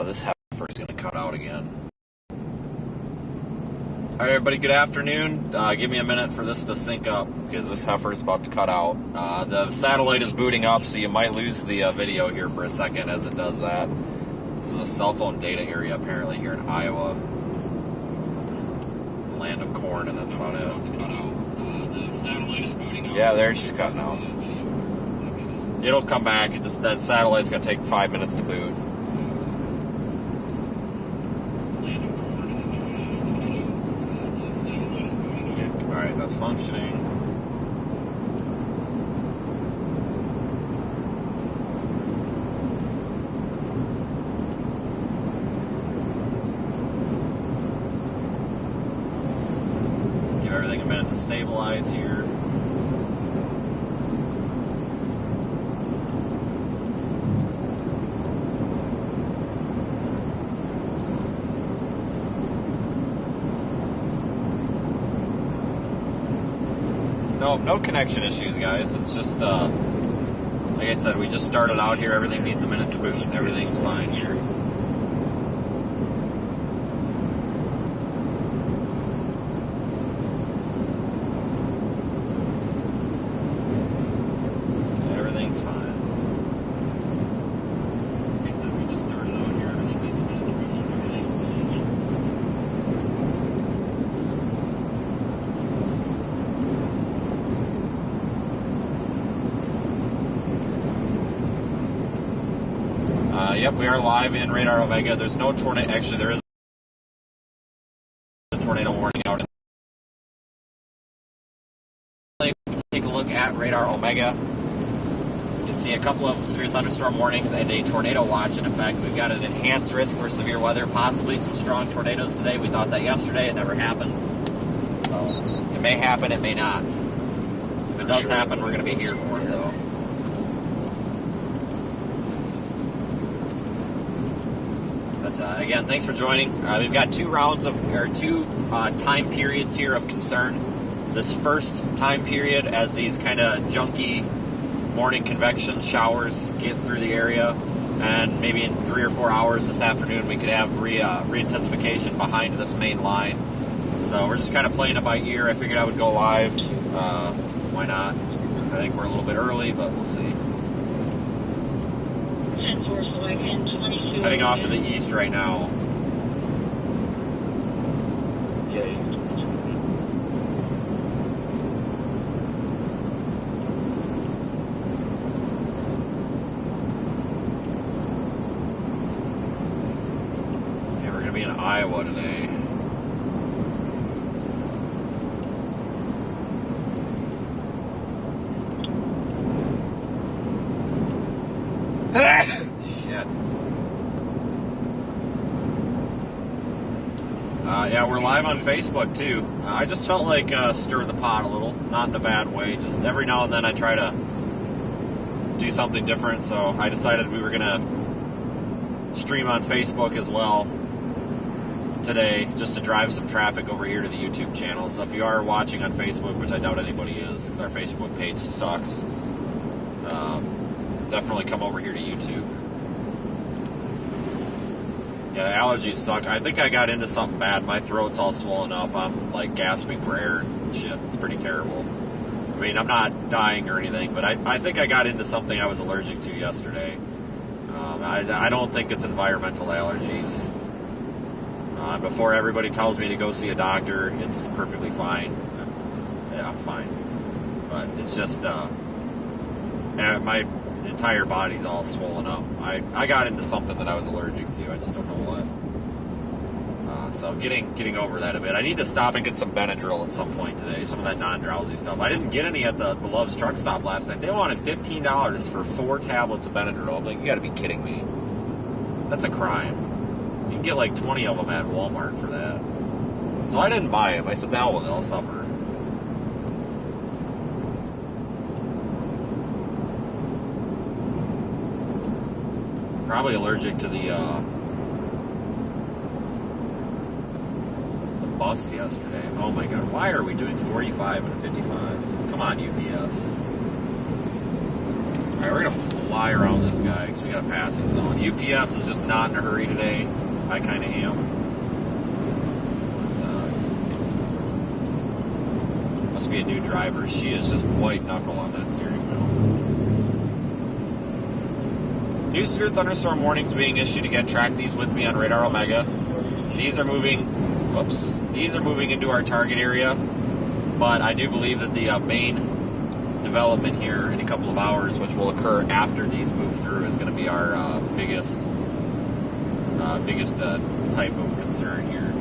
This heifer is going to cut out again. All right, everybody, good afternoon. Give me a minute for this to sync up because this heifer is about to cut out. The satellite is booting up, so you might lose the video here for a second as it does that. This is a cell phone data area apparently here in Iowa. The land of corn, and that's about it. The satellite is booting up. Yeah, there she's cutting out. It'll come back. That satellite's going to take 5 minutes to boot. Alright, that's functioning. Give everything a minute to stabilize here. No connection issues, guys. It's just, like I said, we just started out here. Everything needs a minute to boot, and everything's fine here. Everything's fine. Like I said, we just started out here. Everything needs a minute to boot, and everything's fine here. Yep, we are live in Radar Omega. There's no tornado. Actually, there is a tornado warning out. Take a look at Radar Omega. You can see a couple of severe thunderstorm warnings and a tornado watch. And in fact, we've got an enhanced risk for severe weather, possibly some strong tornadoes today. We thought that yesterday. It never happened. So it may happen, it may not. If it does happen, we're going to be here for it, though. Again, thanks for joining. We've got two time periods here of concern. This first time period, as these kind of junky morning convection showers get through the area, and maybe in 3 or 4 hours this afternoon we could have re-intensification behind this main line. So we're just kind of playing it by ear. I figured I would go live. Why not? I think we're a little bit early, but we'll see. Heading off to the east right now. Yeah. We're going to be in Iowa today. Shit. Yeah, we're live on Facebook too. I just felt like stir the pot a little, not in a bad way. Just every now and then I try to do something different, so I decided we were gonna stream on Facebook as well today, just to drive some traffic over here to the YouTube channel. So if you are watching on Facebook, which I doubt anybody is, because our Facebook page sucks, definitely come over here to YouTube. Yeah, allergies suck. I think I got into something bad. My throat's all swollen up. I'm like gasping for air and shit. It's pretty terrible. I mean, I'm not dying or anything, but I think I got into something I was allergic to yesterday. I don't think it's environmental allergies. Before everybody tells me to go see a doctor, it's perfectly fine. Yeah, I'm fine. But it's just, my entire body's all swollen up. I got into something that I was allergic to. I just don't know what. So getting over that a bit. I need to stop and get some Benadryl at some point today. Some of that non-drowsy stuff. I didn't get any at the Love's truck stop last night. They wanted $15 for 4 tablets of Benadryl. I'm like, you got to be kidding me. That's a crime. You can get like 20 of them at Walmart for that. So I didn't buy them. I said, the hell with it. I'll suffer. Probably allergic to the bust yesterday. Oh my god, why are we doing 45 and a 55? Come on, UPS. Alright, we're gonna fly around this guy because we got a passing zone. UPS is just not in a hurry today. I kind of am. But, must be a new driver. She is just white knuckle on that steering wheel. New severe thunderstorm warnings being issued. Again, track these with me on Radar Omega. These are moving. Whoops. These are moving into our target area. But I do believe that the main development here in a couple of hours, which will occur after these move through, is going to be our biggest type of concern here.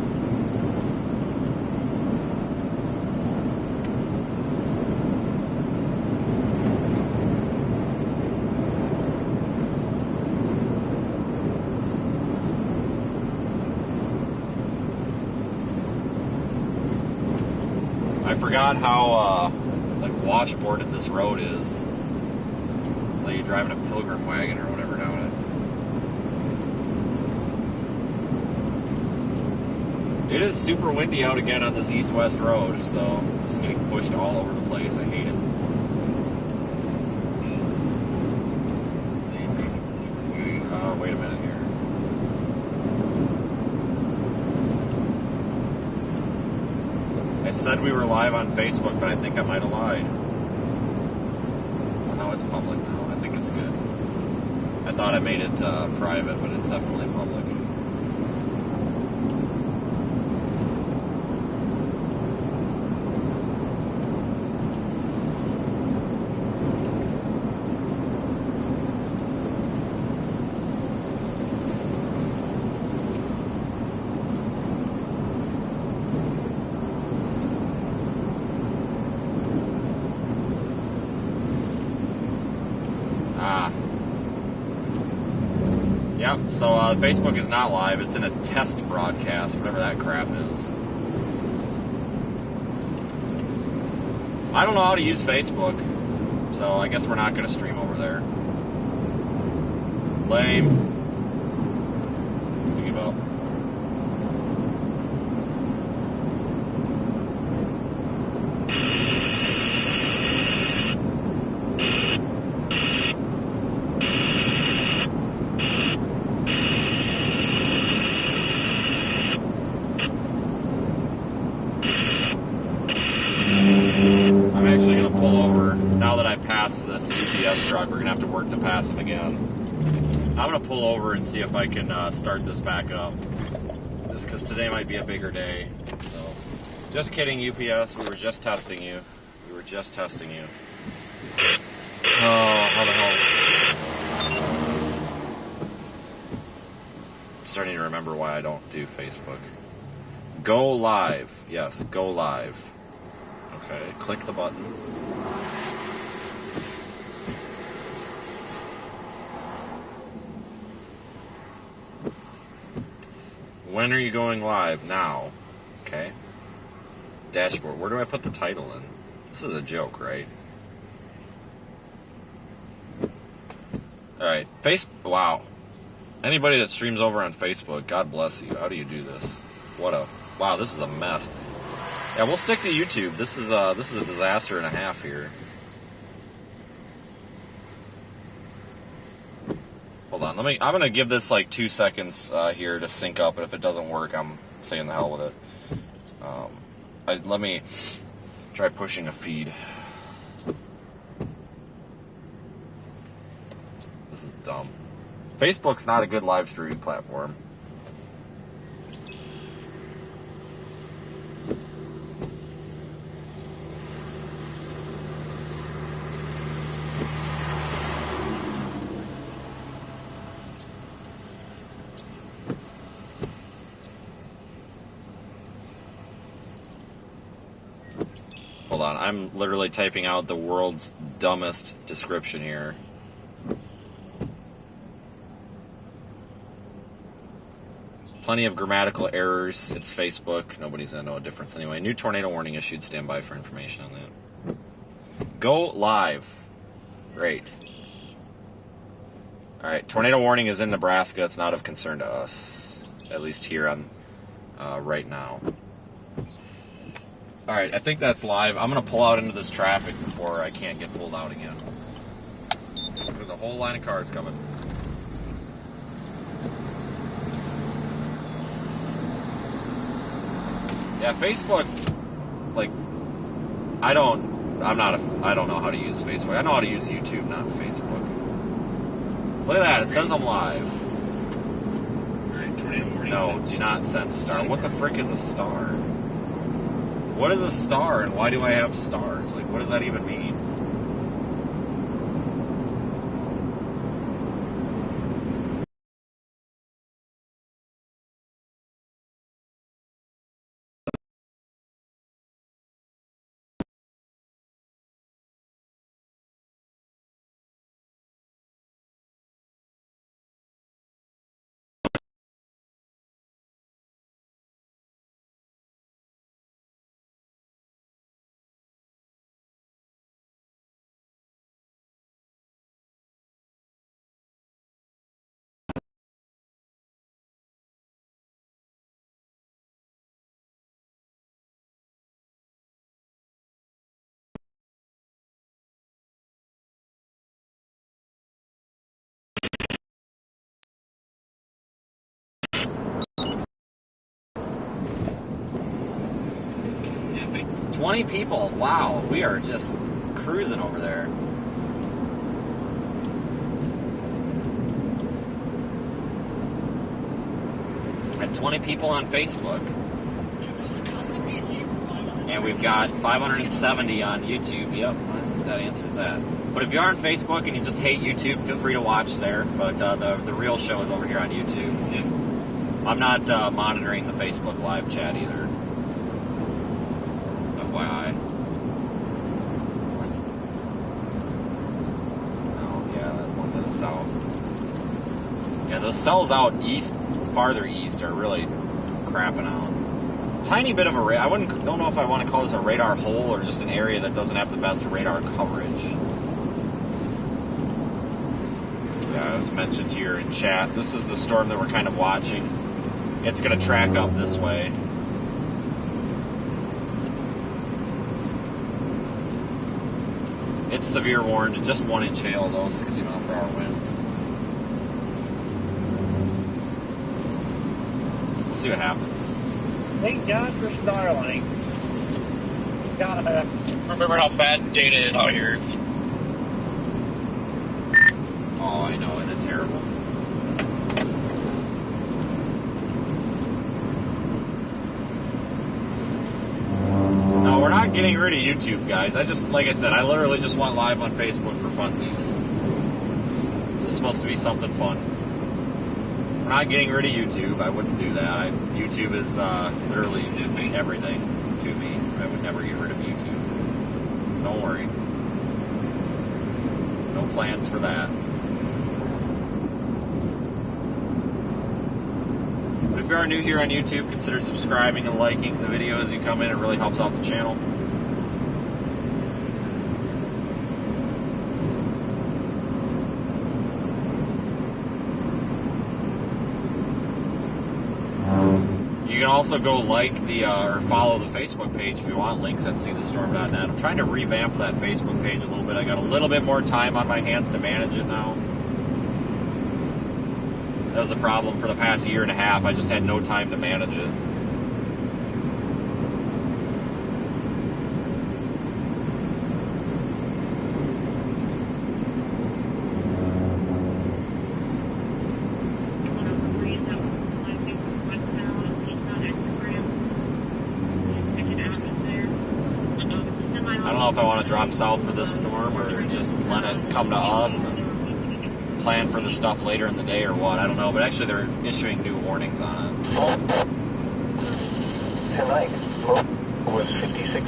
I forgot how washboarded this road is. It's like you're driving a pilgrim wagon or whatever down it. It is super windy out again on this east-west road, so just getting pushed all over the place. I hate it. Wait a minute here. I said we were live on Facebook, but I think I might have lied. Well, no, it's public now. I think it's good. I thought I made it private, but it's definitely public. Yep, so Facebook is not live. It's in a test broadcast, whatever that crap is. I don't know how to use Facebook, so I guess we're not going to stream over there. Lame. I give up. This UPS truck, we're gonna have to work to pass him again. I'm gonna pull over and see if I can start this back up, just because today might be a bigger day. So, just kidding, UPS. We were just testing you. We were just testing you. Oh, how the hell? I'm starting to remember why I don't do Facebook. Go live. Yes, go live. Okay, click the button. When are you going live? Now. Okay. Dashboard. Where do I put the title in? This is a joke, right? Alright. Wow. Anybody that streams over on Facebook, God bless you. How do you do this? Wow, this is a mess. Yeah, we'll stick to YouTube. This is a disaster and a half here. Hold on, I'm gonna give this like 2 seconds here to sync up, and if it doesn't work, I'm saying the hell with it. Let me try pushing a feed. This is dumb. Facebook's not a good live streaming platform. Hold on, I'm literally typing out the world's dumbest description here. Plenty of grammatical errors. It's Facebook. Nobody's gonna know a difference anyway. New tornado warning issued. Stand by for information on that. Go live. Great. Alright, tornado warning is in Nebraska. It's not of concern to us. At least here on right now. Alright, I think that's live. I'm going to pull out into this traffic before I can't get pulled out again. There's a whole line of cars coming. Yeah, Facebook, like, I don't know how to use Facebook. I know how to use YouTube, not Facebook. Look at that, it says I'm live. No, do not send a star. What the frick is a star? What is a star and why do I have stars? Like, what does that even mean? Yeah, 20 people. Wow, we are just cruising over there. At 20 people on Facebook. And we've got 570 on YouTube. Yep, that answers that. But if you are on Facebook and you just hate YouTube, feel free to watch there. But the real show is over here on YouTube. And I'm not monitoring the Facebook live chat either. FYI. Oh, yeah, that one to the south. Yeah, those cells out east, farther east, are really crapping out. Tiny bit of a radar. Don't know if I want to call this a radar hole or just an area that doesn't have the best radar coverage. Yeah, it was mentioned here in chat. This is the storm that we're kind of watching. It's going to track up this way. It's severe warned. Just 1 inch hail though, 60 mile per hour winds. We'll see what happens. Thank God for Starlink. You gotta remember how bad data is out here. Oh, I know, isn't it terrible? No, we're not getting rid of YouTube, guys. Like I said, I literally just went live on Facebook for funsies. It's just supposed to be something fun. We're not getting rid of YouTube. I wouldn't do that. YouTube is literally everything to me. I would never get rid of YouTube. So don't worry. No plans for that. But if you are new here on YouTube, consider subscribing and liking the video as you come in. It really helps out the channel. You can also go like the or follow the Facebook page if you want. Links at seethestorm.net. I'm trying to revamp that Facebook page a little bit. I got a little bit more time on my hands to manage it now. That was the problem for the past year and a half. I just had no time to manage it. I don't know if I want to drop south for this storm or just let it come to us and plan for the stuff later in the day or what. I don't know, but actually they're issuing new warnings on it. Tonight, was 56.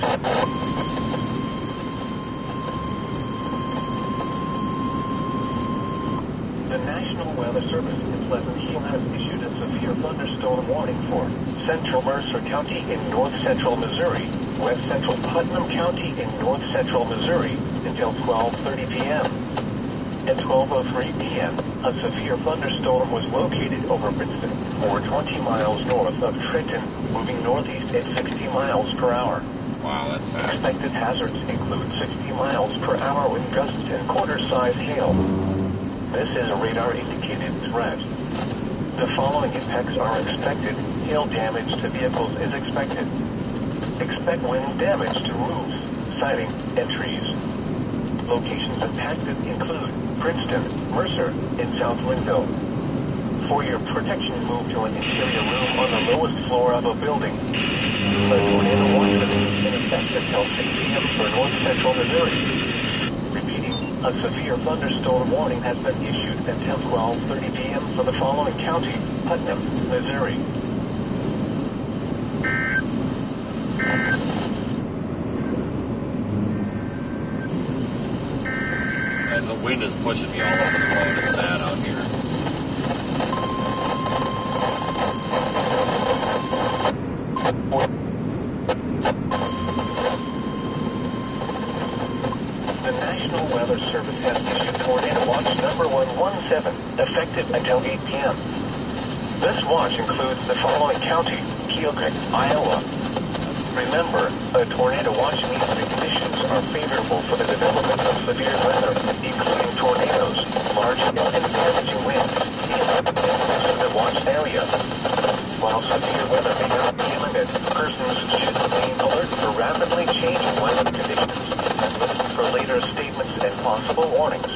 The National Weather Service in Pleasant Hill has issued a severe thunderstorm warning for central Mercer County in north central Missouri, west central Putnam County in north central Missouri until 12:30 p.m. At 12:03 p.m., a severe thunderstorm was located over Princeton, or 20 miles north of Trenton, moving northeast at 60 miles per hour. Wow, that's fast. Expected hazards include 60 miles per hour wind gusts and quarter-size hail. This is a radar-indicated threat. The following impacts are expected. Hail damage to vehicles is expected. Expect wind damage to roofs, siding, and trees. Locations impacted include Princeton, Mercer, and South Linville. For your protection, move to an interior room on the lowest floor of a building. A tornado watch remains in effect until 6 p.m. for north central Missouri. Repeating, a severe thunderstorm warning has been issued until 12:30 p.m. for the following county: Putnam, Missouri. As the wind is pushing me all over the road, it's bad out here. The National Weather Service has issued Tornado Watch number 117, effective until 8 p.m. This watch includes the following county: Keokuk, Iowa. Remember, a tornado watch means the conditions are favorable for the development of severe weather, including tornadoes, large and damaging winds, in the watch area. While severe weather may not be imminent, persons should remain alert for rapidly changing weather conditions and listen for later statements and possible warnings.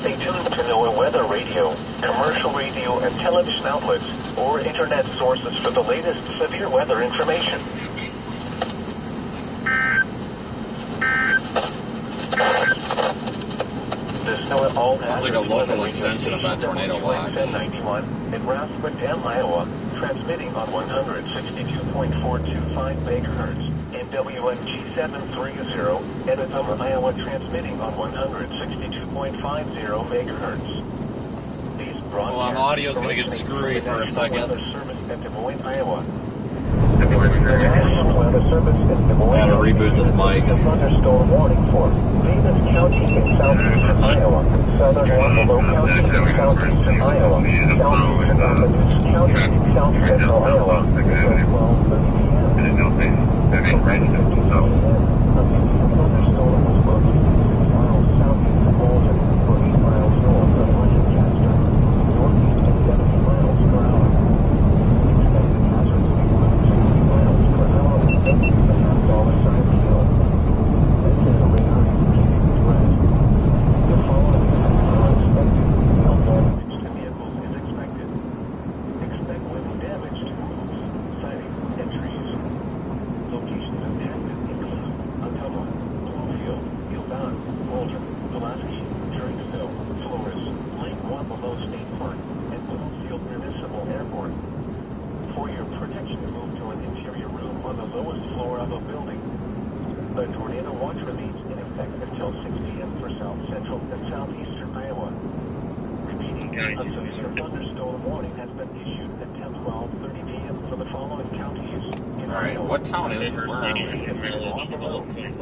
Stay tuned to NOAA Weather Radio, commercial radio and television outlets, or internet sources for the latest severe weather information. Sounds like a local extension of that tornado watch. 91 in Rathbun, Iowa, transmitting on 162.425 megahertz, and WMG 730 in Ottumwa, Iowa, transmitting on 162.50 megahertz. Well, the audio's going to get screwy for a second. The National Weather Service in Des Moines. Gotta reboot this mic. Thunderstorm warning for Davis County in southeastern Iowa, southern Wapello County in southeastern Iowa, southeastern Appalachia County in south central Iowa, until 12:30 p.m. Thunderstorm was located 6 miles southeast of Walton, or 8 miles north of Lancaster, northeast at 70 miles per hour. Expected hazards include 60 miles per hour with gusts and half-dollar-sized hail. This is a radar-indicated threat. The following impacts are expected. Hail damage to vehicles is expected. Expect wind damage to roofs, siding, and trees. Locations impacted include Ottumwa, Bloomfield, Gildan, Walton, Pulaski, Drakesville, Flores, Lake Wapello State Park, and Bloomfield Municipal Airport. For your protection, move to an interior room on the lowest floor of a building. A tornado watch remains in effect until 6 p.m. for south central and southeastern Iowa. Repeating, a severe thunderstorm warning has been issued until 12:30 p.m. for the following counties. Alright, what town is it? Where are we?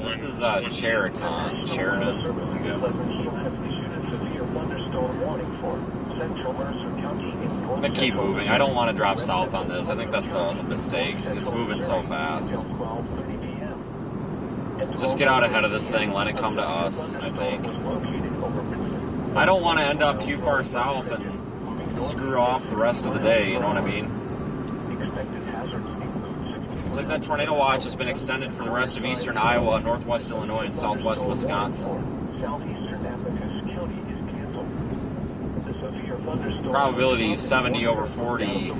This is Sheridan, I guess. Pleasant Hill has issued a severe thunderstorm warning for central Mercer County in north. I'm gonna keep moving. I don't want to drop south on this. I think that's a mistake. It's moving so fast. Just get out ahead of this thing, let it come to us, I think. I don't want to end up too far south and screw off the rest of the day, you know what I mean? It's like that tornado watch has been extended for the rest of eastern Iowa, northwest Illinois, and southwest Wisconsin. Probability 70/40.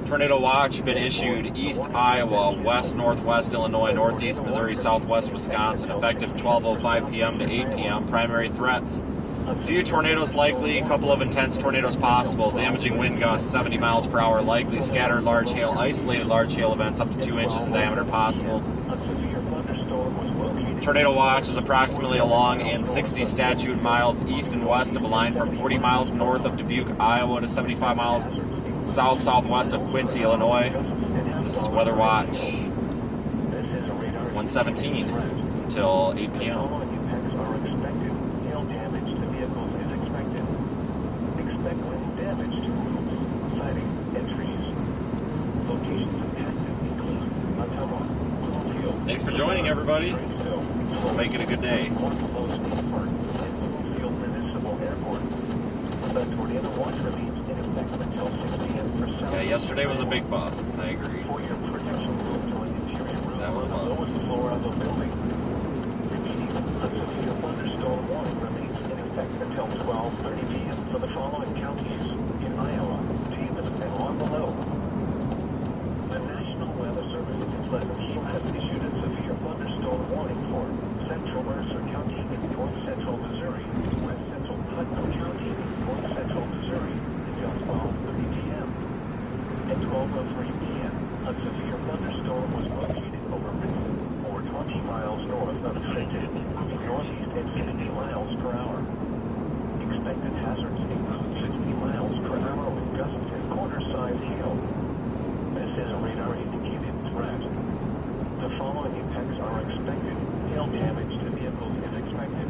Tornado watch been issued east Iowa, west northwest Illinois, northeast Missouri, southwest Wisconsin, effective 12:05 p.m. to 8 p.m. Primary threats: few tornadoes likely, a couple of intense tornadoes possible, damaging wind gusts 70 miles per hour likely, scattered large hail, isolated large hail events up to 2 inches in diameter possible. Tornado watch is approximately along and 60 statute miles east and west of a line from 40 miles north of Dubuque, Iowa to 75 miles south-southwest of Quincy, Illinois. This is Weather Watch 117 until 8 p.m. everybody. Make it a good day. Yeah, yesterday was a big bust. I agree. That was a bust. Thunderstorm warning remains in effect until 12:30 p.m. for the following counties in Iowa, Davis, and on below. The National Weather Service in Pleasant Hill has issued a severe thunderstorm warning for central Mercer County in north central Missouri, west central Putnam County in north central Missouri until 12:30 p.m. At 12:03 p.m., a severe thunderstorm was located over Richmond, or 20 miles north of Trenton, moving northeast at 60 miles per hour. Expected hazards include 60 miles per hour with gusts and quarter-size hail. This is a radar-indicated threat. The following impacts are expected. Hail damage to vehicles is expected.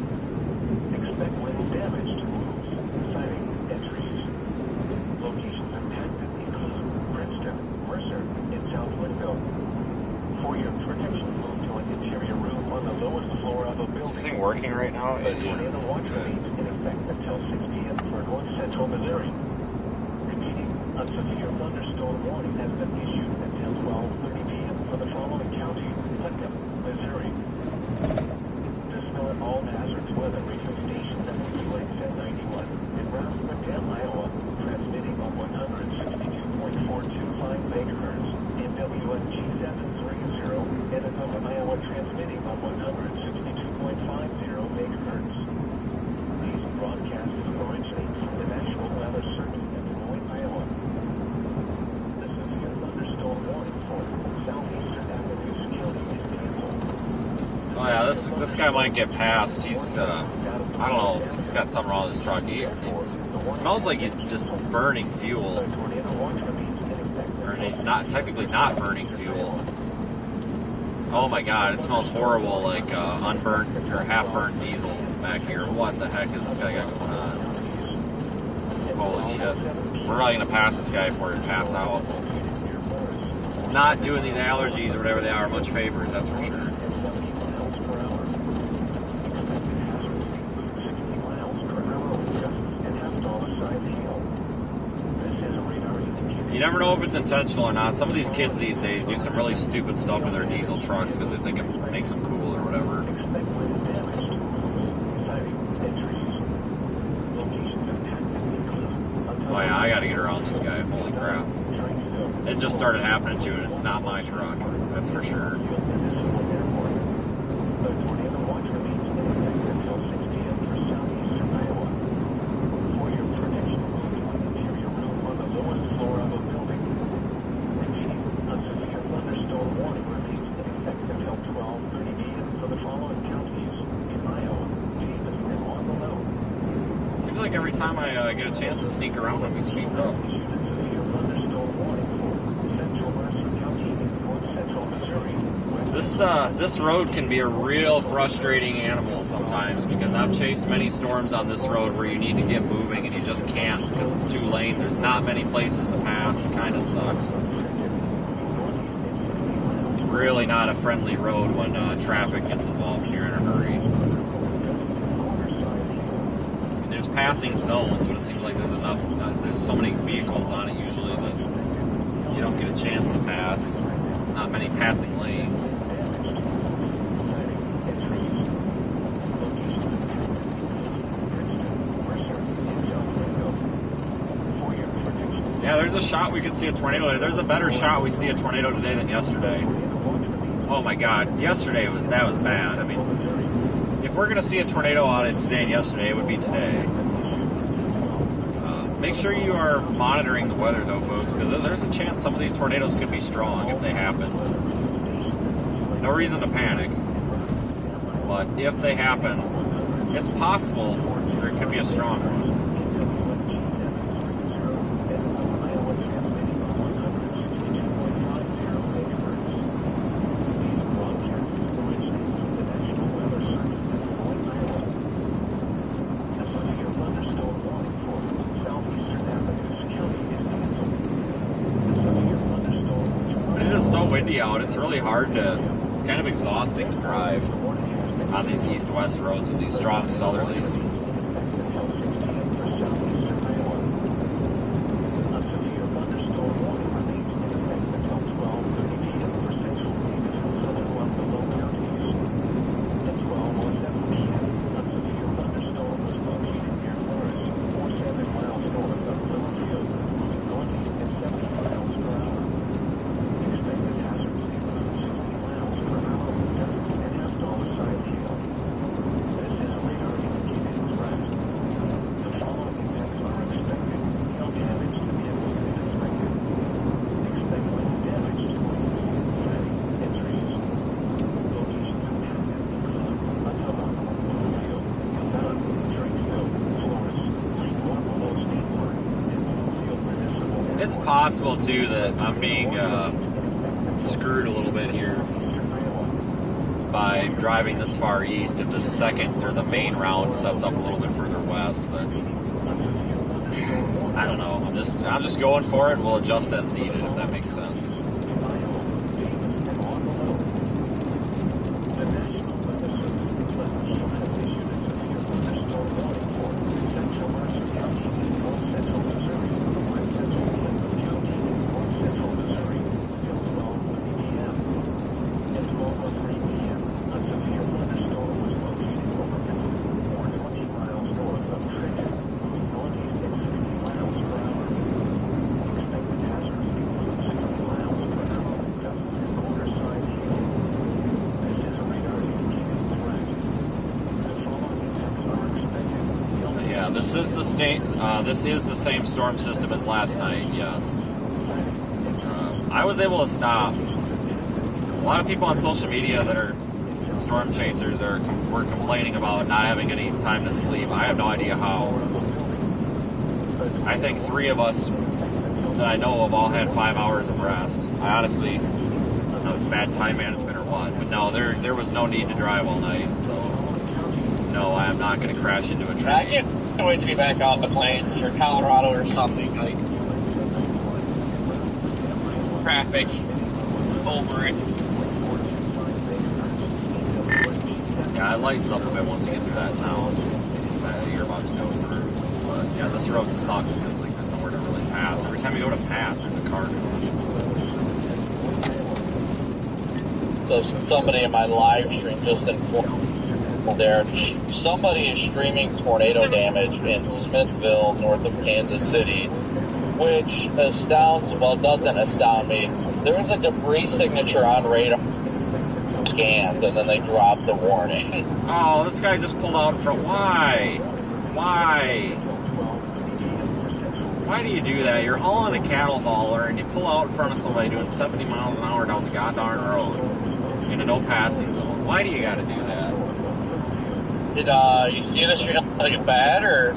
Expect wind damage to roofs, siding, and trees. Locations impacted include Princeton, Mercer, and South Wingo. For your protection, move to an interior room on the lowest floor of a building. Is this thing working right now? The It tornado is. watch remains in effect until 6 p.m. for north central Missouri. Repeating, a severe thunderstorm warning has been issued until 12:30 p.m. for the following county, Putnam, Missouri. This Miller All Hazards Weather Radio Station WXN 91 in Round Iowa, transmitting on 162.425 megahertz, in WNG 730, and Atoka, Iowa, transmitting on 162.50 megahertz. These broadcasts originate from the National Weather Service in Des Moines, Iowa. The severe thunderstorm warning for southeastern Appalachia County is canceled. Oh yeah, this guy might get passed. He's I don't know. He's got something wrong with his truck. It smells like he's just burning fuel, or he's not technically not burning fuel. Oh my God, it smells horrible, like unburnt or half-burnt diesel back here. What the heck is this guy got going on? Holy shit! We're probably gonna pass this guy before he pass out. It's not doing these allergies or whatever they are much favors, that's for sure. You never know if it's intentional or not. Some of these kids these days do some really stupid stuff to their diesel trucks because they think it makes them cool or whatever. Oh yeah, I gotta get around this guy. Holy crap. It just started happening too, and it's not my truck. That's for sure. Every time I get a chance to sneak around him, he speeds up. This road can be a real frustrating animal sometimes because I've chased many storms on this road where you need to get moving and you just can't because it's too late. There's not many places to pass. It kind of sucks. It's really not a friendly road when traffic gets involved and you're in a hurry. There's passing zones, but it seems like there's enough. There's so many vehicles on it usually that you don't get a chance to pass. Not many passing lanes. Yeah, there's a shot we could see a tornado today. There's a better shot we see a tornado today than yesterday. Oh my God, yesterday that was bad. I mean, if we're going to see a tornado on it today and yesterday, it would be today. Make sure you are monitoring the weather, though, folks, because there's a chance some of these tornadoes could be strong if they happen. No reason to panic. But if they happen, it's possible there could be a strong one. Out. It's really hard to It's kind of exhausting to drive on these east-west roads with these strong southerlies. It's possible too that I'm being screwed a little bit here by driving this far east if the second or the main route sets up a little bit further west, but I don't know. I'm just going for it. We'll adjust as needed if that makes sense. This is the same storm system as last night, yes. I was able to stop. A lot of people on social media that are storm chasers were complaining about not having any time to sleep. I have no idea how. I think 3 of us that I know of all had 5 hours of rest. I honestly don't know if it's bad time management or what, but no, there was no need to drive all night, so no, I am not going to crash into a tree. I can't wait to be back out in the plains or Colorado or something, like traffic over it. Yeah, it lightens up a bit once you get through that town that you're about to go through. But yeah, this road sucks because like there's nowhere to really pass. Every time you go to pass, there's a car going. So somebody in my live stream just informed there, somebody is streaming tornado damage in Smithville, north of Kansas City, which doesn't astound me. There is a debris signature on radar scans, and then they drop the warning. Oh, this guy just pulled out in front. Why? Why do you do that? You're hauling a cattle hauler, and you pull out in front of somebody doing 70 miles an hour down the goddamn road in a no passing zone. Why do you got to do that? Did you see the street like bad, or?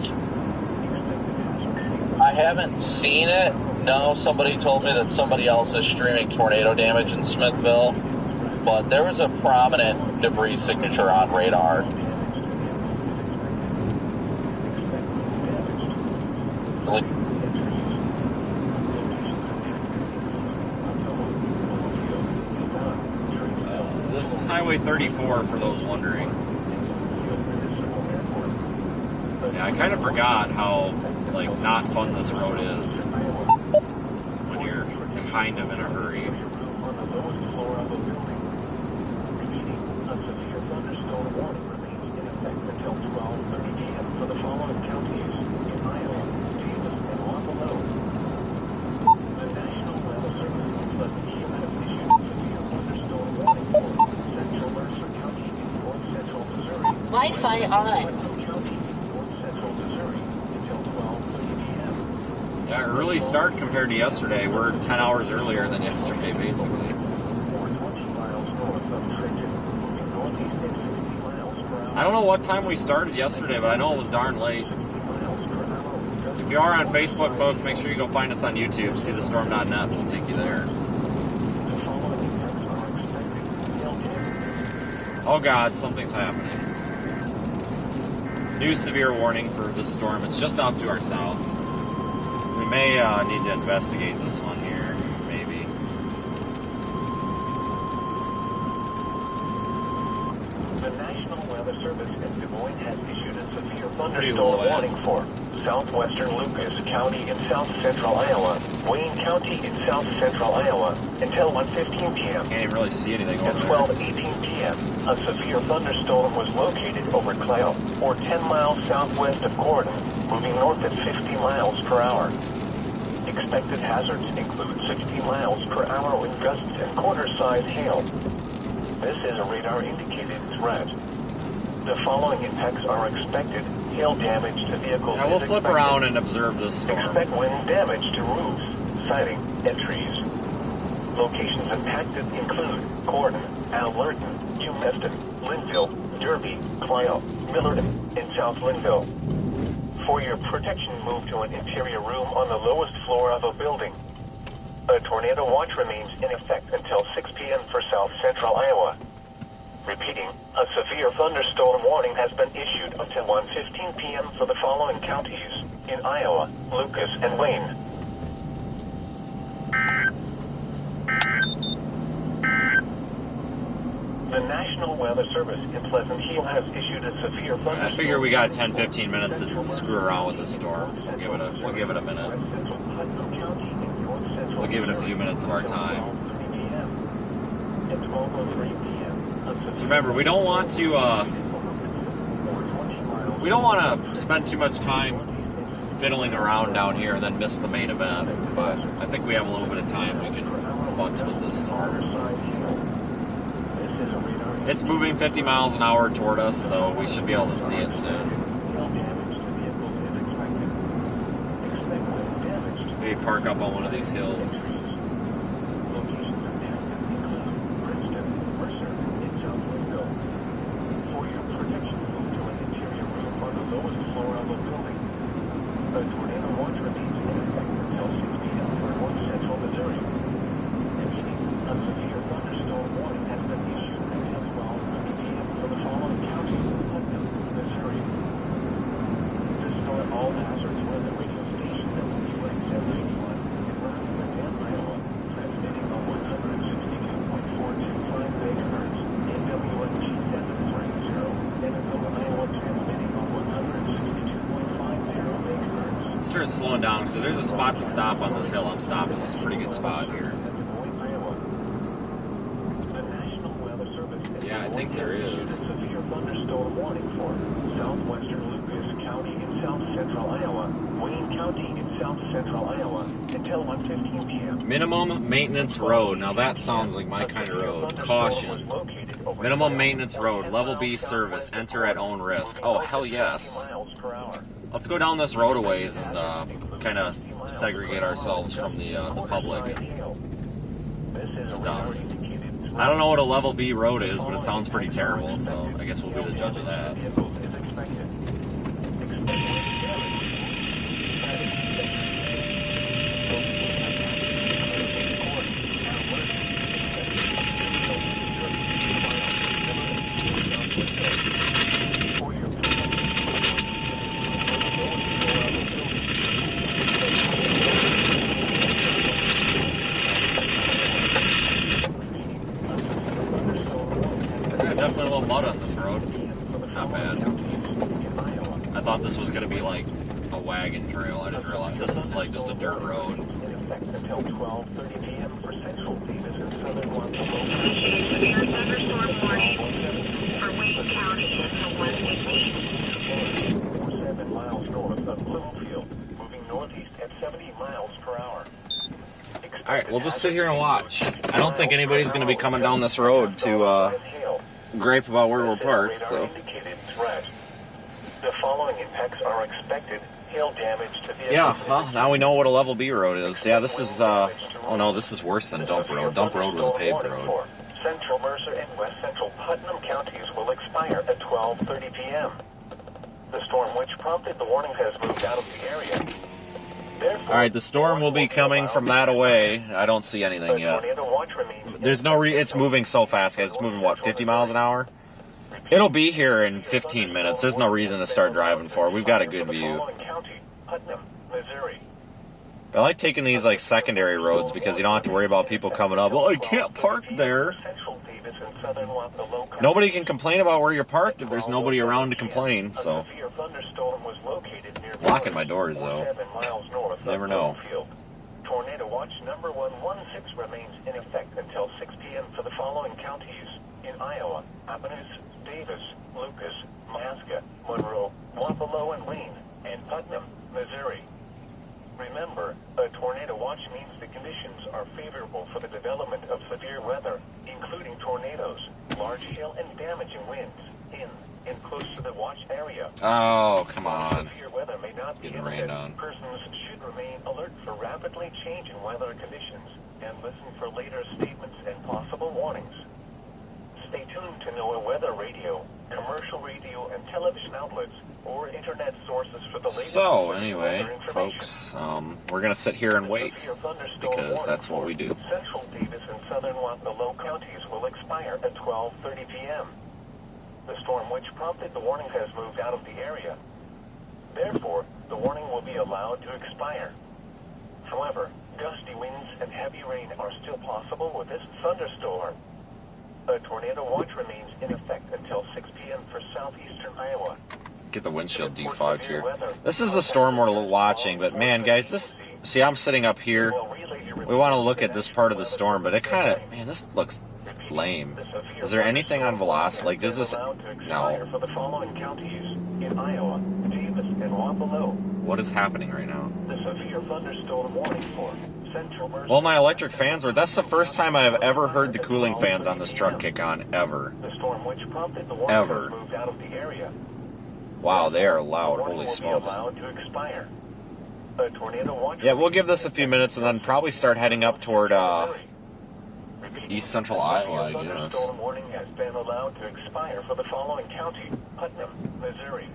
I haven't seen it. No, somebody told me that somebody else is streaming tornado damage in Smithville, but there was a prominent debris signature on radar. This is Highway 34 for those wondering. Yeah, I kind of forgot how, like, not fun this road is when you're kind of in a hurry. Wi-Fi on. Yeah, early start compared to yesterday. We're 10 hours earlier than yesterday, basically. I don't know what time we started yesterday, but I know it was darn late. If you are on Facebook, folks, make sure you go find us on YouTube. See the storm.net. We'll take you there. Oh God, something's happening. New severe warning for this storm. It's just out to our south. We may need to investigate this one here, maybe. Service in Des Moines has issued a severe Pretty low thunderstorm warning for southwestern Lucas County in south central Iowa, Wayne County in south central Iowa, until 1:15 p.m. Can't even really see anything At over there. 12:18 p.m., a severe thunderstorm was located over Clio, or 10 miles southwest of Gordon, moving north at 50 miles per hour. Expected hazards include 60 miles per hour wind gusts and quarter-size hail. This is a radar-indicated threat. The following impacts are expected. Hail damage to vehicles Now we'll is flip expected. around and observe this storm. Expect wind damage to roofs, siding, and trees. Locations impacted include Gordon, Allerton, Humeston, Linville, Derby, Clio, Millard, and South Linville. For your protection, move to an interior room on the lowest floor of a building. A tornado watch remains in effect until 6 p.m. for south central Iowa. Repeating, a severe thunderstorm warning has been issued until 1:15 p.m. for the following counties in Iowa, Lucas, and Wayne. The National Weather Service in Pleasant Hill has issued a severe thunderstorm. I figure we got 10-15 minutes to screw around with this storm. We'll give it a minute. We'll give it a few minutes of our time. So remember, we don't want to spend too much time fiddling around down here and then miss the main event. But I think we have a little bit of time. We can futz with this storm. It's moving 50 miles an hour toward us, so we should be able to see it soon. Maybe park up on one of these hills. A tornado watch remains in effect until 6 p.m. for north central Missouri. A severe thunderstorm warning has been issued until 12:30 p.m. for the following counties: Putnam, Missouri. To store all hazards were the radio station WXM 91 in Rockland, Iowa, transmitting on 162.425 megahertz, and WNG 730 in Iowa, transmitting on 162.50 megahertz. Started slowing down, so there's a spot to stop on this hill. I'm stopping. This is a pretty good spot here. Yeah, I think there is. Severe thunderstorm warning for southwestern Lucas County in south central Iowa, Wayne County in south central Iowa, until 1:15 p.m. Minimum maintenance road. Now that sounds like my kind of road. Caution. Minimum maintenance road. Level B service. Enter at own risk. Oh, hell yes. Let's go down this road a ways and kind of segregate ourselves from the public and stuff. I don't know what a level B road is, but it sounds pretty terrible, so I guess we'll be the judge of that. Definitely a little mud on this road. Not bad. I thought this was going to be like a wagon trail. I didn't realize this is like just a dirt road. Until 12:30 p.m. for central Davis and southern Severe thunderstorm warning for Wayne County until 1:15. 7 miles north of Bloomfield, moving northeast at 70 miles per hour. Alright, we'll just sit here and watch. I don't think anybody's going to be coming down this road to gripe about where we're parked, so. The following impacts are expected. Hail damage to vehicles. Yeah, well, now we know what a level B road is. Yeah, this is, oh no, this is worse than Dump Road. Dump Road was a paved road. Central Mercer and West Central Putnam counties will expire at 12:30 p.m. The storm which prompted the warning has moved out of the area. Alright, the storm will be coming from that away. I don't see anything yet. There's no it's moving so fast, guys. It's moving, what, 50 miles an hour? It'll be here in 15 minutes. There's no reason to start driving for it. We've got a good view. I like taking these like secondary roads because you don't have to worry about people coming up. Well, I can't park there. in southern Waelti County. Nobody can complain about where you're parked if there's nobody around to complain, so. A severe thunderstorm was located near Locking my doors, though. 7 miles north Never of know. Bloomfield. Tornado watch number 116 remains in effect until 6 p.m. for the following counties in Iowa: Appalachia, Davis, Lucas, Mahaska, Monroe, Wapello and Wayne, and Putnam, Missouri. Remember, a tornado watch means the conditions are favorable for the development of severe weather, including tornadoes, large hail, and damaging winds in and close to the watch area. Oh, come on. Severe weather may not be Getting rained on. imminent. Persons should remain alert for rapidly changing weather conditions and listen for later statements and possible warnings. Stay tuned to NOAA weather radio, commercial radio and television outlets, or internet sources for the latest So, anyway, weather information. folks, we're going to sit here and wait, Severe thunderstorm because warning that's what for we do. Central Davis and southern Waelti counties will expire at 12:30 p.m. The storm which prompted the warning has moved out of the area. Therefore, the warning will be allowed to expire. However, gusty winds and heavy rain are still possible with this thunderstorm. A tornado watch remains in effect until 6 p.m. for southeastern Iowa. Get the windshield defogged here. This is the storm we're watching, but man, guys, see, I'm sitting up here. We want to look at this part of the storm, but it kind of, man, this looks lame. Is there anything on velocity? Like, does this, no. For the following counties in Iowa, Davis and Wapello. What is happening right now? The severe thunderstorm warning for central Mercer. Well, my electric fans were, that's the first time I have ever heard the cooling fans on this truck kick on, ever. The storm which prompted the warning Ever. has moved out of the area. Wow, they are loud, The warning holy will be smokes. allowed to expire. A tornado watch. Yeah, we'll give this a few minutes and then probably start heading up toward, east central Iowa, I guess. Thunderstorm warning has been allowed to expire for the following county: Putnam, Missouri.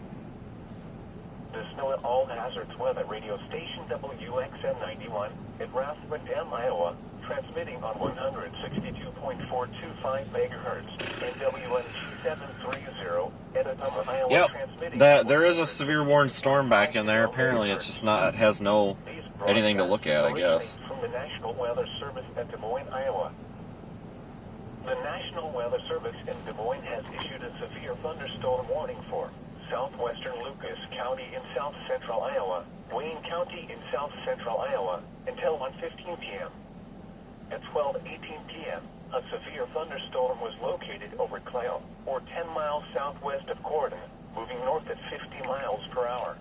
This NOAA All Hazards Weather radio station WXM 91 at Rathbun, Iowa, transmitting on 162.425 megahertz, and WNG 730 at Ottumwa, Iowa, Yep, transmitting. there is a severe warned storm back in there. Apparently, it's just not, it has no anything to look at, I guess. From the National Weather Service at Des Moines, Iowa. The National Weather Service in Des Moines has issued a severe thunderstorm warning for southwestern Lucas County in south central Iowa, Wayne County in south central Iowa, until 1:15 p.m. At 12:18 p.m., a severe thunderstorm was located over Clayo, or 10 miles southwest of Gordon, moving north at 50 miles per hour.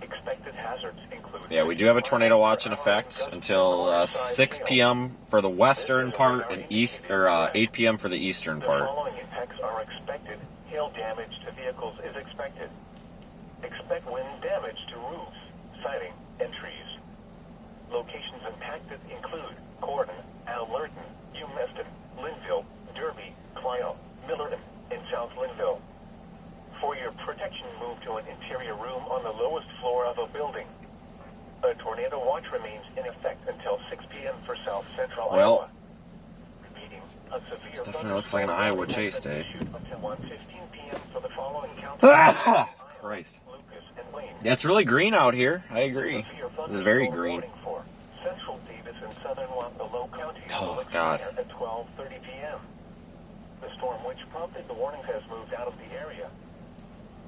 Expected hazards include... Yeah, we do have a tornado watch in effect until 6 p.m. for the western part and 8 p.m. for the eastern The part. following impacts are expected. Hail damage to vehicles is expected. Expect wind damage to roofs, siding, and trees. Locations impacted include Gordon, Allerton, Umeston, Linville, Derby, Clio, Millerton, and South Linville. For your protection, move to an interior room on the lowest floor of a building. A tornado watch remains in effect until 6 p.m. for south central Well, Iowa. Repeating, a severe this definitely looks like an Iowa chase day. until 1:15 p.m. for the following counties. Christ. Lucas and Wayne. Yeah, it's really green out here. I agree. Severe This is very thunderstorm green. warning for Central Davis and southern Waelti counties Oh, will God. expire at 12:30 p.m. The storm which prompted the warning has moved out of the area.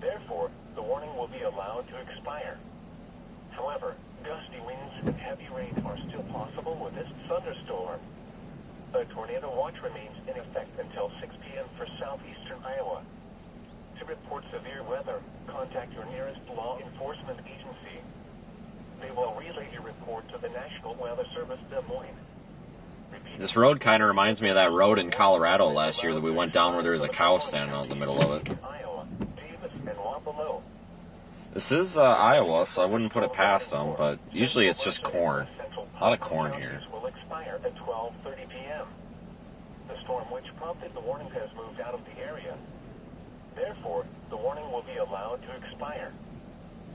Therefore, the warning will be allowed to expire. However, gusty winds and heavy rain are still possible with this thunderstorm. A tornado watch remains in effect until 6 p.m. for southeastern Iowa. To report severe weather, contact your nearest law enforcement agency. They will relay your report to the National Weather Service Des Moines. Repeat. This road kind of reminds me of that road in Colorado last year that we went down where there was a cow standing out in the middle of it. Iowa, Davis, and Wapello. This is Iowa, so I wouldn't put it past them, but usually it's just corn. A lot of corn here. Will expire at 12:30 p.m. The storm which prompted the warning has moved out of the area. Therefore, the warning will be allowed to expire.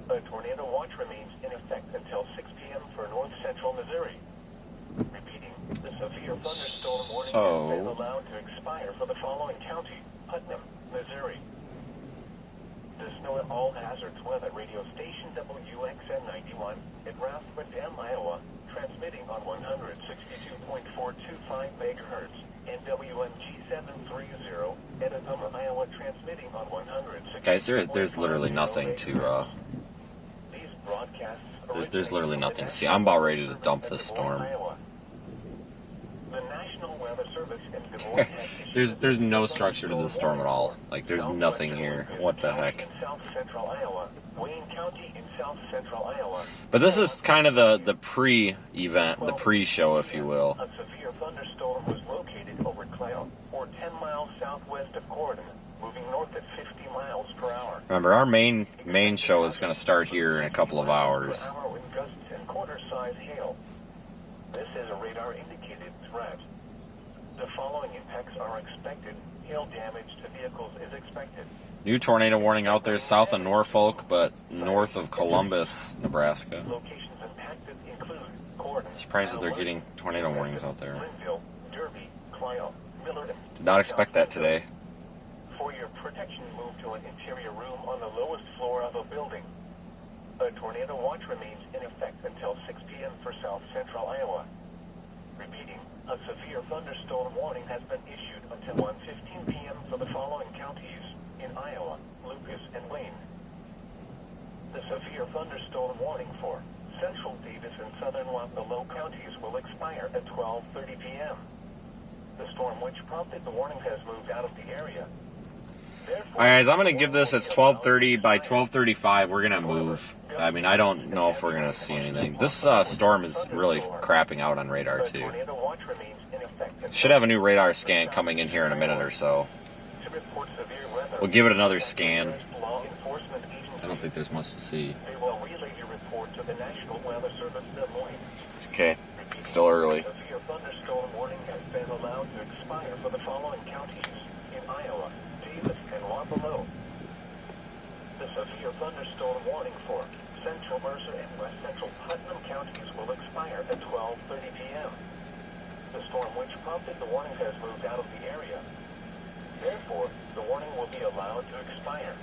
A tornado watch remains in effect until 6 p.m. for north central Missouri. Repeating, the severe thunderstorm warning has been allowed to expire for the following county: Putnam, Missouri. The Snow at All Hazards Weather Radio Station WXN 91 in Rathbun, Iowa, transmitting on 162.425 megahertz, and WMG 730 at Edom, Iowa, transmitting on 160. Guys, there's literally nothing to These broadcasts there's literally nothing to see. I'm about ready to dump this storm. The National Weather Service in Des Moines has issued There's no structure to this storm at all. Like, there's nothing here. What the heck? in South Central Iowa, Wayne County in South Central Iowa. But this is kind of the pre-event, the pre-show, if you will. A severe thunderstorm was located over Cloud, or 10 miles southwest of Gordon, moving north at 50 miles per hour. Remember, our main show is going to start here in a couple of hours. Per hour with gusts and quarter-size hail. This is a radar-indicated threat. The following impacts are expected. Hail damage to vehicles is expected. New tornado warning out there south of Norfolk, but north of Columbus, Nebraska. Locations impacted include Gordon. Surprised that they're getting tornado warnings out there. Linville, Derby, Clio, Millard. Did not expect that today. For your protection, move to an interior room on the lowest floor of a building. A tornado watch remains in effect until 6 p.m. for South Central Iowa. Repeating, a severe thunderstorm warning has been issued until 1:15 p.m. for the following counties in Iowa, Lucas, and Wayne. The severe thunderstorm warning for Central Davis and Southern Wapello counties will expire at 12:30 p.m. The storm which prompted the warning has moved out of the area. All right, guys, I'm going to give this, it's 12:30. By 12:35, we're going to move. I mean, I don't know if we're going to see anything. This storm is really crapping out on radar, too. Should have a new radar scan coming in here in a minute or so. We'll give it another scan. I don't think there's much to see. They will relay your report to the National Weather Service Des Moines. It's okay. Still early. A severe thunderstorm warning has been allowed to expire for the following counties in Iowa, Davis, and Wapello. The severe thunderstorm warning for Central Mercer and West Central Putnam counties will expire at 12:30 p.m. The storm which prompted the warning has moved out of the area. Therefore, the warning will be allowed to expire.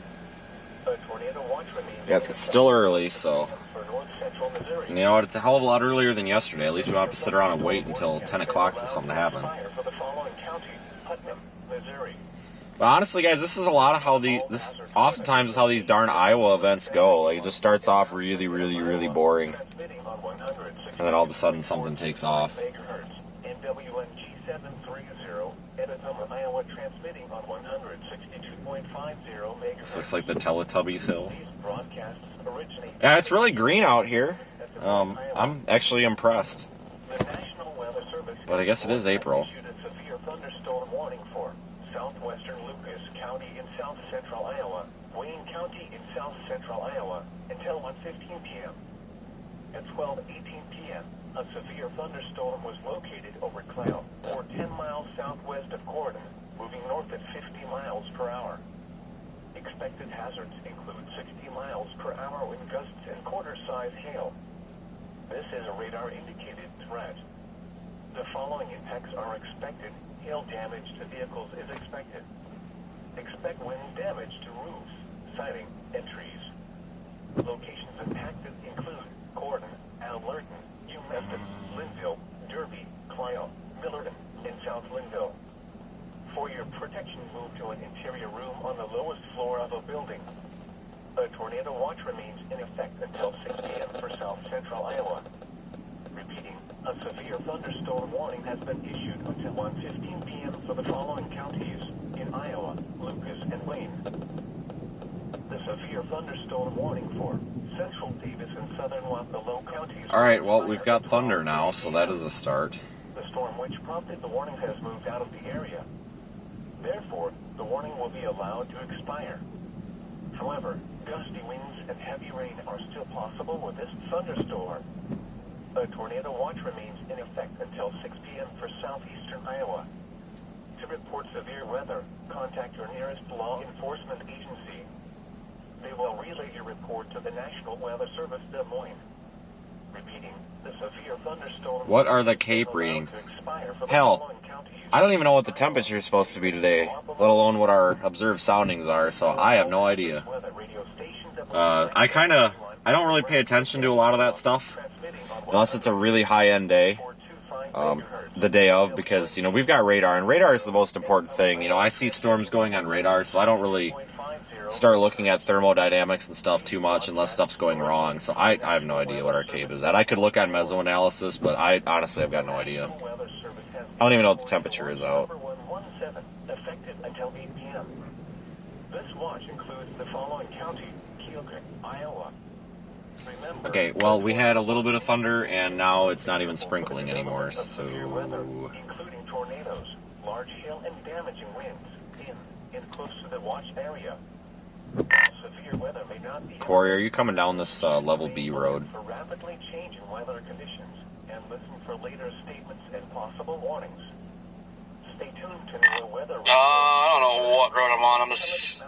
A tornado watch remains. Yep, it's still early, so. For North Central Missouri. You know what? It's a hell of a lot earlier than yesterday. At least we don't have to sit around and wait until 10 o'clock for something to happen. For the following county, Putnam, Missouri. But honestly, guys, this is a lot of how this oftentimes is how these darn Iowa events go. Like, it just starts off really, really, really boring. And then all of a sudden something takes off. And WMG 730 at Edom, Iowa, transmitting on 162.50 megahertz. This looks like the Teletubbies Hill. These broadcasts originate. Yeah, it's really green out here. I'm actually impressed. The National Weather Service. But I guess it is April. Issued a severe thunderstorm warning for southwestern Lucas County in south central Iowa, Wayne County in south central Iowa, until 1:15 p.m. At 12:18 p.m., a severe thunderstorm was located over Cloud, or 10 miles southwest of Gordon, moving north at 50 miles per hour. Expected hazards include 60 miles per hour wind gusts and quarter-size hail. This is a radar-indicated threat. The following impacts are expected. Hail damage to vehicles is expected. Expect wind damage to roofs, siding, and trees. Locations impacted include Gordon, Allerton, New Memphis, Linville, Derby, Clio, Millard, and South Linville. For your protection, move to an interior room on the lowest floor of a building. A tornado watch remains in effect until 6 p.m. for South Central Iowa. Repeating, a severe thunderstorm warning has been issued until 1:15 p.m. for the following counties in Iowa, Lucas, and Wayne. The severe thunderstorm warning for Central Davis and Southern Wapello counties. All right, well, we've got thunder now, so that is a start. The storm which prompted the warning has moved out of the area. Therefore, the warning will be allowed to expire. However, gusty winds and heavy rain are still possible with this thunderstorm. A tornado watch remains in effect until 6 p.m. for southeastern Iowa. To report severe weather, contact your nearest law enforcement agency. They will relay your report to the National Weather Service Des Moines. Repeating, the severe thunderstorm. What are the Cape readings? Hell, I don't even know what the temperature is supposed to be today, let alone what our observed soundings are, so I have no idea. Weather Radio I don't really pay attention to a lot of that stuff unless it's a really high-end day, the day of, because, you know, we've got radar, and radar is the most important thing. You know, I see storms going on radar, so I don't really start looking at thermodynamics and stuff too much unless stuff's going wrong. So I have no idea what our cave is at. I could look on mesoanalysis, but I honestly have got no idea. I don't even know what the temperature is out. Effective until 8 p.m. This watch includes the following county: Keokuk, Iowa. Remember, Okay, well, we had a little bit of thunder, and now it's not even sprinkling anymore, so... including tornadoes, large hail, and damaging winds in close to the watch area. Severe weather may not be... Corey, are you coming down this level B road? For rapidly changing weather conditions, and listen for later statements and possible warnings. Stay tuned to the weather... I don't know what road I'm on. I'm just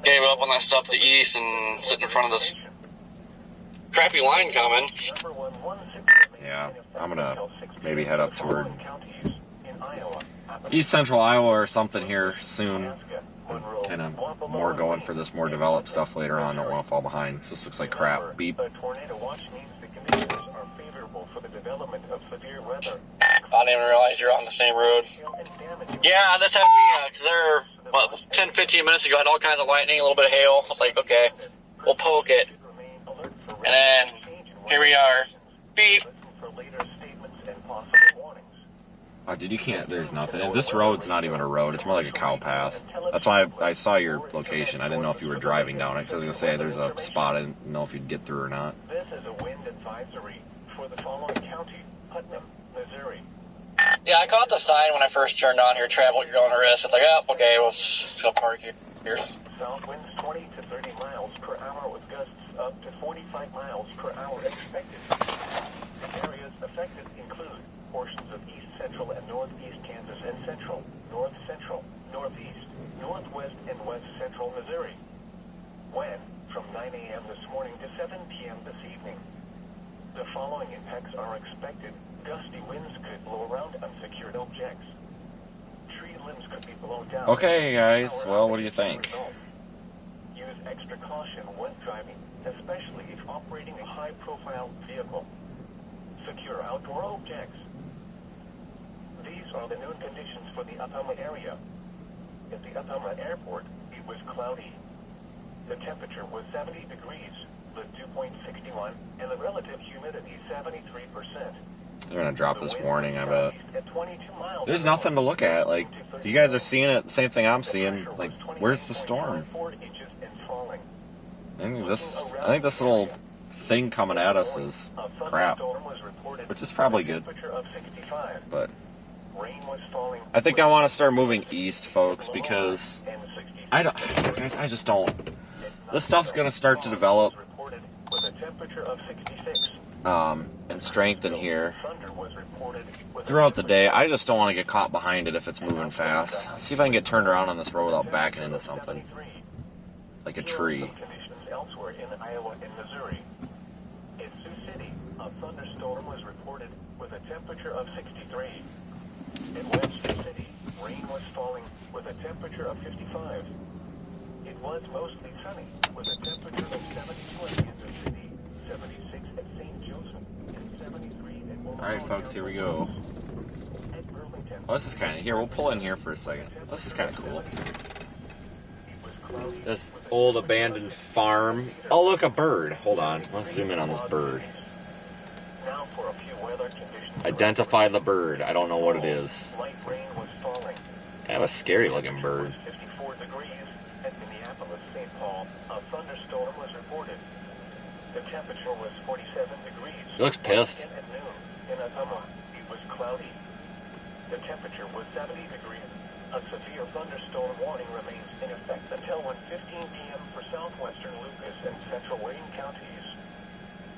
gave up on that stuff to the east and sitting in front of this crappy line coming. Yeah, I'm gonna maybe head up toward East Central Iowa or something here soon. Kind of more going for this more developed stuff later on. Don't want to fall behind. This looks like crap. Beep. Tornado watch means the conditions are favorable for the development of severe weather. I didn't even realize you're on the same road. Yeah, this had me, because there, 10, 15 minutes ago, I had all kinds of lightning, a little bit of hail. I was like, okay, we'll poke it. And then, here we are. Beep. Oh, dude, you can't, there's nothing. And this road's not even a road. It's more like a cow path. That's why I saw your location. I didn't know if you were driving down it, because I was going to say there's a spot. I didn't know if you'd get through or not. This is a wind advisory for the following county: Putnam, Missouri. Yeah, I caught the sign when I first turned on here, travel at your own risk. It's like, oh, okay, well, let's go park here. South winds 20 to 30 miles per hour with gusts up to 45 miles per hour expected. The areas affected include portions of east central and northeast Kansas and central, north central, northeast, northwest, and west central Missouri. When? From 9 a.m. this morning to 7 p.m. this evening. The following impacts are expected. Gusty winds could blow around unsecured objects. Tree limbs could be blown down. Okay, guys. Well, what do you think? Use extra caution when driving, especially if operating a high-profile vehicle. Secure outdoor objects. These are the noon conditions for the Ottumwa area. At the Ottumwa airport, it was cloudy. The temperature was 70 degrees, the dew point 61, and the relative humidity 73%. They're going to drop this warning, I bet. There's nothing to look at. Like, you guys are seeing it, the same thing I'm seeing. Like, where's the storm? I think this little thing coming at us is crap, which is probably good. But I think I want to start moving east, folks, because I just don't. This stuff's going to start to develop and strengthen here throughout the day. I just don't want to get caught behind it if it's moving fast. Let's see if I can get turned around on this road without backing into something, like a tree. Elsewhere in Iowa and Missouri. In Sioux City, a thunderstorm was reported with a temperature of 63. In Webster City, rain was falling with a temperature of 55. It was mostly sunny with a temperature of 72 in Kansas City, 76 at St. Joseph, and 73 at Omaha. Alright, folks, here we go. Oh, this is kind of... Here, we'll pull in here for a second. This is kind of cool. This old abandoned farm. Oh, look, a bird. Hold on. Let's zoom in on this bird. Identify the bird. I don't know what it is. Kind of a scary looking bird. He looks pissed. The temperature was 70 degrees. A severe thunderstorm warning remains in effect until 1:15 p.m. for southwestern Lucas and central Wayne counties.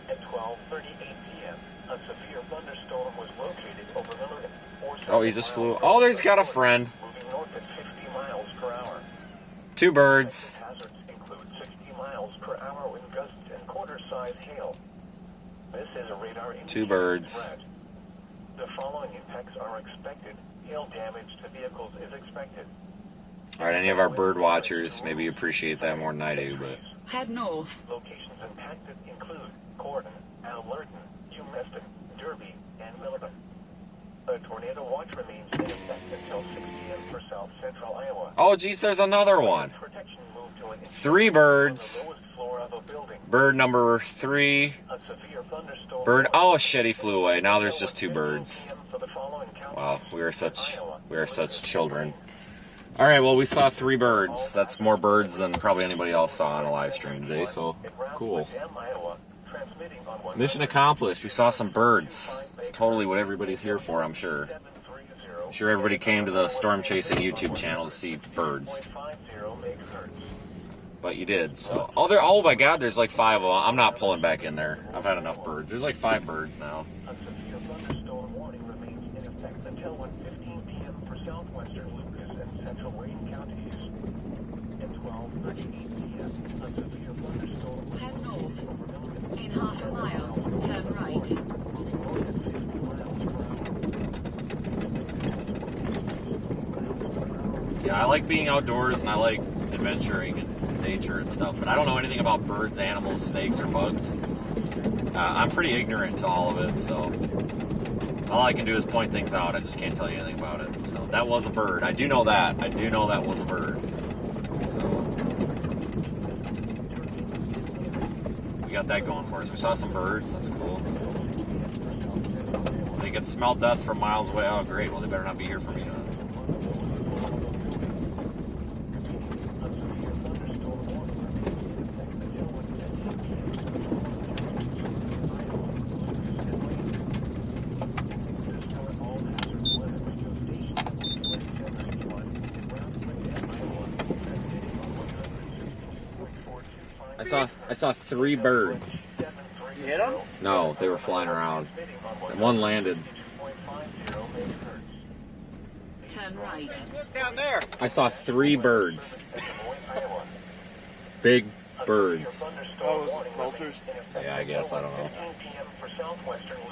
At 12:38 p.m., a severe thunderstorm was located over Miller. Oh, he just flew. Oh, there's got a friend. Moving north at 50 miles per hour. Two birds. Hazards include 60 miles per hour wind gusts and quarter-size hail. This is a radar indicator. Two birds. Threat. The following impacts are expected. Hail damage to vehicles is expected. Alright, any of our bird watchers maybe appreciate that more than I do, but Head north. Locations impacted include Gordon, Allerton, Humeston, Derby, and Milligan. A tornado watch remains in effect until 6 p.m. for south central Iowa. Oh, geez, there's another one. Protection moved to an 3 birds. on the lowest floor of a building. Bird number 3. A severe thunderstorm. Bird. Oh shit, he flew away. Now there's just 2 birds. For the following counties. Wow, we are such children. All right, well, we saw 3 birds. That's more birds than probably anybody else saw on a live stream today. So cool. Mission accomplished. We saw some birds. It's totally what everybody's here for, I'm sure. I'm sure everybody came to the Storm Chasing YouTube channel to see birds. But you did, so. Oh my God, there's like 5 of them. I'm not pulling back in there. I've had enough birds. There's like 5 birds now. A severe thunderstorm warning remains in effect until 1:15 p.m. for southwestern Lucas and central Wayne counties. At 12:38 p.m., a severe thunderstorm was Head located north. over Milligan. In half a mile, turn right. Moving north at 50 miles per hour. Yeah, I like being outdoors and I like adventuring and nature and stuff, but I don't know anything about birds, animals, snakes, or bugs. I'm pretty ignorant to all of it, so all I can do is point things out. I just can't tell you anything about it. So that was a bird. I do know that. I do know that was a bird. So we got that going for us. We saw some birds. That's cool. They can smell death from miles away. Oh, great. Well, they better not be here for me. I saw 3 birds. You hit them? No, they were flying around. And one landed. Turn right. Look down there. I saw 3 birds. Big birds. Oh, vultures? Yeah, I guess. I don't know.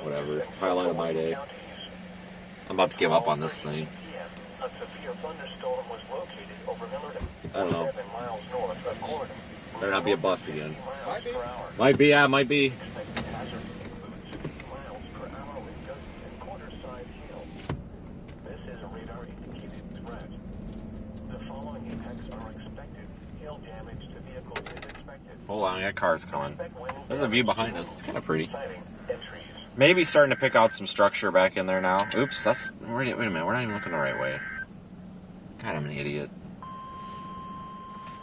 Whatever. It's highlight of my day. I'm about to give up on this thing. A severe thunderstorm was located over Milligan. I don't know. 7 miles north of Gordon. Better not be a bust again. Might be. Might be, yeah, might be. Expected hazard includes 60 miles per hour with gusts and quarter-size hail. This is a radar-indicated threat. The following impacts are expected. Hail damage to vehicles is expected. Hold on, I got cars coming. There's a view behind us. It's kind of pretty. Sighting entries. Maybe starting to pick out some structure back in there now. Oops, that's... Wait a minute, we're not even looking the right way. God, I'm an idiot.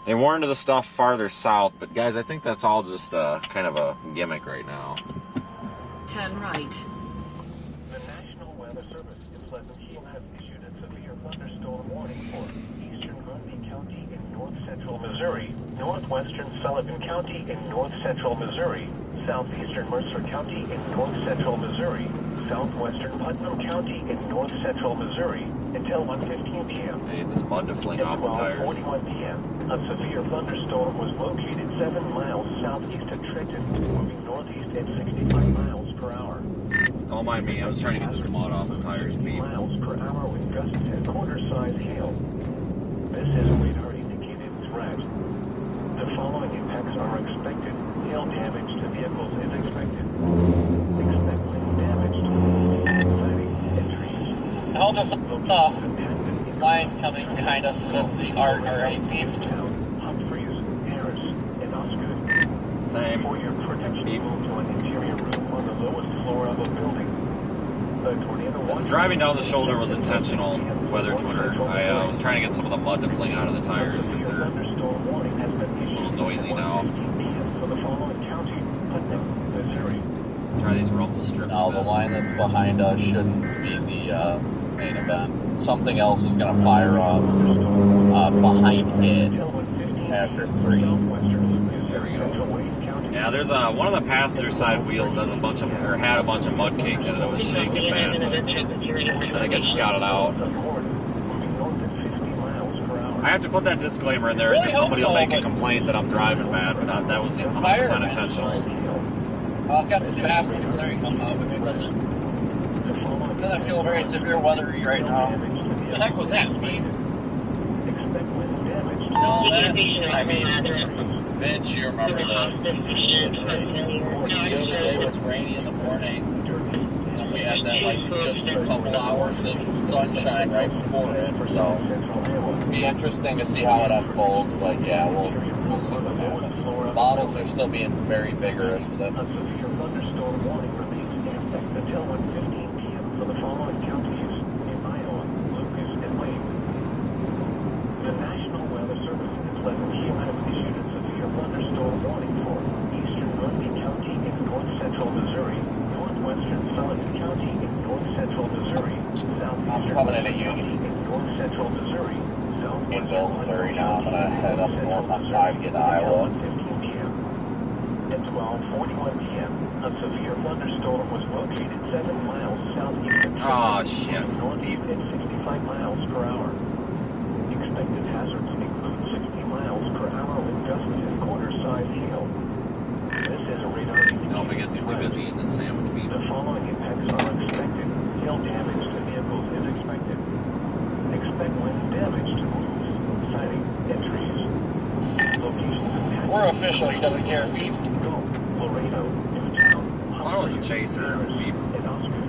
They warned of the stuff farther south, but guys, I think that's all just kind of a gimmick right now. Turn right. The National Weather Service in Pleasant Hill has issued a severe thunderstorm warning for eastern Grundy County in north-central Missouri, northwestern Sullivan County in north-central Missouri, southeastern Mercer County in north-central Missouri, southwestern Putnam County in north-central Missouri, until 1:15 p.m. I need this mud to fling off the tires. At 12:41 p.m., a severe thunderstorm was located 7 miles southeast of Trenton, moving northeast at 65 miles per hour. Don't mind me, I was trying to get this mud off the tires, 60 beep. miles per hour with gusts and quarter-size hail. This is a radar-indicated threat. The following impacts are expected. Hail damage to vehicles is expected. Expect wind damage to siding and trees. Hold us off. Line coming behind us is at the arc already beeped. Humphreys, Harris, and Osgood. Same. For your protection, move to an interior room on the lowest floor of a building. The tornado watch. Driving down the shoulder was intentional, weather twitter. I was trying to get some of the mud to fling out of the tires because they're a little noisy now. For the following county, Putnam, Missouri. Try these rumble strips. No, the line that's behind us shouldn't be the main event. Something else is going to fire up behind it after 3. There we go. Yeah, there's one of the passenger side wheels has had a bunch of mud caked in it. It was shaking bad. I think I just got it out. I have to put that disclaimer in there because somebody will make a complaint that I'm driving bad, but that was 100% intentional. Well, let's have to see what happens when Missouri comes out. It doesn't feel very severe weathery right now. What the heck was that, Pete? No, that, I mean, Vince, you remember the other day it was rainy in the morning, and we had that like just a couple hours of sunshine right before it, so it'd be interesting to see how it unfolds, but yeah, we'll see what happens. Models are still being very vigorous with it. A severe thunderstorm warning remains in effect until 1:15 p.m. for the following counties in Iowa, Lucas, and Wayne. The National Weather Service in Pleasant Hill has issued a severe thunderstorm warning for eastern Grundy County in north-central Missouri, northwestern Sullivan County in north-central Missouri, southeastern coming into County Union. in north-central Missouri, Greenville, Missouri now. I'm going to head up north on 5 to get to Iowa. At 12:41 p.m., a severe thunderstorm was located 7 miles southeast of Oh, shit. northeast at 65 miles per hour. Expected hazards include 60 miles per hour with gusts and quarter-sized hail. This is a radar indicator. No, I guess he's too busy eating his sandwich meat. The following impacts are expected. Hail damage to vehicles is expected. Expect wind damage to roofs, siding, and trees. Locations of natural We're official, he doesn't care. Beep. Go, Laredo, Newtown, I thought it was a chaser. Beep. and Oscar.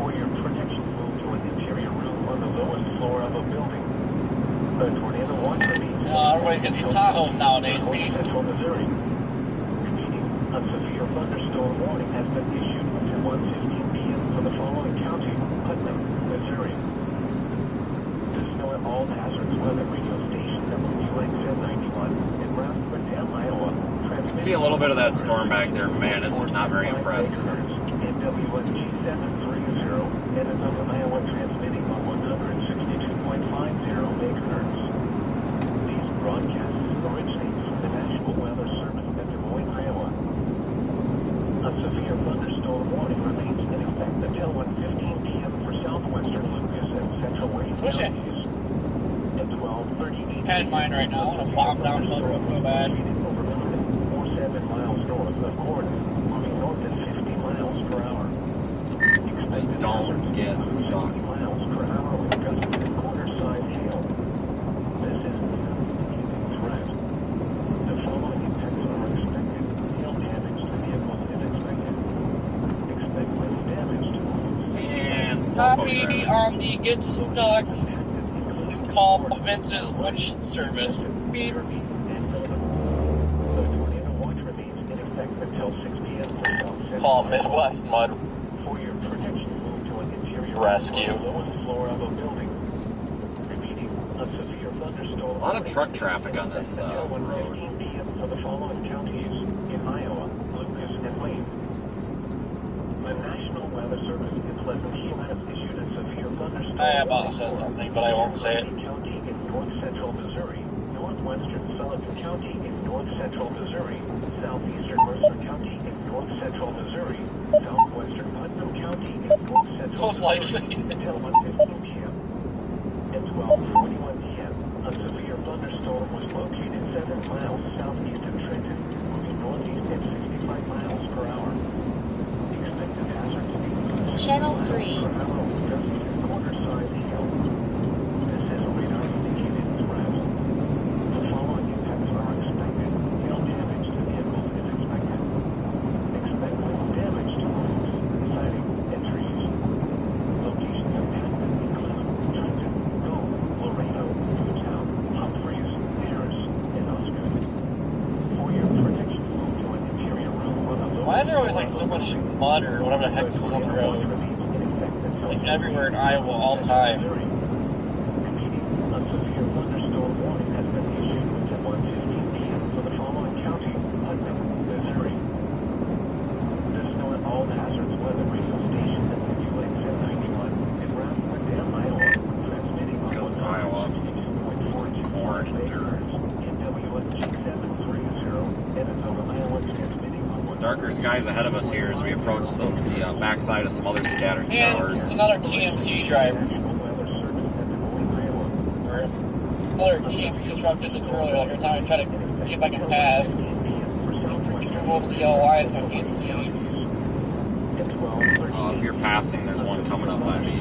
For your protection, move to an interior room on the lowest floor of a building. The tornado watch remains. Everybody get these Tahoes nowadays, Beep. Central Missouri. Repeating, a severe thunderstorm warning has been issued until 1:15 p.m. for the following county, Putnam, Missouri. This is at all hazards weather radio station WXN 91 in Round Iowa. You can see a little bit of that storm back there. Man, this is not very impressive. In WSG 730 and another Iowa transmitting on 162.50 megahertz. These broadcasts originate from the National Weather Service at Des Moines, Iowa. A severe thunderstorm warning remains in effect until 1:15 p.m. for southwestern Lucas and central Wayne Push it. counties. At 12:38 Had mine right now. I want to bomb down the road so bad. over Milton, or 7 miles north of Gordon, moving north at 50 miles per hour. Just don't get stuck. 60 miles per hour with gusts and quarter-sized hail. This is keeping threat. The following impacts are expected. Hail damage to vehicles is expected. Expect wind damage to roofs. And slow Copy driving. on the get stuck and call Vince's Bush service. Beep. The tornado watch remains in effect until 6 p.m. for South Central. Call Midwest Mud For your protection, move to an interior Rescue. on the lowest floor of a building. Repeating, a severe thunderstorm. A lot of truck traffic on this until road. 1:15 p.m. for the following counties in Iowa, Lucas, and Wayne. The National Weather Service in Pleasant Hill has issued a severe thunderstorm. I about to say something, but I won't say it. County in north-central Missouri, northwestern Sullivan County in north-central Missouri, southeastern Mercer County in north-central Missouri, southwestern Putnam County in north-central Most Missouri likely. until 1:15 p.m. At 12:41 p.m., a severe thunderstorm was located 7 miles southeast of Trenton, moving northeast at 65 miles per hour. Expected hazards include Channel 3. per hour with gusts and quarter-sized hail. This is a radar indicated threat. The following impacts are expected. Hail damage to vehicles is expected. Expect wind damage to roofs, siding, and trees. Locations impacted include Trenton, Gove, Laredo, Newtown, Humphreys, Harris, and Osgood. For your protection, move to an interior room on the lowest Why is there always like so much mud or whatever the heck is on the road? Like everywhere in Iowa all the time. Repeating, a severe thunderstorm warning has been issued until 1:15 p.m. for the following county, Putnam, Missouri. This is at all hazards weather radio station WXN 91 in Round Iowa, transmitting on Goes to Iowa. 162.42 Corn, megahertz in WSG 730 and another Iowa transmitting on 1. Darker skies ahead of us here as we approach the backside of some other scattered And showers. it's another TMC driver. National Weather Service at Des Moines, Iowa. Or another TMC truck did this earlier. Like every time I try to see if I can pass, freaking move over the yellow line so I can't see. If you're passing, there's one coming up by me.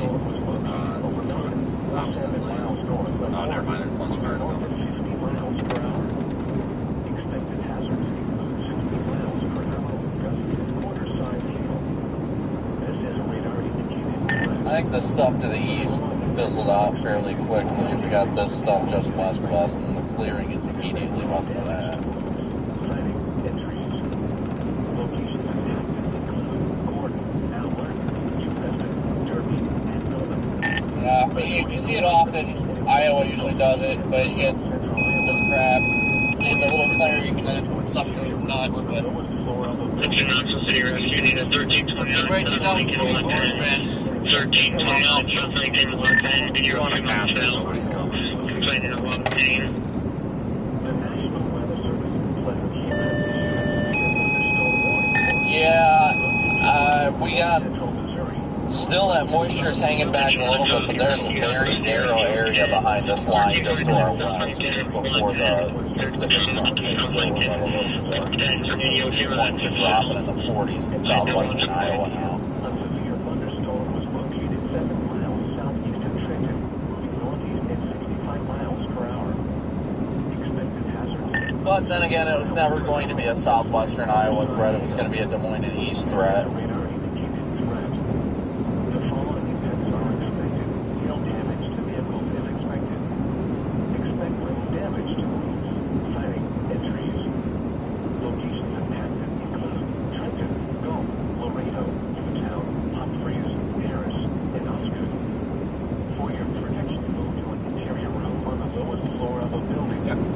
Opposite lane. Oh, never mind. There's a bunch of cars coming. think the stuff to the east fizzled out fairly quickly. We got this stuff just west of us, and the clearing is immediately west of that. You see it often. Iowa usually does it, but you get this crap. It's a little clearing, and then stuff goes nuts, but... It's in Knoxville City Rescue, need a 1329. Right, 2024 man. 1329, something in 1110. Did you want to want pass it? Nobody's coming. complaining a lot of pain? Yeah, we got... Still that moisture is hanging back a little bit, but there's a very narrow area behind this line just to our west before the Pacific front takes over by the looks of it. Points are dropping in the 40s in southwestern Iowa now. But then again, it was never going to be a southwestern Iowa threat. It was going to be a Des Moines and East threat.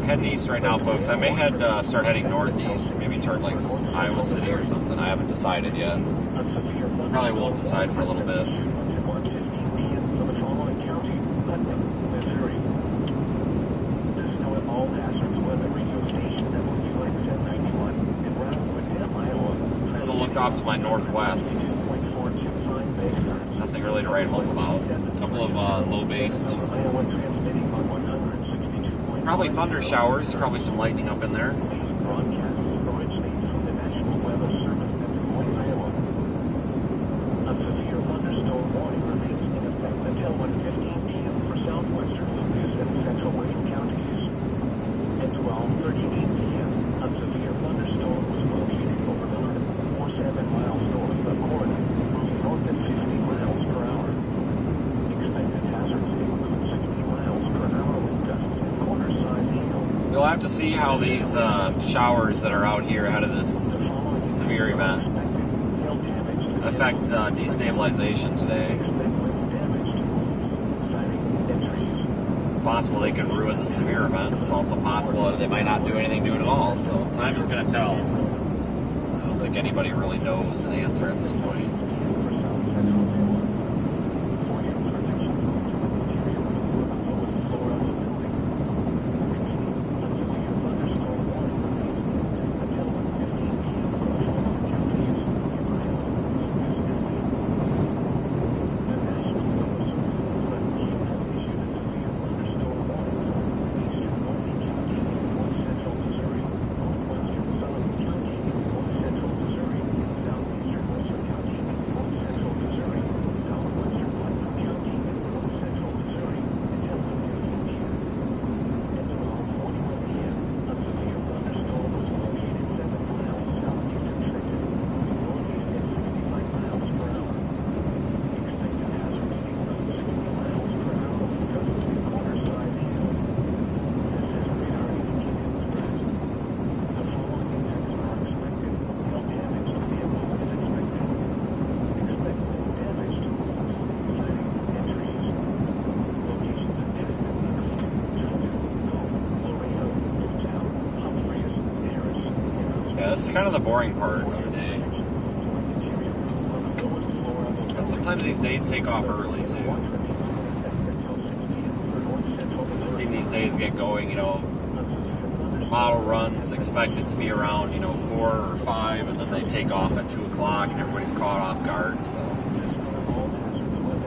Heading east right now, folks. I may start heading northeast, maybe turn like Iowa City or something. I haven't decided yet. Probably won't decide for a little bit. This is a look off to my northwest. Nothing really to write home about. A couple of low-based. Probably thunder showers, probably some lightning up in there. We'll have to see how these showers that are out here ahead of this severe event affect destabilization today. It's possible they could ruin the severe event. It's also possible that they might not do anything to it at all. So time is going to tell. I don't think anybody really knows an answer at this point. This is kind of the boring part of the day. And sometimes these days take off early, too. I've seen these days get going, model runs expected to be around, 4 or 5, and then they take off at 2 o'clock, and everybody's caught off guard, so...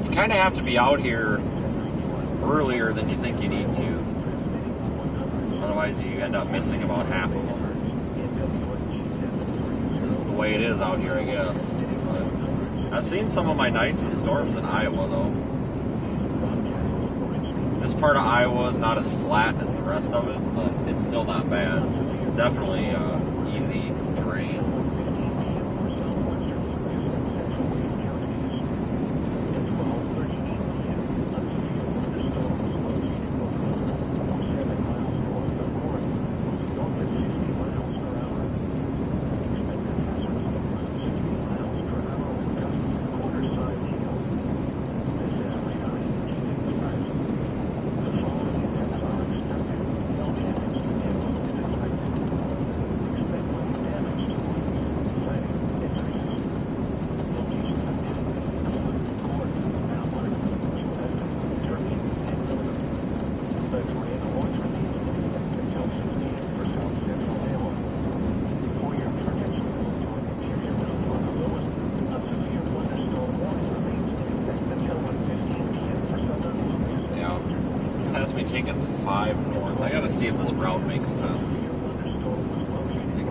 You kind of have to be out here earlier than you think you need to. Otherwise, you end up missing about half of them. Just the way it is out here, I guess. But I've seen some of my nicest storms in Iowa, though. This part of Iowa is not as flat as the rest of it, but it's still not bad. It's definitely easy terrain. see if this route makes sense.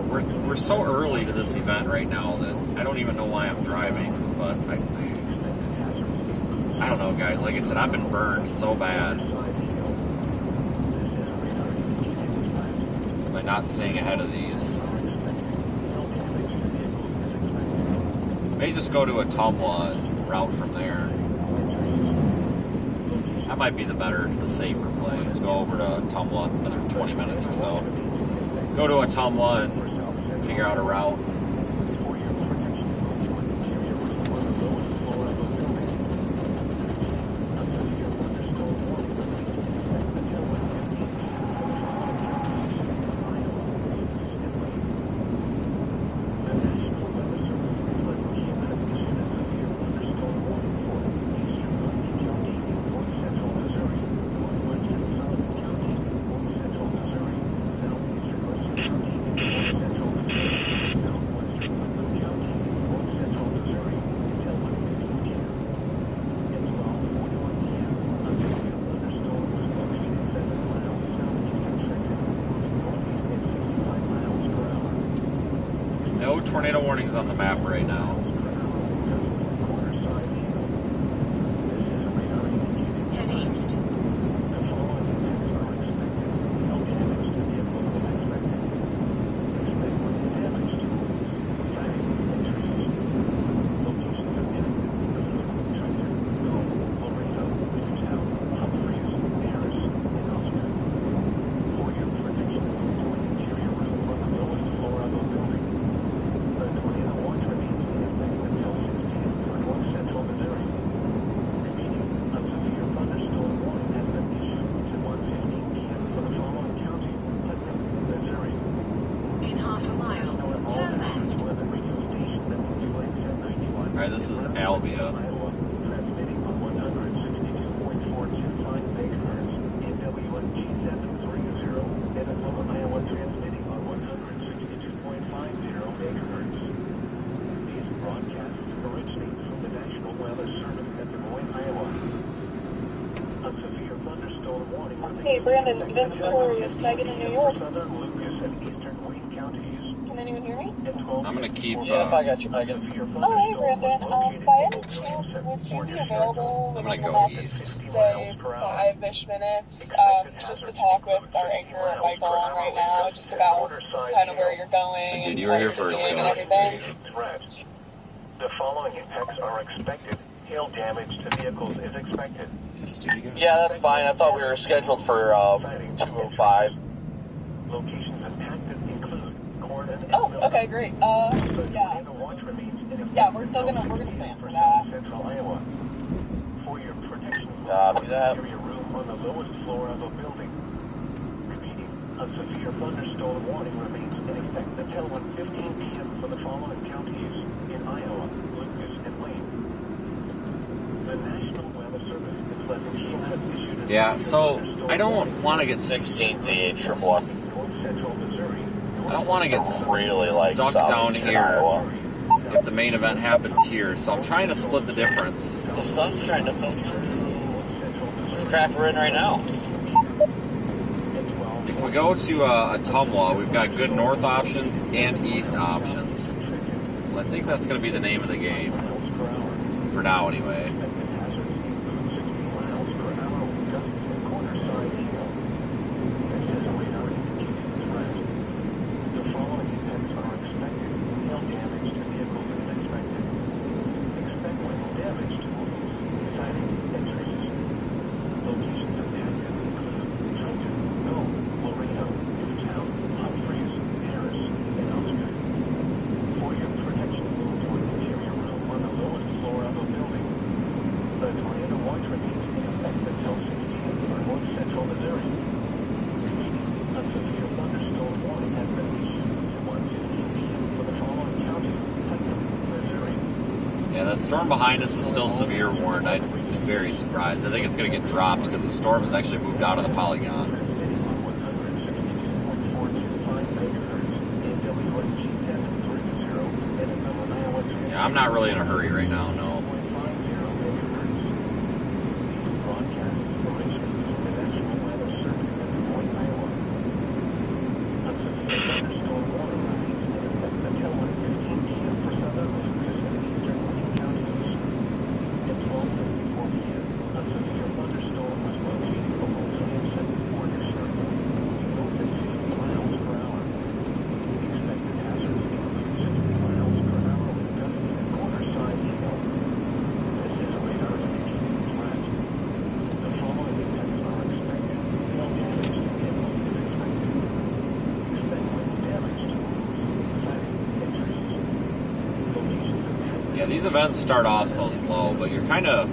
Like, we're so early to this event right now that I don't even know why I'm driving, but I don't know, guys. Like I said, I've been burned so bad by not staying ahead of these. May just go to a Tumwa route from there. That might be the safer play. Just go over to Tumwa another 20 minutes or so. Go to a Tumwa and figure out a route. No tornado warnings on the map right now. Head east. Alright, this is Albia. Hey, Brandon, Vince Corey, it's Megan in New York. Can anyone hear me? I'm gonna keep. Yeah, I got you, Megan. Oh, hey, Brandon. By any chance, would you be available I'm within gonna the go next, east. say, 5-ish minutes, just to talk with our anchor and Michael on right now, just about kind of where you're going Dude, and you were what here you're first, seeing and go. everything. The following impacts are expected. Hail damage to vehicles is expected. Is this dude again? Yeah, that's fine. I thought we were scheduled for 2:05. Locations impacted include Corn and Oh, okay, great. Yeah. Yeah, we're gonna plan for that. Central Iowa. For your protection, Copy that. area room on the lowest floor of a building. Repeating, a severe thunderstorm warning remains in effect until 1:15 p.m. for the following counties in Iowa, Lucas, and Wayne. The National Weather Service is letting you have issued a Yeah, so I don't want to get 16 TH from what? North Central Missouri. I don't want to get Really like stuck south down eastern here Iowa. if the main event happens here. So I'm trying to split the difference. The sun's trying to filter. This crap we're in right now. If we go to Ottumwa, we've got good north options and east options. So I think that's going to be the name of the game. For now, anyway. Yeah, that storm behind us is still severe warned. I'm very surprised. I think it's going to get dropped because the storm has actually moved out of the polygon. Yeah, I'm not really in a hurry right now, no. Yeah, these events start off so slow, but you kind of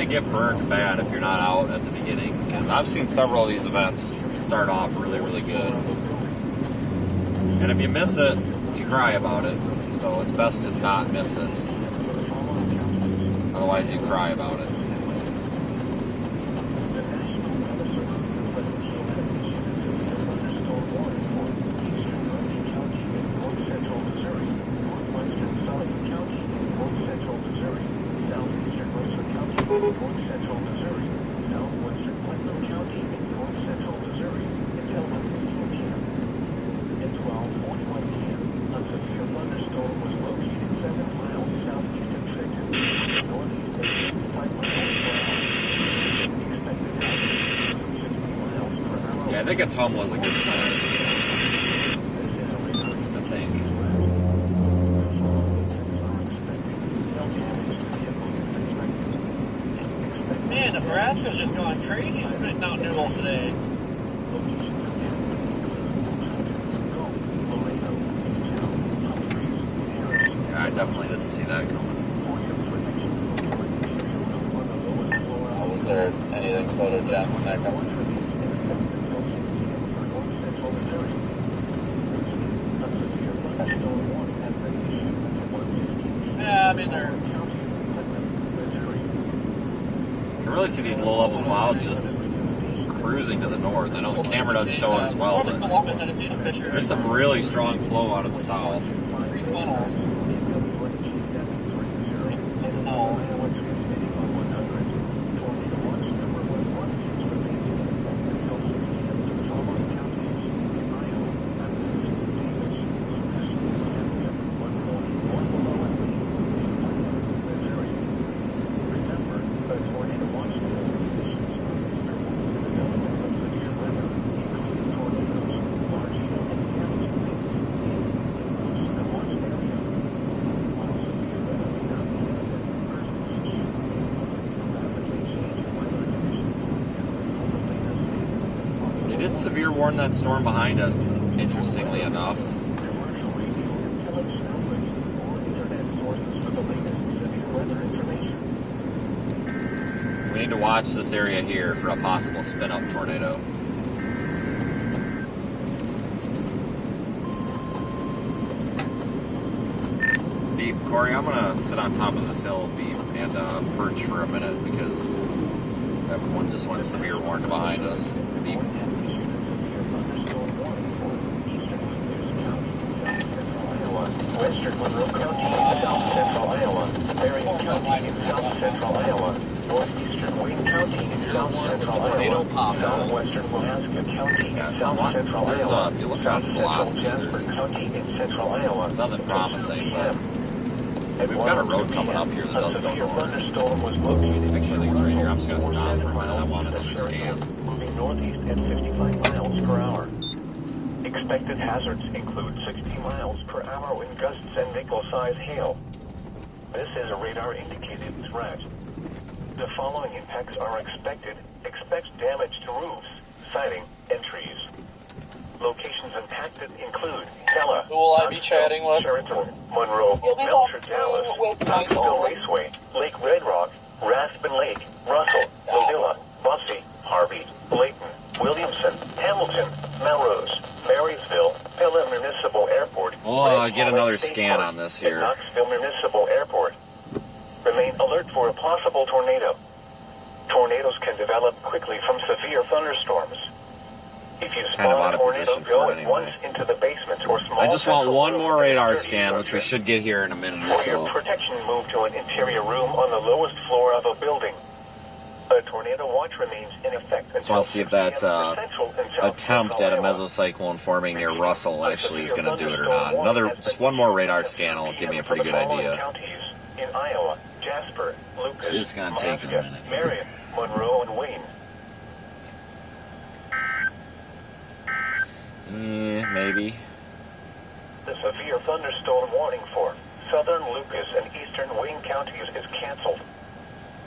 get burned bad if you're not out at the beginning. Because I've seen several of these events start off really, really good. And if you miss it, you cry about it. So it's best to not miss it. Otherwise, you cry about it. I think a Tum was a good plan. I think. Man, Nebraska's just going crazy spitting out noodles today. Yeah, I definitely didn't see that coming. Was there anything photogenic in that coming? Yeah, I mean, they're... You can really see these low-level clouds just cruising to the north. I know the camera doesn't show it as well, but there's some really strong flow out of the south. 3 funnels. Oh. Did severe warn that storm behind us, interestingly enough. We need to watch this area here for a possible spin-up tornado. Beep, Corey, I'm going to sit on top of this hill, Beep, and perch for a minute because that one just went severe warned behind us. Beep. Western Monroe County in south central Iowa, Marion County in south central Iowa, northeastern Wayne County in south central Iowa, southwestern Alaska County in south central Iowa, if you look out at velocity, Jasper County in central Iowa. There's nothing promising, but we've got a road coming up here that does go north. Thunderstorm was located. Actually, I think it's right here. I'm just going to stop for a minute. I wanted to scan. Moving northeast at 55 miles per hour. Expected hazards include 60 miles per hour wind gusts and nickel-size hail. This is a radar-indicated threat. The following impacts are expected. Expect damage to roofs, siding, and trees. Locations impacted include Tella, Who will I be chatting with? Sheraton, Monroe, You'll be Melcher, talking Dallas, with Knoxville Michael. Raceway, Lake Red Rock, Raspin Lake, Russell, Mozilla, Bussy, Harvey, Layton, Williamson, Hamilton, Melrose, Marysville, Pella Municipal Airport. We'll get another scan on this here. Knoxville Municipal Airport. Remain alert for a possible tornado. Tornadoes can develop quickly from severe thunderstorms. If you Kind of spot out a of tornado, position for go it at anyway. once into the basement or small. I just want central one room more of the radar security scan, which we structure. should get here in a minute or For your so. protection, move to an interior room on the lowest floor of a building. A tornado watch remains in effect until So I'll see if that 6 p.m. for central and south attempt central at a Iowa. mesocyclone forming near Russell actually is going to do it or not. Just one more radar scan will give me a pretty good idea. Counties in Iowa, Jasper, Lucas, It's gonna take a Alaska, minute. Marion, Monroe, and Wayne. Maybe. The severe thunderstorm warning for southern Lucas and eastern Wayne counties is canceled.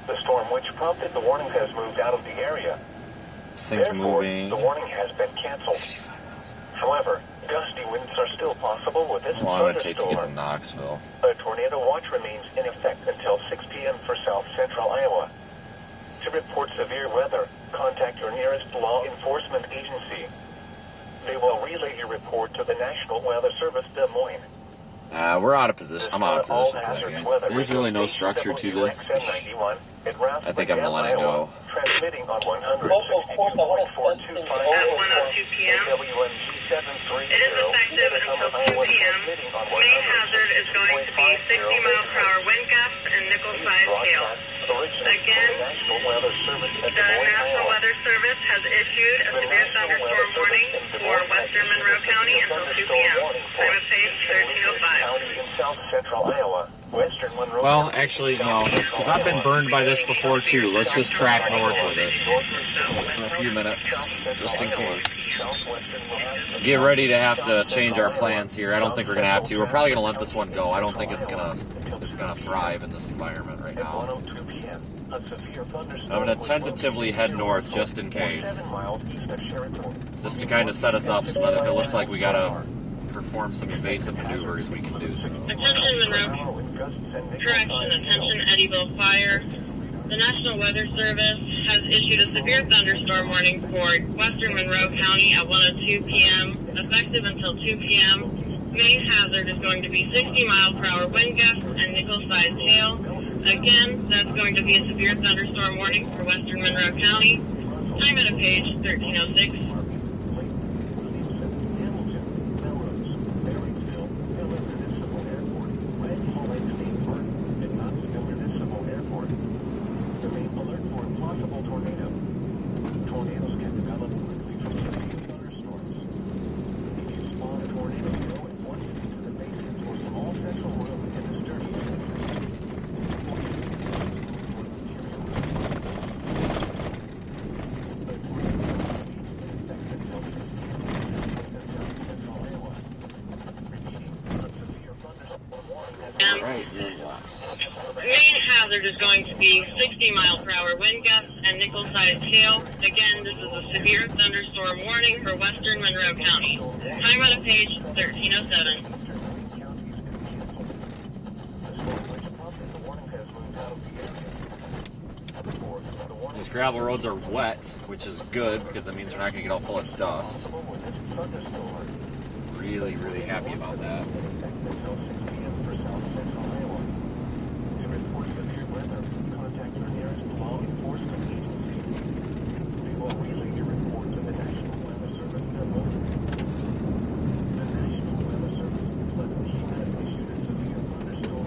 The storm which prompted the warning has moved out of the area. This thing's Therefore, moving. the warning has been canceled. 55 miles. However, Gusty winds are still possible with this How long would it take to get to thunderstorm. Knoxville? A tornado watch remains in effect until 6 p.m. for south central Iowa. To report severe weather, contact your nearest law enforcement agency. They will relay your report to the National Weather Service Des Moines. We're out of position. I'm out of position for that, All-hazards guys. weather There's really no station structure to this. WXN91 at Rouse I think I'm gonna let it go. Transmitting on 100. Local, of course, I want to send things over At to 1:02 p.m. WMG 730. It is effective until 2 p.m. Main hazard is going to be 60 mile per hour wind gusts and nickel-sized hail. Again, the National Weather Service has issued a severe thunderstorm warning for western Monroe County until 2 p.m. Time of phase 1305. Well, actually, no, because I've been burned by this before too. Let's just track north with it for a few minutes, just in case. Get ready to have to change our plans here. I don't think we're gonna have to. We're probably gonna let this one go. I don't think it's gonna thrive in this environment right now. I'm gonna tentatively head north just in case, just to kind of set us up so that if it looks like we gotta perform some evasive maneuvers, we can do so. Attention Monroe. Correction, attention Eddyville Fire. The National Weather Service has issued a severe thunderstorm warning for western Monroe County at 1:02 p.m. effective until 2 p.m. Main hazard is going to be 60 mile per hour wind gusts and nickel-sized hail. Again, that's going to be a severe thunderstorm warning for western Monroe County. Time at a page 1306. Main hazard is going to be 60 mile per hour wind gusts and nickel-sized hail. Again, this is a severe thunderstorm warning for western Monroe County. Time on a page 1307. These gravel roads are wet, which is good because it means we're not going to get all full of dust. Really, really happy about that.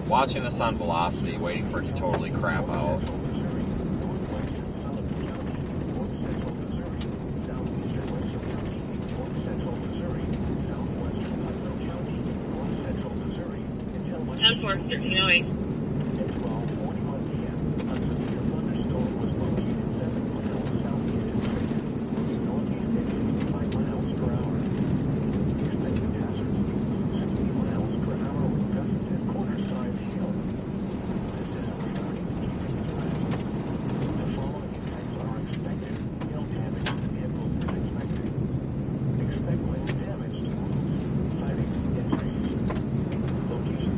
Watching this on velocity, waiting for it to totally crap out. Ten 1308.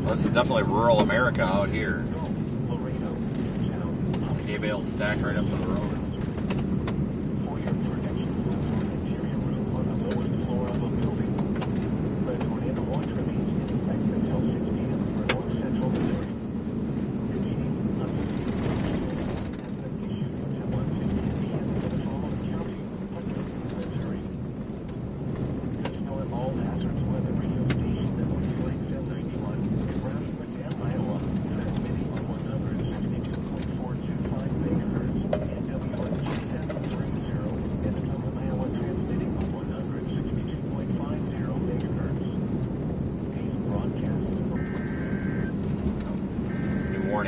This is definitely rural America out here. Hay bales stacked right up to the road.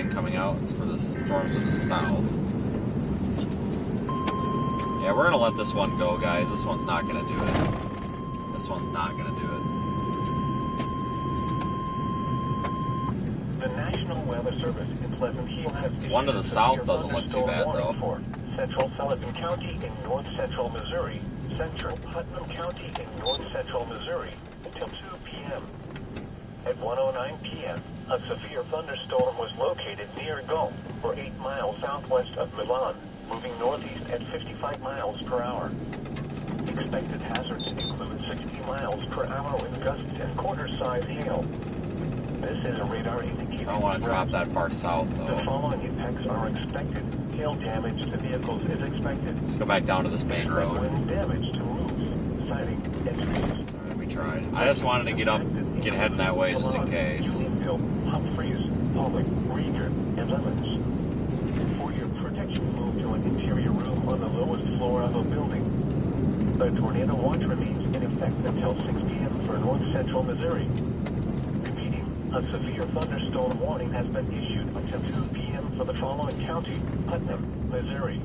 Coming out. It's for the storms to the south. Yeah, we're gonna let this one go, guys. This one's not gonna do it. This one's not gonna do it. The National Weather Service in Pleasant Hill has one to the south doesn't look too bad though. For Central Sullivan County in north central Missouri, central Putnam County in north-central Missouri until 2 p.m. At 1:09 p.m., a severe thunderstorm was located near Gulf, or 8 miles southwest of Milan, moving northeast at 55 miles per hour. Expected hazards include 60 miles per hour wind gusts and quarter-size hail. This is a radar indicator. I don't want to drop that far south, The though. following impacts are expected. Hail damage to vehicles is expected. Let's go back down to this main road. Wind damage to roofs, siding, and trees. Alright, we tried. I just wanted to get heading that way just in case. Humphreys, Pollock, Rieger, and Lemons. For your protection, move to an interior room on the lowest floor of a building. The tornado watch remains in effect until 6 p.m. for north-central Missouri. Repeating, a severe thunderstorm warning has been issued until 2 p.m. for the following county: Putnam, Missouri.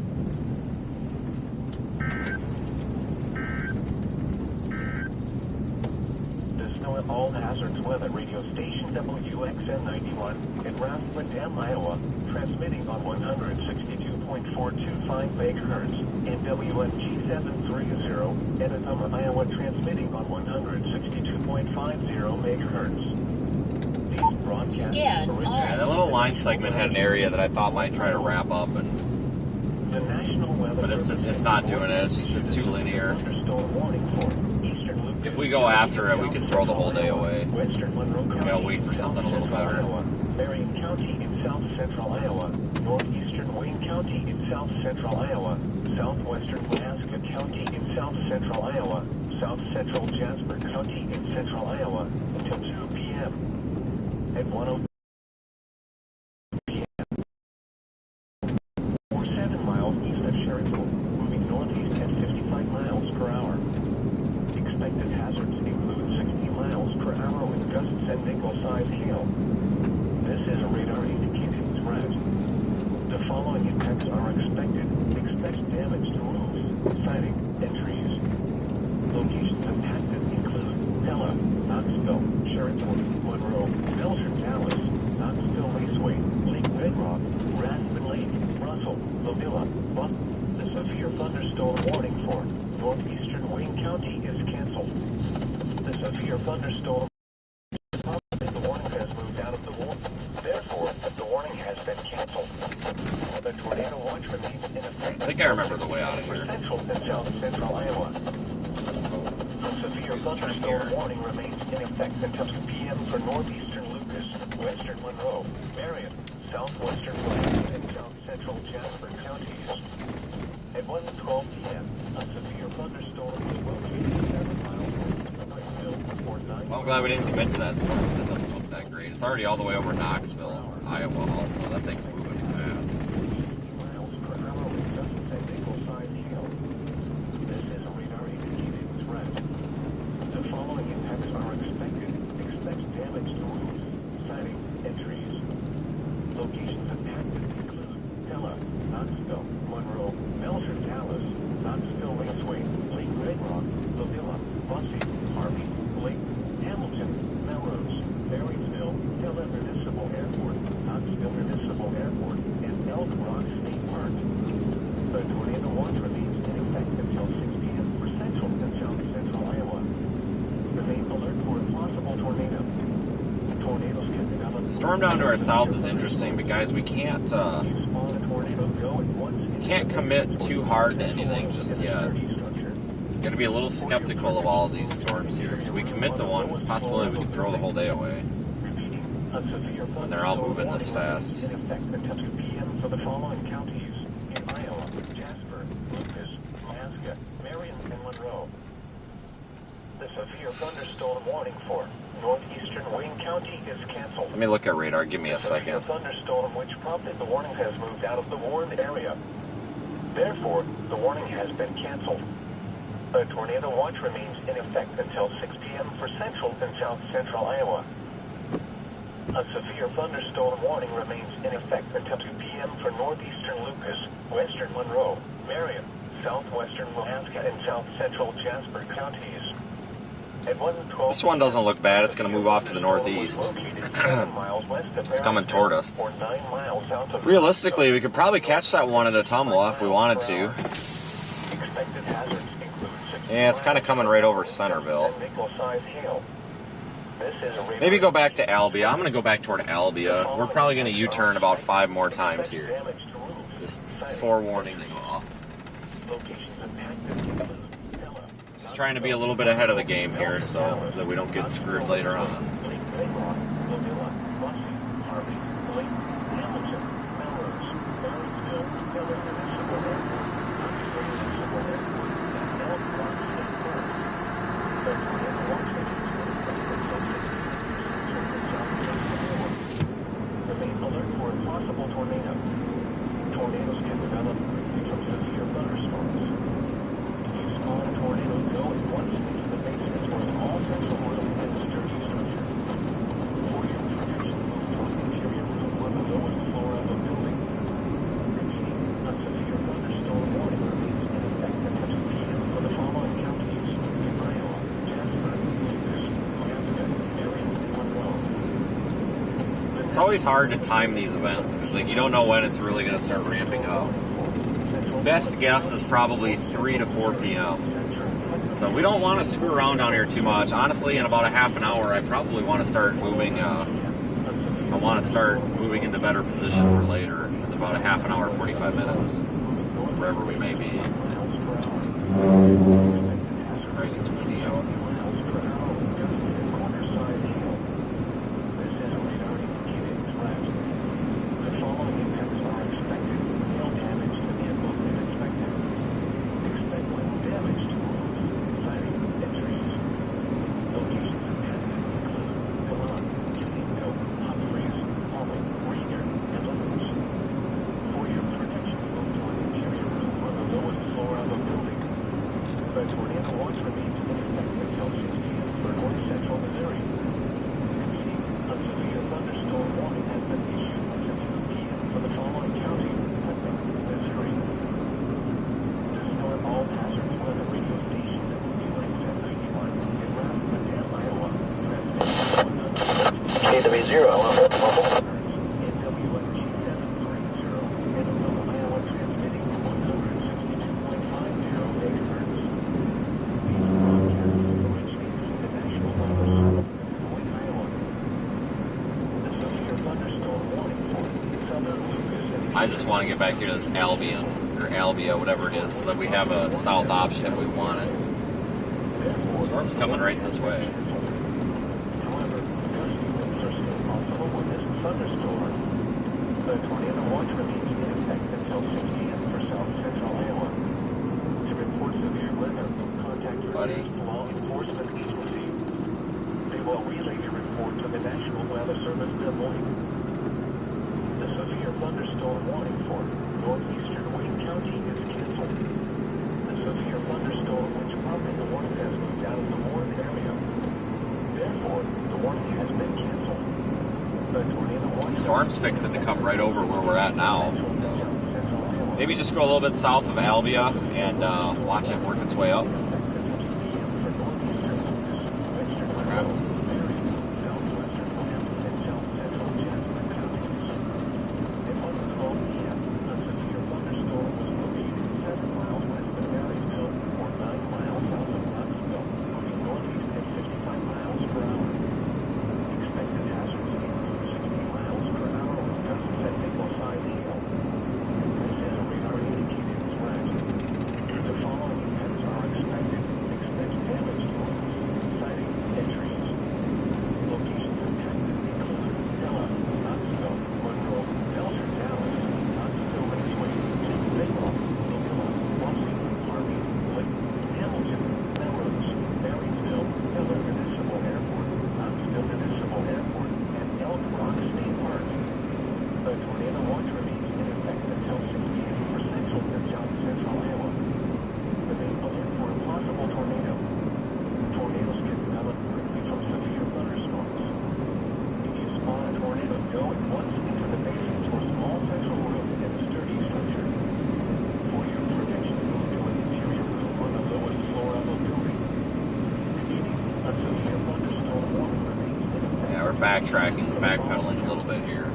All hazards weather radio station WXN 91 in Rathbun, Iowa, transmitting on 162.425 MHz, and WMG 730 in Annam, Iowa, transmitting on 162.50 MHz. These broadcasts Yeah, that little line segment had an area that I thought might try to wrap up, and the National Weather but it's not doing it. It's too linear. Thunderstorm warning for eastern Lucas. If we go after it, we can throw the whole day away. Western Monroe We gotta wait for something a little better. Iowa, Marion County in south-central Iowa, northeastern Wayne County in south-central Iowa, southwestern Alaska County in south-central Iowa, south-central Jasper County in central Iowa until 2 p.m. At 1:00 p.m. or 7 miles east of Sherrill, moving northeast at 55 miles per hour. Expected hazards include 60 miles per hour with gusts and nickel-sized hail. This is a radar indicating threat. The following impacts are expected. Expect damage to roofs, siding, and trees. Locations impacted include Pella, Knoxville, Sheraton, Monroe, Belcher, Dallas, Knoxville Raceway, Lake Bedrock, Rathbun Lake, Russell, Lobilla, Buck. The severe thunderstorm warning for northeastern Wayne County is canceled. The severe thunderstorm, the warning has moved out of the warning. Therefore, the warning has been canceled. The tornado watch remains in effect. I think I remember the way out of For here. central and south-central Iowa. The severe thunderstorm warning remains in effect until 2 p.m. for northeastern Lucas, western Monroe, Marion, southwestern Wayne, and south-central Jasper counties. At 1:12 p.m., a severe thunderstorm was located 7 miles west of Knoxville, or 9 Well, I'm glad we didn't commit to that storm. That doesn't look that great. It's already all the way over Knoxville, Iowa, also. That thing's moving fast. miles per hour with gusts and nickel-sized hail. This is a radar indicating threat. The following impacts are expected. Expect damage to roofs, siding, and trees. Locations impacted include Pella, Knoxville, Monroe, Belcher, Dallas, Knoxville Raceway, Lake Bedrock, Lobilla, Bussy, Harvey, Lake, Hamilton, Melrose, Marysville, Pella Municipal Airport, Knoxville Municipal Airport, and Elk Rock State Park. The tornado watch remains in effect until 6 p.m. for central and south-central Iowa. Remain alert for a possible tornado. Tornadoes can develop. Storm down to our south is interesting, but guys, we can't commit too hard to anything just yet. Got to be a little skeptical of all of these storms here. So we commit to one, it's possible that we can throw the whole day away. And they're all moving this fast. In effect until 2 p.m. for the following counties in Iowa: Jasper, Lucas, Alaska, Marion, and Monroe. The severe thunderstorm warning for northeastern Wayne County is canceled. Let me look at radar. Give me a The severe second. thunderstorm which prompted the warning has moved out of the warned area. Therefore, the warning has been canceled. The tornado watch remains in effect until 6 p.m. for central and south-central Iowa. A severe thunderstorm warning remains in effect until 2 p.m. for northeastern Lucas, western Monroe, Marion, southwestern Alaska, and south-central Jasper counties. At 1:12, This one doesn't look bad. It's going to move off to the northeast. It's coming toward us. Realistically, we could probably catch that one at Ottumwa if we wanted to. Expected hazards include Yeah, it's kind of coming right over Centerville. Maybe go back to Albia. I'm going to go back toward Albia. We're probably going to U-turn about 5 more times here. Just forewarning you all. Just trying to be a little bit ahead of the game here so that we don't get screwed later on. It's always hard to time these events because you don't know when it's really going to start ramping up. Best guess is probably 3 to 4 p.m. So we don't want to screw around down here too much. Honestly, in about a half an hour, I probably want to start moving. I want to start moving into better position for later. In about a half an hour, 45 minutes, wherever we may be. Christ, it's windy out. I just want to get back here to this Albion, or Albia, whatever it is, so that we have a south option if we want it. Storm's coming right this way. The tornado watch remains in effect until 6 p.m. for south central Iowa. To report severe weather, contact your nearest law enforcement agency. They will relay your report to the National Weather Service Des Moines. The severe thunderstorm warning for northeastern Wayne County is canceled. The severe thunderstorm which prompted the warning has moved out of the Warren area. Therefore, the warning has been canceled. The storm's fixing to come right over where we're at now, so maybe just go a little bit south of Albia and watch it work its way up. Perhaps. Backtracking, backpedaling a little bit here.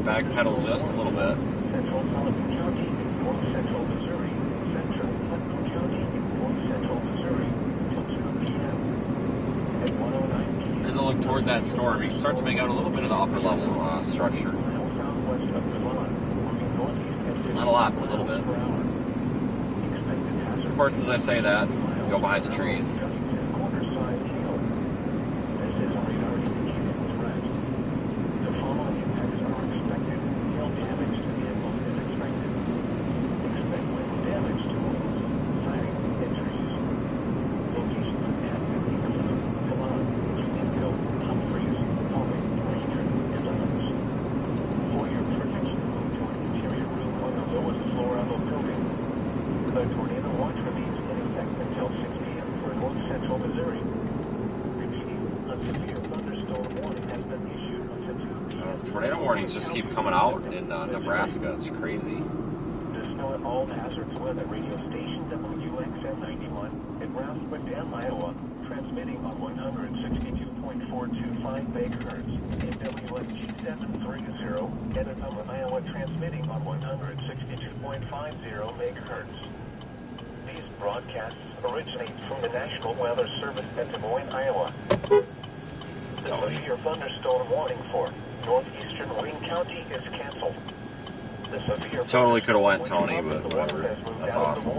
backpedal just a little bit. Central Sullivan County in north central Missouri. Central Putnam County in north central Missouri until 2 p.m. At 1:09 p.m. As I look toward that storm, you can start to make out a little bit of the upper level structure. Southwest of Milan, moving northeast at Not a lot, but a little bit. Of course, as I say that, go behind the trees. Tornado warnings just keep coming out in Nebraska. It's crazy. Dispel all hazards weather radio station WXM 91 in Roundsburg Dam, Iowa, transmitting on 162.425 megahertz. In WFG 730, Edison, Iowa, transmitting on 162.50 megahertz. These broadcasts originate from the National Weather Service at Des Moines, Iowa. The severe thunderstorm warning for northeastern Wayne County is canceled. Totally could have went Tony, but whatever. That's awesome.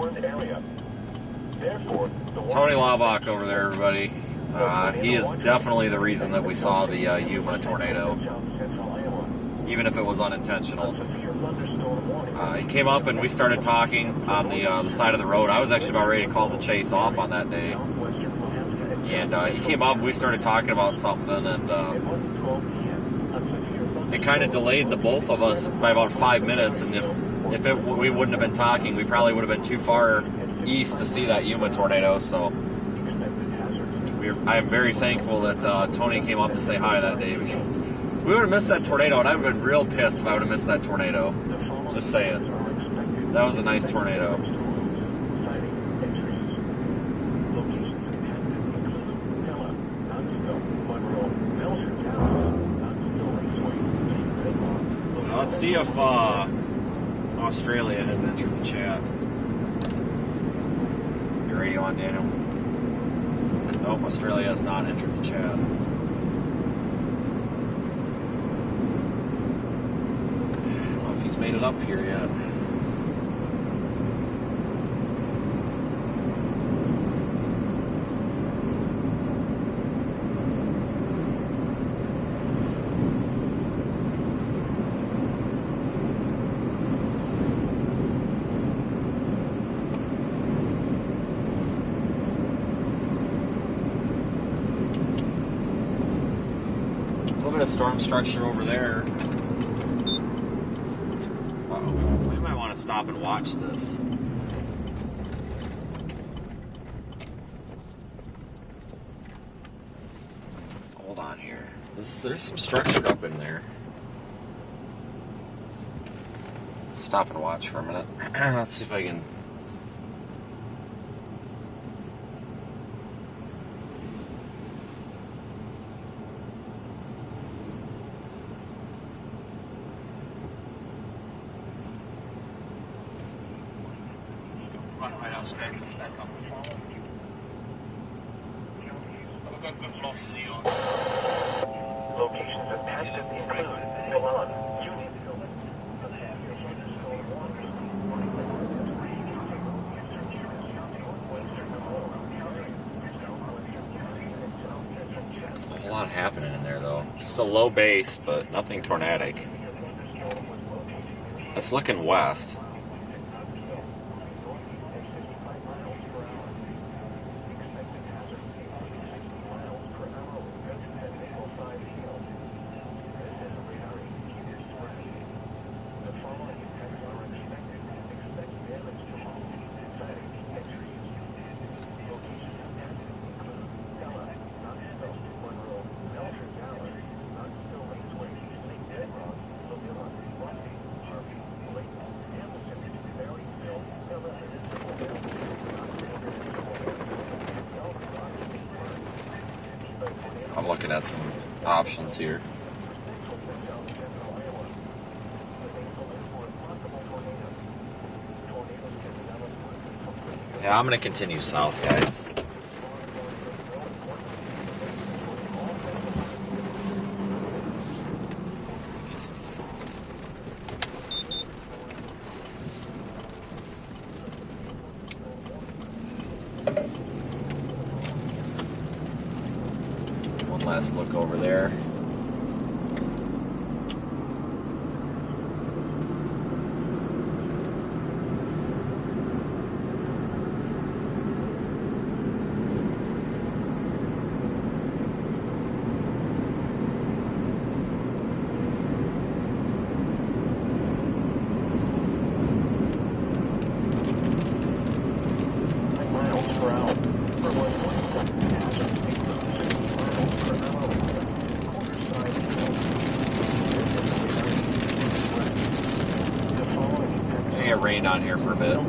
Tony Laubach over there, everybody. He is definitely the reason that we saw the Yuma tornado, even if it was unintentional. He came up and we started talking on the side of the road. I was actually about ready to call the chase off on that day. And he came up and we started talking about something, and it kind of delayed the both of us by about 5 minutes, and we wouldn't have been talking, we probably would have been too far east to see that Yuma tornado. So I am very thankful that Tony came up to say hi that day. We would have missed that tornado, and I would have been real pissed if I would have missed that tornado. Just saying. That was a nice tornado. Let's see if Australia has entered the chat. Your radio on, Daniel? Nope, Australia has not entered the chat. I don't know if he's made it up here yet. Storm structure over there. Uh-oh. We might want to stop and watch this. Hold on here. There's some structure up in there. Stop and watch for a minute. Let's see if I can. Good velocity on. Locations impacted include Milan, Unionville, a lot happening in there though. Just a low base, but nothing tornadic. It's looking west. I'm looking at some options here. Yeah, I'm gonna continue south, guys. One last look over there. It rained on here for a bit.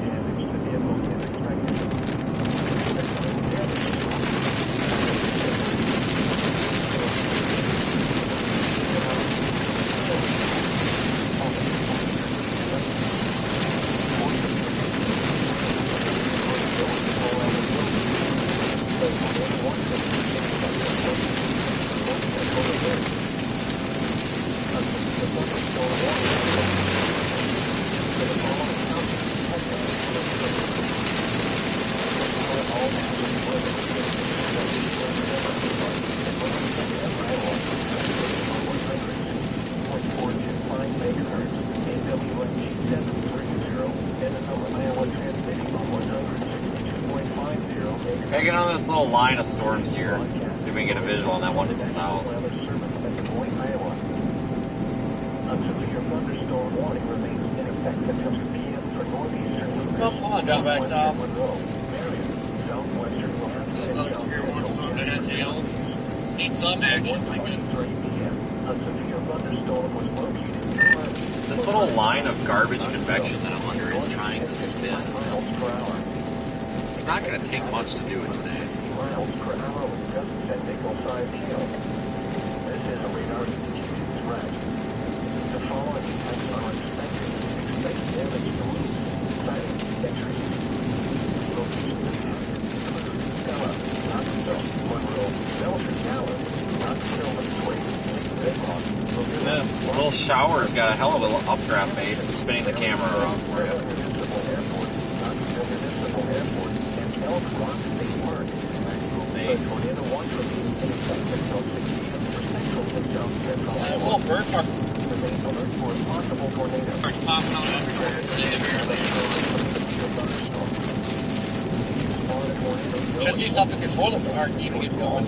Hanging on this little line of storms here. See if we can get a visual on that one to the south. Come on, drop back south. Need some action. This little line of garbage convection that I'm under is trying to spin. It's not going to take much to do it today. Miles per hour with gusts at nickel 5 kilo. This is a radar indicated threat. The following effects are expected. Expect damage to roofs, siding, and trees. Locations include Stella, Knoxville, Monroe, Belford, Dallas, Knoxville, Lakeway, Redlock. This little shower's got a hell of an updraft base. I'm spinning the camera around for you. Nice little base. Well, bird park. Birds popping out everywhere today, apparently. Should see something because one of them aren't keeping it going.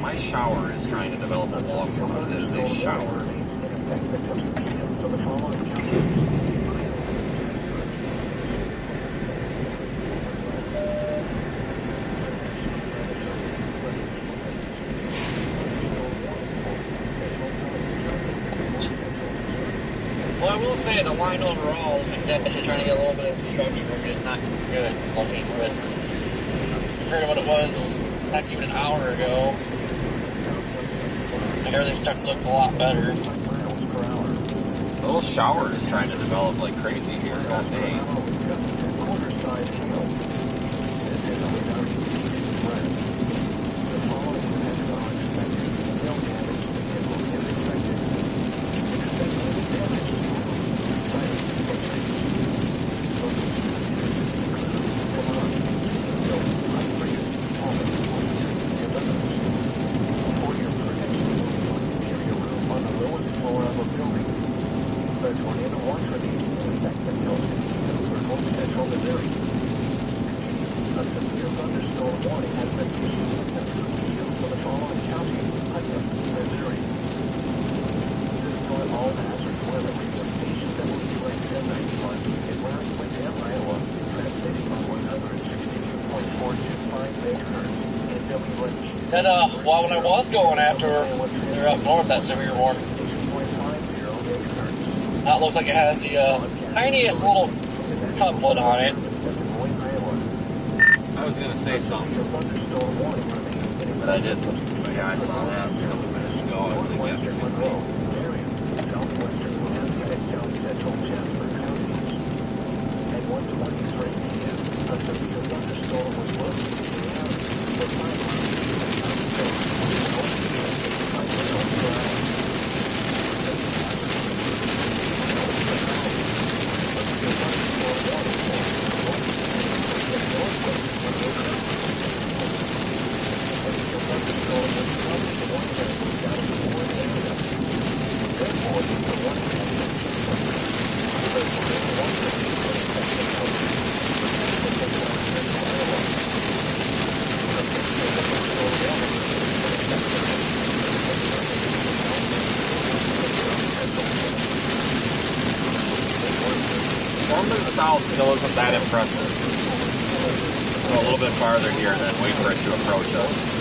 My shower is trying to develop a log flume. It is a shower. Well, I will say the line overall is actually trying to get a little bit of structure, but it's not good looking. But compared to what it was back even an hour ago, everything's starting to look a lot better. The little shower is trying to develop like crazy here. God dang. And well, when I was going after we were up north, that severe warning, that looks like it has the tiniest little couplet on it. I was gonna say something, but I didn't. But yeah, I saw that a couple minutes ago. I was thinking after something south still isn't that impressive. Go a little bit farther here and then wait for it to approach us.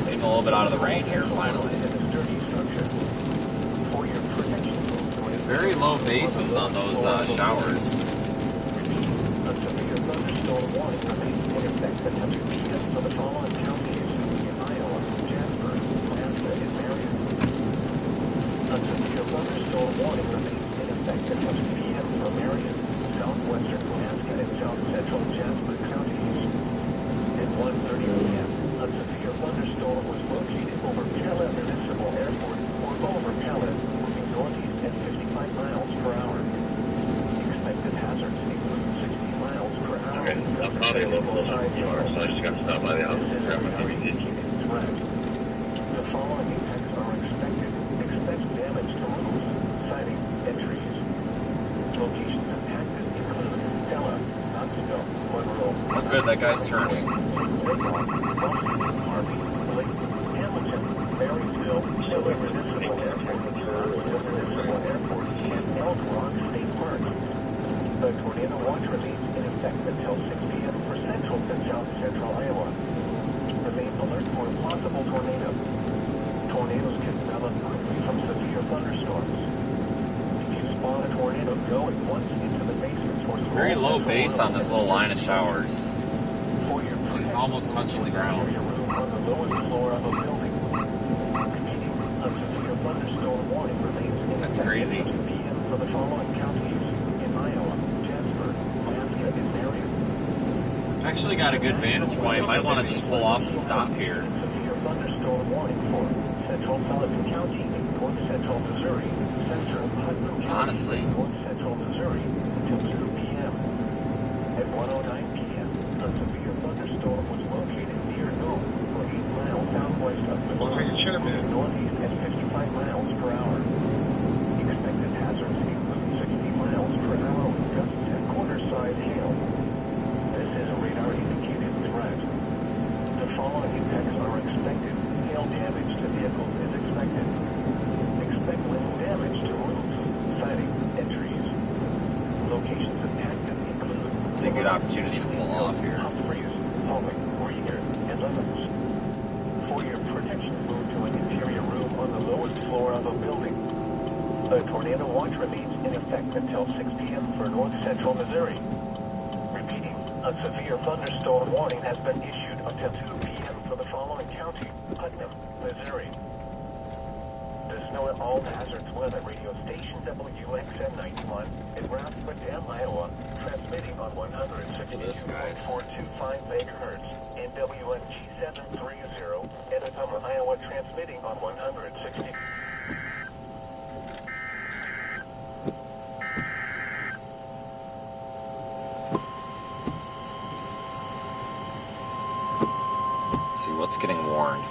Getting a little bit out of the rain here finally. Very low bases on those showers. Southwestern Alaska and south central Jasper counties. At 1:30 p.m., a severe thunderstorm was located over Pella Municipal Airport, or over Pella, moving northeast at 55 miles per hour. Expected hazards include 60 miles per hour. Okay, I'm probably a little closer to you are, so I just got to stop by the office and grab my DVD. The following impacts are expected. Expect damage to roofs, siding, and trees. Locations impacted include Pella, Knoxville, Monroe. Look good, that guy's turning. Harvey, Lake, Hamilton, Marysville, Silver Municipal Airport, Municipal Airport, and Elk Rock State Park. The tornado watch remains in effect until 6 p.m. for central and south central Iowa. Remain alert for a possible tornado. Tornadoes can develop quickly from severe thunderstorms. If you spot a tornado, go at once into the basement or Very low base on this little line of showers. For your It's almost touching the ground. your room on the lowest floor of a building. Repeating, a severe thunderstorm warning remains in That's effect crazy. until 2 p.m. for the following counties in Iowa, Jasper, Alaska, and Marion. Actually got a good vantage point. Might want to just pull off and stop here. Severe thunderstorm warning for central Pelican County in north central Missouri, central Putnam County Honestly. in north central Missouri until 2 p.m. At 1:09 p.m., a severe thunderstorm was located near Nome, 8 miles southwest of Missouri, moving northeast at 55 miles per hour. Expected hazards include 60 miles per hour with gusts and quarter-size hail. This is a radar-indicated threat. The following impacts are expected. Hail damage to vehicles is expected. Expect wind damage to roofs, siding, and trees. Locations impacted include It's a good opportunity to pull off here. Humphreys, Hallway, Rieger, and Lemons. For your protection, move to an interior room on the lowest floor of a building. The tornado watch remains in effect until 6 p.m. for north central Missouri. Repeating, a severe thunderstorm warning has been issued until 2 p.m. for the following county, Putnam, Missouri. The Snow at All Hazards Weather Radio Station WXN 91 in Rathwood Dam, Iowa, transmitting on 162.425 megahertz, and WNG 730 Edicum, Iowa, transmitting on 160. Let's see what's getting warned.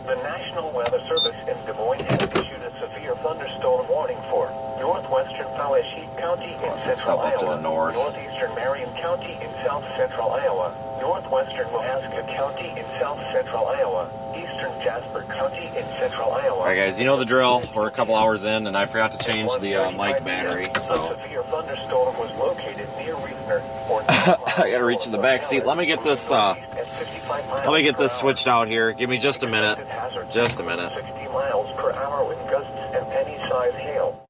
The National Weather Service in Des Moines has issued a severe thunderstorm warning for northwestern Poweshiek County in Let's central step up to Iowa, the north. northeastern Marion County in south central Iowa, northwestern Wahaska County in south central Iowa, eastern Jasper County in central Iowa. Alright guys, you know the drill. We're a couple hours in and I forgot to change the mic battery, so A severe thunderstorm was located near Reefner, or I gotta reach in the back seat. Let me get this switched out here. Give me just a minute. Just a minute. 60 miles per hour with gusts and penny-sized hail.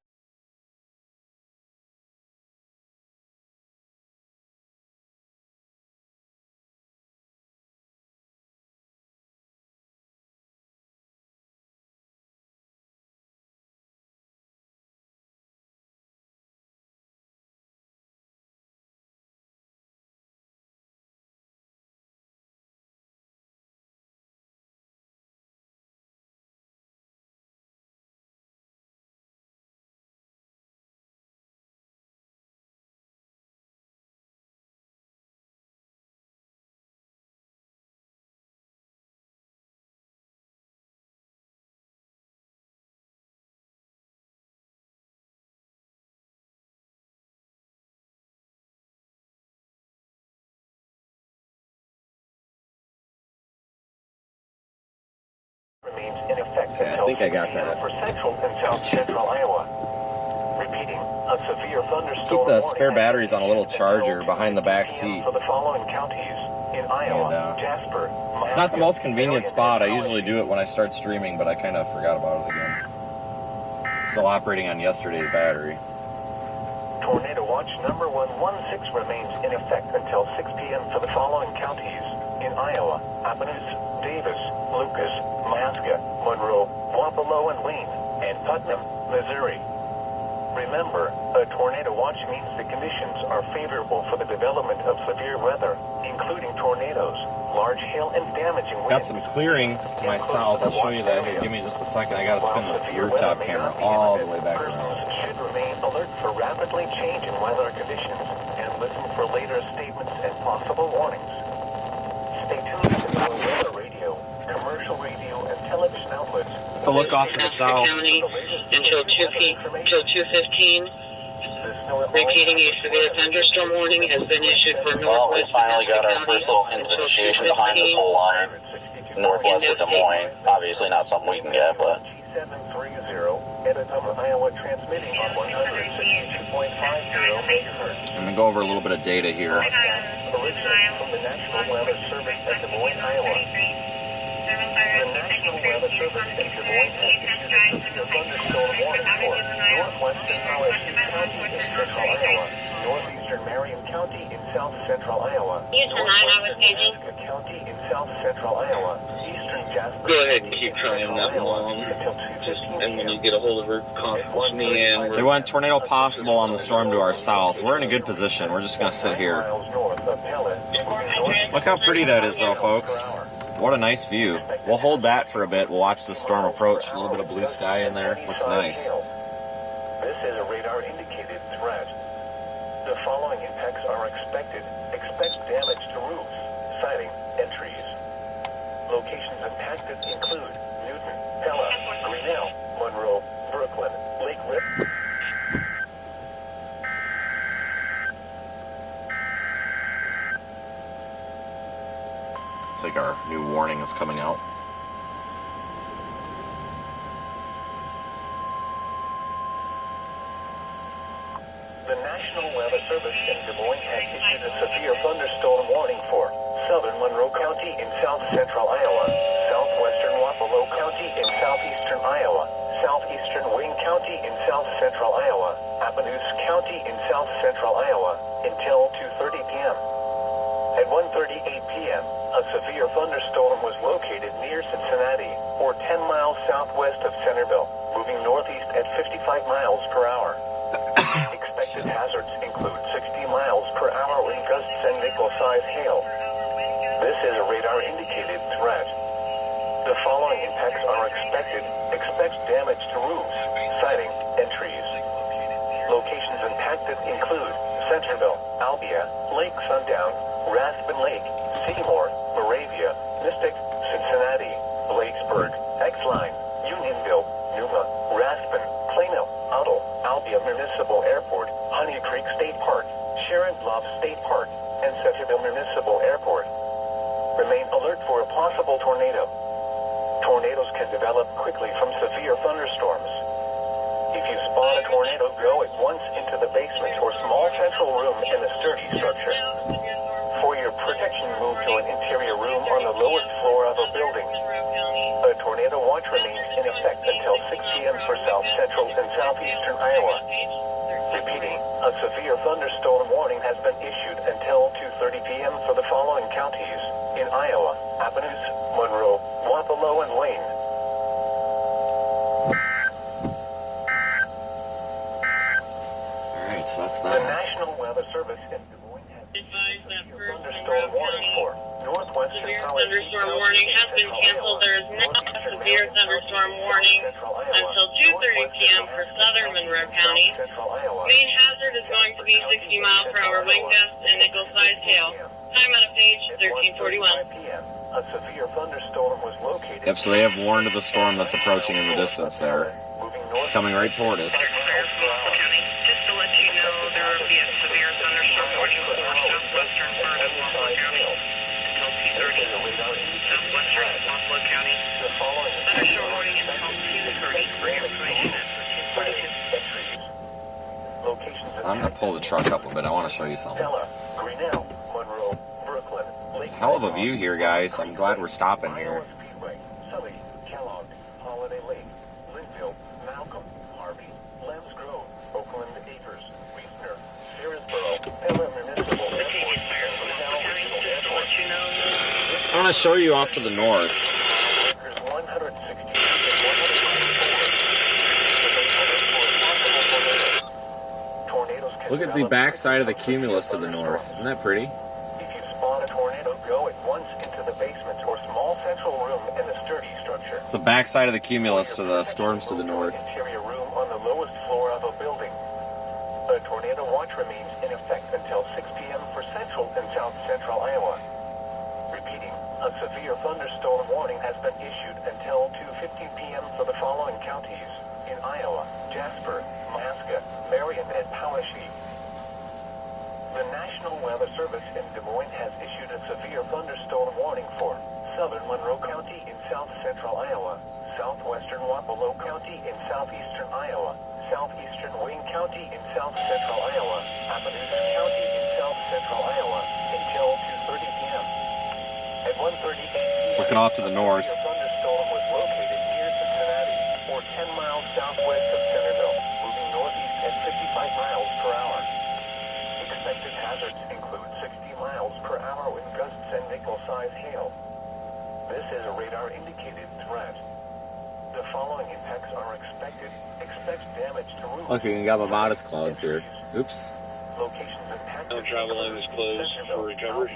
remains in effect Okay, I until think I got 6 p.m. that. for central and south central Iowa. Repeating, a severe thunderstorm Keep the warning spare has batteries been on a little issued charger until behind the 2 back p.m. seat. for the following counties in Iowa, And, Jasper, It's not the most convenient Marion, spot. I and usually do it when I start streaming, but I kind of forgot about it again. Still operating on yesterday's battery. Tornado watch number 116 remains in effect until 6 p.m. for the following counties in Iowa: Appalachia, Davis, Lucas, Maska, Monroe, Wapello and Wayne, and Putnam, Missouri. Remember, a tornado watch means the conditions are favorable for the development of severe weather, including tornadoes, large hail, and damaging winds. Got some clearing to my south. I'll show you that here. Give me just a second. I got to spin this rooftop camera all the way back around. Persons should remain alert for rapidly changing weather conditions and listen for later statements and possible warnings. Stay tuned to our weather radio, commercial radio, and television outlets. It's a look off to the south. County until 2:15. Repeating, a severe thunderstorm warning has been issued for Well, we northwest finally got our County first little until intensification behind this 2:15. whole line, northwest of Des Moines. Obviously not something we can get, but... 730, Edison, Iowa, transmitting on 162.50 megahertz. I'm going to go over a little bit of data here. Originating from the National Weather Service at Des Moines, Iowa. The National Weather Service in Des Moines has issued a severe thunderstorm warning for northwestern Waelti County in central Iowa, northeastern Marion County in south central Iowa, northwestern Maska County in south central Iowa, eastern Jasper. Go ahead and keep trying that long. And when you get a hold of her, contact me and They went tornado possible on the storm to our south. We're in a good position. We're just going to sit here. Look how pretty that is, though, folks. What a nice view. We'll hold that for a bit. We'll watch the storm approach. A little bit of blue sky in there. Looks nice. This is a radar-indicated threat. The following impacts are expected. Expect damage to roofs, siding, and trees. Locations impacted include Newton, Pella, Grinnell, Monroe, Brooklyn, Lake Rip. It's like our new warning is coming out. The National Weather Service in Des Moines has issued a severe thunderstorm warning for southern Monroe County in south central Iowa, southwestern Wapello County in southeastern Iowa, southeastern Wayne County in south central Iowa, Appalachia County in south central Iowa until 2:30 p.m. At 1:38 p.m., a severe thunderstorm was located near Cincinnati, or 10 miles southwest of Centerville, moving northeast at 55 miles per hour. Expected hazards include 60 miles per hour wind gusts and nickel-sized hail. This is a radar-indicated threat. The following impacts are expected. Expect damage to roofs, siding, and trees. Locations impacted include Centerville, Albia, Lake Sundown, Raspin Lake, Seymour, Moravia, Mystic, Cincinnati, Bladesburg, X-Line, Unionville, Numa, Raspin, Plano, Udall, Albia Municipal Airport, Honey Creek State Park, Sharon Bluff State Park, and Centerville Municipal Airport. Remain alert for a possible tornado. Tornadoes can develop quickly from severe thunderstorms. If you spot a tornado, go at once into the basement or small central room in a sturdy structure. For your protection, move to an interior room on the lowest floor of a building. A tornado watch remains in effect until 6 p.m. for south central and southeastern Iowa. Repeating, a severe thunderstorm warning has been issued until 2:30 p.m. for the following counties in Iowa: Appalachia, Monroe, Wapello, and Wayne. Alright, so that's The that. National Weather Service in Des Moines has issued a thunderstorm warning for northwestern Severe Waelti thunderstorm County warning in has been central canceled. Iowa, There is now a northeastern severe Marion thunderstorm County in warning central Iowa, until 2:30 p.m. for southern Monroe County. central Iowa, Main hazard is going to be 60 mile per hour wind gusts and nickel-sized hail. Time out of page 1341. p.m. A severe thunderstorm was located. Yep, so they have warned of the storm that's approaching in the distance there. It's coming right toward us. Just to let you know, there will be a severe thunderstorm warning for southwestern part of Waelti County until 2:30. Southwestern Waelti County. The following Thunderstorm I'm gonna pull the truck up a bit. I want to show you something. Pella, Grinnell, Monroe, Brooklyn, Lake Hell of a view here, guys. I'm glad we're stopping here. Iowa Speedway, Sully, Kellogg, Holiday Lake, Linville, Malcolm, Harvey, Lambs Grove, Oakland Acres, Wiesner, Searsboro, Pella Municipal Airport, and Grinnell Regional Airport. I want to show you off to the north. Markers 160 and 164. Tornadoes can Look at the develop back side of the quickly cumulus to from the north. Isn't that pretty? If you spot a tornado, go at once into the basement or small central room in the sturdy structure. It's the back side of the cumulus to the storms to the north. Interior room on the lowest floor of a building. A tornado watch remains in effect until 6 p.m. for central and south central Iowa. Repeating, a severe thunderstorm warning has been issued until 2:15 p.m. for the following counties in Iowa: Jasper, Maska, Marion, and Powashik. The National Weather Service in Des Moines has issued a severe thunderstorm warning for southern Monroe County in south central Iowa, southwestern Wapello County in southeastern Iowa, southeastern Wayne County in south central Iowa, Appalachia County in south central Iowa until 2:30 p.m. At 1:30 p.m. Looking off to the north. A thunderstorm was located near Cincinnati, or 10 miles southwest of Centerville, moving northeast at 55 miles per hour. Expected hazards include 60 miles per hour with gusts and nickel-sized hail. This is a radar-indicated threat. The following impacts are expected. Expect damage to roofs. Look, you can got my modest clouds here. Oops. Locations impacted. No travel lane is closed for recovery.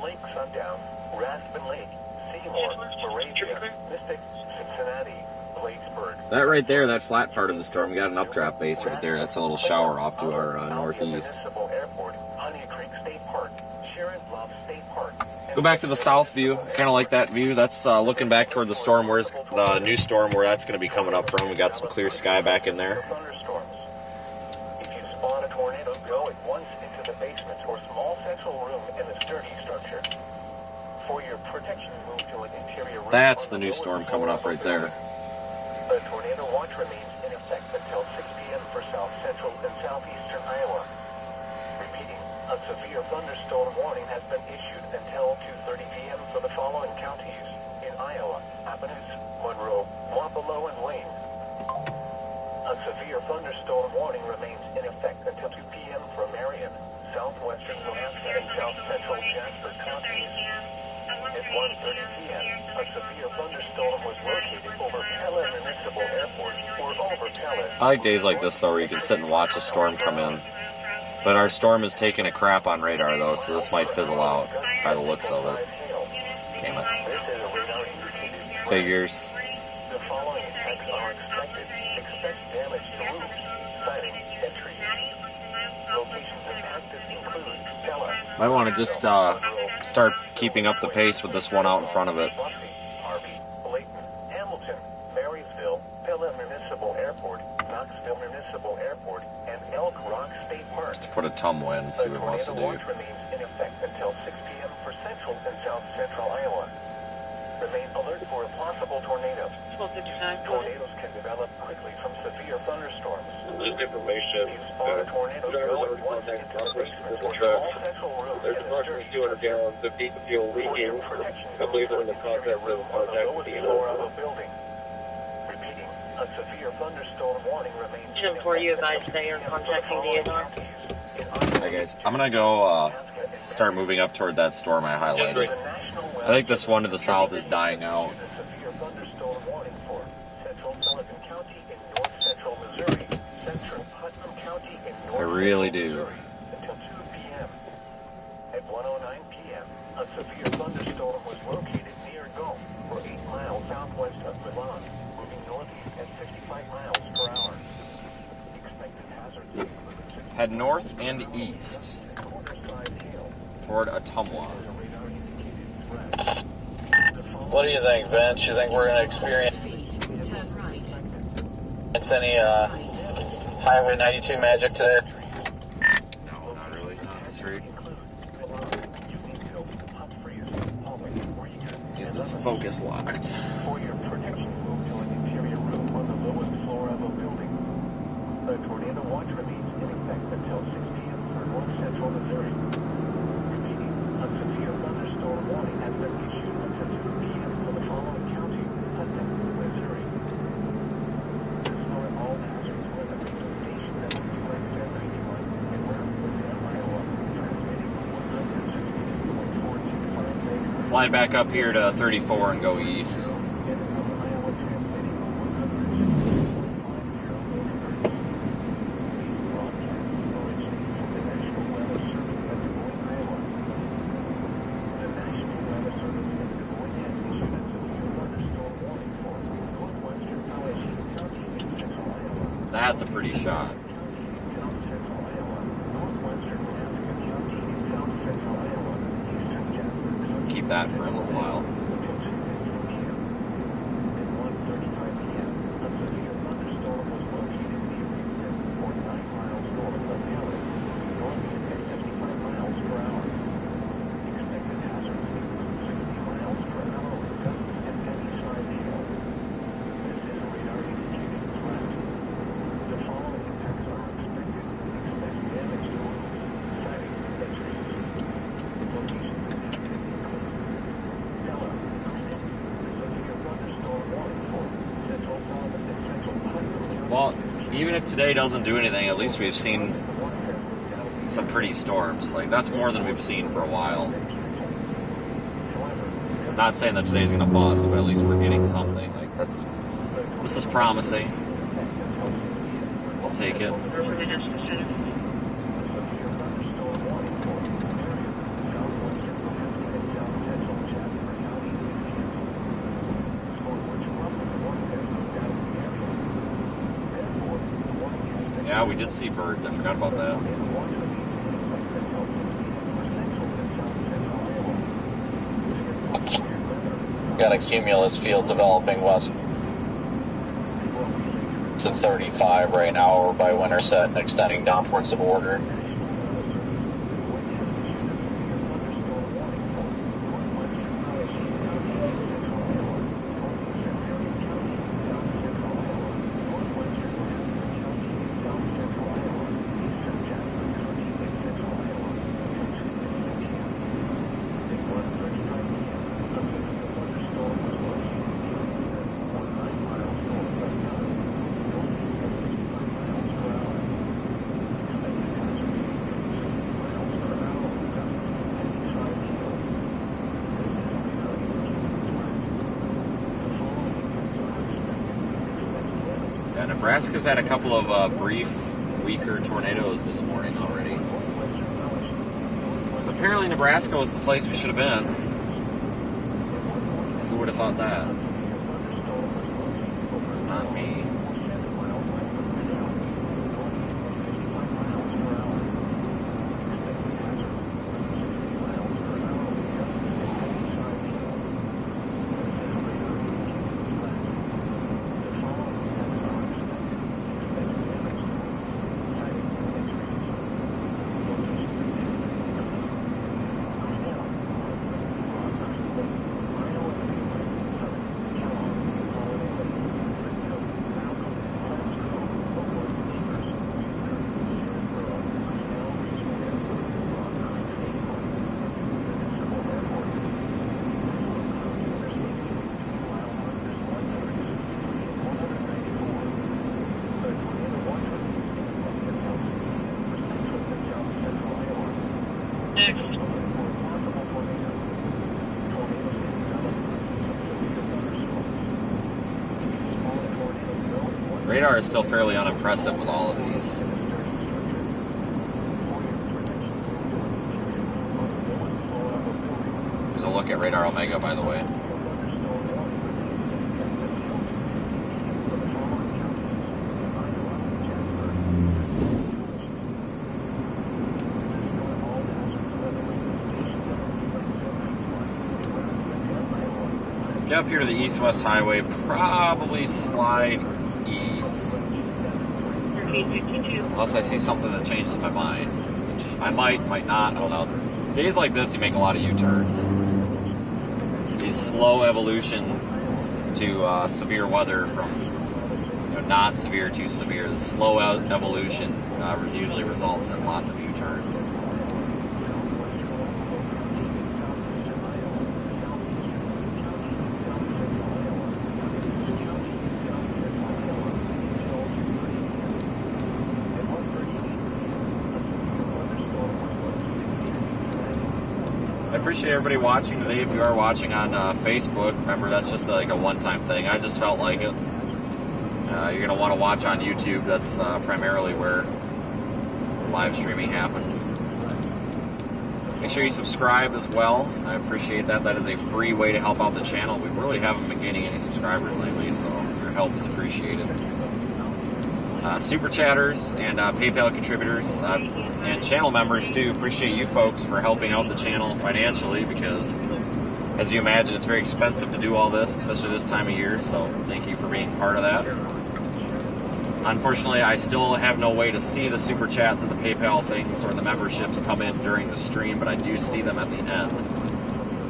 Lake Sundown, Raspin Lake, Seymour, Moravia, Mystic, Cincinnati, Bladesburg. That right there, that flat part of the storm, we got an updraft base right there. That's a little shower off to our northeast. Municipal Airport, Honey Creek State Park, Sharon Bluff State Park. Go back to the south view. Kind of like that view. That's looking back toward the storm. Where's the new storm where that's going to be coming up from? We got some clear sky back in there. Thunderstorms. If you spot a tornado, go at once into the basement or small central room in the sturdy structure. For your protection, move to an interior room. That's the new storm coming up right there. The tornado watch remains in effect until 6 p.m. for south central and southeastern Iowa. Repeating, a severe thunderstorm warning has been issued until 2:30 p.m. for the following counties in Iowa: Appalachia, Monroe, Wapello, and Wayne. A severe thunderstorm warning remains in effect until 2 p.m. for Marion, southwestern Nebraska, and south central Jasper counties. At 1:30 p.m., a severe thunderstorm was located over Pella Municipal Airport or over Pella. I like days like this, though, where you can sit and watch a storm come in. But our storm is taking a crap on radar, though, so this might fizzle out by the looks of it. Damn it. Figures. The following effects are expected. Expect damage to roofs, siding, and trees. Locations impacted include Pella, Might want to just start keeping up the pace with this one out in front of it. Harvey, Layton, Hamilton, Marysville, Pella Municipal Airport, Knoxville Municipal Airport, and Elk Rock State Park. Let's put a tum in, see what it wants to tornado do. watch remains in effect until 6 p.m. for central and south central Iowa. Remain alert for a possible tornado. 12:59. Tornadoes can develop quickly from severe thunderstorms. This information, If you spot a tornado, drivers go already at once contacted into the operators basement for or the small central room there's in the approximately sturdy 200 gallons of diesel fuel For your leaking. protection, I believe they're in the interior process of room on the contacting lowest the floor of a building. Repeating, a severe thunderstorm warning remains. 10-4, you advised that you're contacting DNR. Hi, guys. I'm going to go start moving up toward that storm I highlighted. I think this one to the south is dying out. Severe thunderstorm warning for central Sullivan County in north central Missouri, central Putnam County in north I really do. Missouri until 2 p.m. At 1:09 p.m., a severe thunderstorm was located near Gulf, or 8 miles southwest of Milan, moving northeast at 65 miles per hour. Expected hazards include Head north and east quarter-sized hail. toward Ottumwa. What do you think, Vince? You think we're going to experience Turn right. any Highway 92 magic today? No, not really. Not on this route. Get this focus locked. For your protection, move to an interior room on the lowest floor of a building. The tornado watch remains in effect until 6 p.m. for north central Missouri. Repeating, a severe thunderstorm warning has been issued until 2 p.m. for the following county: Putnam, Missouri. This storm all hazards with a radio station that will be like 1091 in Rockwood, Iowa, transmitting 160.425 megahertz. Slide back up here to 34 and go east. That's a pretty shot. Keep that for a little while. Well, even if today doesn't do anything, at least we've seen some pretty storms. Like, that's more than we've seen for a while. I'm not saying that today's gonna bust, but at least we're getting something. Like, this is promising. I'll take it. Yeah, we did see birds. I forgot about that. Got a cumulus field developing west to 35 right now over by Winterset and extending down towards the border. Nebraska's had a couple of brief, weaker tornadoes this morning already. Apparently Nebraska was the place we should have been. Who would have thought that? Not me. Radar is still fairly unimpressive with all of these. There's a look at Radar Omega, by the way. Get up here to the east-west highway, probably slide east. Unless I see something that changes my mind. Which I might not, I don't know. Days like this, you make a lot of U-turns. These slow evolution to severe weather from not severe to severe. The slow evolution usually results in lots of U-turns. I appreciate everybody watching today. If you are watching on Facebook, remember that's just like a one-time thing. I just felt like it. You're going to want to watch on YouTube. That's primarily where live streaming happens. Make sure you subscribe as well. I appreciate that. That is a free way to help out the channel. We really haven't been gaining any subscribers lately, so your help is appreciated. Super chatters and PayPal contributors and channel members too. Appreciate you folks for helping out the channel financially, because as you imagine, it's very expensive to do all this, especially this time of year. So thank you for being part of that. Unfortunately, I still have no way to see the super chats and the PayPal things or the memberships come in during the stream, but I do see them at the end.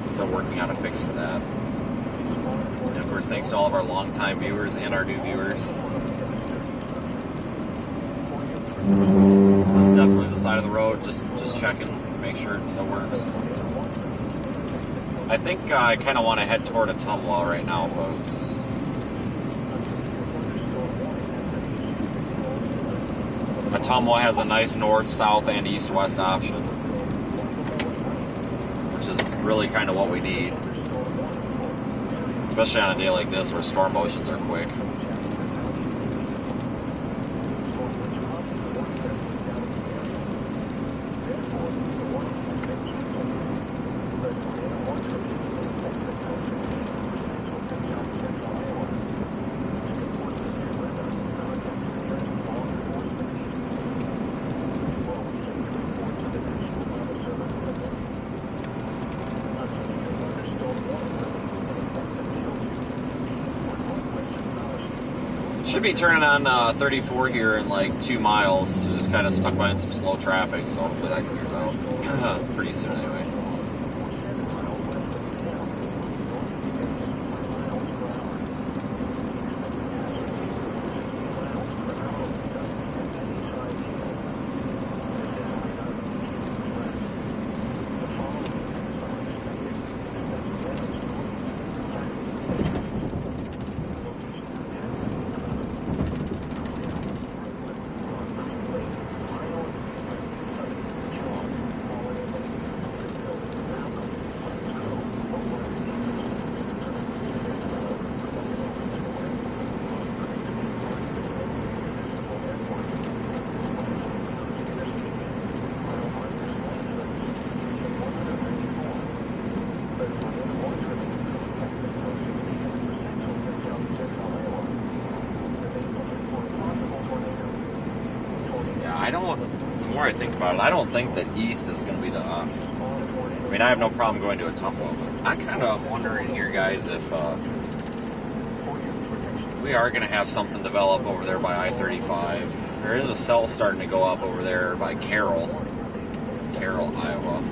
Still working on a fix for that. And of course, thanks to all of our longtime viewers and our new viewers. That's definitely the side of the road, just checking, make sure it still works. I think I kind of want to head toward Ottumwa right now, folks. Ottumwa has a nice north, south, and east-west option, which is really kind of what we need, especially on a day like this where storm motions are quick. Should be turning on 34 here in like 2 miles. Just kind of stuck behind some slow traffic, so hopefully that clears out pretty soon anyway. The more I think about it, I don't think that east is going to be the I mean, I have no problem going to Ottumwa, but I'm kind of wondering here, guys, if we are going to have something develop over there by I-35. There is a cell starting to go up over there by Carroll, Iowa.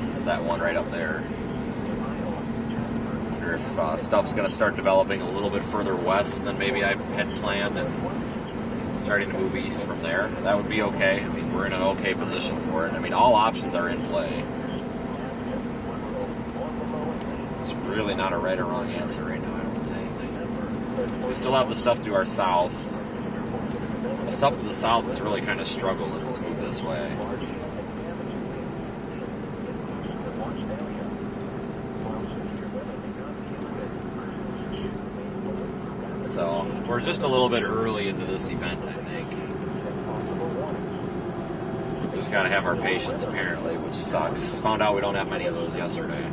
It's that one right up there. I wonder if stuff's going to start developing a little bit further west than maybe I had planned, and starting to move east from there. That would be okay. I mean, we're in an okay position for it. I mean, all options are in play. It's really not a right or wrong answer right now, I don't think. We still have the stuff to our south. The stuff to the south has really kind of struggled as it's moved this way. So, we're just a little bit early into this event, I think. Just gotta have our patience, apparently, which sucks. Found out we don't have many of those yesterday.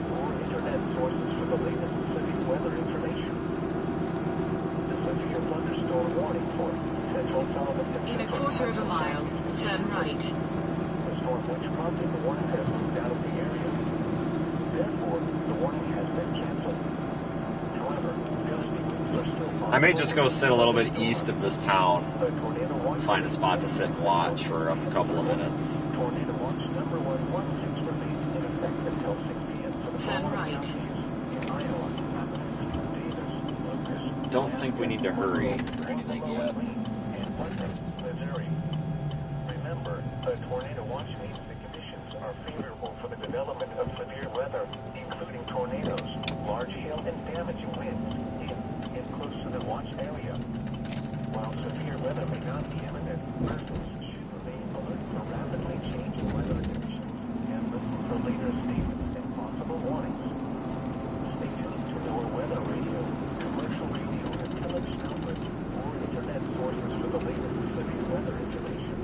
In a quarter of a mile, turn right. The storm which prompted the warning has moved out of the area. Therefore, the warning has been canceled. However, gusty winds are still possible. I may just go sit a little bit east of this town. Let's find a spot to sit and watch for a couple of minutes. Tornado watch number 116 remains in effect until 6 p.m. for the Turn right. in Iowa. Davis, Lucas, don't think we need to hurry or anything yet. Missouri. Remember, a tornado watch means the conditions are favorable for the development of severe weather, including tornadoes, large hail, and damaging winds in and close to the watch area. While severe weather may not be imminent, persons should remain alert for rapidly changing weather conditions and listen for later statements and possible warnings. Stay tuned to our weather radio, commercial radio, and television outlets, or internet sources for the latest severe weather information.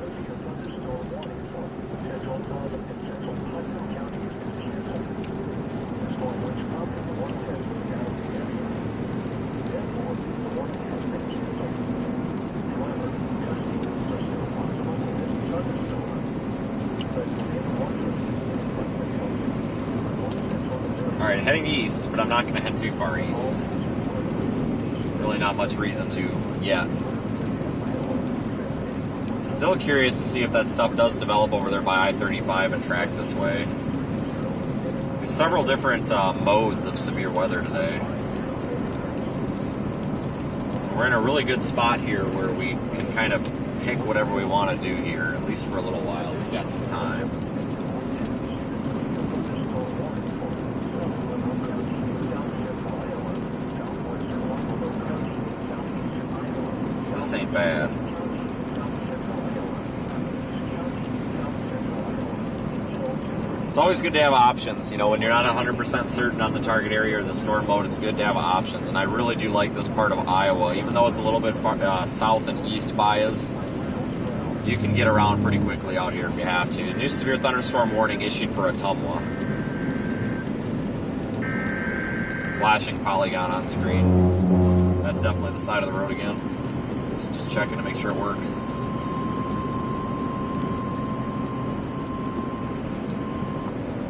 Severe thunderstorm warning for central northern and central Putnam counties is canceled. The storm which prompted the warning has moved out of the area. Therefore, the warning has been canceled. However, gusty winds are still possible with this thunderstorm. The tornado watch is in effect until 6 p.m. for north central Missouri. Alright, heading east, but I'm not going to head too far east. Really not much reason to yet. Still curious to see if that stuff does develop over there by I-35 and track this way. There's several different modes of severe weather today. We're in a really good spot here where we can kind of pick whatever we want to do here, at least for a little while. We've got some time. This ain't bad. It's always good to have options. You know, when you're not 100% certain on the target area or the storm mode, it's good to have options. And I really do like this part of Iowa. Even though it's a little bit far, south and east bias, you can get around pretty quickly out here if you have to. A new severe thunderstorm warning issued for Ottumwa. Flashing polygon on screen. That's definitely the side of the road again. Just checking to make sure it works.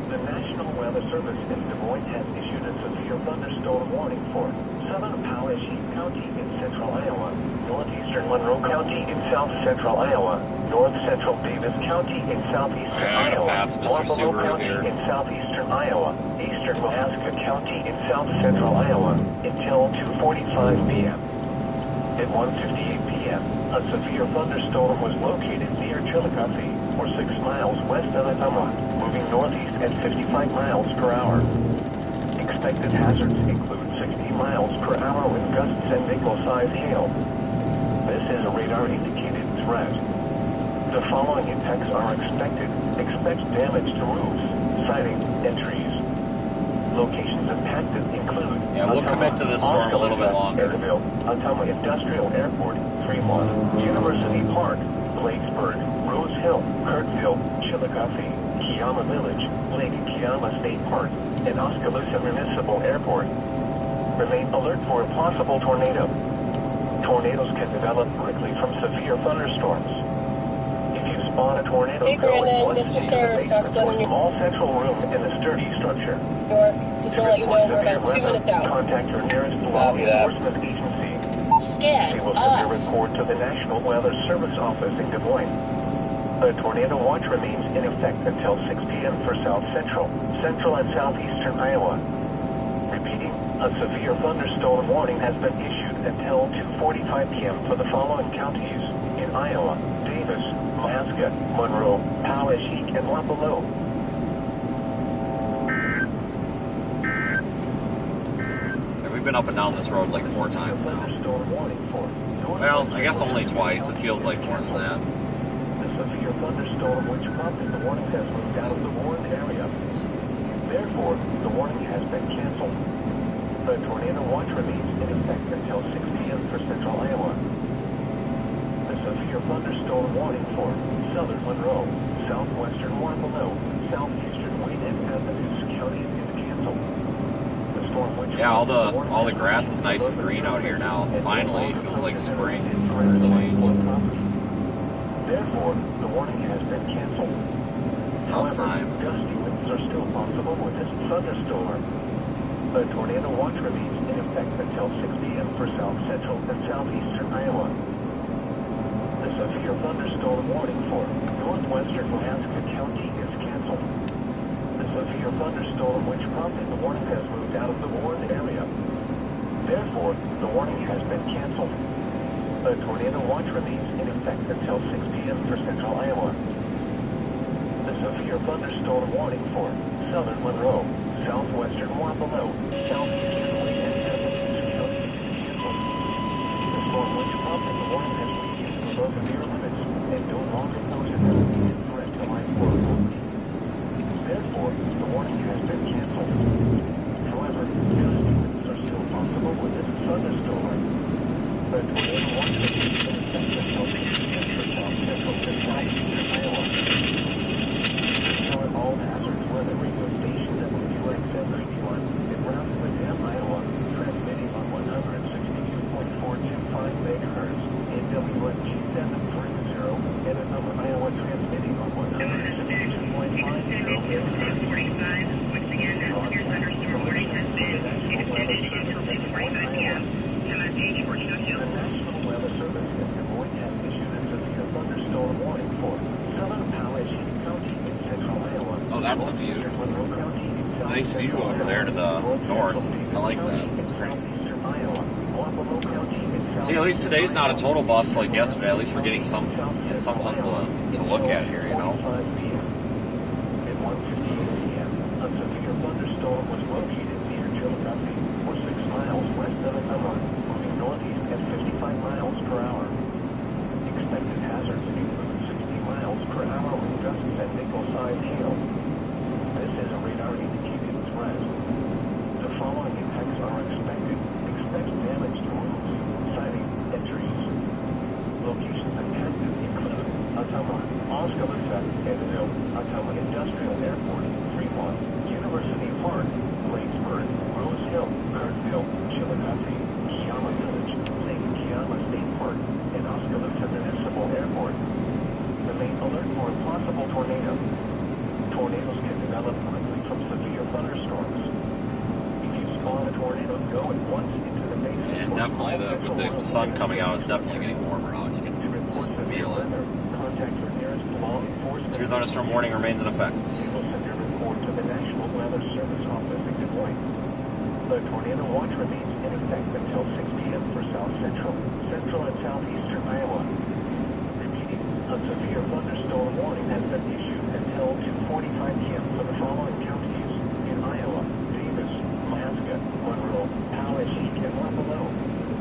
The National Weather Service in Des Moines has issued a severe thunderstorm warning for southern Poweshiek County in central Iowa, northeastern Monroe County in south central Iowa, north central Davis County in southeastern Iowa, Wampalo County in southeastern Iowa, eastern Mahaska County in south central Iowa until 2:45 p.m. At 1:58 p.m., a severe thunderstorm was located near Chillicothe, or 6 miles west of Ottumwa, moving northeast at 55 miles per hour. Expected hazards include 60 miles per hour with gusts and nickel-sized hail. This is a radar-indicated threat. The following effects are expected. Expect damage to roofs, siding, and trees. Locations impacted include Yeah, we'll commit to this storm a little bit longer. Ottumwa Industrial Airport, Fremont, University Park, Bladesburg, Rose Hill, Kirkville, Chillicothe, Kiama Village, Lake Kiama State Park, and Oskaloosa Municipal Airport. Remain alert for a possible tornado. Tornadoes can develop quickly from severe thunderstorms. If you spot a tornado, Hey, go Brandon, at this is once Sarah to Cox, a letting you small central room in a sturdy structure. York. Just want to let you know we're about 2 minutes out. Contact your nearest law enforcement agency. Scan They will off. send a report to the National Weather Service office in Des Moines. A tornado watch remains in effect until 6 p.m. for south central, central and southeastern Iowa. Repeating, a severe thunderstorm warning has been issued until 2:45 p.m. for the following counties in Iowa: Davis, Mahaska, Monroe, Poweshiek, and Wampalo. We've been up and down this road like 4 times now. Thunderstorm warning for Well, I guess only twice. It feels like more than that. The severe thunderstorm which prompted the warning has moved out of the warned area. Therefore, the warning has been canceled. The tornado watch remains in effect until 6 p.m. for central Iowa. The severe thunderstorm warning for southern Monroe, southwestern Wampalo, southeastern Wayne and Athens counties is canceled. The storm which Yeah, all the grass is nice and green out here now. Finally, it feels like spring. Change. Therefore, the warning has been canceled. All However, time. gusty winds are still possible with this thunderstorm. The tornado watch remains in effect until 6 p.m. for south central and southeastern Iowa. The severe thunderstorm warning for northwestern Mahaska County is canceled. The severe thunderstorm which prompted the warning has moved out of the warned area. Therefore, the warning has been canceled. A tornado watch remains in effect until 6 p.m. for central Iowa. The severe thunderstorm warning for southern Monroe, southwestern Wampanoag, southeastern Wayne, and Massachusetts counties is canceled. The storm which prompted the warning has weakened below severe limits and no longer poses an immediate threat to life or property. Therefore, the warning has been canceled. However, gusty winds are still possible with this thunderstorm. The tornado watch remains in effect until 6 p.m. for south central and southeastern Iowa. Ignore all hazards weather radio station WXM 91 in Round Iowa, transmitting on 162.425 MHz, in WXG 730, and another Iowa transmitting on 162.50 MHz. 45, once again, a severe thunderstorm warning has been extended until 6:45 p.m. MSH for Chinook. The National Weather Service in Des Moines has issued a severe thunderstorm warning for southern Powashik County in central Iowa. Oh, that's a view. Monroe County in south Nice view over there to the north. I like that. It's southeastern Iowa. Wampanoag County in See, at least today's not a total bust like yesterday. At least we're getting something to look at here, you know. At 1:58 p.m., a severe thunderstorm was located near Chillicothe, or 6 miles west of Atumwa, moving northeast at 55 miles per hour. Expected hazards include 60 miles per hour with gusts and nickel-sized hail. This is a radar-indicated threat. The following impacts are expected. Expect damage to roofs, siding, and trees. Locations impacted include Atumwa, Oskaloosa, Edendale, Atumwa Industrial Airport, Fremont, University Park, Bladesburg, Rose Hill, Kirkville, Chillicothe, Kiama Village, Lake Kiama State Park, and Oskaloosa Municipal Airport. Remain alert for a possible tornado. Tornadoes can develop quickly from severe thunderstorms. If you spawn a tornado, go at once into the base. And definitely, with the sun coming out, it's definitely getting warmer out. You can just feel it. Contact your nearest law enforcement. Severe thunderstorm warning remains in effect. You will send your report to the National Weather Service office in Des Moines. The tornado watch remains in effect until 6 p.m. for south central, central and southeastern Iowa. Repeating, a severe thunderstorm warning has been issued until 2:45 p.m. for the following counties in Iowa: Davis, Alaska, Monroe, Powashik, and Wampanoag.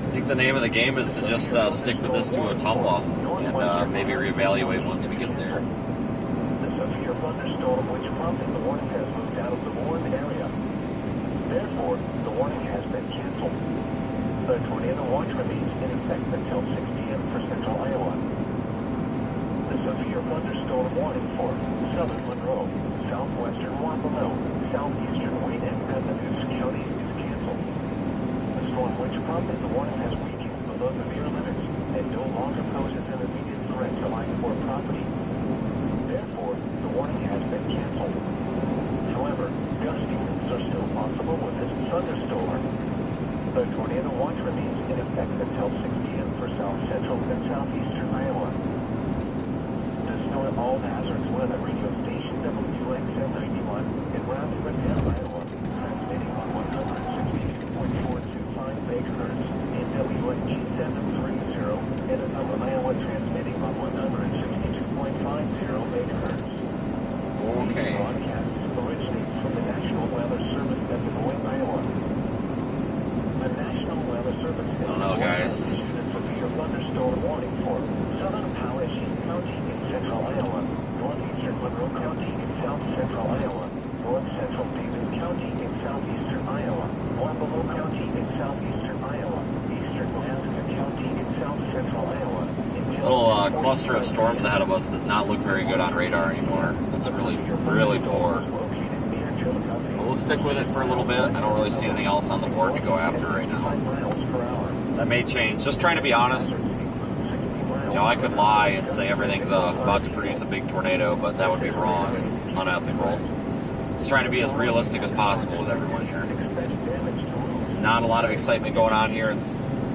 I think the name of the game is to just stick with this to Atumwa and maybe reevaluate once we get there. The severe thunderstorm which prompted the warning has moved out of the warned area. Therefore, the warning has been canceled. The tornado watch remains in effect until 6 p.m. for central Iowa. The severe thunderstorm warning for southern Monroe, southwestern Wampanoag, southeastern Wayne, and Massachusetts counties is canceled. The storm which prompted the warning has weakened below severe limits and no longer poses an immediate threat to life or property. Therefore, the warning has been canceled. However, gusty winds are still possible with this thunderstorm. The tornado watch remains in effect until 6 p.m. for south central and southeastern Iowa. Destroy all hazards weather radio station WXM 91 in Round Iowa, transmitting on 162.425 MHz, in WXG 730, and another Iowa transmitting on 162.50 MHz. Okay. These broadcasts originate from the National Weather Service at Des Moines, Iowa. The National Weather Service I don't know, guys. issued a severe thunderstorm warning for southern Powashik County in central Iowa, northeastern Monroe County in south central Iowa, north central Davis County in southeastern Iowa, Wampanoag County in southeastern Iowa, eastern Alaska County in south central Iowa. Little cluster of storms ahead of us does not look very good on radar anymore. It's really, really poor. But we'll stick with it for a little bit. I don't really see anything else on the board to go after right now. That may change. Just trying to be honest. You know, I could lie and say everything's about to produce a big tornado, but that would be wrong and unethical. Just trying to be as realistic as possible with everyone here. There's not a lot of excitement going on here.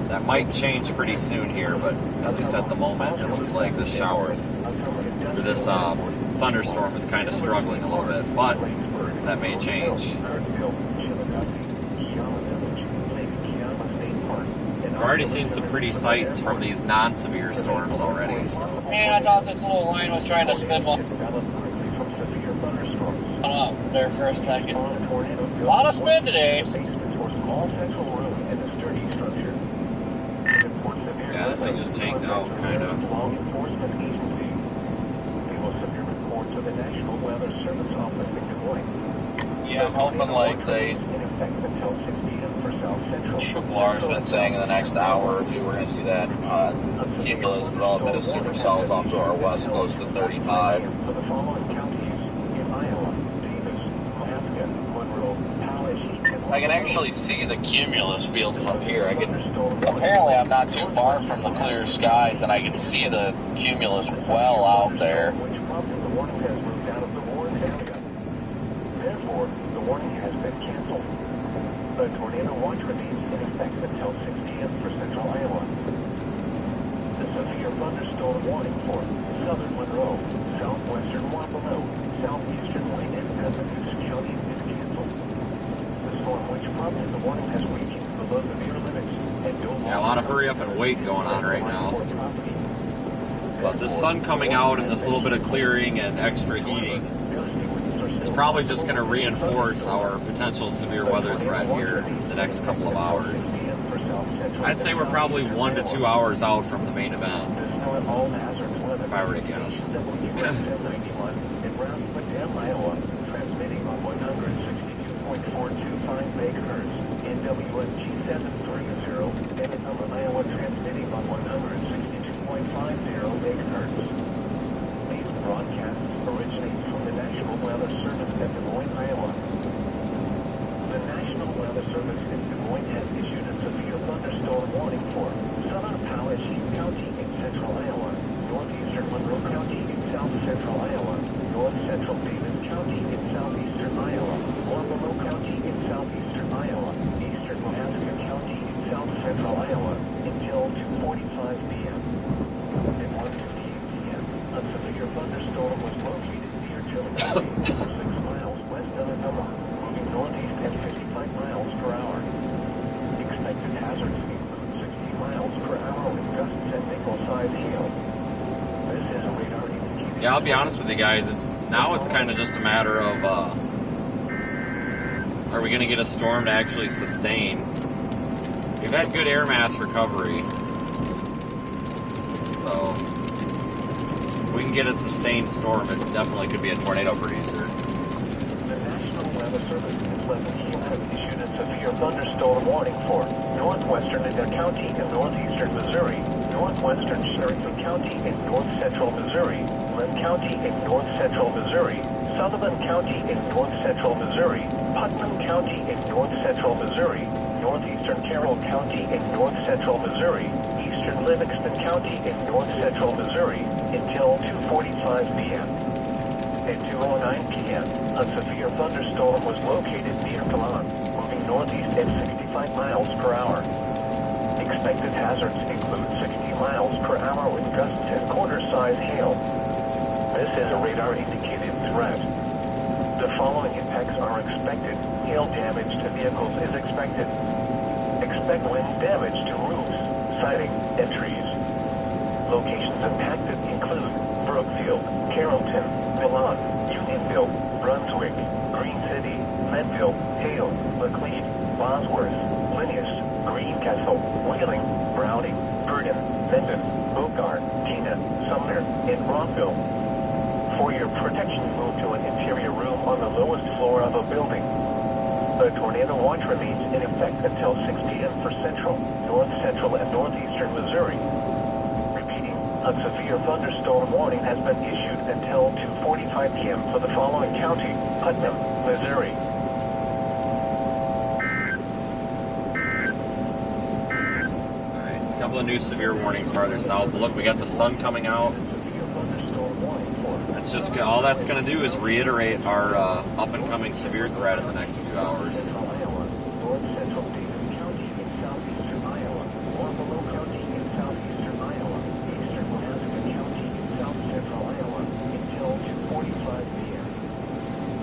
That might change pretty soon here, but at least at the moment, it looks like the showers, or this thunderstorm is kind of struggling a little bit, but that may change. We've already seen some pretty sights from these non-severe storms already. So. Man, I thought this little line was trying to spin one up there for a second. A lot of spin today. Yeah, this thing just tanked out, kind of. Yeah, I'm hoping like they Laura's been saying in the next hour or two we're going to see that cumulus development of supercells off to our west close to 35. I can actually see the cumulus field from here. Apparently I'm not too far from the clear skies and I can see the cumulus well out there. Therefore, the warning has been canceled. The tornado watch remains in effect until 6 p.m. for central Iowa. The severe thunderstorm warning for southern Monroe, southwestern Wampano, southeastern Wayne, and Massachusetts County is canceled. The storm which prompted the warning has weakened below severe limits and no longer... Yeah, a lot of hurry up and wait going on right now. But the sun coming out and this little bit of clearing and extra heating, it's probably just going to reinforce our potential severe weather threat here in the next couple of hours. I'd say we're probably 1 to 2 hours out from the main event, if I were to guess. Transmitting on 162.425 megahertz, NWSG 730, and Iowa transmitting on 162.50 megahertz. These broadcasts originate from the National Weather Service at Des Moines, Iowa. The National Weather Service in Des Moines has issued a severe thunderstorm warning for southern Powashik County in central Iowa, northeastern Monroe County in south central Iowa, north central Davis County in southeastern Iowa, Wampano County in southeastern Iowa, eastern Nebraska County in south central Iowa until 2:45 p.m. At 1:58 p.m., a severe thunderstorm was located near Chillicothe, 6 miles west of Anoma, moving northeast at 55 miles per hour. Expected hazards include 60 miles per hour with gusts and nickel-sized hail. This is a radar indicator. Yeah, I'll be honest with you guys, it's kind of just a matter of, are we going to get a storm to actually sustain? We've had good air mass recovery, so if we can get a sustained storm, it definitely could be a tornado producer. The National Weather Service in Pleasant Hill has issued a severe thunderstorm warning for northwestern Adair County in northeastern Missouri, northwestern Sherrington County in north-central Missouri, Lynn County in north-central Missouri, Sutherland County in north-central Missouri, Putnam County in north-central Missouri, northeastern Carroll County in north-central Missouri, eastern Livingston County in north-central Missouri until 2:45 p.m. At 2:09 p.m., a severe thunderstorm was located near Galan, moving northeast at 65 miles per hour. Expected hazards include 60 miles per hour with gusts and quarter-size hail. This is a radar-indicated threat. The following impacts are expected. Hail damage to vehicles is expected. Expect wind damage to roofs, siding, and trees. Locations impacted include Brookfield, Carrollton, Milan, Unionville, Brunswick, Green City, Leadville, Hale, Laclede, Bosworth, Linneus, Greencastle, Wheeling, Browning, Burden, Mendon, Bogart, Tina, Sumner, and Rockville. For your protection, move to an interior room on the lowest floor of a building. The tornado watch remains in effect until 6 p.m. for central, north central, and northeastern Missouri. Repeating, a severe thunderstorm warning has been issued until 2:45 p.m. for the following county: Putnam, Missouri. Alright, a couple of new severe warnings farther south. Look, we got the sun coming out. That's just all that's going to do is reiterate our up and coming severe threat in the next few hours. North central Davis County in southeastern Iowa, Wampano County in southeastern Iowa, eastern Nebraska County in south central Iowa until 2:45 p.m.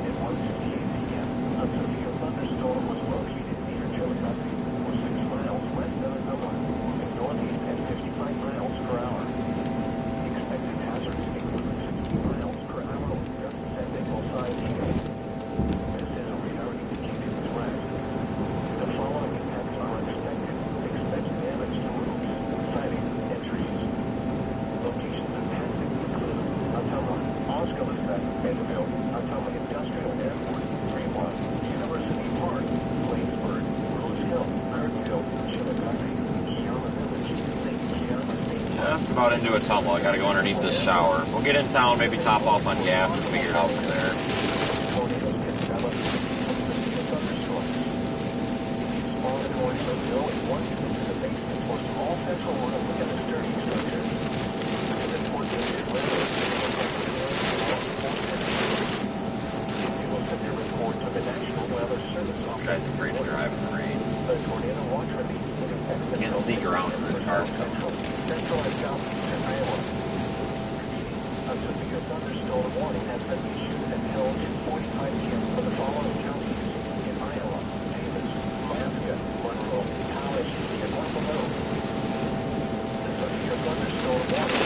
At 1:58 p.m., a severe thunderstorm was located near Chillicothe, 6 miles west of Anoma, just about into a tumble. I gotta go underneath this shower. We'll get in town, maybe top off on gas and figure it out from there. This guy's afraid to drive in the rain. Can't sneak around in this car. Central and southeastern Iowa. A severe thunderstorm warning has been issued until 2:45 p.m. for the following counties in Iowa: Davis, Alaska, Monroe, Tallahassee, and Buffalo. The severe thunderstorm warning.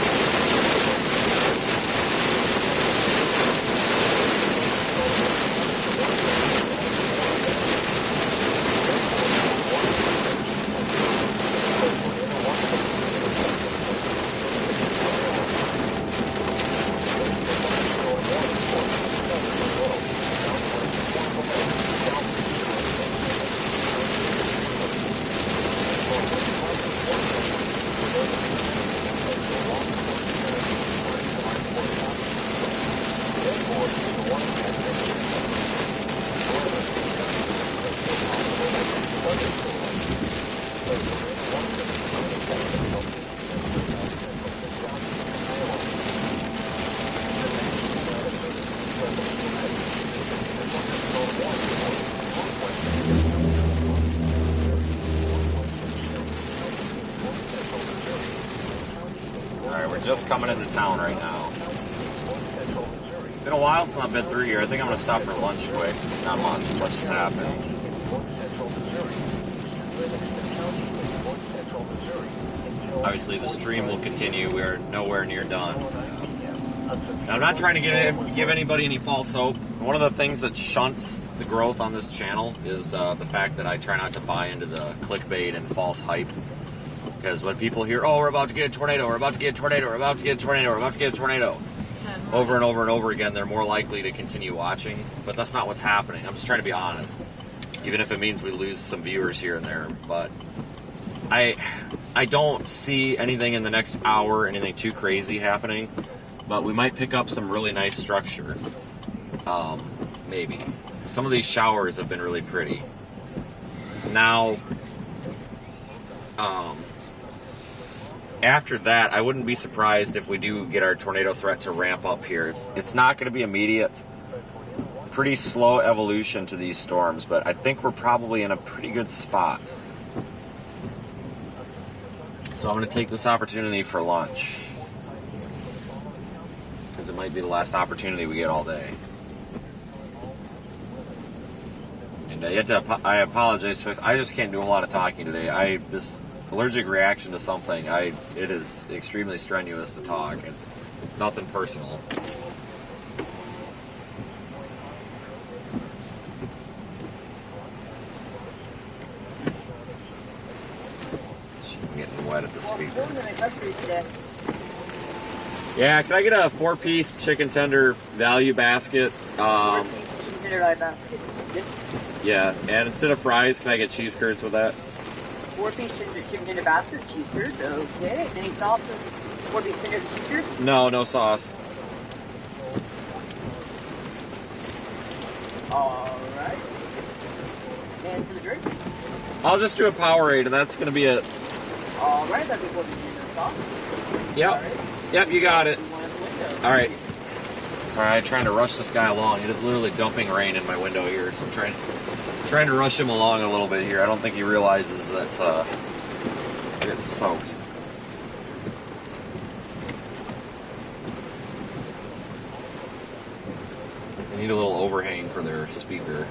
Just coming into town right now. Been a while since I've been through here. I think I'm going to stop for lunch quick. Not much is happening. Obviously, the stream will continue. We're nowhere near done. Now, I'm not trying to give anybody any false hope. One of the things that shunts the growth on this channel is the fact that I try not to buy into the clickbait and false hype. Because when people hear, oh, we're about to get a tornado, we're about to get a tornado, we're about to get a tornado, we're about to get a tornado, over and over and over again, they're more likely to continue watching. But that's not what's happening. I'm just trying to be honest. Even if it means we lose some viewers here and there. But I don't see anything in the next hour, anything too crazy happening. But we might pick up some really nice structure. Maybe. Some of these showers have been really pretty. Now, after that, I wouldn't be surprised if we do get our tornado threat to ramp up here. It's not going to be immediate. Pretty slow evolution to these storms, but I think we're probably in a pretty good spot. So I'm going to take this opportunity for lunch. Because it might be the last opportunity we get all day. And I apologize, folks. I just can't do a lot of talking today. This allergic reaction to something, it is extremely strenuous to talk, and nothing personal. I'm getting wet at the speaker. Yeah, can I get a 4-piece chicken tender value basket? Yeah, and instead of fries, can I get cheese curds with that? 4-piece chicken tender basket, cheese curds, okay. Any sauce? 4-piece tender cheese curds? No sauce. Alright. And for the drink? I'll just do a Powerade, and that's going to be it. Alright, that'll be 4-piece tender sauce. Yep. Right. Yep, you got it. Alright. Sorry, I'm trying to rush this guy along. It is literally dumping rain in my window here, so I'm trying to rush him along a little bit here. I don't think he realizes that we're getting soaked. They need a little overhang for their speaker.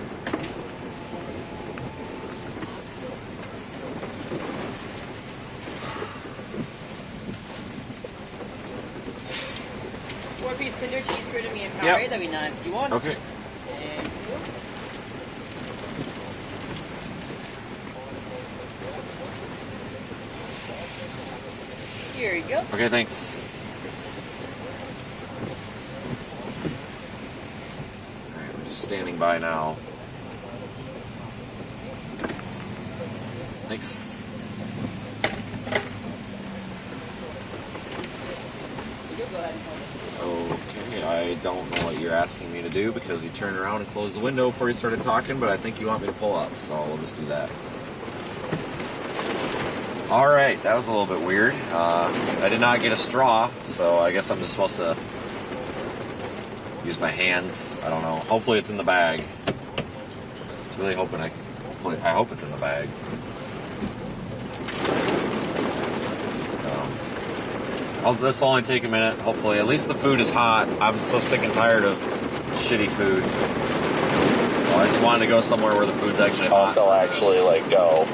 Four-piece tender cheese curd and me and Powerade. Yep. That'd be 951. Okay. Thank you. Here you go. Okay, thanks. Alright, we're just standing by now. Thanks. go ahead and hold it. Okay, I don't know what you're asking me to do because you turned around and closed the window before you started talking, but I think you want me to pull up, so we'll just do that. Alright, that was a little bit weird. I did not get a straw, so I guess I'm just supposed to use my hands. I don't know. Hopefully it's in the bag. I was really hoping I hope it's in the bag. This will only take a minute, hopefully. At least the food is hot. I'm so sick and tired of shitty food. So I just wanted to go somewhere where the food's actually hot. They'll actually, like, go.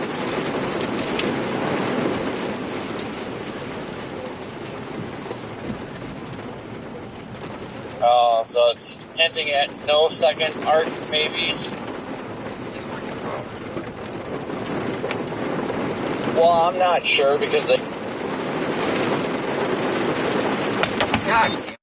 Oh, so it's hinting at no second arc, maybe? Well, I'm not sure because they... God damn.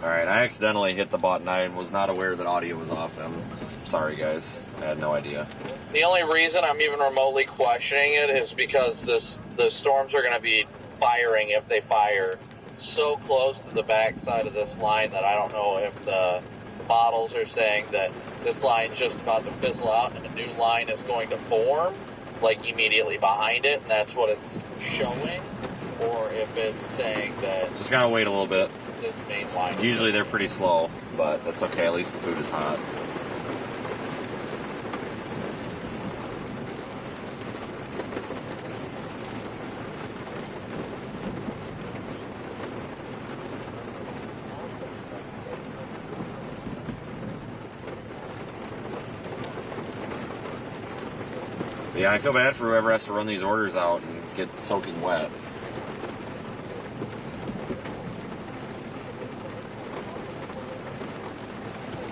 Alright, I accidentally hit the button. I was not aware that audio was off. I'm sorry, guys. I had no idea. The only reason I'm even remotely questioning it is because the storms are going to be firing, if they fire, so close to the backside of this line that I don't know if the models are saying that this line's just about to fizzle out and a new line is going to form, like immediately behind it, and that's what it's showing, or if it's saying that... Just gotta wait a little bit. This main line. Usually they're pretty slow, but that's okay. At least the food is hot. Yeah, I feel bad for whoever has to run these orders out and get soaking wet.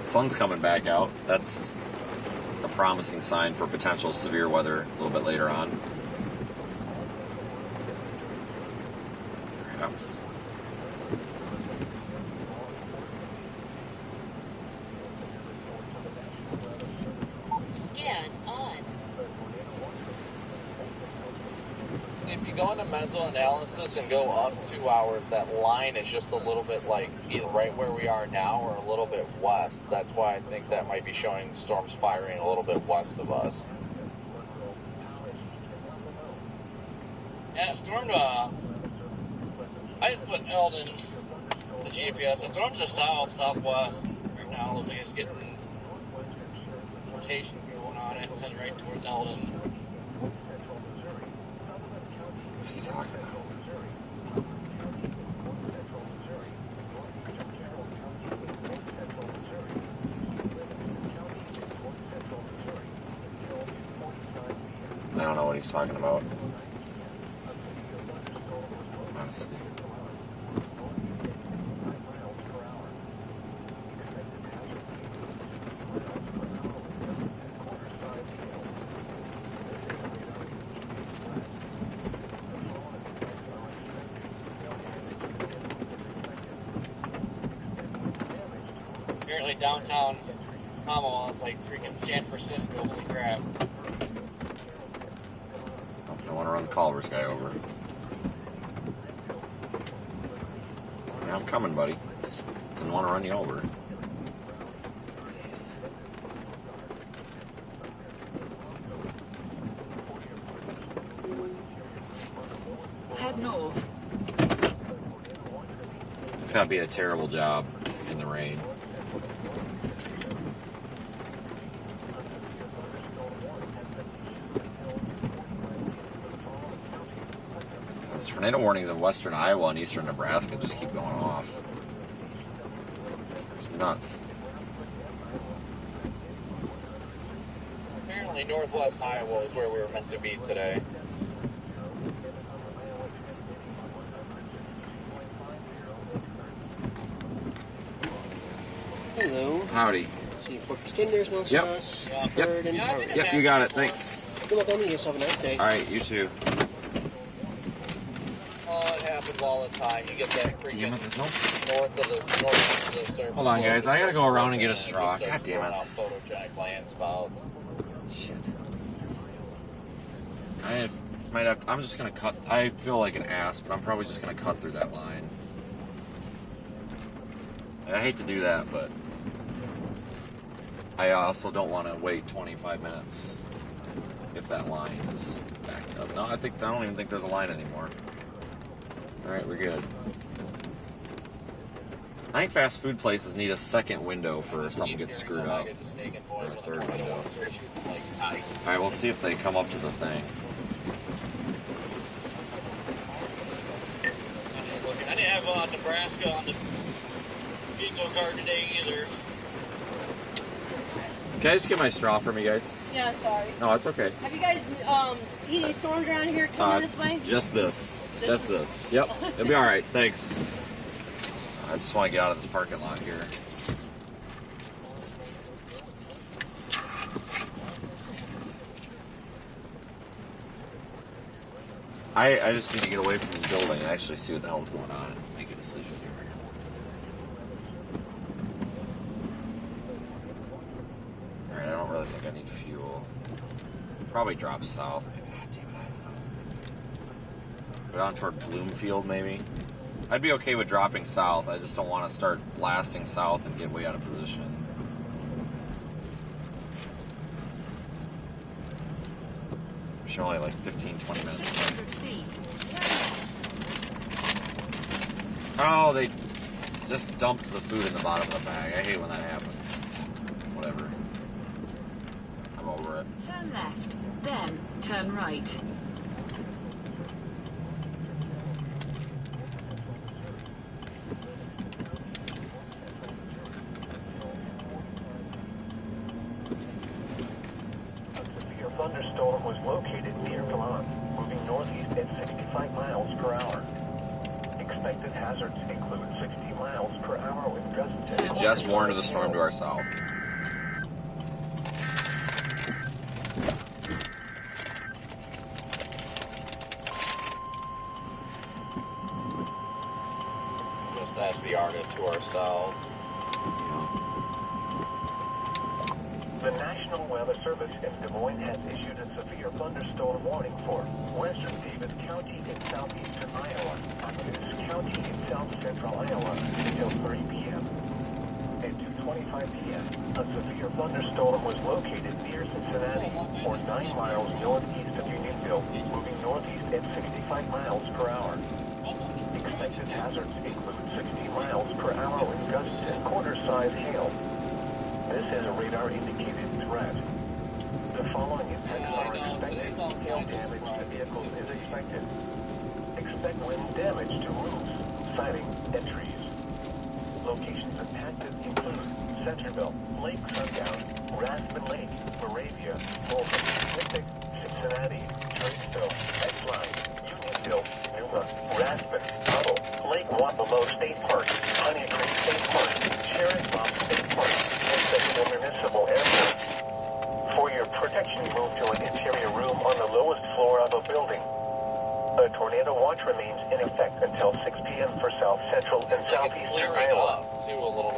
Sun's coming back out. That's a promising sign for potential severe weather a little bit later on. Perhaps. Scan on. If you go into mesoanalysis and go up 2 hours, that line is just a little bit like either right where we are now or a little bit west. That's why I think that might be showing storms firing a little bit west of us. Yeah, it stormed, I just put Eldon, the GPS, it stormed to the southwest. Right now, it looks like it's getting rotation going on it, it's heading right towards Eldon. What's he talking about? I don't know what he's talking about. Honestly. Apparently downtown Kamala is like freaking San Francisco, holy crap. I want to run the Culver's guy over. Yeah, I'm coming, buddy. Just didn't want to run you over. It's gotta be a terrible job in the rain. Those tornado warnings in western Iowa and eastern Nebraska just keep going off. It's nuts. Apparently northwest Iowa is where we were meant to be today. Hello. Howdy. See, Fort Extenders wants us. Yep. Yep, you got it. Thanks. Good luck on you. Have a nice day. All right, you too. Oh, it happens all the time. You get that freaking north of the surface. Hold on, guys. I gotta go around and get a straw. God damn it. Photogenic land spouts. Shit. I might have. I'm just gonna cut. I feel like an ass, but I'm probably just gonna cut through that line. I hate to do that, but I also don't want to wait 25 minutes if that line is backed up. No, I don't even think there's a line anymore. All right, we're good. I think fast food places need a second window for if something gets screwed up, or a third window. All right, we'll see if they come up to the thing. I didn't have Nebraska on the bingo card today either. Can I just get my straw from you guys? Yeah, sorry. No, it's okay. Have you guys seen any storms around here coming this way? Just this. Just this. Yep. It'll be all right. Thanks. I just want to get out of this parking lot here. I just need to get away from this building and actually see what the hell's going on and make a decision here. Alright, I don't really think I need fuel. Probably drop south, maybe. God damn it, I don't know. Go down toward Bloomfield, maybe. I'd be okay with dropping south. I just don't want to start blasting south and get way out of position. It's only like 15, 20 minutes. Oh, they just dumped the food in the bottom of the bag. I hate when that happens. Whatever. I'm over it. Turn left, then turn right. Thunderstorm was located near Galan, moving northeast at 65 miles per hour. Expected hazards include 60 miles per hour with gusts. It just warned of the storm to our south. Just SVR to our south. The National Weather Service in Des Moines has issued a severe thunderstorm warning for western Davis County in southeastern Iowa, Apanis County in south central Iowa until 3 p.m. At 2:25 p.m., a severe thunderstorm was located near Cincinnati, or 9 miles northeast of Unionville, moving northeast at 65 miles per hour. Expected hazards include 60 miles per hour with gusts and quarter-size hail. This is a radar-indicated threat. The following effects are expected. Hail damage to vehicles is expected. Expect wind damage to roofs, siding, and trees. Locations impacted include Centerville, Lake Sundown, Raspin Lake, Moravia, Fulton, Mystic, Cincinnati, Tradesville, Edgeline, Unionville, Numa, Raspin, Tuttle, Lake Wapello State Park, Honey Creek State Park, Sharon Bomb State Park, Central Municipal Airport. For your protection, move to an interior room on the lowest floor of a building. A tornado watch remains in effect until 6 p.m. for south central and southeastern Iowa.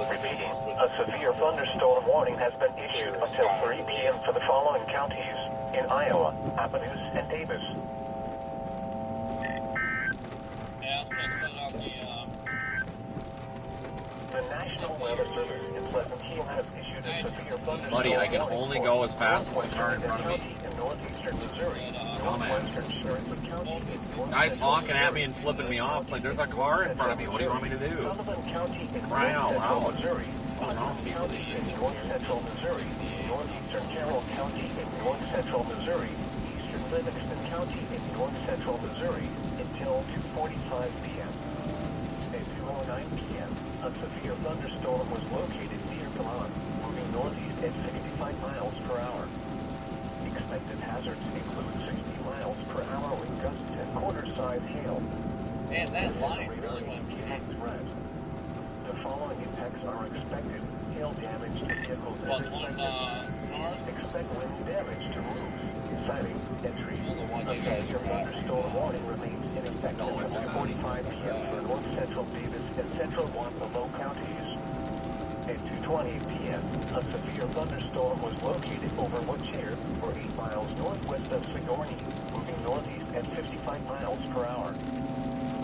Repeating, a severe thunderstorm warning has been issued until 3 p.m. for the following counties in Iowa, Apanis, and Davis. Yeah, I was going to set it on The National Weather Service in Pleasant Hill has issued a severe thunderstorm. Buddy, I can only go as fast as the car in front of me. In northeastern Missouri, northwestern Sheridan County, Guy's honking at me and flipping me off. It's like, there's a car in front of me. What do you want me to do? Sullivan County in Crying out loud. Missouri, What's wrong with people County these in days? north central Missouri, northeastern Carroll County in north central Missouri, eastern Livingston County in north central Missouri until 2:45 p.m. At 2:09 p.m., a severe thunderstorm was located near Galan, moving northeast at 65 miles per hour. Expected hazards include 60 miles per hour with gusts and quarter-size hail. Man, that line really went red. The following impacts are expected. Hail damage to vehicles is expected. Expect wind damage to roofs, siding, and trees. A severe thunderstorm warning remains in effect until 2:45 p.m. for north central Davis and central Waelti counties. At 2:20 p.m., a severe thunderstorm was located over Woodshire, or 8 miles northwest of Sigourney, moving northeast at 55 miles per hour.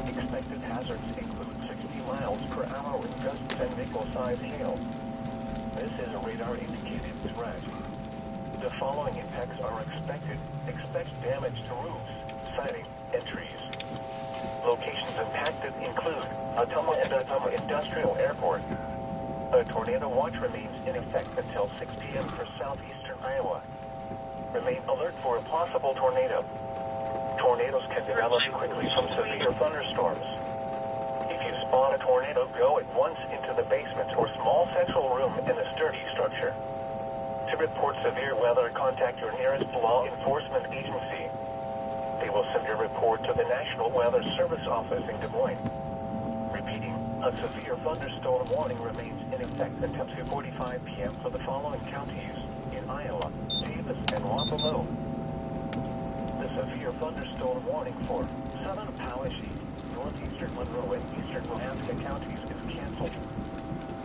Expected hazards include 60 miles per hour with gusts and nickel-sized hail. This is a radar-indicated threat. The following impacts are expected. Expect damage to roofs, siding, and trees. Locations impacted include Ottumwa and Ottumwa Industrial Airport. A tornado watch remains in effect until 6 p.m. for southeastern Iowa. Remain alert for a possible tornado. Tornadoes can develop quickly from severe thunderstorms. If you spot a tornado, go at once into the basement or small central room in a sturdy structure. To report severe weather, contact your nearest law enforcement agency. They will send your report to the National Weather Service office in Des Moines. Repeating, a severe thunderstorm warning remains in effect until 2:45 p.m. for the following counties in Iowa, Davis, and Wapello. The severe thunderstorm warning for southern Powashik, northeastern Monroe, and eastern Alaska counties is canceled.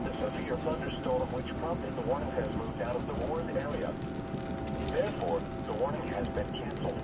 The severe thunderstorm which prompted the warning has moved out of the warned area. Therefore, the warning has been canceled.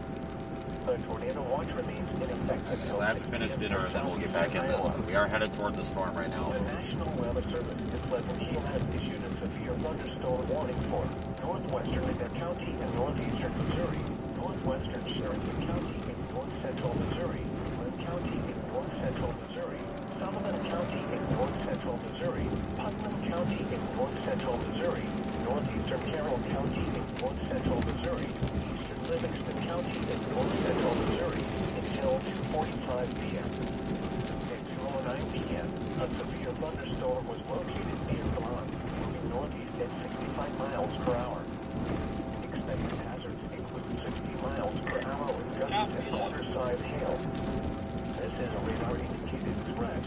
A tornado watch remains in effect until I have to finish dinner and then we'll get back in this. But we are headed toward the storm right now. The National Weather Service in Pleasant Hill has issued a severe thunderstorm warning for northwestern Lincoln County and northeastern Missouri, northwestern Sheridan County in north central Missouri, Lynn County in north central Missouri, Sullivan County in north central Missouri, Putnam County in north central Missouri, northeastern Carroll County in north central Missouri, eastern Livingston County in north central Missouri until 2:45 p.m. At 2:09 p.m., a severe thunderstorm was located near Galan, moving northeast at 65 miles per hour. Expected hazards include 60 miles per hour with gusts and quarter-size hail. This is a radar-indicated threat.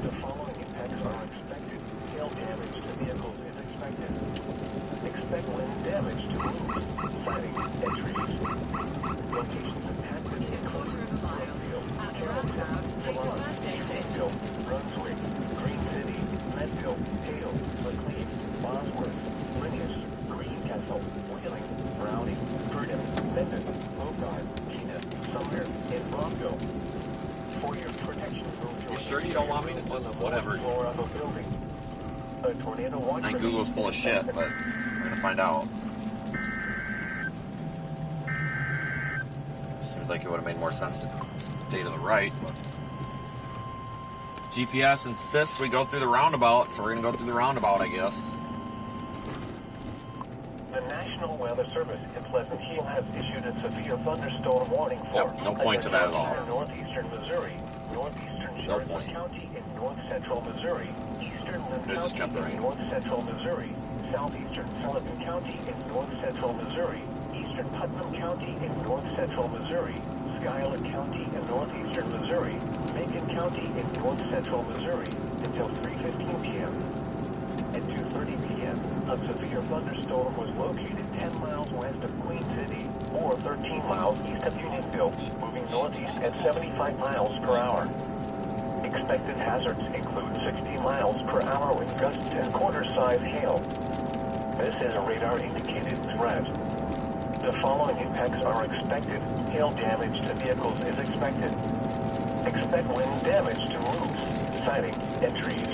The following impacts are expected. Hail damage to vehicles is expected. Expect wind damage to roofs, siding, and trees. Locations impacted In a quarter of a mile, at the roundabout, take the first exit. Brunswick, Green City, Medville, Hale, McLean, Bosworth, Lineage, Greencastle, Wheeling, Browning, Verdon, Mendon, Bogart, Tina, Sumner, and Bronco. For your protection, You sure you don't want me to just whatever? Floor of a building. A tornado watch. I think Google's full of shit, but we're gonna find out. Seems like it would have made more sense to stay to the right, but GPS insists we go through the roundabout, so we're gonna go through the roundabout, I guess. The National Weather Service in Pleasant Hill has issued a severe thunderstorm warning for no point to that at all. northeastern Missouri, northeastern Sheridan County in north central Missouri, eastern Lynn County in north central Missouri, southeastern Sullivan County in north central Missouri, eastern Putnam County in north central Missouri, Schuyler County in northeastern Missouri, Macon County in north central Missouri until 3:15 p.m. At 2:30 p.m., a severe thunderstorm was located 10 miles west of Queen City, or 13 miles east of Unionville, moving northeast at 75 miles per hour. Expected hazards include 60 miles per hour with gusts and quarter-size hail. This is a radar-indicated threat. The following impacts are expected. Hail damage to vehicles is expected. Expect wind damage to roofs, siding, and trees.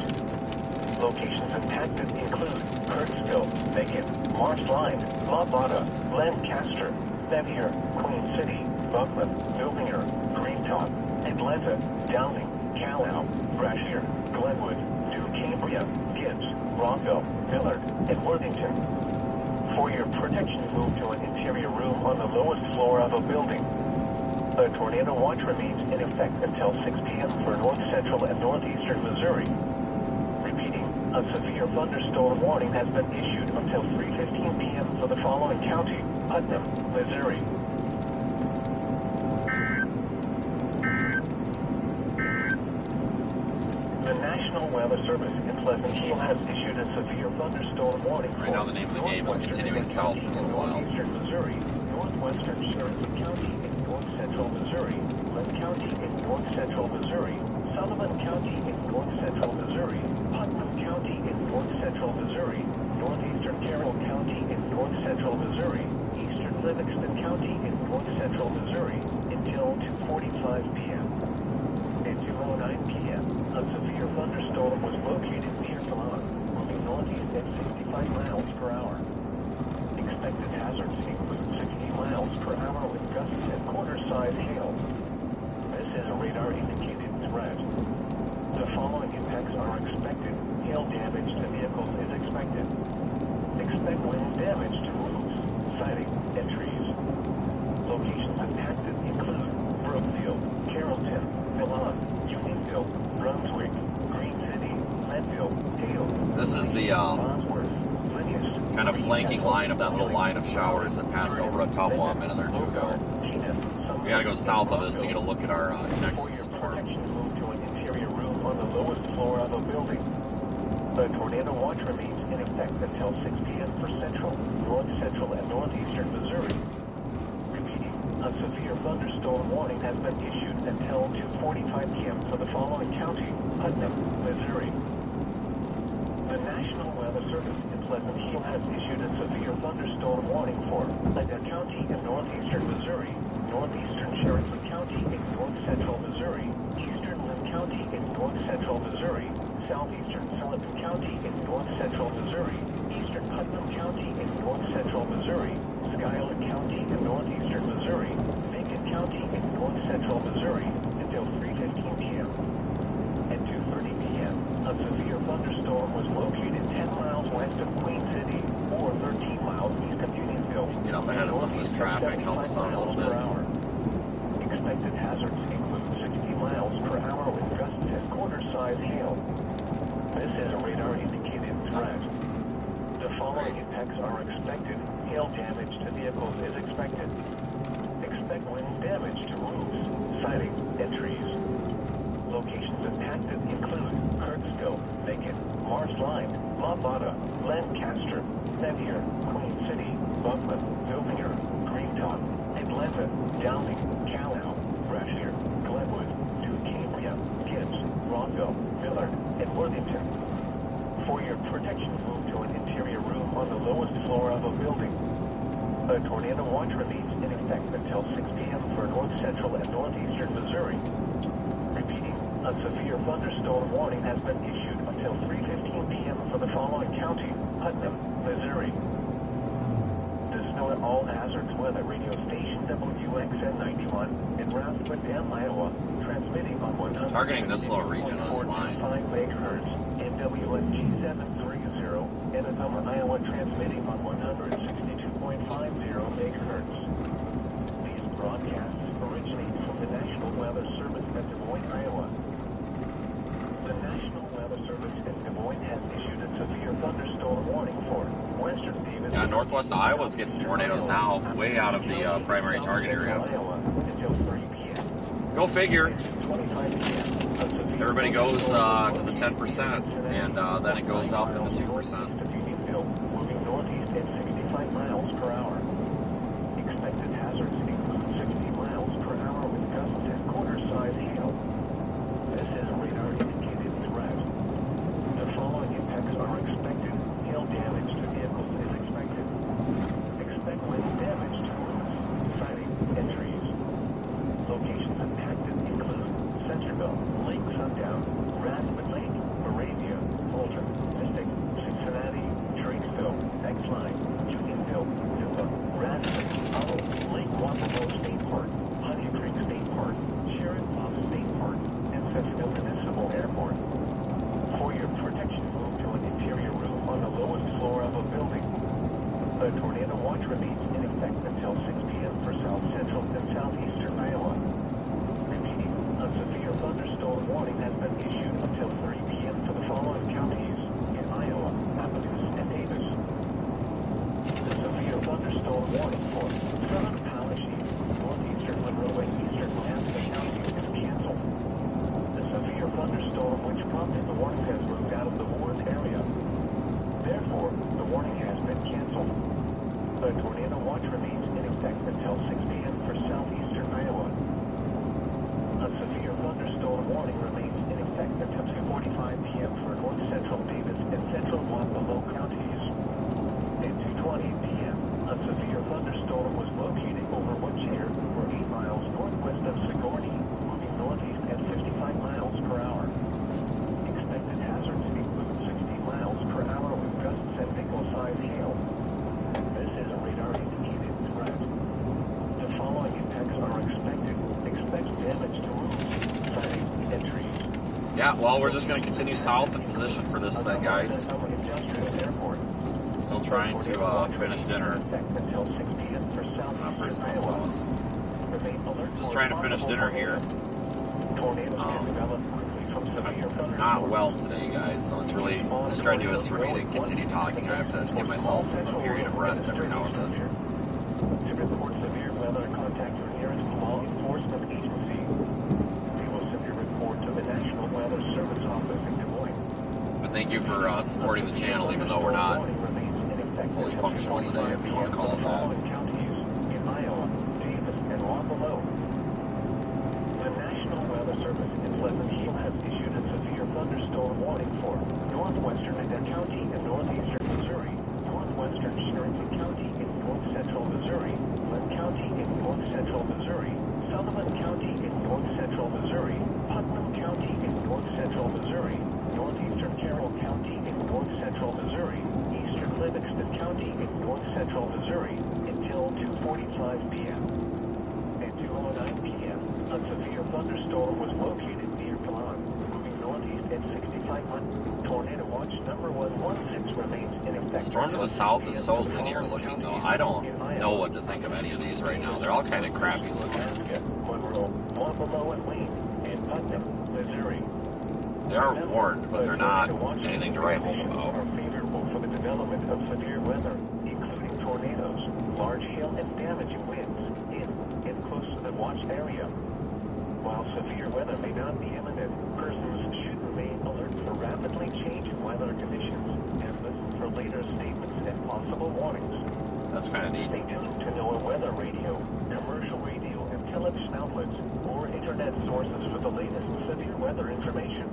Locations impacted include Kirksville, Macon, Marshline, Lobata, Lancaster, Napier, Queen City, Buckland, Milbinger, Greentop, Atlanta, Downing, Calhoun, Brashear, Glenwood, New Cambria, Gibbs, Rockville, Millard, and Worthington. For your protection, move to an interior room on the lowest floor of a building. A tornado watch remains in effect until 6 p.m. for north central and northeastern Missouri. Repeating, a severe thunderstorm warning has been issued until 3:15 p.m. for the following county: Putnam, Missouri. The National Weather Service in Pleasant Hill has issued a severe thunderstorm warning Right now the name of the game is continuing south for a little while. Northeastern Missouri, northwestern Sheridan County in north central Missouri, Lynn County in north central Missouri, Sullivan County in north central Missouri, Putnam County in north central Missouri, northeastern Carroll County in north central Missouri, eastern Livingston County in north central Missouri until 2:45 p.m. At 2:09 p.m., a severe thunderstorm was located near Salon, moving northeast at 65 miles per hour. Expected hazards include 60 miles per hour with gusts and quarter-size hail. This is a radar-indicated threat. The following impacts are expected. Hail damage to vehicles is expected. Expect wind damage to roofs, siding, and trees. Locations impacted include Brookfield, Carrollton, Milan, Unionville, Brunswick, Green City, Leadville, Dale. This is the kind of flanking line of that little line of showers that passed over Ottumwa a minute or two ago. We gotta go south of this to get a look at our next storm. Move to an interior room on the lowest floor of a building. The tornado watch remains in effect until 6 p.m. for central, north central, and northeastern Missouri. Repeating, a severe thunderstorm warning has been issued until 2:45 p.m. for the following county: Putnam, Missouri. The National Weather Service in Pleasant Hill has issued a severe thunderstorm warning for Lynn County in northeastern Missouri, northeastern Sheridan County in north central Missouri, eastern Lynn County in north central Missouri, southeastern Sullivan County in north central Missouri, eastern Putnam County in north central Missouri, Schuyler County in northeastern Missouri, Macon County in north central Missouri until 3:15 p.m. At 2:30 p.m., a severe thunderstorm was located 10 miles west of Queen City or 13 miles east of Unionville. Get up ahead of some of this traffic, help us out a little bit. Expected hazards include 60 miles per hour with gusts and quarter-size hail. This is a radar-indicated threat. The following impacts are expected. Hail damage to vehicles is expected. Expect wind damage to roofs, siding, and trees. Locations impacted include Kirksville, Macon, Marshline, Lobata, Lancaster, Napier, Queen City, Buckland, Milbinger, Greentop, Atlanta, Downing, Calhoun, Brashear, Glenwood, New Cambria, Gibbs, Rockville, Millard, and Worthington. For your protection, move to an interior room on the lowest floor of a building. A tornado watch remains in effect until 6 p.m. for north central and northeastern Missouri. Repeating, a severe thunderstorm warning has been issued until 3:15 p.m. for the following county: Putnam, Missouri. This is NOAA All Hazards Weather Radio Station WXN 91 in Rathbun, Iowa, transmitting on 100. Targeting this little region on this line. 425 megahertz, and WNG 730 in Ottumwa, Iowa, transmitting on 162.50 megahertz. These broadcasts originate from the National Weather Service at Des Moines, Iowa. The National Weather Service in Des Moines has issued a severe thunderstorm warning for western Davis. Yeah, northwest Iowa's getting tornadoes now, way out of the primary target area. Go figure. Everybody goes to the 10%, and then it goes up to the 2%. Moving northeast at 65 miles per hour. Expected hazards include 60 miles per hour with gusts and quarter-size hail. This is a radar-indicated threat. The following impacts are expected. Hail damage to vehicles is expected. Expect wind damage to roofs, siding, and trees. Locations impacted include Centerville, Lake Sundown, Rathbun Lake, Moravia, Fulton, remains in effect until 6 p.m. for south central and southeastern Iowa. Repeating, a severe thunderstorm warning has been issued until 3 p.m. for the following counties in Iowa, Appalachia, and Davis. The severe thunderstorm warning for southern Appalachia, northeastern Monroe, and eastern Alaska counties is canceled. The severe thunderstorm which prompted the warning has moved out of the warned area. Therefore, the warning has been canceled. The tornado watch remains in effect until 6 p.m. for southeastern Iowa. A severe thunderstorm warning remains in effect until 2:45 p.m. for north central Davis and central Waelti counties. At 2:20 p.m., a severe thunderstorm was located over Woodshire, or 8 miles northwest of Sigourney, moving northeast at 55 miles per hour. Expected hazards include 60 miles per hour with gusts and nickel-sized hail. This is a radar-indicated threat. The following impacts are expected. Expect damage to roofs, siding, and trees. Yeah, well, we're just going to continue south in position for this thing, guys. Still trying to finish dinner. Just trying to finish dinner here. I'm not well today, guys, so it's really strenuous for me to continue talking. I have to give myself a period of rest every now and then. To report severe weather, contact your nearest law enforcement agency. We will send your report to the National Weather Service office in Des Moines. But thank you for supporting the channel, even though we're not fully functional today, if you want to call it that. Counties in Iowa, Davis, and Waelti. The National Weather Service in Pleasant Hill has issued a severe thunderstorm warning for northwestern Adair County and northeastern Missouri, northwestern Sheridan County in north central Missouri, Glenn County in north central Missouri, Sullivan County in north central Missouri, Putnam County in north central Missouri, northeastern Carroll County in north central Missouri, eastern Livingston County in north central Missouri until 2:45 p.m. At 2:09 p.m., a severe thunderstorm was located near Kalan, moving northeast at 65 miles. Tornado watch number 116 remains in effect. Storm to the south is so linear looking, though. I don't know what to think of any of these right now. They're all kind of crappy looking. Monroe, Waelti, and Wayne, and Putnam, Missouri. They are warned, but they're not anything to write home about. Are favorable for the development of severe weather, including tornadoes, large hail, and damaging winds in and close to the watch area. While severe weather may not be imminent, persons should remain alert for rapidly changing weather conditions and listen for later statements and possible warnings. That's kind of neat. Stay tuned to NOAA weather radio, commercial radio, and television outlets, or internet sources for the latest severe weather information.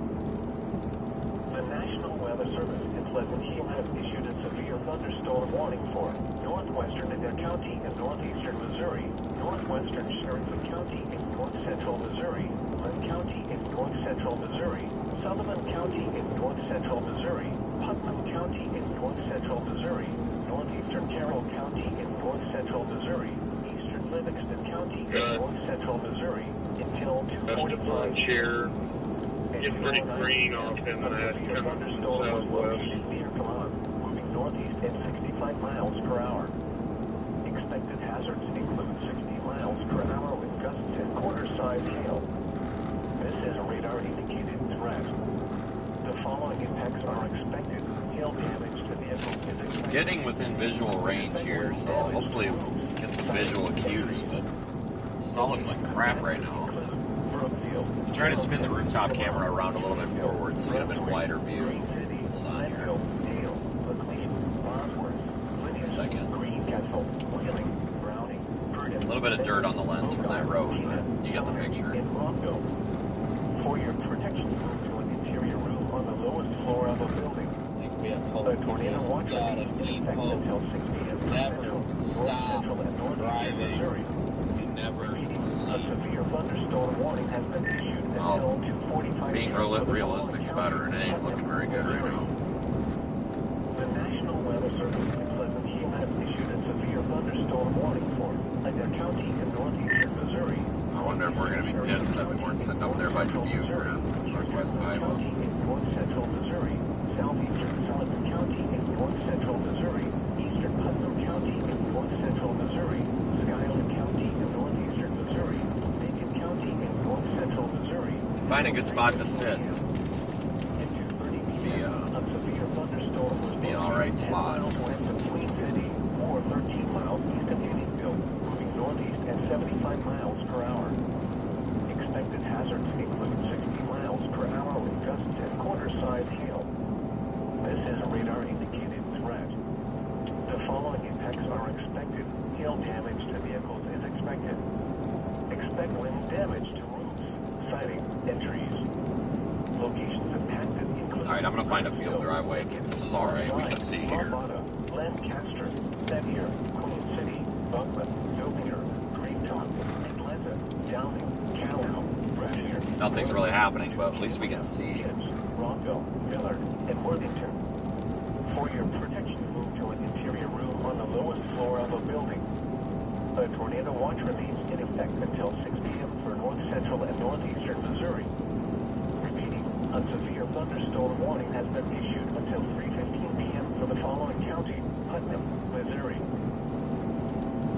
The National Weather Service in Pleasant Hill has issued a severe thunderstorm warning for northwestern Adair County and northeastern Missouri, northwestern Sheridan County in north central Missouri, Glenn County in north central Missouri, Sullivan County in north central Missouri, Putnam County in north central Missouri, northeastern Carroll County in north central Missouri, eastern Livingston County in north central Missouri until 2:45 here. It's pretty green off in that southwest. Near Kalan, moving northeast at 65 miles per hour. Expected hazards include 60 miles per hour with gusts and quarter-sized hail. This is a radar-indicated threat. The following impacts are expected. Hail damage to vehicles is expected. Getting within visual range here, so hopefully we'll get some visual cues, but it just all looks like crap right now. I'm trying to spin the rooftop camera around a little bit forward so you get a bit wider view. Hold on here. A second. A little bit of dirt on the lens from that road, but you get the picture. For your protection, move to an interior room on the lowest floor of a building. The tornado watch remains in effect until 6 p.m. Never stop driving. Never A severe thunderstorm warning has been issued until 2:45. Being realistic is better, and it ain't looking very good right now. The National Weather Service in Pleasant Hill has issued a severe thunderstorm warning for Adair County in northeastern Missouri. I wonder if we're going to be pissed that we weren't sitting up there by Dubuque or northwest Iowa. County in north central Missouri, southeastern Sullivan County in north central Missouri, eastern Putnam County in north central find a good spot to sit. This would be an alright spot. Or 13 miles east of Unionville, moving northeast at 75 miles per hour. Expected hazards include 60 miles per hour with gusts and quarter-size hail. This is a radar-indicated threat. The following impacts are expected. Hail damage to vehicles is expected. Expect wind damage to roofs, siding, and trees. Locations impacted include... Alright, I'm going to find a field driveway. This is alright, we can see here. Lancaster, Sevier, Queen City, Buckland, Zopier, Greentown, Atlanta, Downing, Calhoun, Brashear. Nothing's really happening, but at least we can see. Rockville, Millard, and Worthington. For your protection, move to an interior room on the lowest floor of a building. A tornado watch remains in effect until 6 p.m. for north central and northeastern Missouri. Repeating, a severe thunderstorm warning has been issued until 3:15 p.m. for the following county: Putnam, Missouri.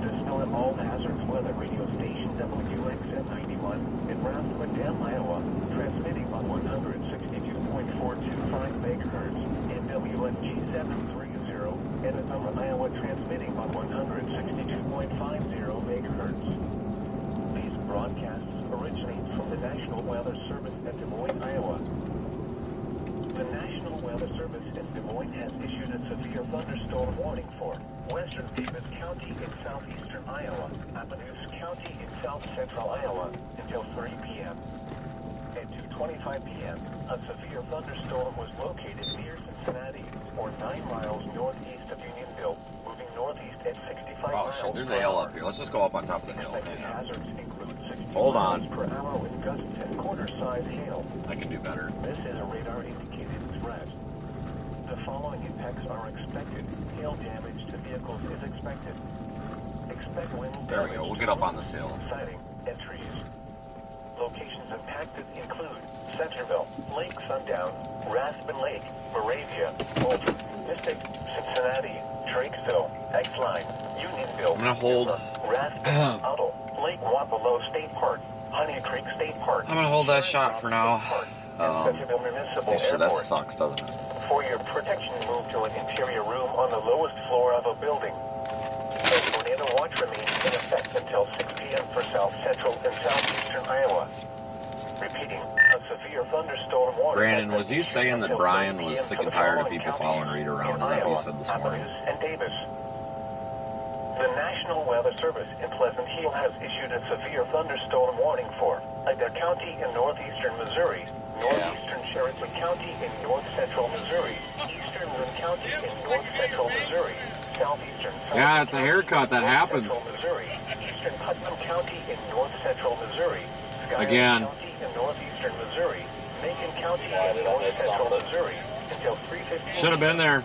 To snow at all hazards weather radio station WXN 91 in Rathwood, Iowa, transmitting on 162.425 megahertz, and WNG 730 in Atlanta, Iowa, transmitting on 162.50 megahertz. These broadcasts originate from the National Weather Service at Des Moines, Iowa. The National Weather Service in Des Moines has issued a severe thunderstorm warning for western Davis County in southeastern Iowa, Appaloosa County in south central Iowa until 3 p.m. At 2:25 p.m., a severe thunderstorm was located near Cincinnati, or 9 miles northeast of Unionville, moving northeast at 65 miles. Oh shit, there's a hill up here. Let's just go up on top of the hill. Hazards include 60 Hold miles on. per hour with gusts and quarter-size hail. I can do better. This is a radar-indicated threat. The following impacts are expected. Hail damage to vehicles is expected. Expect wind damage. There we go. We'll get up on this hill. Siding and trees. Locations impacted include Centerville, Lake Sundown, Raspin Lake, Moravia, Waelti, Mystic, Cincinnati, Drakesville, X-Line, Unionville, I'm going to hold... Raspin, Udall, Lake Wapello State Park, Honey Creek State Park. I'm going to hold that shot for now. Municipal Sure, that Airport. sucks, doesn't it? For your protection, move to an interior room on the lowest floor of a building. A tornado watch remains in effect until 6 p.m. for south central and southeastern Iowa. Repeating, a severe thunderstorm warning. Brandon, was you saying that Brian was sick and tired of people following Rita around? Is that what you said this morning? And Davis. The National Weather Service in Pleasant Hill has issued a severe thunderstorm warning for Adair County in northeastern Missouri, northeastern Sheridan County in north central Missouri, eastern Lynn County in north central Missouri, southeastern. Yeah, it's a haircut that happens. Missouri, eastern Putnam County in north central Missouri, Again. County in northeastern Missouri, Macon County in north central Missouri until 3:15. Should have been there.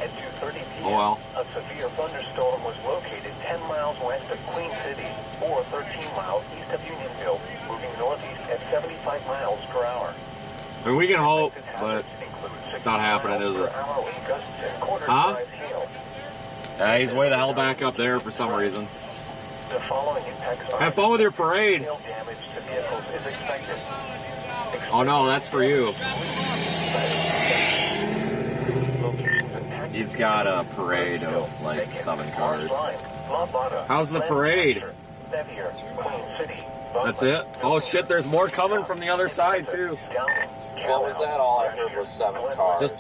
At 2:30 p.m., Oh well. a severe thunderstorm was located 10 miles west of Queen City, or 13 miles east of Unionville, moving northeast at 75 miles per hour. I mean, we can hope, but it's not happening, is it? Huh? Yeah, he's way the hell back up there for some reason. The following impacts are Have fun with your parade. hail damage to vehicles is expected. Oh no, that's for you. He's got a parade of like 7 cars. How's the parade? That's it? Oh shit, there's more coming from the other side too. What was that? All I heard was 7 cars.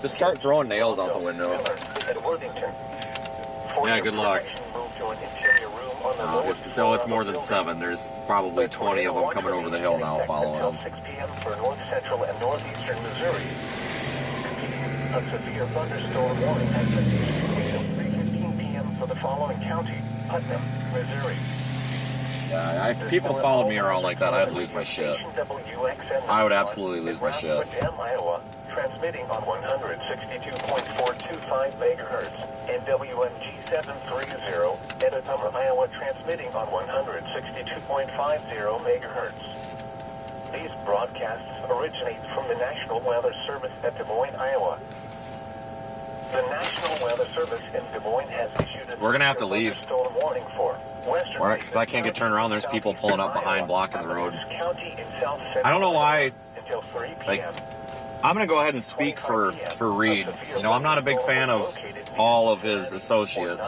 Just start throwing nails out the window. Yeah, good luck. It's more than 7. There's probably 20 of them coming over the hill now following them. 6 p.m. for north central and northeastern Missouri. A severe thunderstorm warning has been issued until 3:15 p.m. for the following county: Putnam, Missouri. Yeah, if people followed me around like that, I'd lose my shit. I would absolutely lose my shit. Iowa, transmitting on 162.425 megahertz, and WMG 730 at Atlanta, Iowa, transmitting on 162.50 megahertz. These broadcasts originate from the National Weather Service at Des Moines, Iowa. The National Weather Service in Des Moines has issued a We're gonna have to leave. thunderstorm warning for western. Alright, because I can't get turned around. There's people pulling up behind, blocking the road. County in South Central I don't know why. Until 3 p.m. Like, I'm going to go ahead and speak for Reed. You know, I'm not a big fan of all of his associates.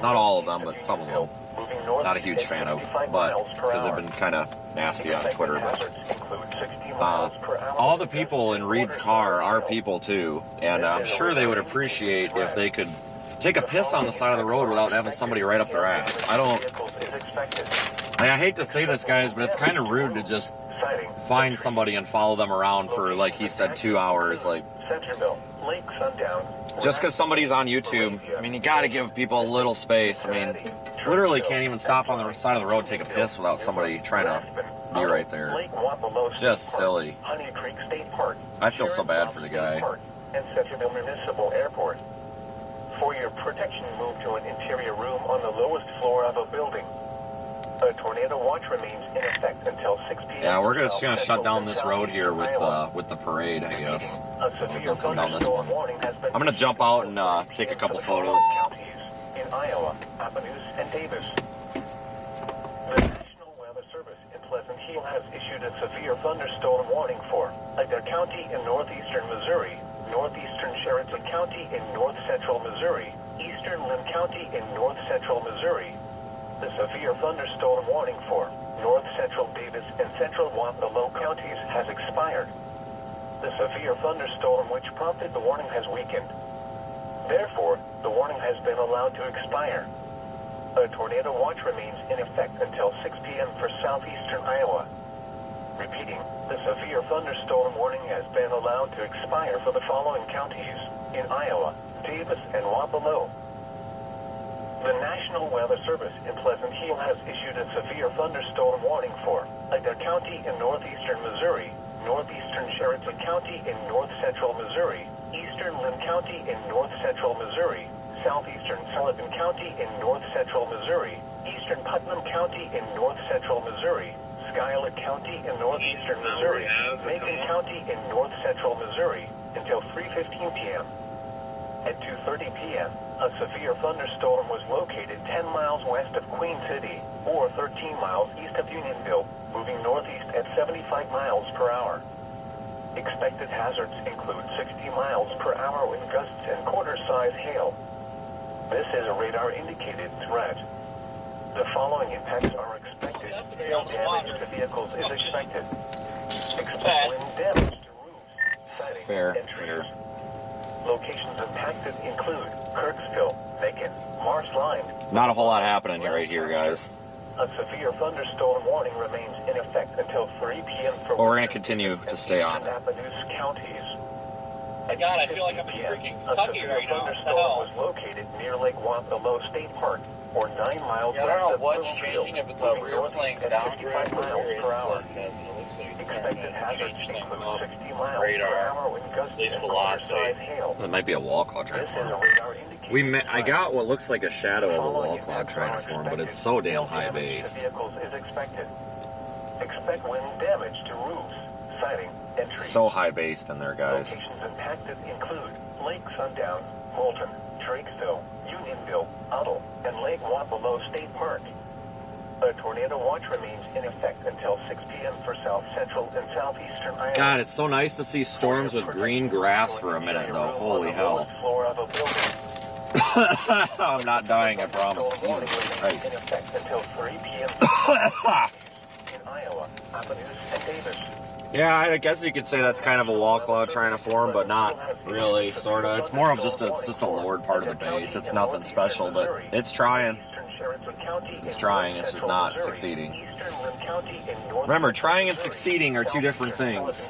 Not all of them, but some of them. Not a huge fan of, but because they've been kind of nasty on Twitter. But all the people in Reed's car are people too, and I'm sure they would appreciate if they could take a piss on the side of the road without having somebody right up their ass. I hate to say this, guys, but it's kind of rude to just find somebody and follow them around for, like he said, 2 hours. Like, just because somebody's on YouTube, I mean, you got to give people a little space. I mean, literally can't even stop on the side of the road and take a piss without somebody trying to be right there. Just silly. I feel so bad for the guy. And Centerville Municipal Airport. For your protection, move to an interior room on the lowest floor of a building. A tornado watch remains in effect until 6 p.m. Yeah, we're just going to shut down this road here with the parade, I guess. So we'll come down this one. I'm going to jump out and take a couple photos. In Iowa, Appaloosa, and Davis. The National Weather Service in Pleasant Hill has issued a severe thunderstorm warning for Adair County in northeastern Missouri, northeastern Sheridan County in north central Missouri, eastern Lynn County in north central Missouri. The severe thunderstorm warning for north central Davis and central Waelti counties has expired. The severe thunderstorm which prompted the warning has weakened. Therefore, the warning has been allowed to expire. A tornado watch remains in effect until 6 p.m. for southeastern Iowa. Repeating, the severe thunderstorm warning has been allowed to expire for the following counties in Iowa, Davis, and Waelti. The National Weather Service in Pleasant Hill has issued a severe thunderstorm warning for Adair County in northeastern Missouri, northeastern Sheridan County in north central Missouri, eastern Lynn County in north central Missouri, southeastern Sullivan County in north central Missouri, eastern Putnam County in north central Missouri, Schuyler County in northeastern Missouri, Macon County in north central Missouri until 3:15 p.m. At 2:30 p.m., a severe thunderstorm was located 10 miles west of Queen City, or 13 miles east of Unionville, moving northeast at 75 miles per hour. Expected hazards include 60 miles per hour wind gusts and quarter-size hail. This is a radar-indicated threat. The following impacts are expected. No damage to vehicles is expected. Expect wind damage to roofs, siding, and trees. Locations impacted include Kirksville, Macon, Marsh Line. Not a whole lot happening right here, guys. A severe thunderstorm warning remains in effect until 3 p.m. for But we're going to continue to stay on. Appaloosa counties. God, I feel like I'm in freaking Kentucky right now. What the hell? Was located near Lake Waelti State Park, or 9 miles yeah, I don't know what's west of changing, if it's a rear flank downdraft or where it looks like it's expected hazards include 60 miles radar, per hour wind gusts at least and velocity. hail. That might be a wall cloud trying to This is a form. radar indicator. I got what looks like a shadow of a wall cloud trying to form, but it's so damn high based. Vehicles is expected. Expect wind damage to roofs, siding, and trees. So high based in there, guys. Locations impacted include Lake Sundown, Moulton, Drakesville, Unionville, Udall, and Lake Waelti State Park. A tornado watch remains in effect until 6 p.m. for south central and southeastern Iowa. God, it's so nice to see storms with green grass for a minute, though. Holy hell. I'm not dying, I promise. Jesus Christ. In effect until 3 p.m. in Iowa, Appaloosa, and Davis. Yeah, I guess you could say that's kind of a wall cloud trying to form, but not really, sort of. It's more of just a lowered part of the base. It's nothing special, but it's trying. It's trying, it's just not succeeding. Remember, trying and succeeding are two different things.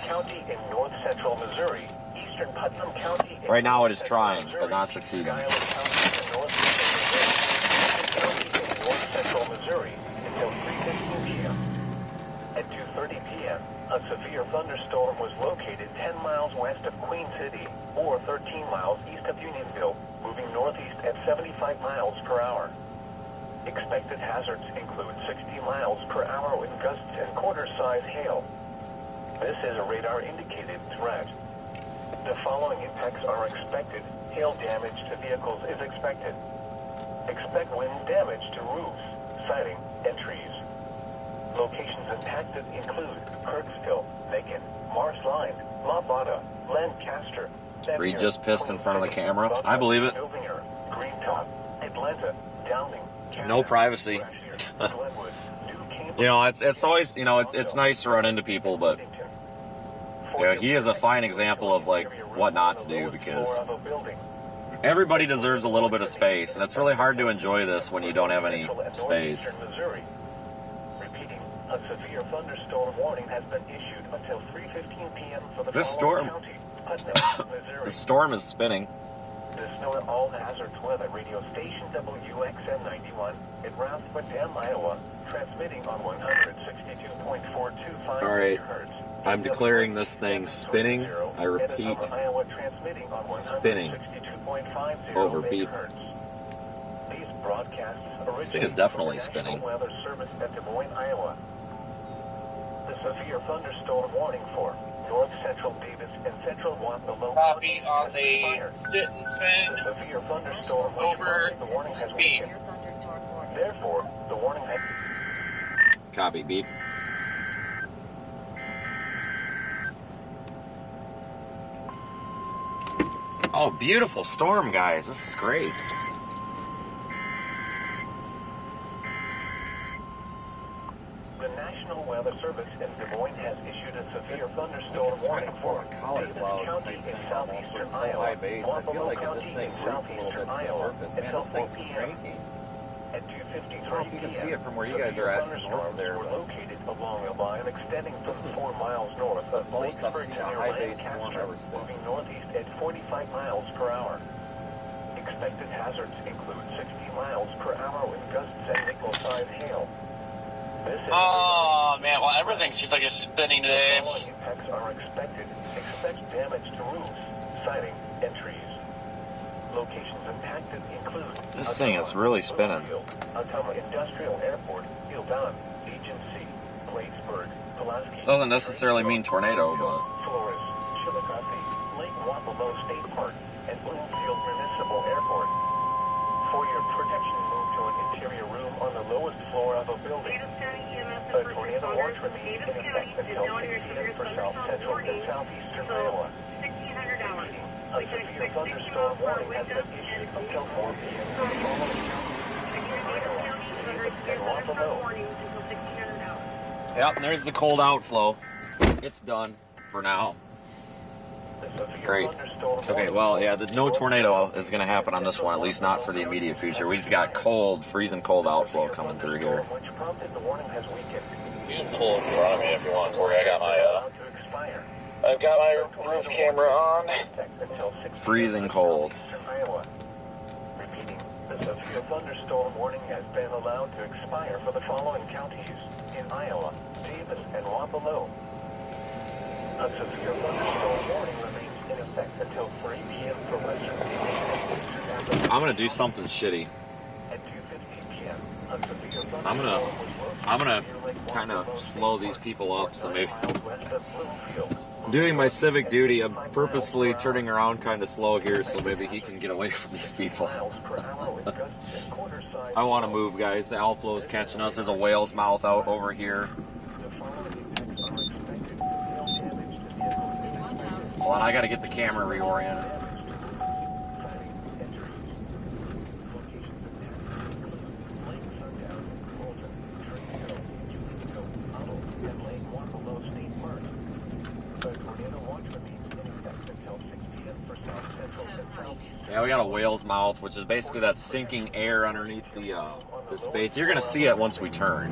Right now it is trying, but not succeeding. At 2:30 p.m., a severe thunderstorm was located 10 miles west of Queen City, or 13 miles east of Unionville, moving northeast at 75 miles per hour. Expected hazards include 60 miles per hour wind gusts and quarter-size hail. This is a radar-indicated threat. The following impacts are expected. Hail damage to vehicles is expected. Expect wind damage to roofs, siding, and trees. Locations impacted include Kirksville, Macon, Mars Line, La Bata, Lancaster. Reed just pissed in front of the camera. I believe it. Green Top, Atlanta, Downing. No privacy. You know, it's always, you know, it's nice to run into people, but yeah, he is a fine example of like what not to do, because everybody deserves a little bit of space, and it's really hard to enjoy this when you don't have any space. Repeating, a severe thunderstorm warning has been issued until 3:15 p.m. for the This storm, the storm is spinning. This is all hazards weather radio station WXN 91 in Rathbun, Iowa, transmitting on 162.425 All right. megahertz. I'm declaring this thing spinning. I repeat, spinning. Over beep. These broadcasts This thing is definitely spinning. Weather Service at Des Moines, Iowa. The severe thunderstorm warning for north central Davis and central Waelti. Copy on the sit and spin. Severe thunderstorm over the warning has beep. weakened. Therefore, the warning has. Copy, beep. Oh, beautiful storm, guys. This is great. The National Weather Service in Des Moines has issued a severe thunderstorm warning for Davis County in southeastern Iowa, Waelti County in southeastern Iowa, until 4 p.m. At 2:53 p.m., see it from where you guys are at north there. Were located along a line extending from 4 miles north of Lakesburg to near Lancaster, moving northeast at 45 miles per hour. Expected hazards include 60 miles per hour with gusts and nickel-sized hail. Oh man, well everything seems like it's spinning today. Following impacts are expected. Expect damage to roofs, siding, and trees. Locations impacted include This thing is really spinning. Ottumwa Industrial Airport, Ildan, Agency, Plattsburgh, Pulaski. Doesn't necessarily mean tornado, but Flores, Chillicothe, Lake Wapamoe State Park, and Bloomfield Municipal Airport. For your protection, move to an interior room on the lowest floor of a building. A tornado watch remains in effect until 6 p.m. for south central and southeastern Iowa. A severe thunderstorm warning has been issued until 4 p.m. for the following counties: Davis and Wapamoe. yep, there's the cold outflow. It's done for now. Great. Okay, well, yeah, no tornado is going to happen on this one, at least not for the immediate future. We just got cold, freezing cold outflow coming through here. You can pull in front of me if you want, Corey. I've got my roof camera on. Freezing cold. Repeating, the severe thunderstorm warning has been allowed to expire for the following counties in Iowa, Davis, and Wapamoe. A severe thunderstorm warning remains in effect until 3 p.m. for western Davis. I'm going to do something shitty. At 2:50 p.m., a severe thunderstorm I'm gonna kind of slow these people up, so maybe doing my civic duty, I'm purposefully turning around kind of slow here, so maybe he can get away from these people. I want to move, guys. The outflow is catching us. There's a whale's mouth out over here. Hold on, I got to get the camera reoriented. Yeah, we got a whale's mouth, which is basically that sinking air underneath the space. You're gonna see it once we turn.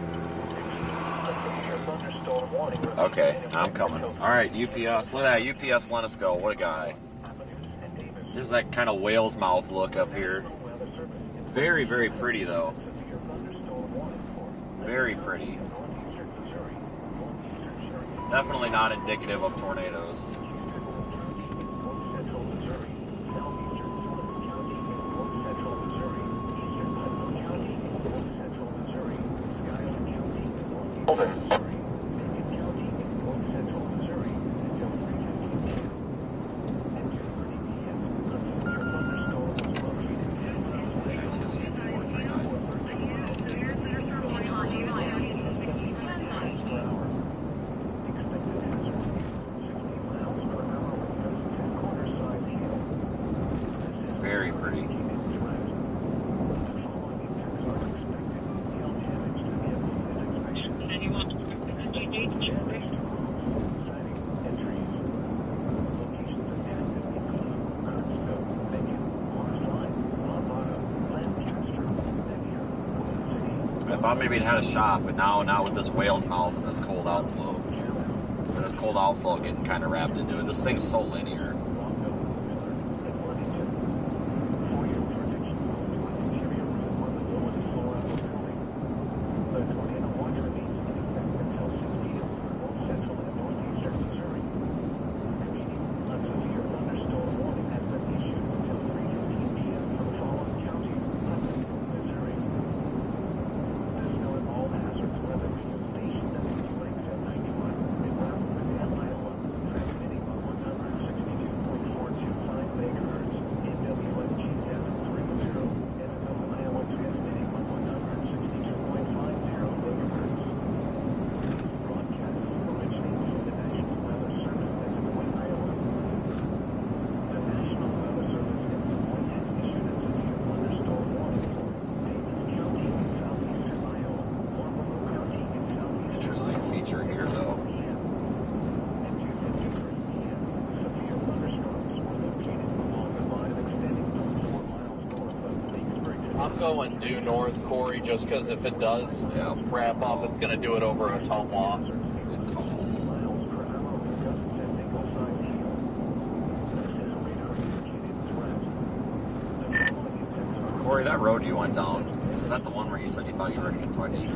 Okay, I'm coming. All right, UPS. Look at that, UPS. Let us go. What a guy. This is that kind of whale's mouth look up here. Very, very pretty though. Very pretty. Definitely not indicative of tornadoes. I thought maybe it had a shot, but now with this whale's mouth and this cold outflow, or this cold outflow getting kind of wrapped into it, this thing's so linear. Interesting feature here, though. I'm going due north, Corey, just because if it does wrap up, it's going to do it over a Tonwa. Good call. Corey, that road you went down, is that the one where you said you thought you were in Kentucky?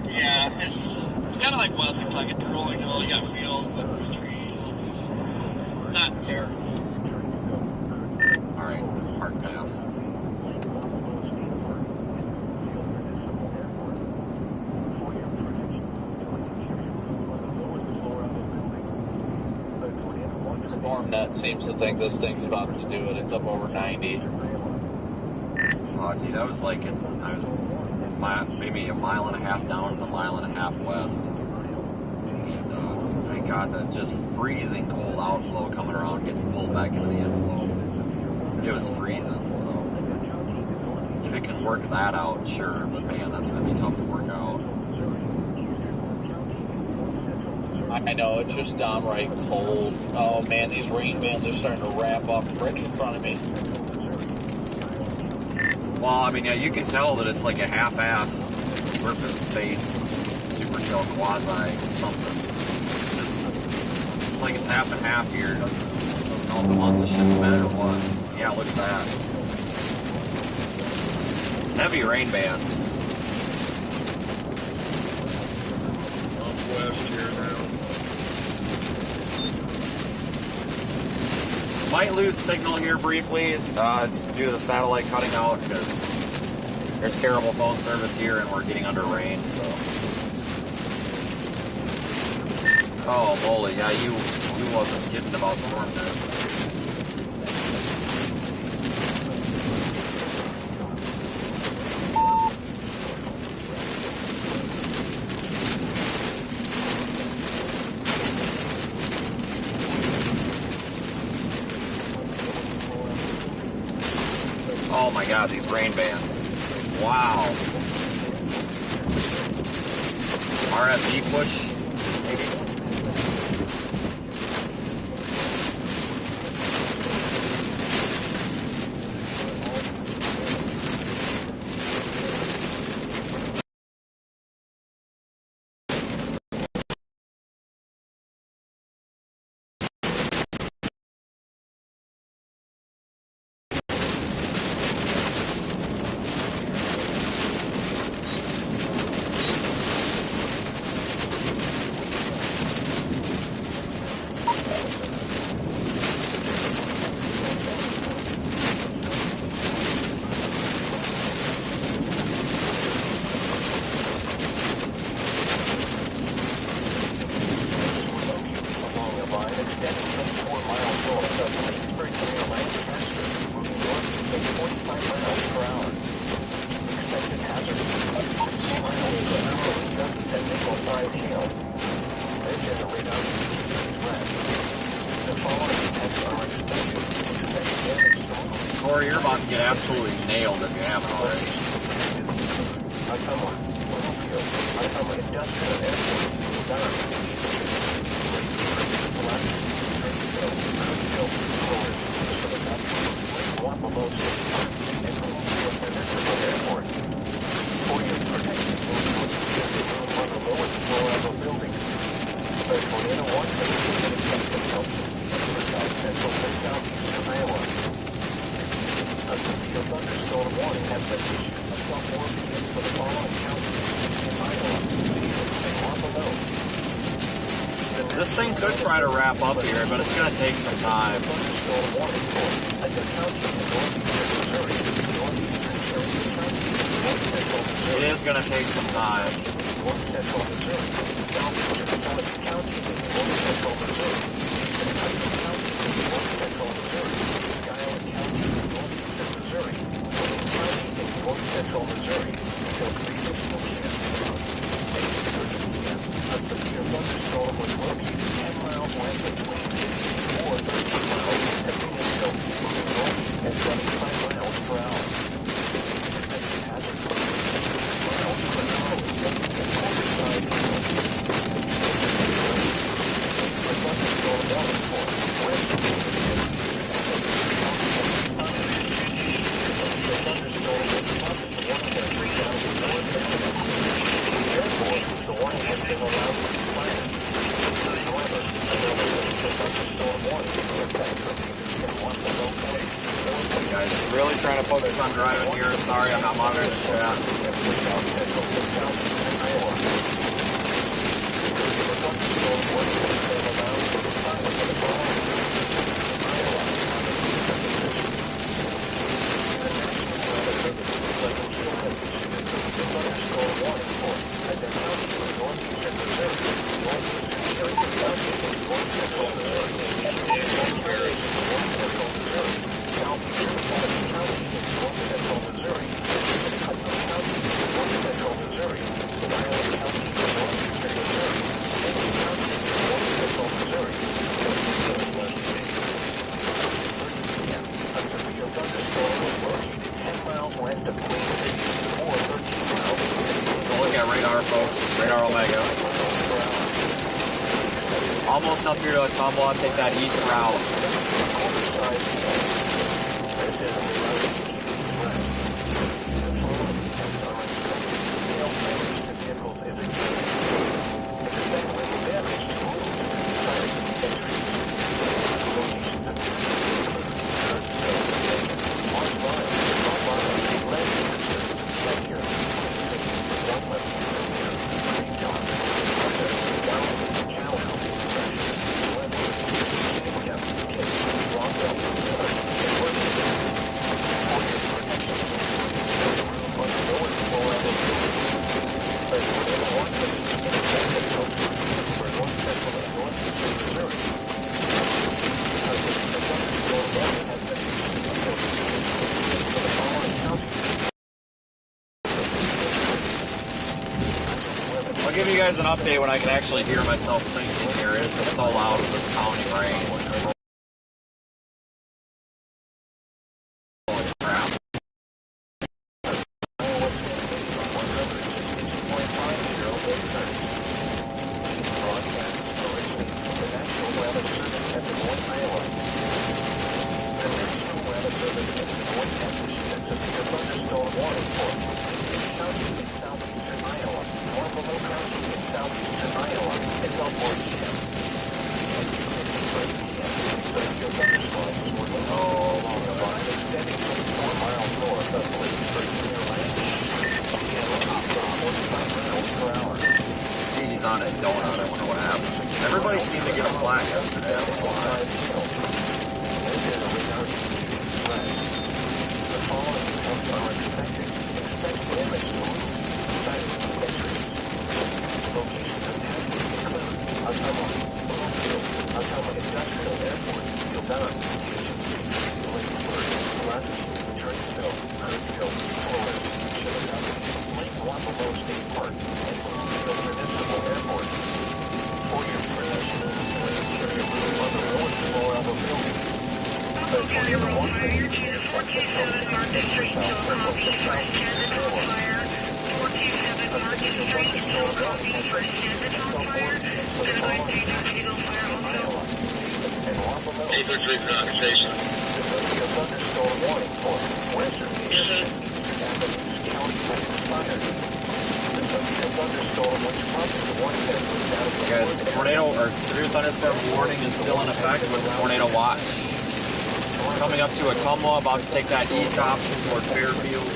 Yeah, it's kind of like West Kentucky. It's rolling hill, you got fields, but there's trees. It's not terrible. Alright, hard pass. StormNet seems to think this thing's about to do it. It's up over 90. Oh, dude, I was maybe a mile and a half down and a mile and a half west. And I got that just freezing cold outflow coming around, getting pulled back into the inflow. It was freezing, so if it can work that out, sure, but man, that's going to be tough to work out. I know, it's just downright cold. Oh man, these rain bands are starting to wrap up right in front of me. Well, I mean, yeah, you can tell that it's like a half-ass surface-based super chill quasi something. It's like it's half and half here. Doesn't know if it wants to ship the bed or what. Yeah, look at that. Heavy rain bands. Northwest here now. Might lose signal here briefly. It's due to the satellite cutting out because there's terrible phone service here and we're getting under rain, so. Oh, moly, yeah, you wasn't kidding about StormNet. Oh my god, these rain bands. Wow. RFD push, maybe? Corey, you're about to get absolutely nailed if you haven't already. wrap up here, but it's going to take some time. It is going to take some time. Guys, really trying to focus on driving here. Sorry, I'm not monitoring the chat. Almost up here to Ottumwa, take that east route. I'll give you guys an update when I can actually hear myself thinking here. It is just so loud with this pounding rain. Holy crap. He's on his donut. I wonder what happened. Everybody seemed to get a flat yesterday. I don't know why. Guys, tornado or severe thunderstorm warning is still in effect with the tornado watch. Coming up to Ottumwa, about to take that east option toward Fairfield.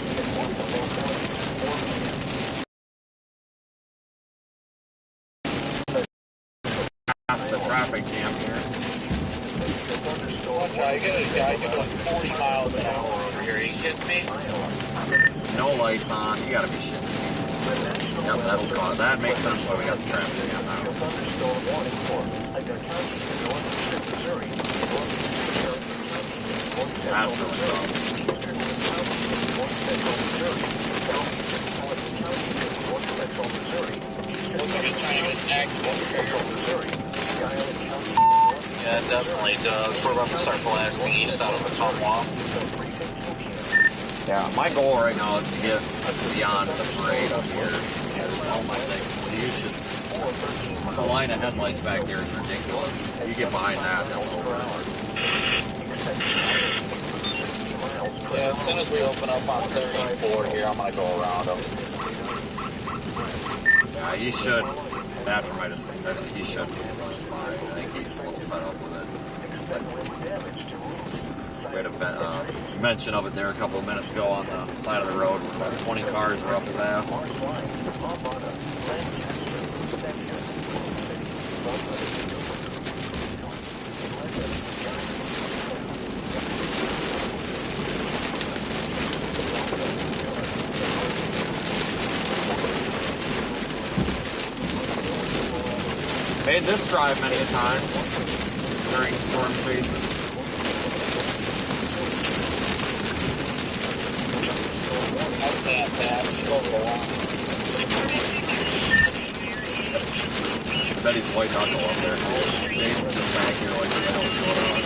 past the traffic jam here. I get a guy doing 40 miles an hour over here. Are you kidding me? No lights on. You gotta be shitting me. Yep, that'll cause. That makes sense why we got the traffic jam now. That's really rough. Looks like it's trying to get an accident here. Yeah, it definitely does. We're about to start blasting east out of the Tonwa. Yeah, my goal right now is to get beyond the parade up here. All my things. You should. The line of headlights back there is ridiculous. You get behind that, that's over. Yeah, as soon as we open up on 34 here, I'm gonna go around them. Yeah, he should. That for my decision. He should be able to spy. I think he's a little fed up with it. We had a mention of it there a couple of minutes ago on the side of the road where about 20 cars were up his ass. Made this drive many a time during storm chases. That fast over the line. I bet he's white knuckle up there. Jason's just back here like, what the hell's going on?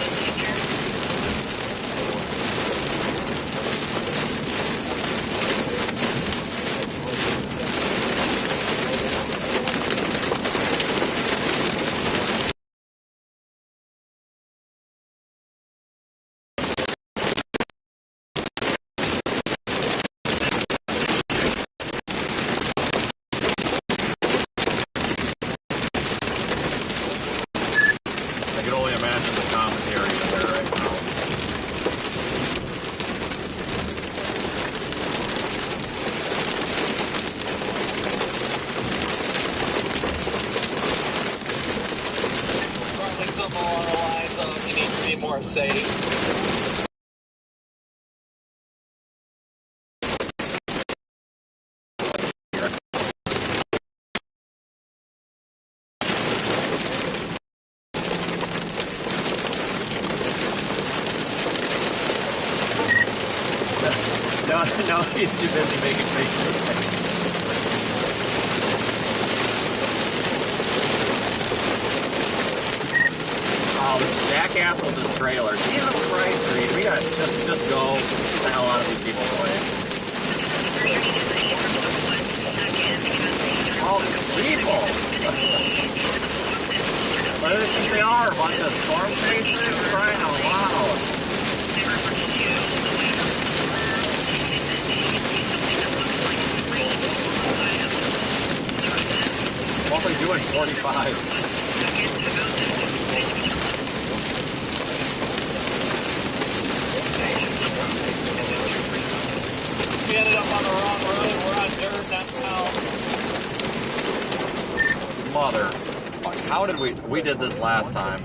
No, he's too busy making faces. Oh, this jackass with this trailer. Jesus Christ, Reed. We gotta just go. Get the hell out of these people's way. All these people. What do they think they are? A bunch of storm chasers? Crying out loud. What are we doing? 45. We ended up on the wrong road. We're on dirt now. Mother. How did we did this last time?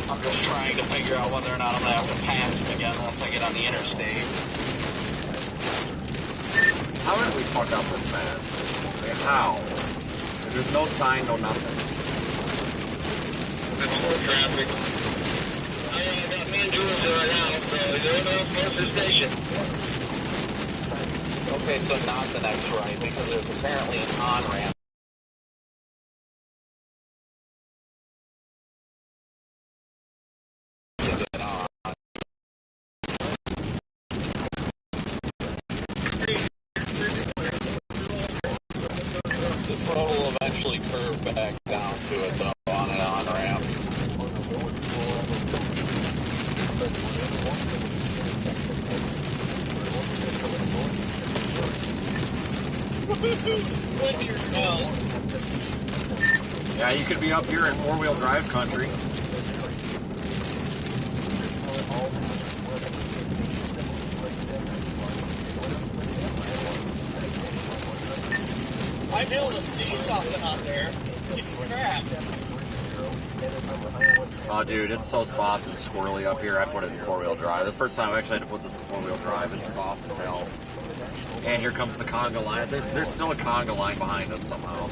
I'm just trying to figure out whether or not I'm going to have to pass him again once I get on the interstate. How did we fuck up this bad? Like, how? There's no sign, no nothing. That's more traffic. I got me and Jules there now, so you're not close to the station. Okay, so not the next right, because there's apparently an on-ramp. back down to it though, on and on ramp. Yeah, you could be up here in four-wheel drive country. I'd be able to see something out there. It's crap. Oh, dude, it's so soft and squirrely up here. I put it in four-wheel drive. The first time I actually had to put this in four-wheel drive. It's soft as hell. And here comes the conga line. There's still a conga line behind us somehow.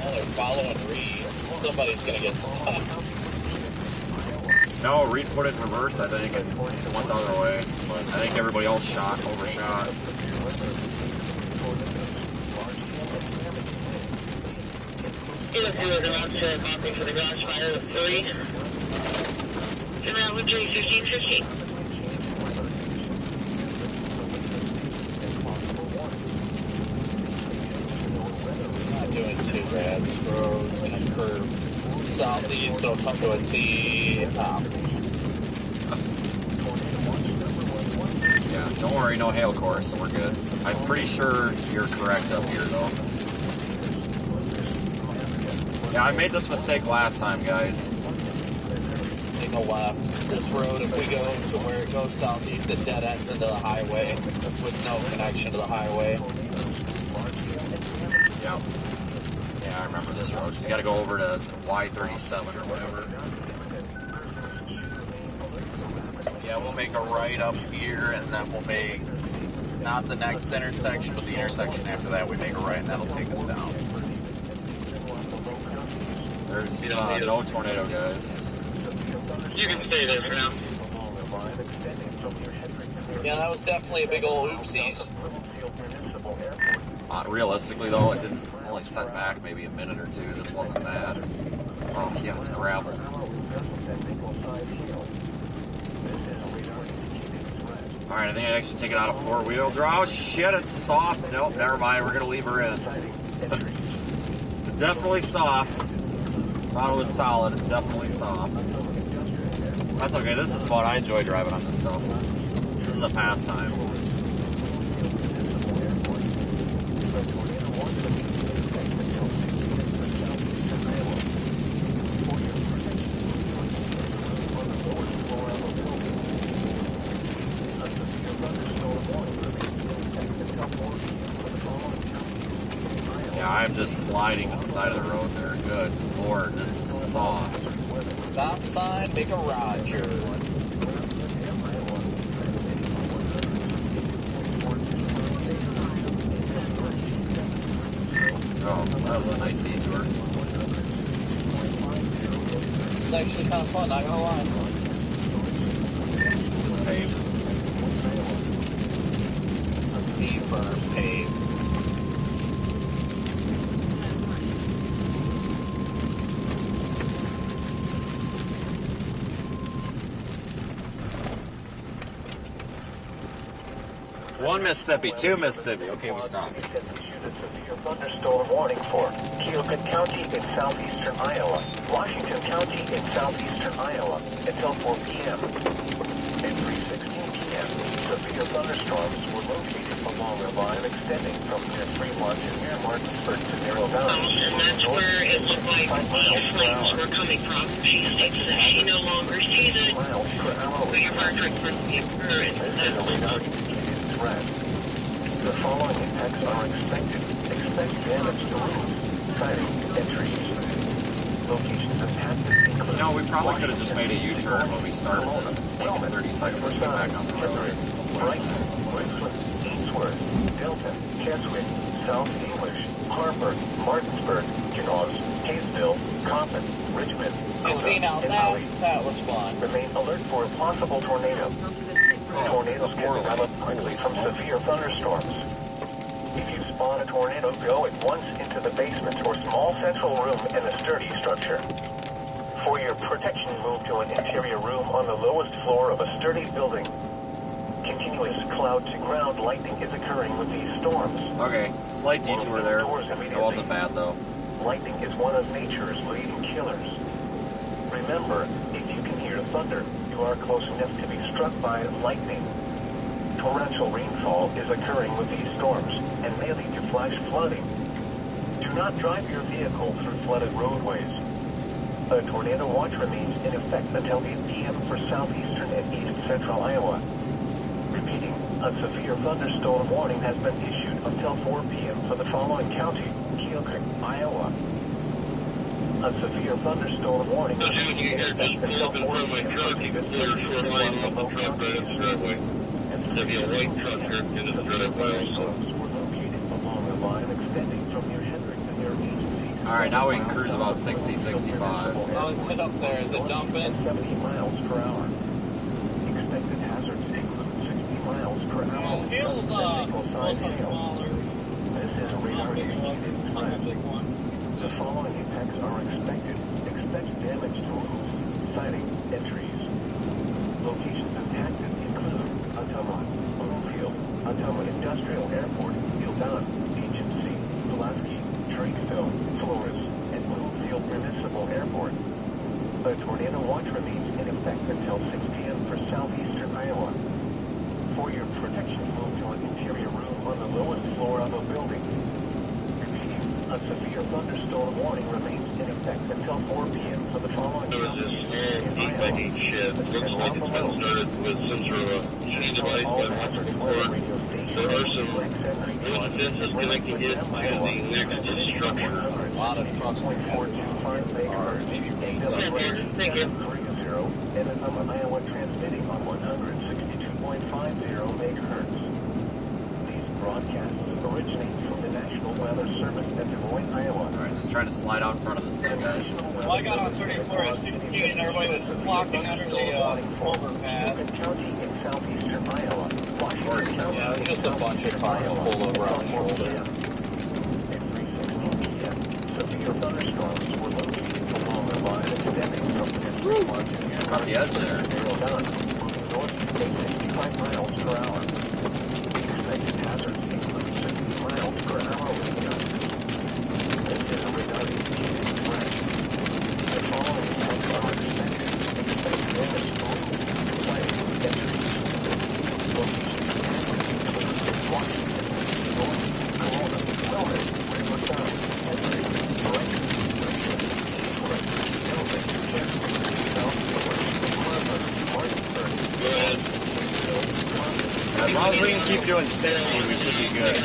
Oh, they're following Reed. Somebody's gonna get stuck. No, Reed put it in reverse, I think, and went the other way. But I think everybody else overshot. Copy for the garage fire of 3. And that would be 1550. Not doing too bad. This road's gonna curve southeast, so it'll come to a T. Yeah, don't worry, no hail course, so we're good. I'm pretty sure you're correct up here, though. Yeah, I made this mistake last time, guys. Take a left. This road, if we go to where it goes southeast, it dead ends into the highway with no connection to the highway. Yeah. Yeah, I remember this road. So you gotta go over to Y37 or whatever. Yeah, we'll make a right up here, and then we'll make, not the next intersection, but the intersection after that, we make a right, and that'll take us down. There's no tornado, guys. You can stay there for now. Yeah, that was definitely a big old oopsies. Realistically, though, it didn't only set back maybe a minute or two. This wasn't bad. Oh, yeah, it's gravel. Alright, I think I actually take it out of four-wheel drive. Oh, shit, it's soft. Nope, never mind. We're going to leave her in. Definitely soft. Thought it was solid. It's definitely soft. That's okay. This is fun. I enjoy driving on this stuff. This is a pastime. Yeah, I'm just sliding to the side of the road there. Good Lord, this is soft. Stop sign, make a Roger. Oh, that was a nice detour. It's actually kind of fun, not gonna lie. This is paved. Deeper paved. One Mississippi, two Mississippi. Okay, we stopped. Thunderstorm warning for Keokuk County in southeastern Iowa, Washington County in southeastern Iowa until 4 p.m. At 3:16 p.m., severe thunderstorms were located along a line extending from near Fremont to near Martinsburg to Narrow Valley. And that's where it looked like the flames were coming from. She states that she no longer sees it. We have heard reports of the occurrence. The following impacts are expected. Expect damage to roofs, siding, and trees. Locations impacted include... No, we probably could have just made a U-turn when we started this. Taken 30 seconds to get back on the road. Brighton, Richland, Ainsworth, Delta, Keswick, South English, Harper, Martinsburg, Jaws, Hayesville, Coppin, Richmond, You see now, that was fun. Remain alert for a possible tornado. Tornadoes can develop quickly from severe thunderstorms. If you spot a tornado, go at once into the basement or small central room in a sturdy structure. For your protection, move to an interior room on the lowest floor of a sturdy building. Continuous cloud-to-ground lightning is occurring with these storms. Okay, slight detour there. It wasn't bad though. Lightning is one of nature's leading killers. Remember, if you can hear thunder, you are close enough to be struck by lightning. Torrential rainfall is occurring with these storms and may lead to flash flooding. Do not drive your vehicle through flooded roadways. A tornado watch remains in effect until 8 p.m. for southeastern and east central Iowa. Repeating, a severe thunderstorm warning has been issued until 4 p.m. for the following county: Keokuk, Iowa. A severe thunderstorm warning So you can just pull up in front of my truck, you can pull your short line off the truck right in the driveway. There'll be a white truck here in this driveway also. Alright, now we can cruise about 60, 65. I'll sit up there. Is it dumping? 70 miles per hour. Expected hazards include 60 miles per hour. Well, he'll, This is a radar indicated threat. big one. The following impacts are expected. Expect damage to roofs, siding, and trees. Locations impacted include Ottumwa, Bloomfield, Ottumwa Industrial Airport, Ildan, Agency, Pulaski, Drakeville, Flores, and Bloomfield Municipal Airport. A tornado watch remains in effect until 6 p.m. for southeastern Iowa. For your protection, move to an interior room on the lowest floor of a building. Repeating, a severe thunderstorm warning remains in effect until 4 p.m. for the following There was this small 8x8 shed. Looks like it's been started with some sort of a chain device by electrical cord. There are some wood fences connecting it to the next structure. A lot of trucks like that or maybe Thank you. And Iowa transmitting on 162.50 megahertz. These broadcasts originate from the National Weather Service at Des Moines, Iowa. Alright, just trying to slide out in front of this thing, guys. Well, I got on 34 at 16 and everybody was flocking under the overpass. County in southeastern Iowa. Washington County. Yeah, it's just a bunch of cars pulled over on the shoulder. At 3:16 p.m., severe thunderstorms were located along the line extending from Pittsburgh to Got the edge there. Moving north at 65 miles per hour. Expected hazards include 60 miles per hour wind gusts. This is a radar indicated threat. The following impacts are expected. Expect damage to roofs, siding, and trees. Locations include Washington, North, Corona, Wellman, Rivertown, Henry, Brighton, Richmond, Detroit, Delvin, Jasper, South Florida, Cleveland, Martinsburg, As long as we can keep doing 60, we should be good.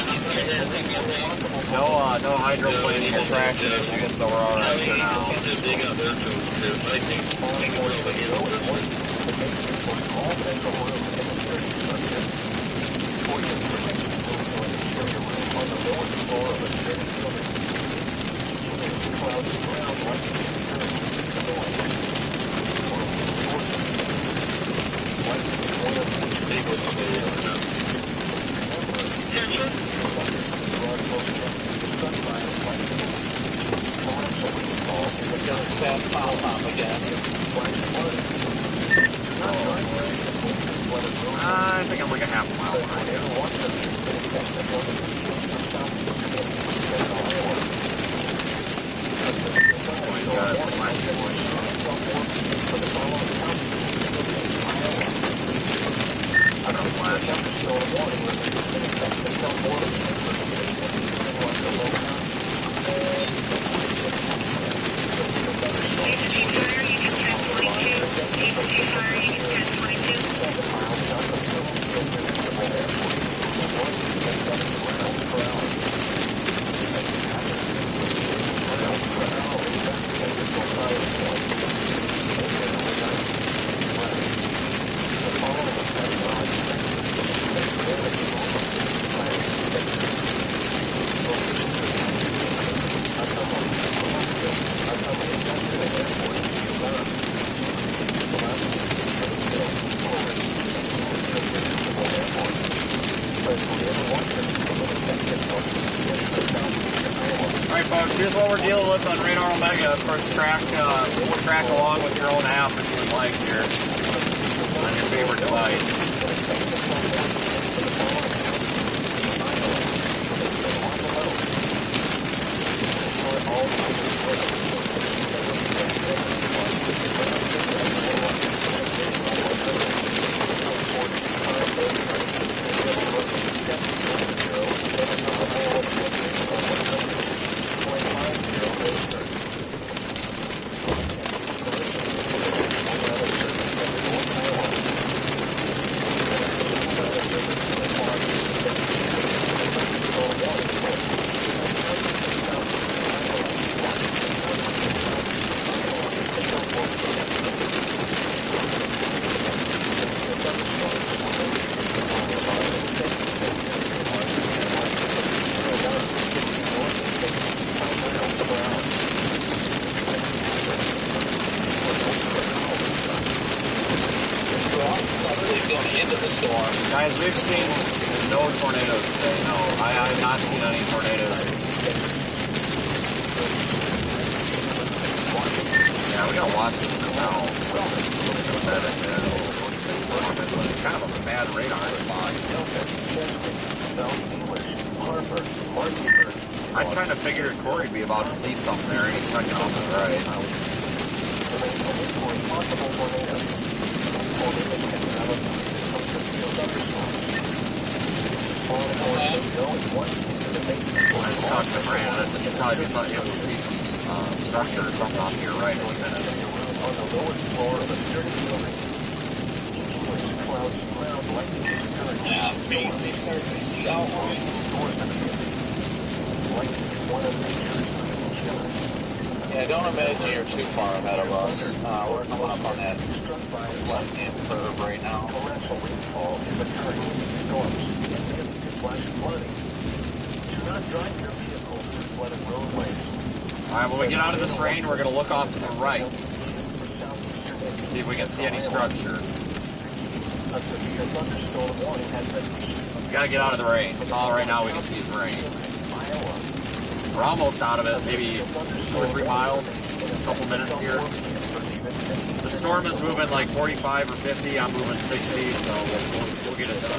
No hydroplaning or traction issues, so we're alright for now. I think I'm like a half a mile behind you. Oh my God, it's my I don't Alright folks, here's what we're dealing with on Radar Omega. Of course, track along with your own app if you would like here on your favorite device. Guys, we've seen no tornadoes today. No, I have not seen any tornadoes. Yeah, we gotta watch this now. It's kind of a bad radar spot. I kind of figured Corey'd be about to see something there any second off to the right. Let's talk to Brandon. I said you'd probably be able to see some structure or something off to your right any minute. On the lower floor of the 30 building. Clouds ground likely to turn. Yeah, they start to see outlines. Yeah, don't imagine you're too far ahead of us. We're coming up on that left-hand curve right now. Torrential rainfall is occurring. Storms and flash flooding. Do not drive your vehicle through flooded roadways. Alright, when we get out of this rain, we're going to look off to the right. See if we can see any structure. A severe thunderstorm warning has been issued. We got to get out of the rain. That's all right now we can see is rain. We're almost out of it, maybe 2 or 3 miles, a couple minutes here. The storm is moving like 45 or 50, I'm moving 60, so we'll get it done.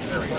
There we go.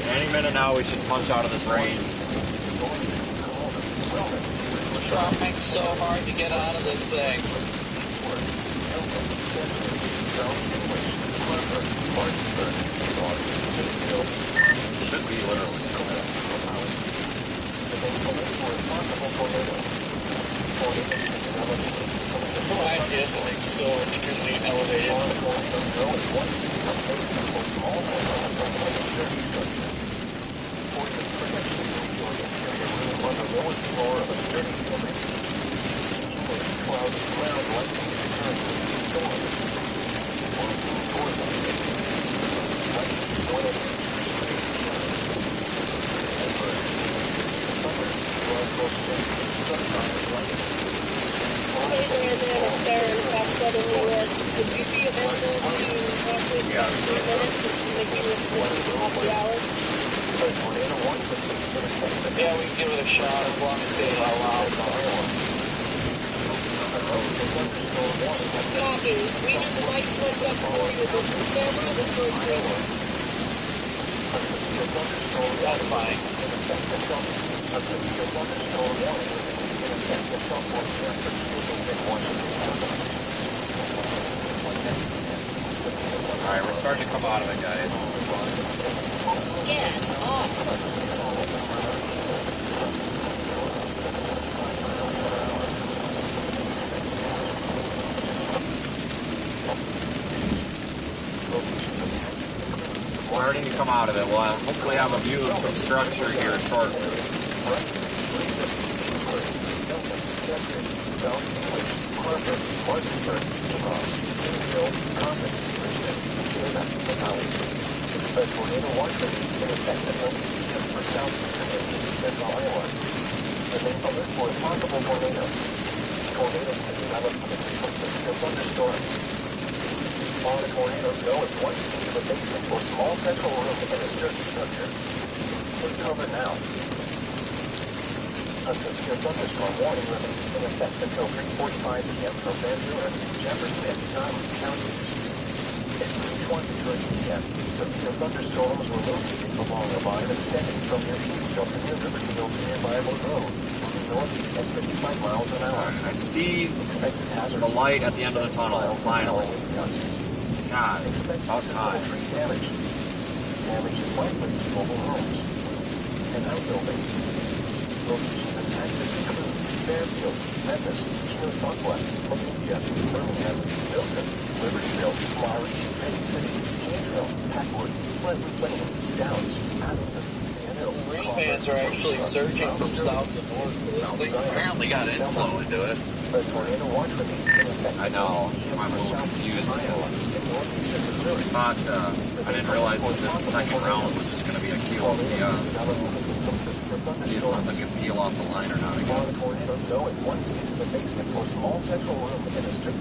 Any minute now we should punch out of this rain. Trying so hard to get out of this thing. Should be literally. Why is this like so extremely elevated? On the lowest floor of a sturdy building. Clouds ground likely to turn to storms. Hey Brandon, it's Sarah in South Southern New York. Would you be available to talk to us about 3 minutes since you're making this half the hour? Yeah, we can give it a shot as long as they allow it. Copy. We just might punch up for you with the camera the first minute. That's fine. Alright, we're starting to come out of it, guys. Scan off. Starting to come out of it. We'll hopefully have a view of some structure here shortly. On a tornado go at once into the basement or small central room in a certain structure. Take cover now. A severe thunderstorm warning remains in effect until 3:45 p.m. from Van Buren, Jefferson, and Scotland counties. At 3:23 p.m., severe thunderstorms were located along a line extending from near Sheffield to near Libertyville to near Bible Road, moving northeast at 55 miles an hour. I see the light at the end of the tunnel, finally. God, about time. Damage is likely to mobile homes and outbuildings. Locations impacted include Fairfield, Memphis, Kenosha, Olympia, Birmingham, Milton, Libertyville, Maurice, Penny City, Cantrell, Packwood, Pleasant Plain, Downs, Addison, Marine bands are actually surging from south to north. This thing's apparently got inflow into it. The tornado watch remains in effect. I know. I'm a little confused because I thought I didn't realize that this second round was just going to be a QLCS. See if something can peel off the line or not again. Tornadoes go at once into the basement or small central room in a strip.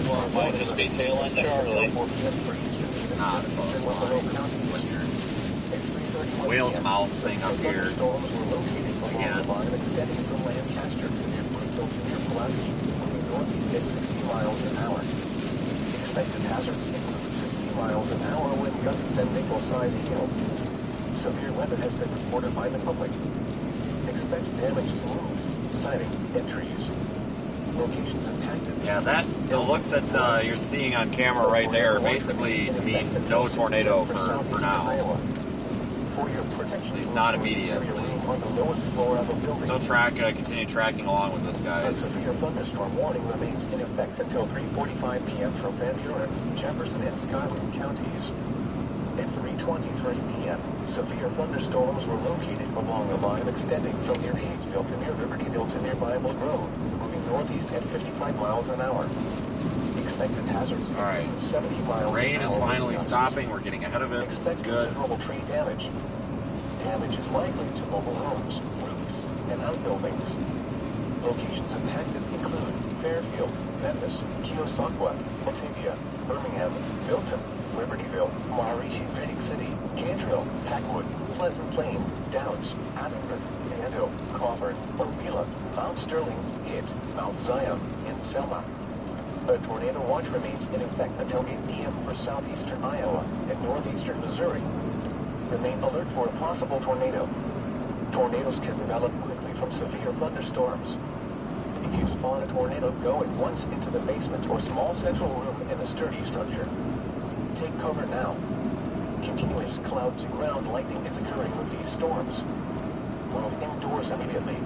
Well, it might just be tail end Charlie. Nah, it's all weird. Whale's mouth thing up here. Again. Miles an hour. Expected hazards include 60 miles an hour wind gusts and nickel-sized hail. Severe weather has been reported by the public. Expect damage to roofs, siding, and trees. Locations impacted. Yeah, the look that you're seeing on camera right there basically means no tornado for now. At least not immediately. Still continue tracking along with this, guys. A severe thunderstorm warning remains in effect until 3:45 p.m. from Van Buren, Jefferson, and Scotland counties. At 3:23 p.m., severe thunderstorms were located along a line extending from near Hayesville to near Libertyville to near Bible Road, moving northeast at 55 miles an hour. Expected hazards Alright. 70 miles Rain an is hour. finally stopping. We're getting ahead of it. This is good. Considerable tree damage. Damage is likely to mobile homes, roofs, and outbuildings. Locations impacted include Fairfield, Memphis, Kenosha, Olympia, Birmingham, Milton, Libertyville, Maurice, Penny City, Cantrell, Packwood, Pleasant Plain, Downs, Addison, Danville, Coburn, Orvila, Mount Sterling, Hitt, Mount Zion, and Selma. A tornado watch remains in effect until 8 p.m. for southeastern Iowa and northeastern Missouri. Remain alert for a possible tornado. Tornadoes can develop quickly from severe thunderstorms. If you spawn a tornado, go at once into the basement or small central room in a sturdy structure. Take cover now. Continuous cloud-to-ground lightning is occurring with these storms. Move indoors immediately.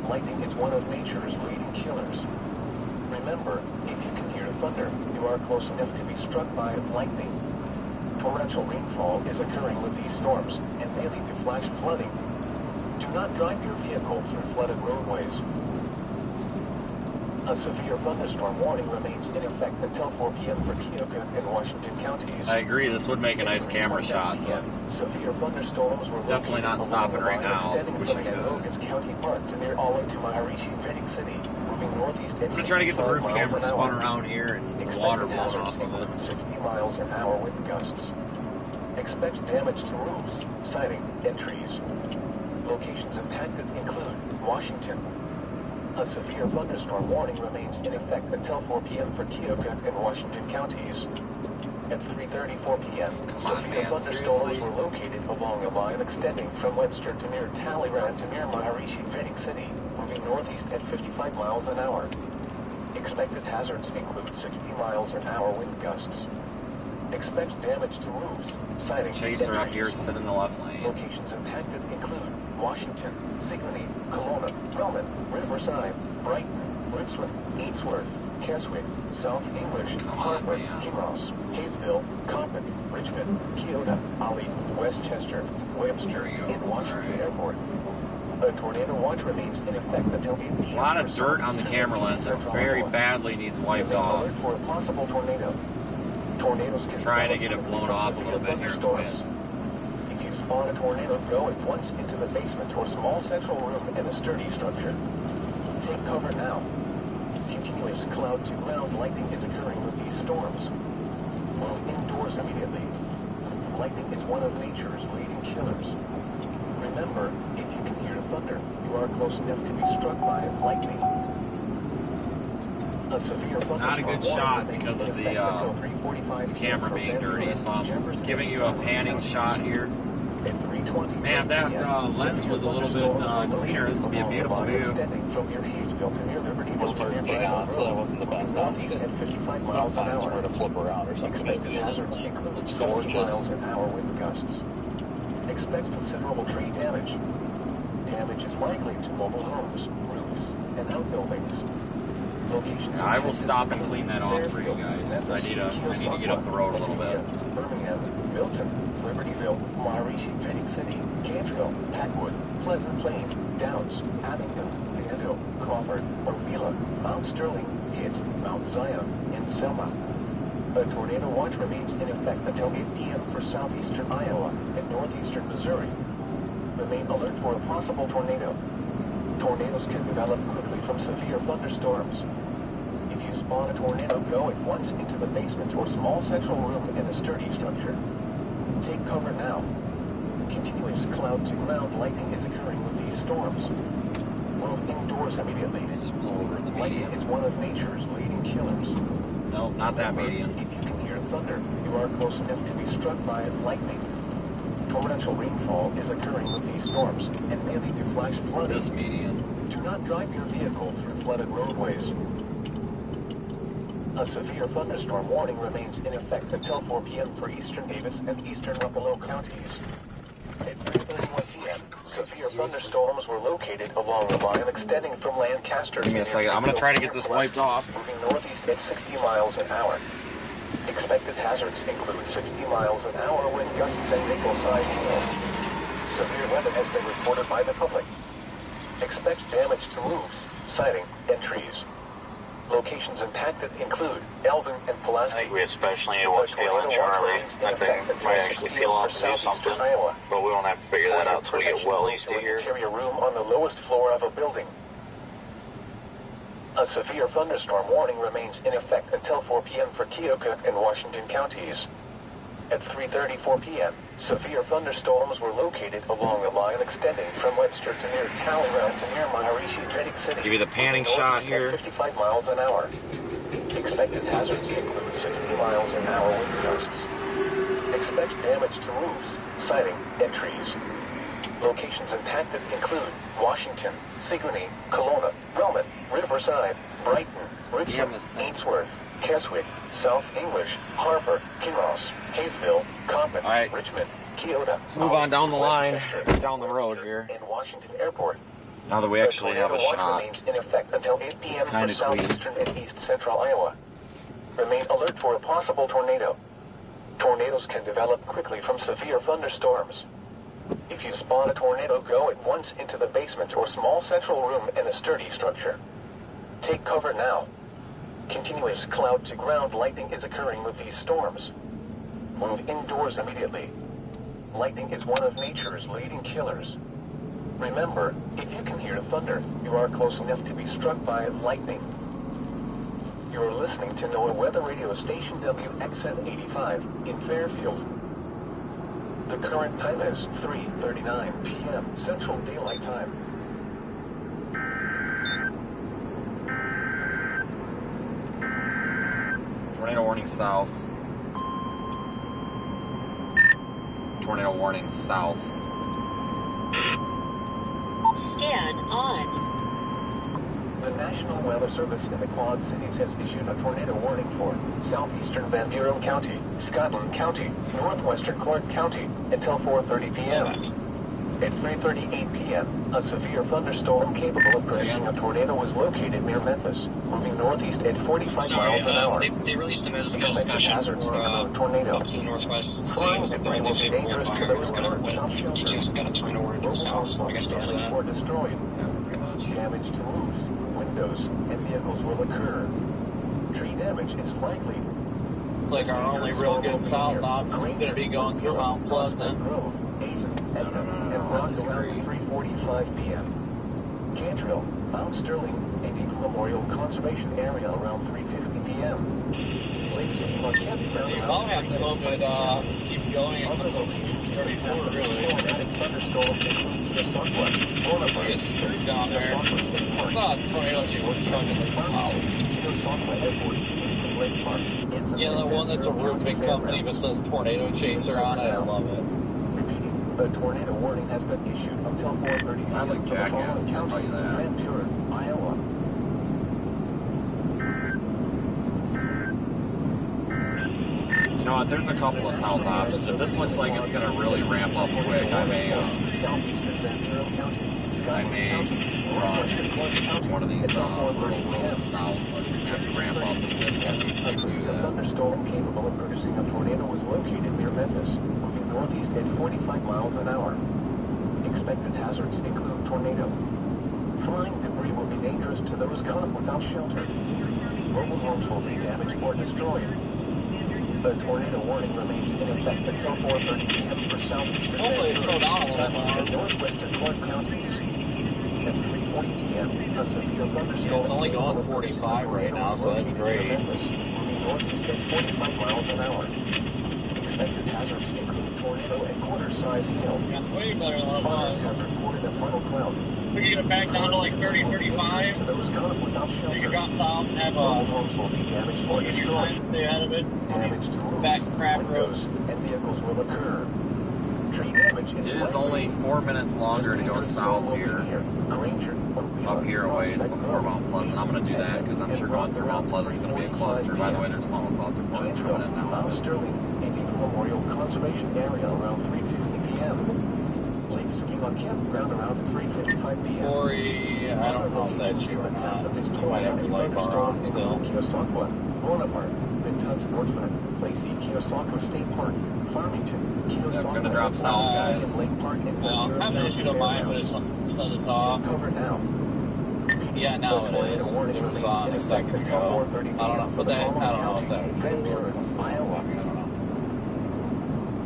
Lightning is one of nature's leading killers. Remember, if you can hear thunder, you are close enough to be struck by lightning. Torrential rainfall is occurring with these storms and may lead to flash flooding. Do not drive your vehicle through flooded roadways. A severe thunderstorm warning remains in effect until 4 p.m. for Keokuk and Washington counties. I agree, this would make a nice camera shot, but severe thunderstorms were definitely not stopping right now. Wish I could. County Park to near all to Maharishi, Penny City, moving northeast. I'm going to try to get the roof camera spun around here and the water blowing off of it. 60 miles an hour wind gusts. Expect damage to roofs, siding, and trees. Locations impacted include Washington. A severe thunderstorm warning remains in effect until 4 p.m. for Keokuk and Washington counties. At 3:34 p.m., severe thunderstorms were located along a line extending from Webster to near Talleyrand to near Maharishi, Penny City, moving northeast at 55 miles an hour. Expected hazards include 60 miles an hour wind gusts. Expect damage to roofs, siding, Chaser up here, sit in the left lane. Locations impacted include Washington, Sigourney, Kelowna, Relman, Riverside, Brighton, Richmond, Ainsworth, Keswick, South English, Harvard, Kinross, Hayesville, Compton, Richmond, Keota, Ollie, Westchester, Webster, and Washington Airport. A tornado watch remains in effect until 8 p.m. A lot of dirt on the camera lens. It very badly needs wiped off. For a possible tornado. Tornadoes can Trying to get it blown off a little bit here in the wind. If you spawn a tornado, go at once into the basement or small central room in a sturdy structure. Take cover now. Continuous cloud-to-ground lightning is occurring with these storms. Move indoors immediately. Lightning is one of nature's leading killers. Remember, if you can hear thunder, you are close enough to be struck by lightning. It's not a good shot because of the camera being dirty, so I'm giving you a panning shot here. Man, if that lens was a little bit cleaner, this would be a beautiful view. Was merging on, so that wasn't the best option. I'll find somewhere to flip around or something. Maybe this thing. It's gorgeous. Expect considerable tree damage. Damage is likely to mobile homes, roofs, and outbuildings. I will stop and clean that off for you guys. I need to get up the road a little bit. Birmingham, Milton, Libertyville, Maharishi, Trading City, Canterville, Packwood, Pleasant Plain, Downs, Abington, Danville, Crawford, Orvila, Mount Sterling, Pitt, Mount Zion, and Selma. A tornado watch remains in effect until 8 p.m. for southeastern Iowa and northeastern Missouri. Remain alert for a possible tornado. Tornadoes can develop quickly from severe thunderstorms. If you spawn a tornado, go at once into the basement or small central room in a sturdy structure. Take cover now. Continuous cloud-to-ground lightning is occurring with these storms. Move indoors immediately. Lightning is one of nature's leading killers. No, not that median. If you can hear thunder, you are close enough to be struck by lightning. Torrential rainfall is occurring with these storms and may lead to flash flooding. This median. Do not drive your vehicle through flooded roadways. A severe thunderstorm warning remains in effect until 4 p.m. for eastern Davis and eastern Buffalo counties. At 3:31 p.m., severe thunderstorms were located along the line extending from Lancaster. Give me a second. I'm going to try to get this wiped off. Moving northeast at 60 miles an hour. Expected hazards include 60 miles an hour wind gusts and nickel-sized hail. Severe weather has been reported by the public. Expect damage to roofs, siding, and trees. Locations impacted include Eldon and Pulaski. I think we especially need to watch Dale and Charlie. That thing might actually peel off and do something, but we won't have to figure that out until we get well east of here. Carry a room on the lowest floor of a building. A severe thunderstorm warning remains in effect until 4 p.m. for Keokuk and Washington counties. At 3:34 p.m., severe thunderstorms were located along the line extending from Webster to near Talleyrand to near Maharishi, Trading City. Give you the panning shot here. 55 miles an hour. Expected hazards include 60 miles an hour wind gusts. Expect damage to roofs, siding, and trees. Locations impacted include Washington, Sigourney, Kelowna, Relman, Riverside, Brighton, Richmond, Ainsworth, Keswick, South English, Harper, Kinross, Hayesville, Compton, Richmond, Keota. Move on down the line, down the road here. And Washington Airport. Now that we actually have a shot, remains in effect until 8 p.m. it's kind for of clean. southeastern and east central Iowa. Remain alert for a possible tornado. Tornadoes can develop quickly from severe thunderstorms. If you spawn a tornado, go at once into the basement or small central room in a sturdy structure. Take cover now. Continuous cloud-to-ground lightning is occurring with these storms. Move indoors immediately. Lightning is one of nature's leading killers. Remember, if you can hear thunder, you are close enough to be struck by lightning. You are listening to NOAA Weather Radio Station WXN85 in Fairfield. The current time is 3:39 p.m. Central Daylight Time. Tornado warning south. Tornado warning south. Scan on. The National Weather Service in the Quad Cities has issued a tornado warning for southeastern Van Buren County, Scotland County, northwestern Clark County until 4:30 p.m. At 3:38 p.m., a severe thunderstorm capable of producing a tornado was located near Memphis, moving northeast at 45 miles an hour. They released them as a scout discussion for tornado. up to the northwest states. They're in their favorable environment or whatever, but you just got a tornado warning to the south, so I guess go for that. Or destroyed. Damage to roofs, windows, and vehicles will occur. Tree damage is likely. It's like our only real good south option is going to be going through Mount Pleasant. And Rock around 3:45 p.m. Cantrell, Mount Sterling, and Eagle Memorial Conservation Area around 3:50 p.m. Lake City Marquette You all have to hope it just keeps going and 34 really. Thunderstorms include the Southwest, Like it's straight down there. I saw a tornado chasing stuck in the cloud. Yeah, the one that's a roofing company but says Tornado Chaser on it. I love it. The tornado warning has been issued until 4:30. I like jackass, I'll tell you that. Ventura, Iowa. You know what, there's a couple of south options. If this looks like it's going to really ramp up quick, I may run one of these little roads south, but it's going to have to ramp up significantly if I do A that. thunderstorm capable of producing a tornado was located near Memphis, moving northeast at 45 miles an hour. Expected hazards include tornado. Flying debris will be dangerous to those caught without shelter. Mobile homes will be damaged or destroyed. The tornado warning remains in effect until 4:30 p.m. for southeastern Hopefully it slowed down a little and more. northwestern Clark counties. At 3:40 p.m., a severe thunderstorm. Yeah, it's only going 45 right now, so that's great. Moving northeast at 45 miles an hour. Expected hazards include tornado and quarter-size hail. That's way better than what it Fires was. have reported a final cloud. We can get it back down to like 30, 35. To those caught without So shelter. you can drop south and have Mobile a homes will be damaged or easier time to stay ahead of it on Damage these to roofs, back crap windows, roads. and vehicles will occur. Tree damage It is only 4 minutes longer to go south here, up here a ways before Mount Pleasant. I'm going to do that because I'm sure going through Mount Pleasant is going to be a cluster. By the way, there's funnel clouds or points coming in now. Mount Sterling, Indian Memorial Conservation Area around 3:50 p.m. Lake Ski Campground around 3:55 p.m. Corey, I don't know if that's you or not. You might have your light bar on still. Keosauqua, Bonaparte, Vintuns, Northland, Lacey, Keosauqua State Park, Farmington, Keosauqua. Yeah, we're going to drop south, guys. Lake Park and Well, I haven't issued a mine, but it says it's off. Cover now. Yeah, now it is. It was on a second ago. I don't know, but that, I don't know if that was Iowa. I don't know.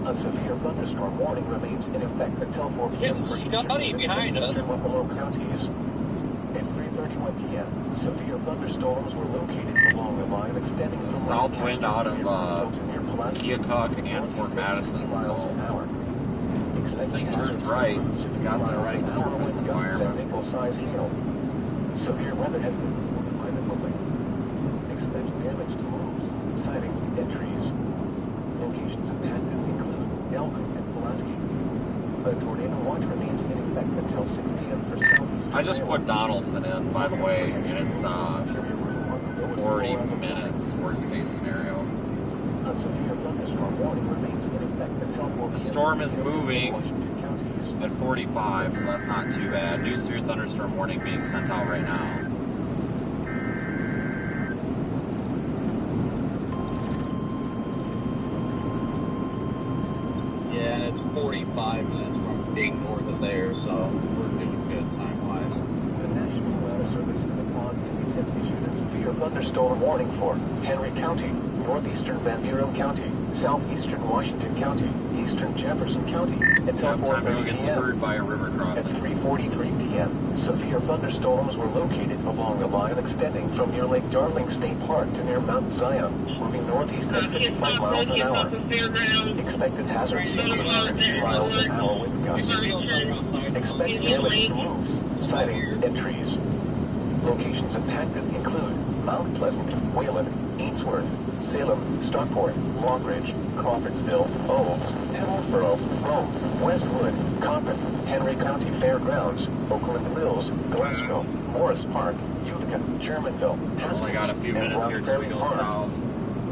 A severe thunderstorm warning remains in effect until 4 It's getting scuddy behind us. Buffalo counties. At 3:31 p.m., severe thunderstorms were located along the line extending from South wind out of near Pulaski Keokuk and Fort Madison, so this thing turns right. It's got the right surface environment. Severe weather has been reported by the public. Expect damage to roofs, siding, and trees. Locations impacted include Elk and Pulaski. The tornado watch remains in effect until 6 p.m. for southeast. I just put Donaldson in, by the way, and it's 40 minutes, worst case scenario. A severe thunderstorm warning remains in effect until 4 p.m. The storm is moving Washington counties. at 45, so that's not too bad. New severe thunderstorm warning being sent out right now. Yeah, and it's 45 minutes from being north of there, so we're doing good time-wise. The National Weather Service in the Quad Cities has issued a severe thunderstorm warning for Henry County, northeastern Van Buren County, southeastern Washington County, eastern Jefferson County, until Time to go 4:30 get p.m. screwed by a river At crossing. 3:43 p.m., severe thunderstorms were located along the line extending from near Lake Darling State Park to near Mount Zion, moving northeast at 55 miles an hour. Fairgrounds, Expected hazards include 50 miles an hour with gusts. Expected damage to roofs, siding, and trees. Locations impacted include Mount Pleasant, Wayland, Ainsworth, Salem, Stockport, Longridge, Crawfordsville, Olds, Hillsborough, Rome, Westwood, Coppin, Henry County Fairgrounds, Oakland Mills, Glasgow, Morris Park, Utica, Nebraska, Shermanville, Only got a few minutes here till we go south.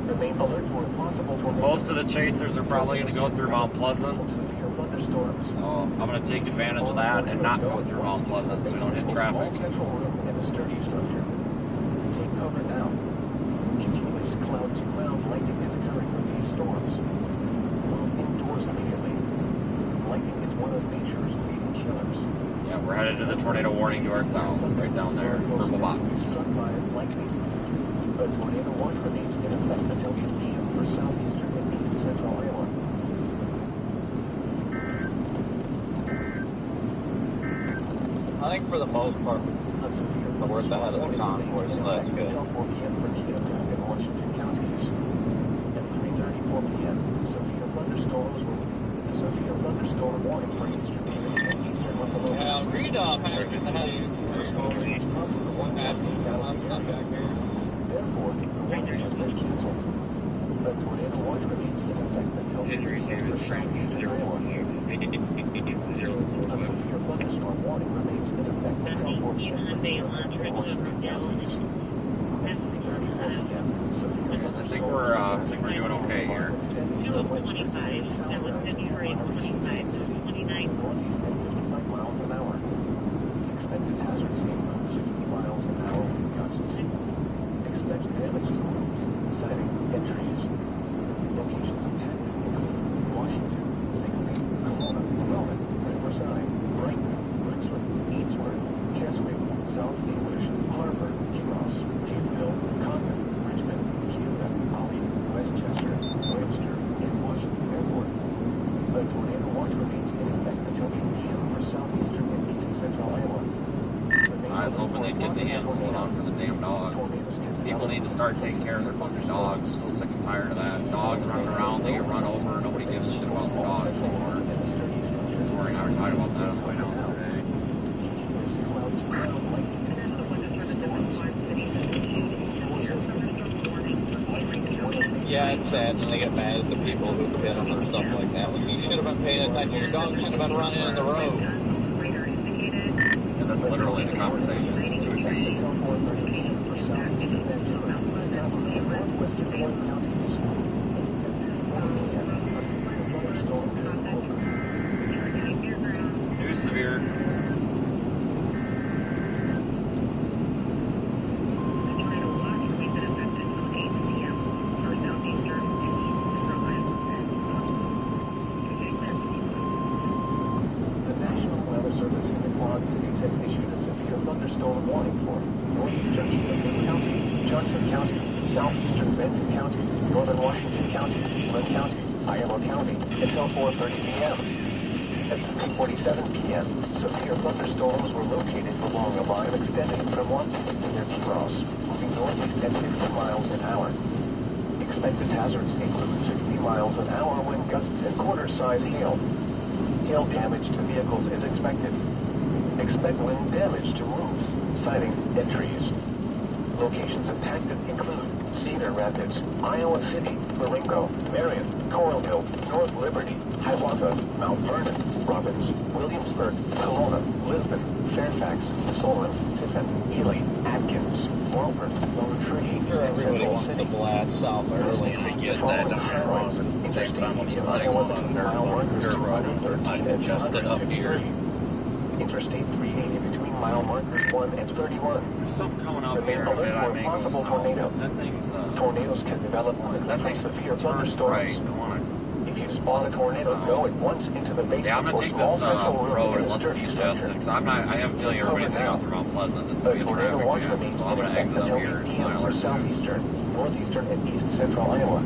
Remain alert for possible tornadoes. Most of the chasers are probably going to go through Mount Pleasant, Thunderstorms. so I'm going to take advantage of that and not go through Mount Pleasant so we don't hit traffic. Central room and a sturdy structure. Take cover now. Continuous cloud to ground lightning is occurring with these storms. Move indoors immediately. Lightning is one of nature's leading killers. Yeah, we're headed to the tornado warning to our south, right down there, purple box. Struck by lightning. A tornado watch remains in effect until 2 p.m. for southeastern and east central Iowa. I think for the most part, we're at the head of the convoy, so that's good. 4 p.m. for Keokuk and Washington counties. At 3:34 p.m., severe thunderstorm warning for eastern Michigan and eastern Buffalo. Yeah, Green Dog passed just ahead of you. One passed me, got a lot of stuff back there. Therefore, the warning has been canceled. The tornado watch remains in effect until 2 p.m. for southeastern Iowa. A severe thunderstorm warning remains in effect until 4 p.m. for Keokuk and Washington counties. At 3:34 p.m., severe I think we're doing okay here. 2:25. That was February 25 to 29. 55 miles an hour. Expected hazards include 60 miles an hour with gusts. Expect damage to roofs, siding, and trees. Locations of Texas include Washington, Sigley, Kelowna, Wellman, Riverside, Brighton, Brookswood, Ainsworth, Keswick, South English, Harvard, Kinross, Hayesville, Concord, Richmond, Keota, Ollie, Westchester, Webster, and Washington Airport. The tornado watch remains in effect until 8 p.m. for southeastern and east central Iowa. I was hoping they'd get the hands let on for the damn dog. People need to start taking care of their fucking dogs. I'm so sick and tired of that. Dogs running around, they get run over, nobody gives a shit about the dogs anymore. Corey and I were talking about that on the way down today. Yeah, it's sad when they get mad at the people who hit them and stuff like that. Well, you should have been paying attention. Your dog should have been running in the road. And that's literally the conversation to a T. New severe. Thunderstorm warning for northeastern Johnson County, southeastern Benton County, northern Washington County, Lynn County, Iowa County, until 4:30 p.m. At 3:47 p.m., severe thunderstorms were located along a line extending from Washington near Kinross, moving northeast at 60 miles an hour. Expected hazards include 60 miles an hour wind gusts and quarter-size hail. Hail damage to vehicles is expected. Expect wind damage to roofs, siding, and trees. Locations impacted include Cedar Rapids, Iowa City, Marengo, Marion, Coralville, North Liberty, Hiawatha, Mount Vernon, Robbins, Williamsburg, Kelowna, Lisbon, Fairfax, Solon, Tiffin, Ely, Atkins, Walford, Lone Tree, Sure, everybody wants to blast south early, and I get that, don't get me wrong, but at the same time, I'm running on a dirt road, I congested up here. Interstate 380 between mile markers 1 and 31. There's something coming up here in a bit. I may go south. That thing's, tornadoes can develop that thing severe turns thunderstorms. right. I want If you spot a tornado, go at once into the basement. Yeah, I'm gonna take this road unless it's congested because I have a feeling everybody's gonna go through Mount Pleasant. It's gonna be a traffic jam, so I'm gonna exit up here in a mile or two. Southeastern, northeastern, and east central Iowa.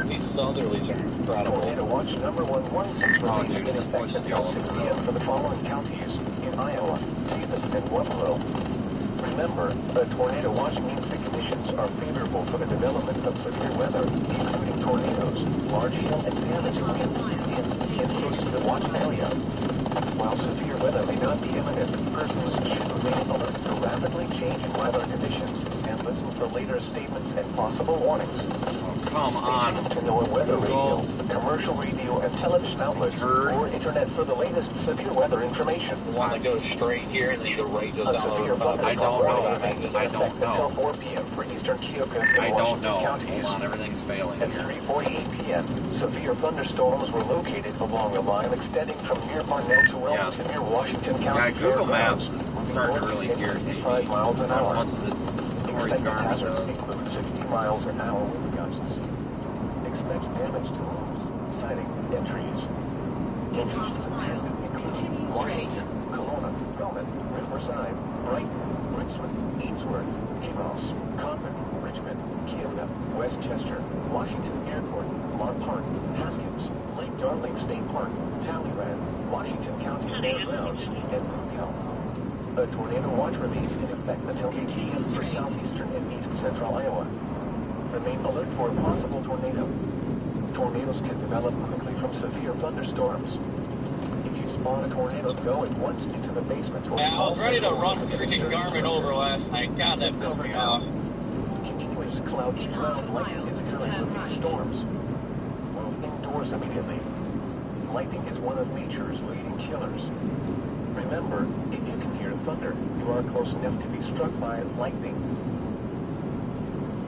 These southerlies are incredible. Tornado watch number 116 Oh, dude, it just pushes you all over the road. for the following counties in Iowa, Davis, and Waterloo. Remember, a tornado watch means the conditions are favorable for the development of severe weather, including tornadoes, large hail, and damage winds in the watch area. While severe weather may not be imminent, persons should remain alert to rapidly changing weather conditions and listen for for later statements and possible warnings. Oh, come on. To know a weather radio, commercial radio, and television outlets, or internet for the latest severe weather information. Want to go straight here and then either right goes down the road? I don't know. I don't know. Until 4 p.m. for eastern Keokuk and I don't know. Washington counties. Hold on, everything's failing At here. 3:48 p.m., severe thunderstorms were located along a line extending from near Parnell to Waelti to near Washington Yeah, County. Google Maps is starting to really irritate me. 65 miles an hour. As much as it Corey's garbage does. Include 60 miles an hour wind gusts. Expect damage to roofs, siding, and trees. In half a mile, continue straight. Kelowna, Roman, Riverside, Brighton, Richmond, Ainsworth, Amos, Convent, Richmond, Keokuk, Westchester, Washington Airport, Mar Park, Haskins, Lake Darling State Park, Talleyrand, Washington County Fairgrounds, and Brookville. A tornado watch remains in effect until 8 p.m. for southeastern and east central Iowa. Remain alert for a possible tornado. Tornadoes can develop quickly from severe thunderstorms. If you spot a tornado, go at once into the basement. Yeah, I was ready to run freaking Garmin over last night. God, that pissed me off. Continuous cloudy ground lightning is occurring with these storms. Move indoors immediately. Lightning is one of nature's leading killers. Remember, if you can hear thunder, you are close enough to be struck by lightning.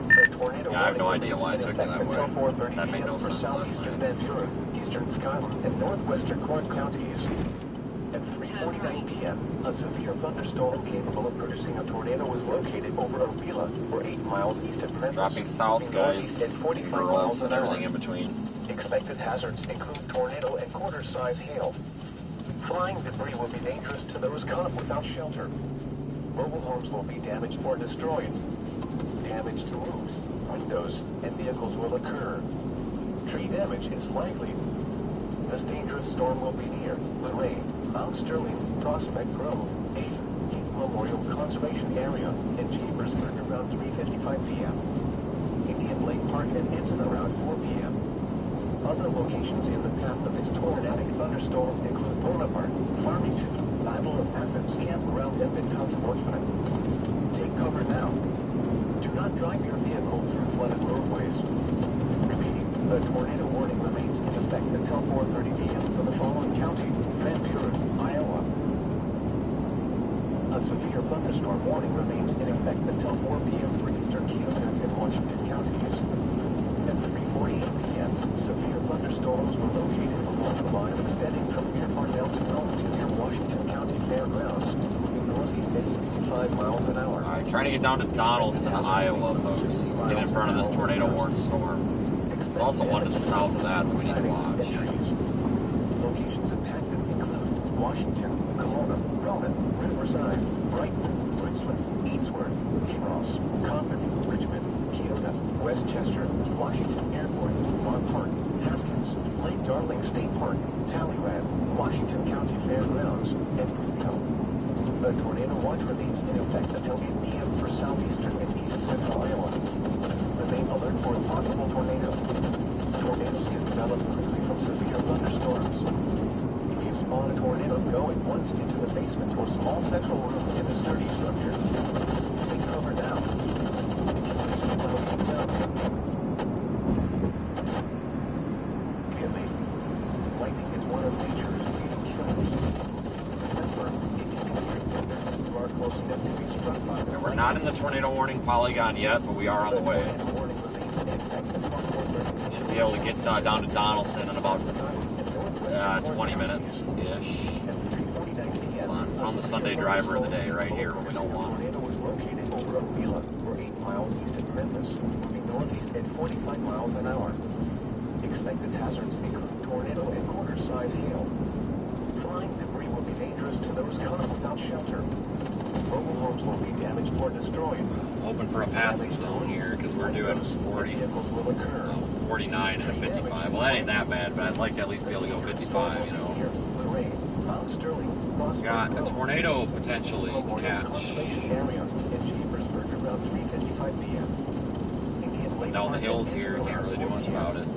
Yeah, I have no idea why I took you that way. That made no sense last night. Ventura, eastern Skyland, and northwestern Clark counties. At 3:49 p.m., a severe thunderstorm capable of producing a tornado was located over Avila, or 8 miles east of Memphis. Dropping south, guys. At 45 miles Girls an and hour. everything in between. Expected hazards include tornado and quarter-size hail. Flying debris will be dangerous to those caught without shelter. Mobile homes will be damaged or destroyed. Damage to roofs, windows, and vehicles will occur. Tree damage is likely. This dangerous storm will be near Luray, Mount Sterling, Prospect Grove, Asian Memorial Conservation Area, and Chambersburg around 3:55 p.m. Indian Lake Park and Ensign around 4 p.m. Other locations in the path of this tornadic thunderstorm include Bonaparte, Farmington, Bible of Athens, Campground, and Midtown Sportsman. Take cover now. Do not drive your vehicle through flooded roadways. Repeating, a tornado warning remains in effect until 4:30 p.m. for the following county: Van Buren, Iowa. A severe thunderstorm warning remains in effect until 4 p.m. for eastern Keokuk and Washington counties. At 3:48 p.m., severe thunderstorms were located along the line extending from near Parnell to near Washington County Fairgrounds, moving northeast at 65 miles an hour. Alright, trying to get down to Donaldson, Iowa, folks. Get in front of this tornado-warned storm. There's also one to the south of that we need to watch. Locations impacted include Washington, Kelowna, Roman, Riverside, Brighton, Richmond, Ainsworth, Amos, Convent, Richmond, Keokuk, Westchester, Washington Airport, Mar Park, Haskins, Lake Darling State Park, Talleyrand, Washington County Fairgrounds, and Brookville. A tornado watch remains in effect until 8 p.m. for southeastern and east central Iowa. Remain alert for a possible tornado. Tornadoes can develop quickly from severe thunderstorms. If you spot a tornado, go at once into the basement or small central room in a sturdy structure. Take cover now. Lightning is one of nature's leading killers. Remember, if you can hear thunder, you are close enough to be struck by the We're not in the tornado warning polygon yet, but we are on the way. Should be able to get down to Donaldson in about 20 minutes-ish. On the Sunday driver of the day, right here, where we don't want it. The tornado was located over Avila, or 8 miles east of Memphis, moving northeast at 45 miles an hour. Expected hazards include tornado and quarter-size hail. Flying debris will be dangerous to those caught without shelter. Mobile homes will be damaged or destroyed. Hoping for a passing zone here, because we're doing 40, Vehicles will occur. 49 and a 55. Well, that ain't that bad, but I'd like to at least be able to go 55, you know. We got a tornado potentially to catch. Down the hills here, can't really do much about it.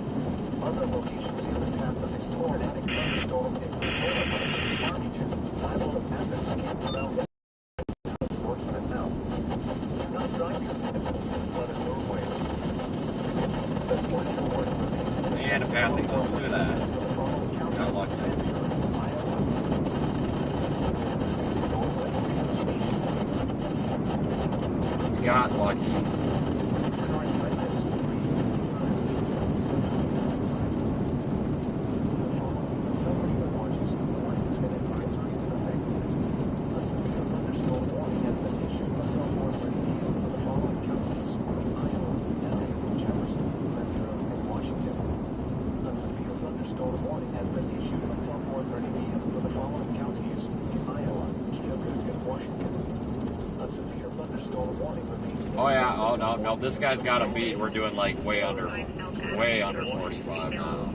Other locations in the path of this tornadic thunderstorm include Farmington, Bible of Athens, Campground, Sportsman now. Do not drive your vehicle passing zone. Look at that. Got lucky. Got lucky. Oh yeah, oh no, this guy's got a beat. We're doing like way under 45 now.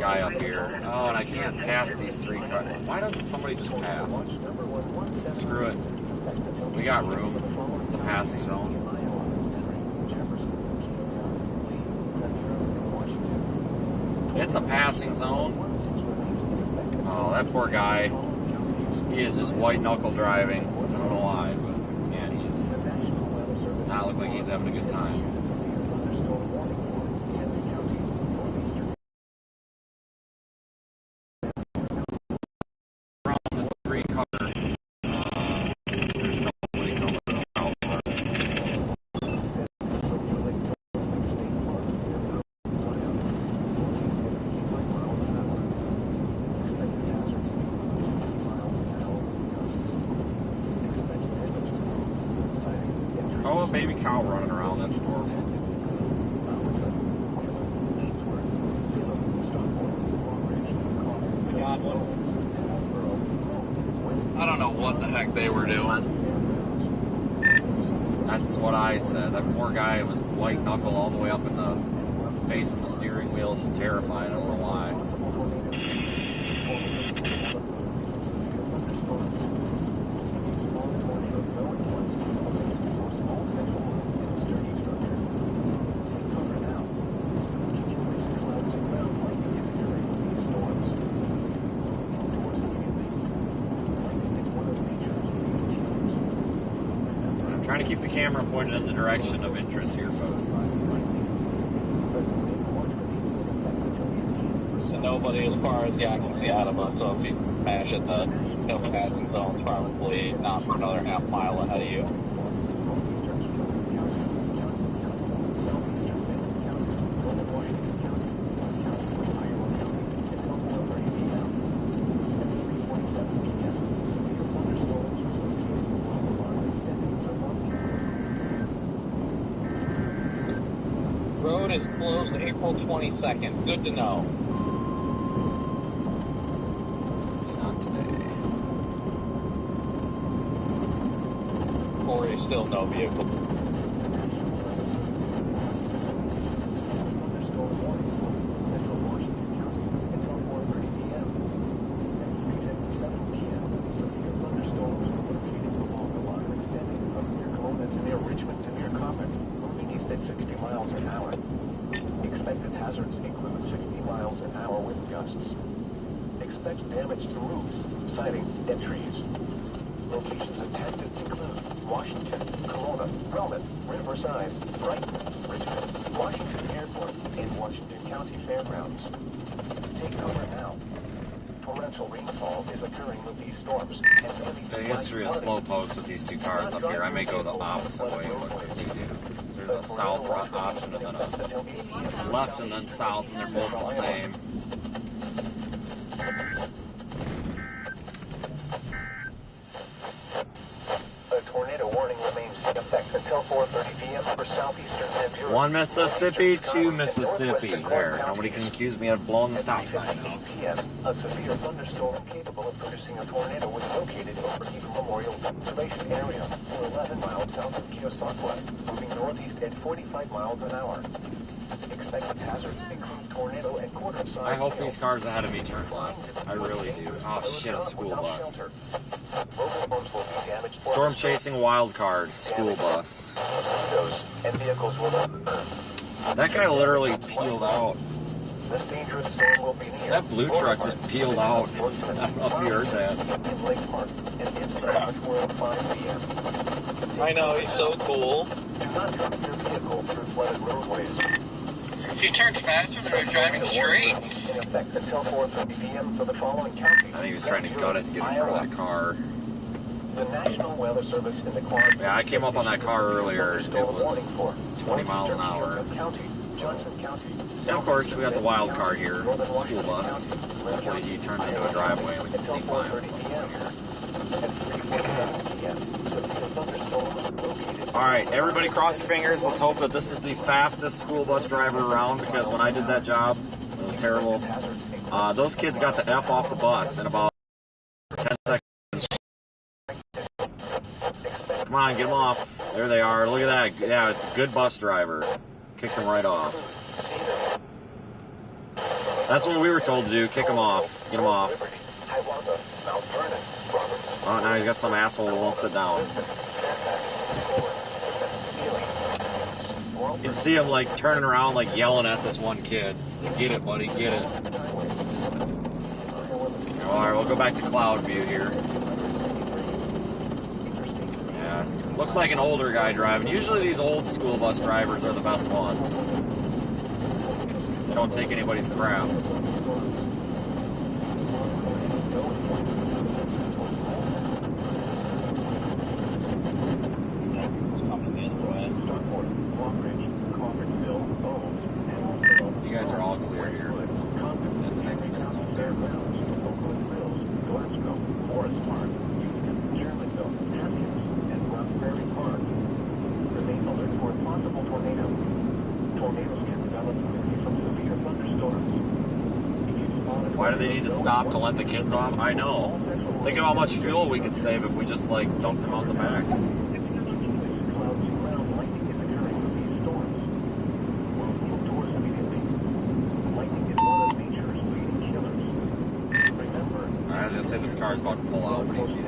Guy up here. Oh, and I can't pass these 3 cars. Why doesn't somebody just pass? Screw it. We got room. It's a passing zone. It's a passing zone. Oh, that poor guy. He is just white knuckle driving. I don't know why, but man, he's not look like he's having a good time. From the 3 car, there's nobody coming out. Oh, a baby cow running around, that's horrible. I don't know what the heck they were doing. That's what I said. That poor guy was white knuckle all the way up in the base of the steering wheel, just terrified. I don't know why. Trying to keep the camera pointed in the direction of interest here, folks. And nobody as far as the eye can see out of us, so if you mash at the no passing zone, probably not for another half mile ahead of you. Road is closed April 22nd. Good to know. Not today. Or still no vehicle. Expected hazards include 60 miles an hour wind gusts. Expect damage to roofs, siding, and trees. Locations intended include Washington, Corona, Relman, Riverside, Brighton, Richmond, Washington Airport, and Washington County Fairgrounds. Take cover now. Torrential rainfall is occurring with these storms. The history of slowpokes with these 2 cars up here. I may go the opposite way of what they do. There's a south option and then a left and then south, and they're both the same. A tornado warning remains in effect until 4:30 p.m. for southeastern New York. 1 Mississippi, 2 Mississippi. There, nobody can accuse me of blowing the stop sign out. A severe thunderstorm capable of producing a tornado was located over Eagle Memorial Conservation Area, 11 miles south of Keosauqua, moving northeast at 45 miles an hour. Expected hazards include tornado and quarter-size. I hope these cars ahead of me turn left. I really do. Oh shit, a school bus. Storm chasing wild card, school bus. And vehicles will that guy literally peeled out. This dangerous storm will be near. That blue truck just peeled out. I don't know if you heard that. I know, he's so cool. Do not drive your vehicle through flooded roadways. If he turned faster, then he was driving straight. In effect until 4:30 p.m. for the following counties. I think he was trying to gut it and get in front of that car. The National Weather Service in the car. Yeah, I came up on that car earlier, and it was 20 miles an hour. And of course, we got the wild card here, the school bus. Hopefully he turns into a driveway and we can sneak by him at some point here. Alright, everybody cross your fingers. Let's hope that this is the fastest school bus driver around, because when I did that job, it was terrible. Those kids got the F off the bus in about 10 seconds. Come on, get them off. There they are. Look at that. Yeah, it's a good bus driver. Kick them right off. That's what we were told to do. Kick them off. Get them off. Oh, now he's got some asshole who won't sit down. You can see him like turning around, like yelling at this one kid. Get it, buddy. Get it. Alright, we'll go back to cloud view here. Yeah, looks like an older guy driving. Usually these old school bus drivers are the best ones. They don't take anybody's crap. You guys are all clear here. At the next step. Why do they need to stop to let the kids off? I know. Think of how much fuel we could save if we just like dumped them out the back. I was gonna say this car's about to pull out when he sees you.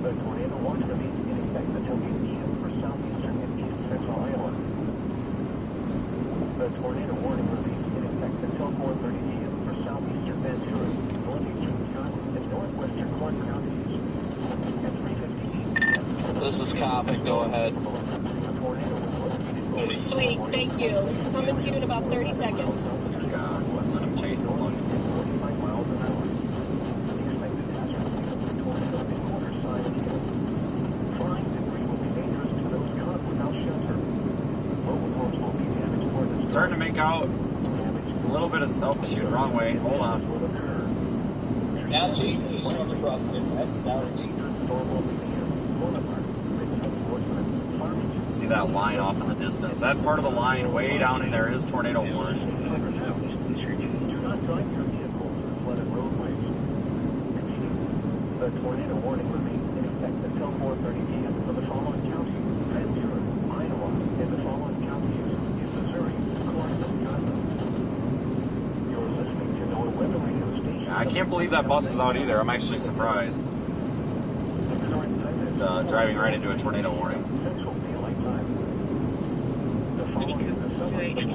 The tornado watch remains in effect until 8 p.m. for southeastern and east central Iowa. The tornado warning remains in effect until 4:30 p.m. for southeastern Ventura, northeastern Wisconsin, and northwestern Clark counties. At 3:58 p.m. This is Copic, go ahead. Sweet, thank you. Coming to you in about 30 seconds. God, let him chase the lights. 45 miles an hour. The expected hazard is the tornado and quarter side again. Flying debris will be dangerous to those caught without shelter. Mobile homes will be damaged more than Starting to make out a little bit of... Oh, shoot, wrong way. Hold on. Now Jason is trying to cross the S is out. See that line off in the distance? That part of the line way down in there is tornado warning. Do not drive your vehicle through flooded roadways. The tornado warning remains in effect until 4:30 p.m. for the following counties: Ventura, Iowa, and the following counties is Missouri, Clark, Wisconsin. You're listening to NOAA Weather Radio Station. I can't believe that bus is out either. I'm actually surprised. Driving right into a tornado warning. Central Daylight Time. The following is the summary of the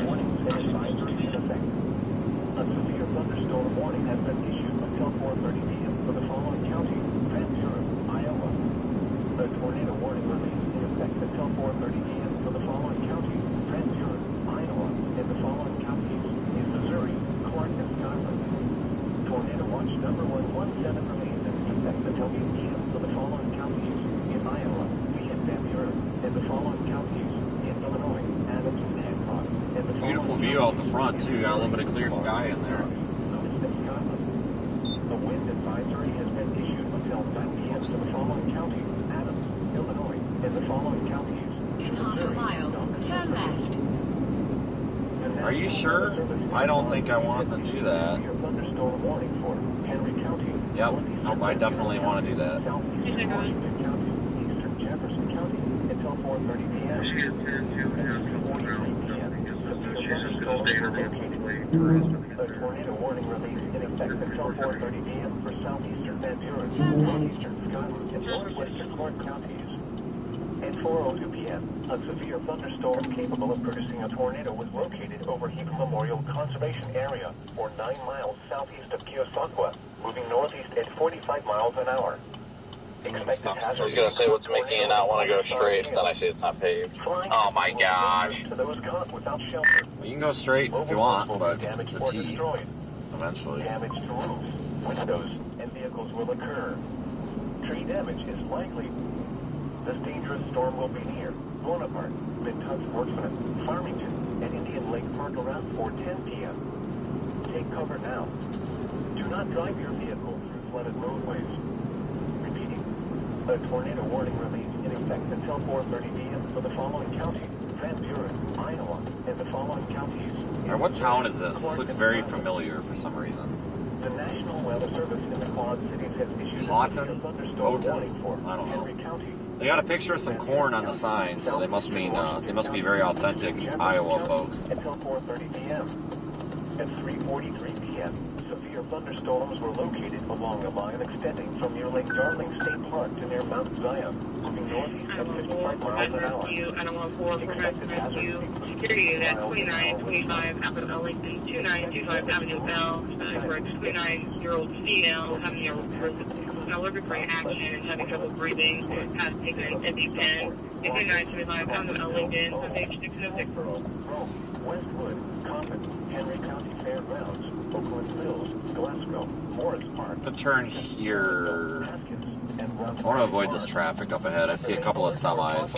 warning and advisory in effect. A severe thunderstorm warning has been issued until 4:30 p.m. for the following counties: Ventura, Iowa. The tornado warning remains in effect until 4:30 p.m. for the following counties: Ventura, Iowa, and the following counties is Missouri, Clark, and Wisconsin. Tornado watch number 117 remains in effect until 8 p.m. for the following counties in Iowa, and Ventura, and the following counties in Illinois, Adams, and Hancock. Beautiful view out the front too. Got a little bit of clear sky in there. The wind advisory has been issued until 9 p.m. for the following counties: Adams, Illinois, and the following counties. In half a mile, turn left. Are you sure? I don't think I want to do that. Thunderstorm warning for Henry County. Yep. Nope, I definitely want to do that. Southeastern Washington County, Eastern Jefferson County until 4:30 p.m. A tornado warning remains in effect until 4:30 p.m. for southeastern Ventura, northeastern Wisconsin, and northwestern Clark counties. At 4:02 p.m., a severe thunderstorm capable of producing a tornado was located over Heap Memorial Conservation Area, or 9 miles southeast of Keosauqua, moving northeast at 45 miles an hour. Stop. I was gonna say what's making you not want to go straight, then I see it's not paved. Oh my gosh. Well, you can go straight if you want, but it's a T eventually. Damage to roofs, windows, and vehicles will occur. Tree damage is likely. This dangerous storm will be near Bonaparte, Mid-Tun Sportsman, Farmington, and Indian Lake Park around 4:10 p.m. Take cover now. Do not drive your vehicle through flooded roadways. Repeating, a tornado warning remains in effect until 4:30 p.m. for the following counties: Van Buren, Iowa, and the following counties. Alright, what town is this? This looks very familiar for some reason. The National Weather Service in the Quad Cities has issued Houghton? a thunderstorm warning for I don't know. Henry County. They got a picture of some corn on the sign, so they must mean they must be very authentic Iowa folk. Until 4:30 p.m. At 3:43 p.m., severe thunderstorms were located along a line extending from near Lake Darling State Park to near Mount Zion, moving northeast at 55 miles an hour. Animal 4 for rescue. Security at 2925 Avenue Ellington, 2925 Avenue Bell. For a 29-year-old female having allergic reaction, having trouble breathing, has taken an EpiPen. 2925 Avenue Ellington, page 606. Westwood, Coppin, Henry County Fairgrounds, Oakland Mills, Glasgow, Morris Park. The turn here. I want to avoid this traffic up ahead. I see a couple of semis.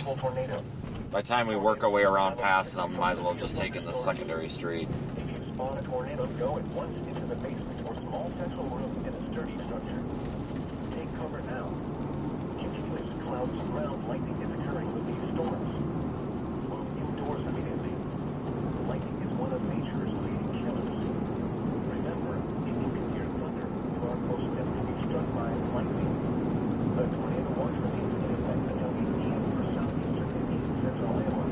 By the time we work our way around past them, might as well have just taken the secondary street. If you spawn a tornado, go at once into the basement or small central room in a sturdy structure. Take cover now. Continuous clouds of ground lightning is occurring with these storms. Move indoors immediately. Lightning is one of nature's leading killers. Remember, if you can hear thunder, you are close enough to be struck by lightning. The tornado watch remains in effect until 8 p.m. for southeastern Indian central Iowa.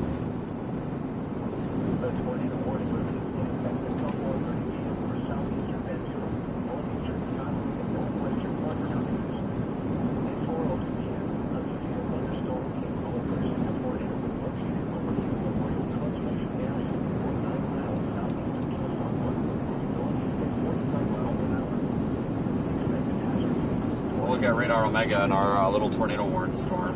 The tornado warning remains in effect until 4:30 p.m. for southeastern Van Buren, northeastern Scotland, and northwestern Clark counties. At 4:02 p.m., a severe thunderstorm capable of producing a tornado was located over the Memorial Conservation Area, 49 miles southeast of Keosauqua, northeast at 45 miles an hour. Expected hazard. We'll look at radar Omega and our little tornado warning storm.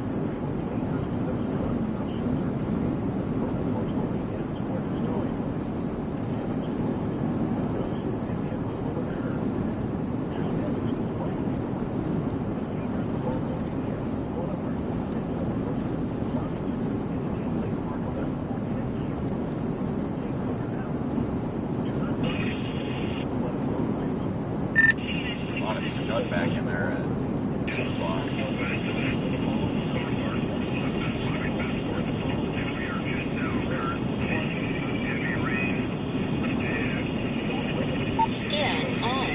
A lot of scud back in there at 2 o'clock. Scan on.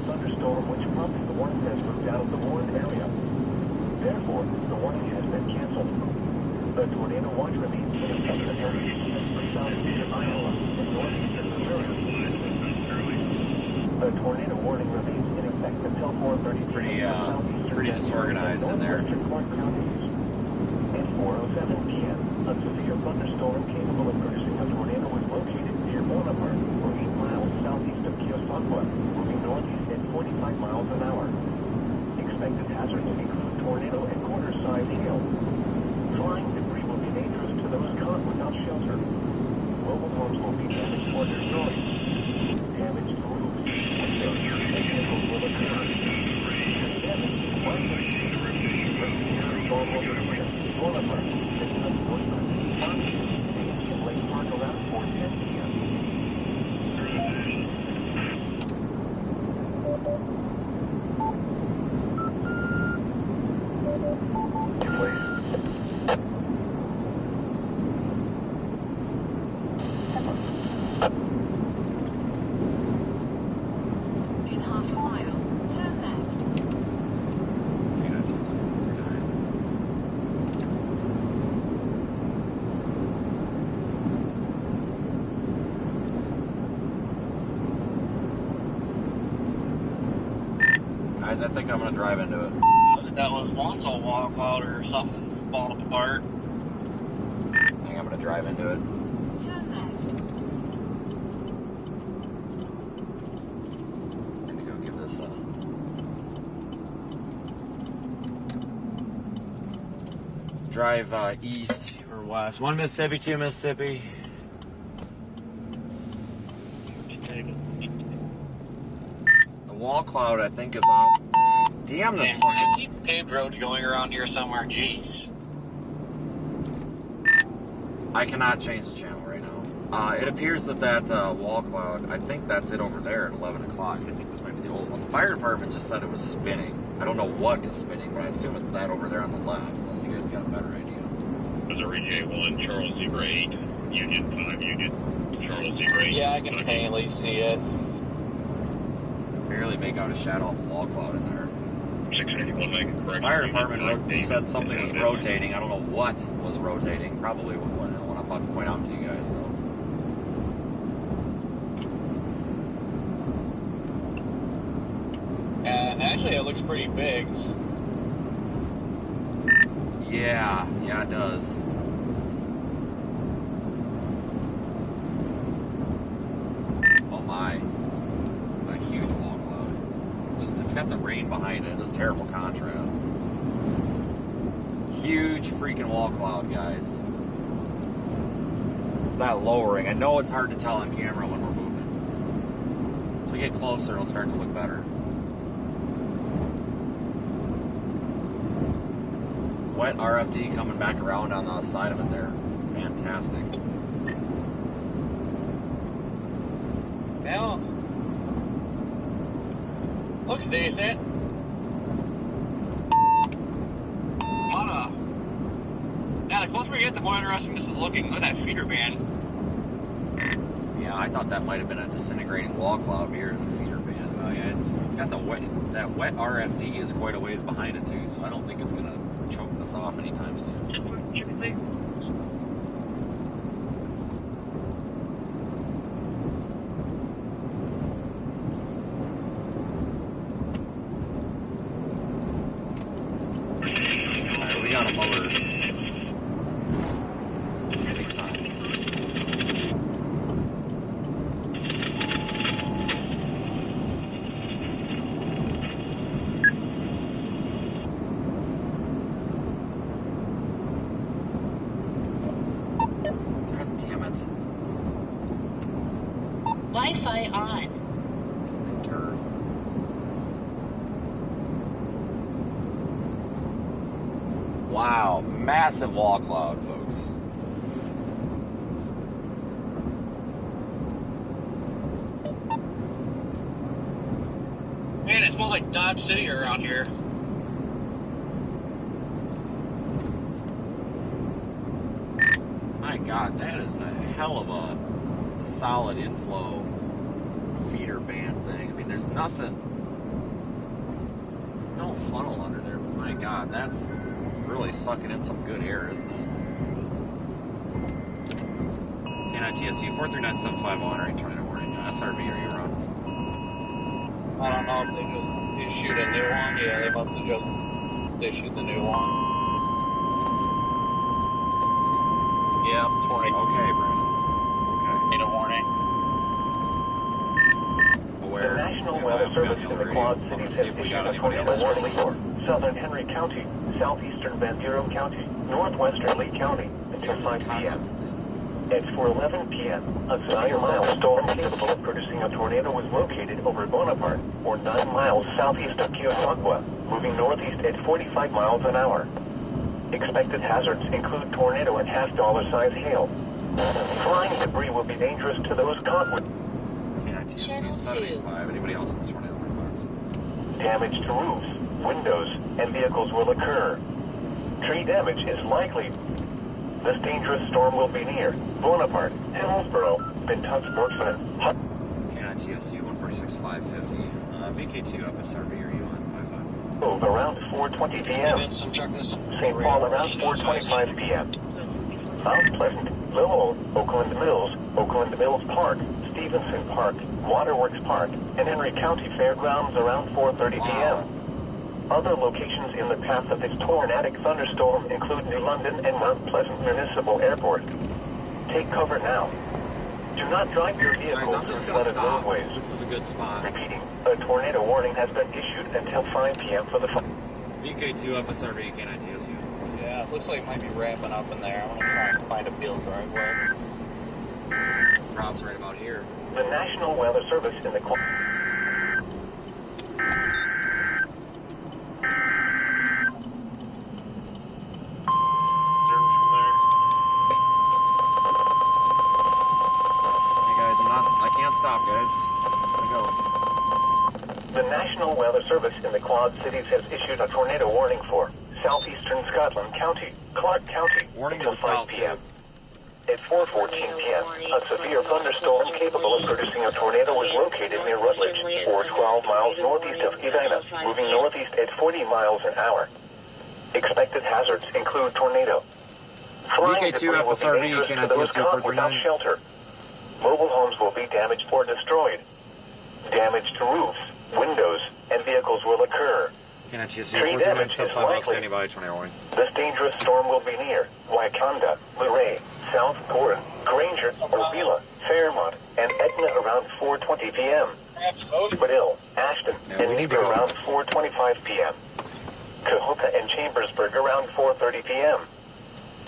Thunderstorm which prompted the warning has moved out of the warned area. Therefore, the warning has been canceled. The tornado watch remains in effect until 8 p.m. for southeastern Iowa and northeastern Missouri. The tornado warning remains in effect until 4:30 p.m. Pretty disorganized in there. Clark counties. At 4:07 p.m., a severe thunderstorm capable of producing a tornado was located near Bonaparte, 8 miles southeast of Keosauqua, moving northeast at 45 miles an hour. Expected hazards include tornado and quarter-sized hail. Flying debris will be dangerous to those caught without shelter. Mobile homes will be damaged or destroyed. Damage to roofs, windows, and vehicles will occur. Damage is likely. The storm will be near Bonaparte, Mid-Tun Sportsman, Farmington, and Indian Lake Park around 4:10 p.m. In half a mile, turn left. Guys, I think I'm gonna drive into it. That was once a wall cloud or something. falling apart. I think I'm gonna drive into it. Turn left. I'm gonna go give this a... Drive east or west. 1 Mississippi, 2 Mississippi. The wall cloud, I think, is on. Damn this Man, fucking... keep paved roads going around here somewhere. Jeez. I cannot change the channel right now. It appears that wall cloud, I think that's it over there at 11 o'clock. I think this might be the old one. The fire department just said it was spinning. I don't know what is spinning, but I assume it's that over there on the left, unless you guys got a better idea. Missouri J1, Charles Zebra 8, Union 5, Union, Charles Zebra 8. Yeah, I can faintly see it. Barely make out a shadow of a wall cloud in there. 681, make a correction. Fire department said something was rotating. I don't know what was rotating. Probably what I'm about to point out to you guys, though. Actually, it looks pretty big. Yeah, it does. Oh my. It's a huge wall cloud. It's got the rain behind it. Just terrible contrast. Huge freaking wall cloud, guys. It's not lowering. I know it's hard to tell on camera when we're moving. As we get closer, it'll start to look better. Wet RFD coming back around on the side of it there. Fantastic. Well, looks decent. Yeah, the closer we get, the more interesting this is looking. Look at that feeder band. Yeah, I thought that might have been a disintegrating wall cloud. Here's a feeder band. Yeah, it's got the wet. That wet RFD is quite a ways behind it too, so I don't think it's gonna choke this off anytime soon. Alright, we got a motor. Big time. Wi-Fi on. Turn. Wow, massive wall cloud, folks. Man, it smells like Dodge City around here. My God, that is a hell of a solid inflow feeder band thing. I mean, there's nothing. There's no funnel under there. But my God, that's really sucking in some good air, isn't it? KNITSU 439-751, right, turn it warning. SRV, are you around? I don't know if they just issued a new one. Yeah, they must have just issued the new one. Yep, tornado. Okay, Brandon. Tornado warning. Aware. The National Weather Service in the Quad Cities has issued a tornado warning for southern Henry County, southeastern Van Buren County, northwestern Lee County until 5 p.m. At 4:11 p.m., a 9-mile storm capable of producing a tornado was located over Bonaparte, or 9 miles southeast of Keosauqua, moving northeast at 45 miles an hour. Expected hazards include tornado and half-dollar-size hail. Flying debris will be dangerous to those caught with Channel 2. Anybody else in the tornado box? damage to roofs, windows, and vehicles will occur. Tree damage is likely. This dangerous storm will be near Bonaparte, Hillsborough, Bentuck-Brooksville, KNITSU 146-550. VK2 up SRV, are you on 55? around 4:20 p.m. St. Paul around 4:25 p.m. Mount Pleasant, Lowell, Oakland Mills Park, Stevenson Park, Waterworks Park, and Henry County Fairgrounds around 4:30 p.m. Other locations in the path of this tornadic thunderstorm include New London and Mount Pleasant Municipal Airport. Take cover now. Do not drive your vehicle I'm just through going to flooded stop. roadways. This is a good spot. Repeating, a tornado warning has been issued until 5 p.m. for the... VK2 FSRV K9TSU. Yeah, it looks like it might be wrapping up in there. I'm going to try and find a field driveway. Rob's right about here. The National Weather Service in the... Stop, guys. Gotta go. The National Weather Service in the Quad Cities has issued a tornado warning for southeastern Scotland County, Clark County, warning until to the 5 south, p.m. Too. At 4:14 p.m., a severe thunderstorm capable of producing a tornado was located near Rutledge, or 12 miles northeast of Edina, moving northeast at 40 miles an hour. Expected hazards include tornado. Flying debris will be dangerous to those caught without shelter. Mobile homes will be damaged or destroyed. Damage to roofs, windows, and vehicles will occur. Tree damage is likely. This dangerous storm will be near Wakanda, Luray, South Gordon, Granger, Obila, Fairmont, and Etna around 4:20 p.m. Spadil, Ashton, and Niebuhr around 4:25 p.m. Cahokia and Chambersburg around 4:30 p.m.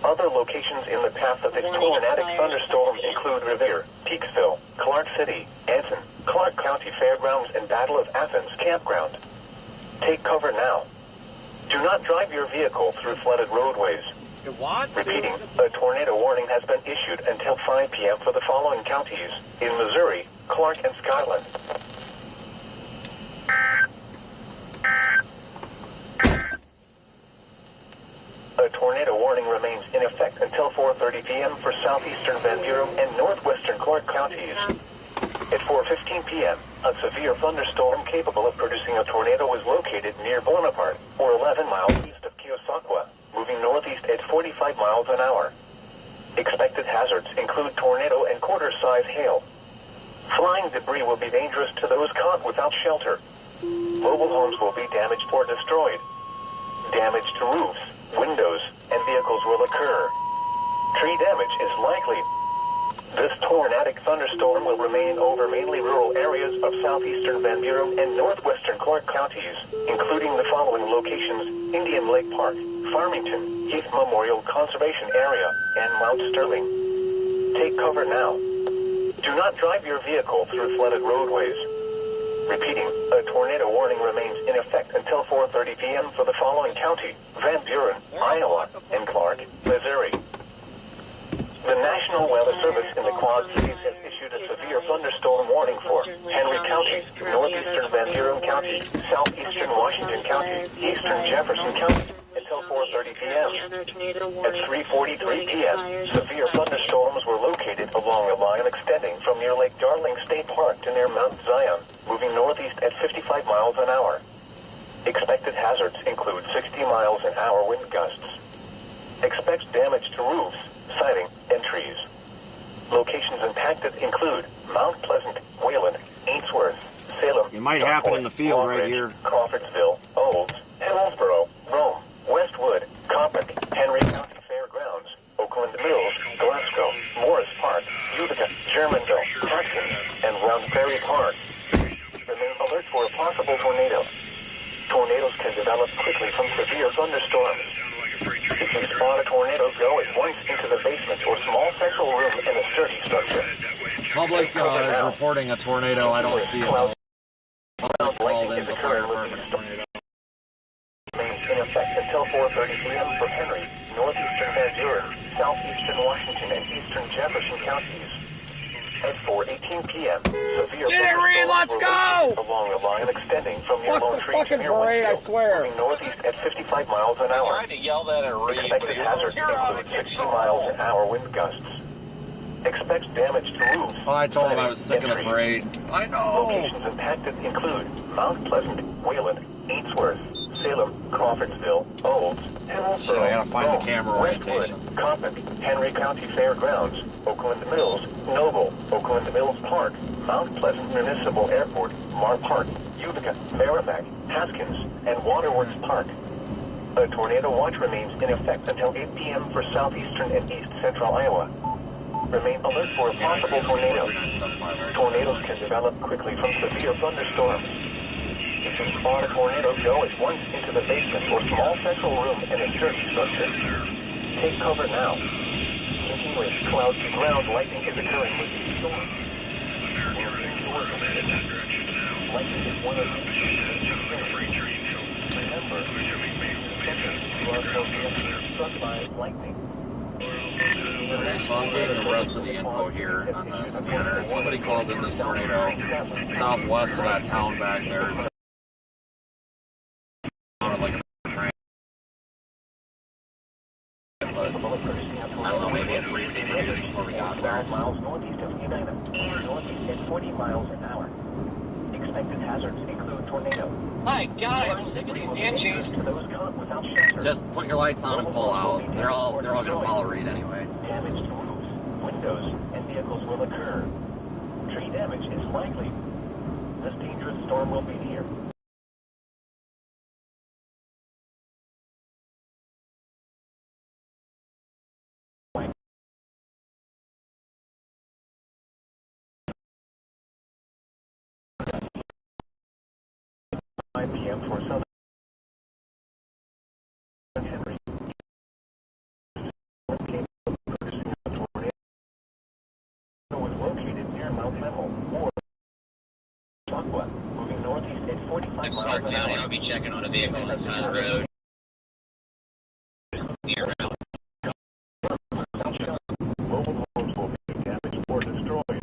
Other locations in the path of this tornadic thunderstorm include Revere, Peaksville, Clark City, Anson, Clark County Fairgrounds, and Battle of Athens Campground. Take cover now. Do not drive your vehicle through flooded roadways. Repeating, a tornado warning has been issued until 5 p.m. for the following counties in Missouri, Clark, and Scotland. A tornado warning remains in effect until 4:30 p.m. for southeastern Van Buren and northwestern Clark counties. At 4:15 p.m., a severe thunderstorm capable of producing a tornado was located near Bonaparte, or 11 miles east of Keosauqua, moving northeast at 45 miles an hour. Expected hazards include tornado and quarter-size hail. Flying debris will be dangerous to those caught without shelter. Mobile homes will be damaged or destroyed. Damage to roofs, windows, and vehicles will occur. Tree damage is likely. This tornadic thunderstorm will remain over mainly rural areas of southeastern Van Buren and northwestern Clark counties, including the following locations: Indian Lake Park, Farmington, Heath Memorial Conservation Area, and Mount Sterling. Take cover now. Do not drive your vehicle through flooded roadways. Repeating, a tornado warning remains in effect until 4:30 p.m. for the following county: Van Buren, Iowa, and Clark, Missouri. The National Weather Service in the Quad Cities has issued a severe thunderstorm warning for Henry County, northeastern Van Buren County, southeastern Washington County, eastern Jefferson County, until 4:30 p.m. At 3:43 p.m., severe thunderstorms were located along a line extending from near Lake Darling State Park to near Mount Zion, moving northeast at 55 miles an hour. Expected hazards include 60 miles an hour wind gusts. Expect damage to roofs, siding, and trees. Locations impacted include Mount Pleasant, Wayland, Ainsworth, Salem. It might happen in the field right here. Crawfordsville, Olds, Hillsboro, Rome, Westwood, Coppic, Henry County Fairgrounds, Oakland Mills, Glasgow, Morris Park, Utica, Germanville, Hopkins, and Round Prairie Park. Remain alert for a possible tornado. Tornadoes can develop quickly from severe thunderstorms. If you spot a tornado, go at once into the basement or small central room in a sturdy structure. Public is reporting a tornado. I don't see it. Called in the fire department. Remains in effect until 4:30 p.m. for Henry, northeastern Van Buren, southeastern Washington, and eastern Jefferson counties. At 4:18 p.m., severe let's go! along a line extending from near Fuck Lone the Tree fucking to near parade, I Winfield, swear. moving northeast at 55 miles an hour. I tried to yell that at Reed, but Expected he was hazards like, "You're out include of 60 miles an hour wind gusts. Expect damage to roofs. Oh, I told him I was sick of the trees. parade. I know. Locations impacted include Mount Pleasant, Wayland, Ainsworth, Salem, Crawfordsville, Olds, Hillsborough, Shit, I gotta find the camera Westwood, orientation. Coppin, Henry County Fairgrounds, Oakland Mills, Noble, Oakland Mills Park, Mount Pleasant Municipal Airport, Mar Park, Utica, Merrimack, Haskins, and Waterworks Park. A tornado watch remains in effect until 8 p.m. for southeastern and east central Iowa. Remain alert for a possible tornado. Tornadoes can develop quickly from severe thunderstorms. If you spot a tornado, go at once into the basement or small central room in a sturdy structure. Take cover now. Continuous cloud-to-ground lightning is occurring with these storms. Lightning is one of the remember, you are struck by lightning. Okay, so I'm getting the rest of the info here on the scanner. Somebody called in this tornado southwest of that town back there. It sounded like a train. But I don't know, maybe it briefly produced before we got there. Miles northeast of Edina, northeast at 40 miles an hour. Expected hazards include tornado. My God, I'm sick of these damn chains. Just put your lights on and pull out. They're all gonna follow Reed anyway. Damage to roofs, windows, and vehicles will occur. Tree damage is likely. This dangerous storm will be near. PM for Southern Henry. Was located near Mount Hamill or Aqua, moving northeast at 45 miles an hour. I'll be checking on a vehicle on the side of the road. Near around. Mobile homes will be damaged or destroyed.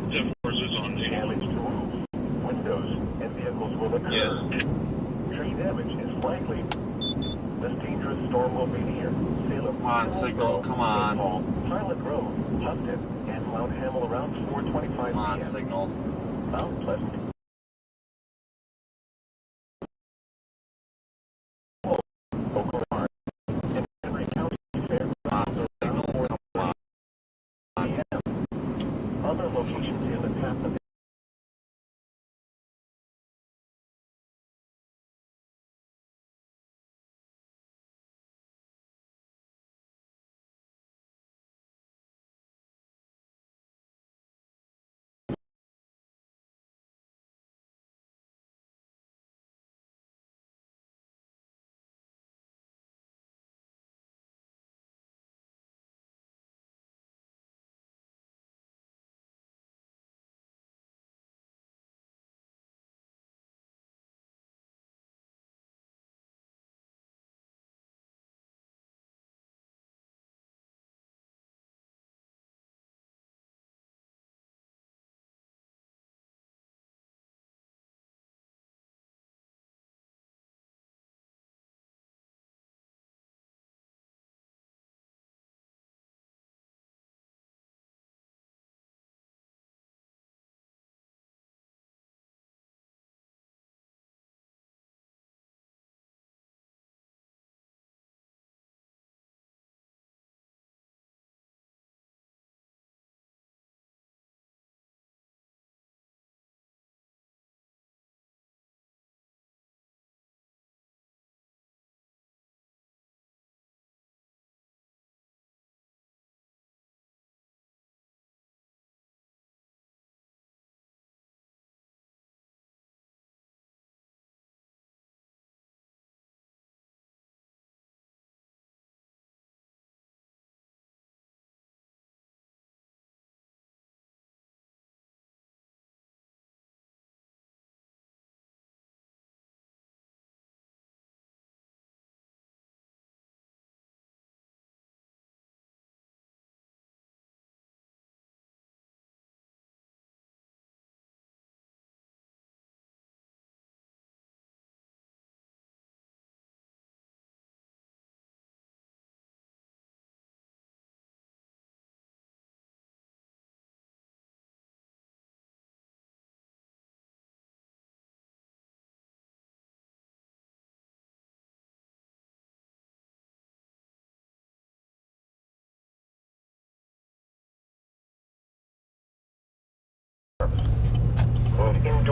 Damage to roofs, windows, and vehicles will occur. Yes. Tree damage is likely. This dangerous storm will be near Salem. Come on, signal, come on. Pilot Road, Tustin, and Mount Hamill around 4:25 Come on, p.m. signal. Mount Pleasant. Oakland Park, and Henry County Fairgrounds around 4:25 p.m. Other locations in the path of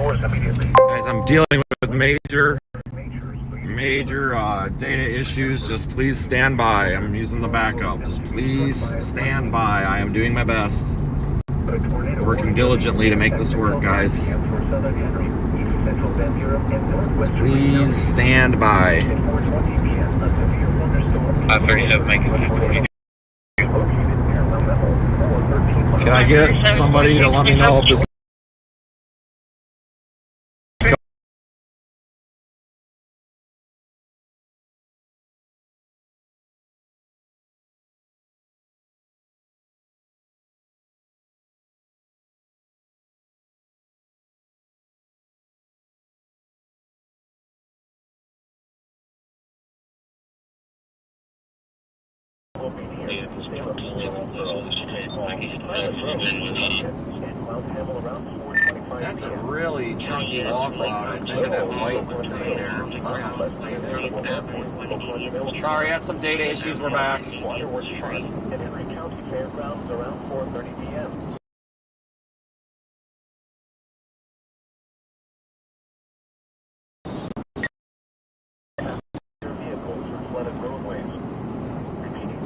doors immediately. Guys, I'm dealing with major data issues. Just please stand by. I'm using the backup. Just please stand by. I am doing my best. Working diligently to make this work, guys. Please stand by. 537 making 442. Can I get somebody to let me know if this That's a really chunky wall cloud, I think, in that white thing there. Unless I'm mistaken. Sorry, I had some data issues. We're back. Waterworks Park at Henry County Fairgrounds around 4:30 p.m. Vehicles for flooded roadways. Repeating,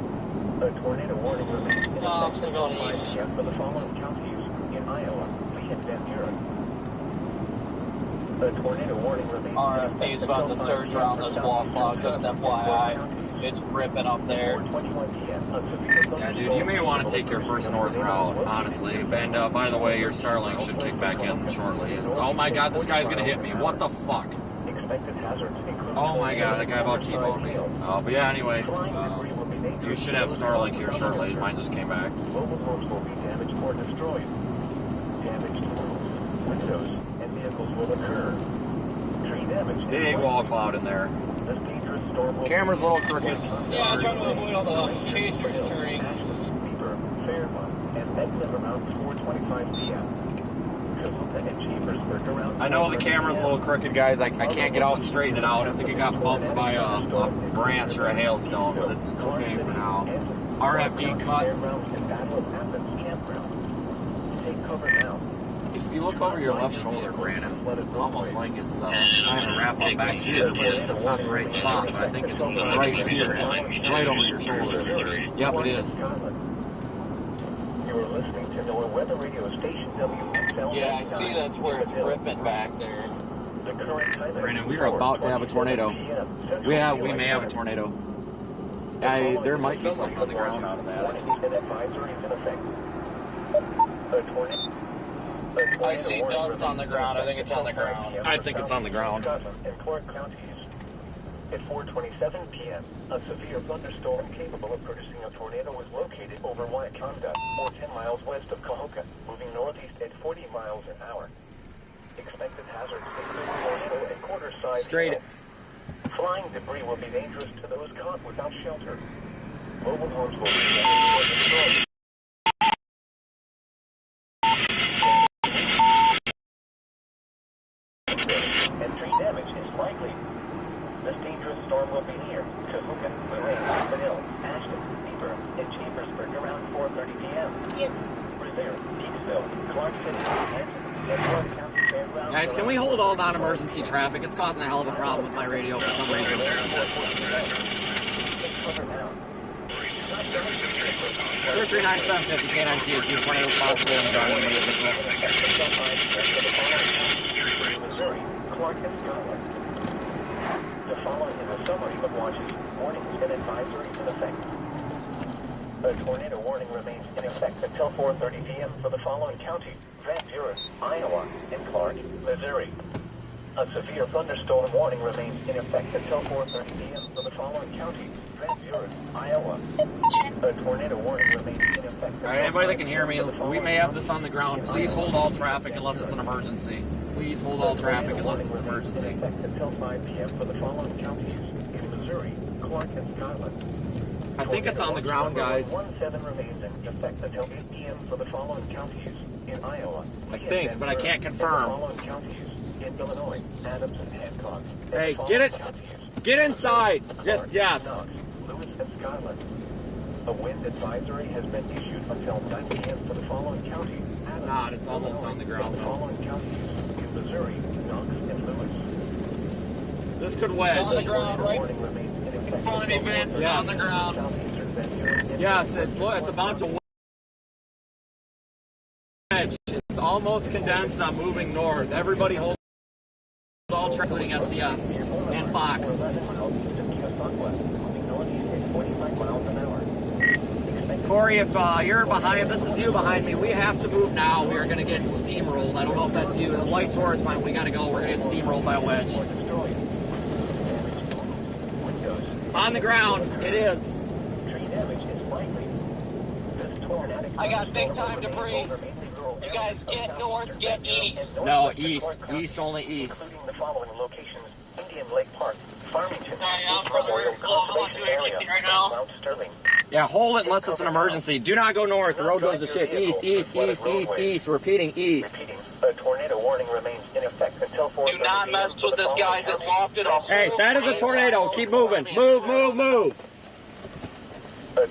a tornado warning remains in effect until 5 p.m. for the following counties in Iowa, Lee and Van Buren. A tornado warning remains. RFD's about to surge around this wall cloud, just FYI. It's ripping up there. Yeah, dude, you may want to take your first north route, honestly. And by the way, your Starlink should kick back in shortly. Oh my god, this guy's gonna hit me. What the fuck? Oh my god, that guy about T-boned me. But yeah, anyway, you should have Starlink here shortly. Mine just came back. Mobile homes will be damaged or destroyed. Damage to roofs, windows, and vehicles will occur. Tree damage. Big wall cloud in there. This dangerous storm will Camera's a little crooked. Yeah, I'm trying to avoid all the chasers turning. Beaver, Fairmont, and Medlin around 4:25 p.m. I know the camera's a little crooked, guys. I can't get out and straighten it out. I think it got bumped by a branch or a hailstone, but it's okay for now. RFD cut. If you look over your left shoulder, Brandon, it's almost like it's trying to wrap up back here, but it's not the right spot. But I think it's right here, right over your shoulder. Yep, it is. You're listening to NOAA Weather Radio Station WXL. Yeah, I see that's where it's ripping back there. Brandon, we are about to have a tornado. We may have a tornado. There might be something on the ground out of that. I see dust on the ground. I think it's on the ground. I think it's on the ground. At 4:27 p.m., a severe thunderstorm capable of producing a tornado was located over Waelti, or 10 miles west of Cahokia, moving northeast at 40 miles an hour. Expected hazards include tornado and quarter-size straight. Flying debris will be dangerous to those caught without shelter. Mobile homes will be damaged or destroyed. And tree damage is likely. This dangerous storm will be near Cahokia, Lorraine, Vanille, Ashton, Beaver, and Chambersburg around 4:30 p.m. Yep. Revere, Peaksville, Clark City, and North County Fairgrounds. Guys, can we hold all non-emergency traffic? It's causing a hell of a problem with my radio for some reason. 339-750 K9 CAC, tornadoes possible in the ground immediate visual. Clark and Scotland. The following is a summary of watches, warnings, and advisories in effect. A tornado warning remains in effect until 4:30 p.m. for the following counties: Van Buren, Iowa, and Clark, Missouri. A severe thunderstorm warning remains in effect until 4:30 p.m. for the following counties: Van Buren, Iowa. A tornado warning remains in effect. All right, anybody that can hear me, we may have this on the ground. Please hold all traffic unless it's an emergency. Please hold all traffic unless it's an emergency. Until 5 p.m. for the following counties in Missouri, Clark, and Scotland. I think it's on the ground, guys. 17 remains in effect until 8 p.m. for the following counties in Iowa. I think, but I can't confirm. The following counties in Illinois, Adams and Hancock. Hey, get it! Get inside! Just, yes. Lewis and Scotland. A A wind advisory has been issued until 9 p.m. for the following counties. It's not. It's almost on the ground, The following counties in Missouri, Knox, and Lewis. This could wedge. On the ground, right? In front of me, Vince. Yes. On the ground. Yes, it's about to wedge. It's almost condensed. I'm moving north. Everybody hold all track, including SDS and Fox. Corey, if you're behind, this is you behind me. We have to move now. We are going to get steamrolled. I don't know if that's you. The light Taurus mine. We got to go. We're going to get steamrolled by a wedge. On the ground, it is. I got big time debris. You guys get north, get east. No, east. East, only east. The following locations: Indian Lake Park, Farmington, I'm on 218 right now. Mount Sterling. Yeah, hold it unless it's an emergency. Do not go north. The road goes to shit. East, east, east, east, east. Repeating, east. A tornado warning remains in effect until 4:30 Do not mess with this, guys. It locked it off. Hey, that is a tornado. Keep moving. Move, move, move.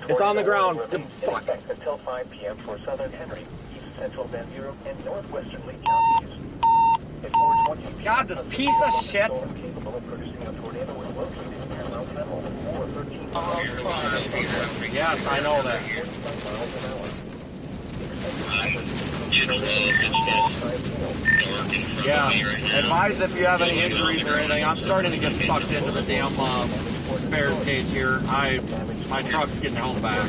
It's on the ground. Fuck. Until 5 p.m. for southern Henry, east central Van Buren, and northwestern Lee counties. At 4:20 p.m. God, this piece of shit. Capable of producing a tornado is located in Paramount Level, 413. Yes, I know that. Yeah. Advise if you have any injuries or anything. I'm starting to get sucked into the damn Bears cage here. My truck's getting held back.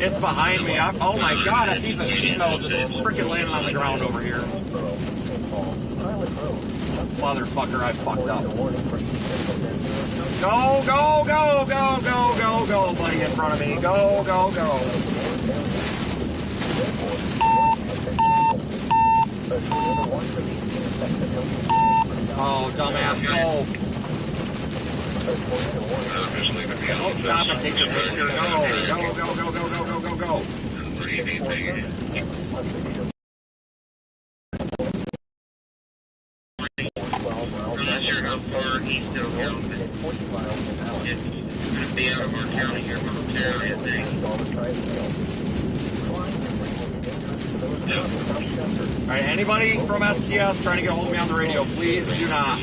It's behind me. Oh my god, a piece of shit metal just freaking landed on the ground over here. Motherfucker, I fucked up. Go, go, go, go, go, go, go, buddy, in front of me. Go, go, go. Oh, dumbass, go. Don't stop and take your picture. Go, go, go, go, go, go, go, go, go. I'm not sure how far he's still going, but it's going to be out of our county here momentarily, I think. Alright, anybody from STS trying to get hold of me on the radio, please do not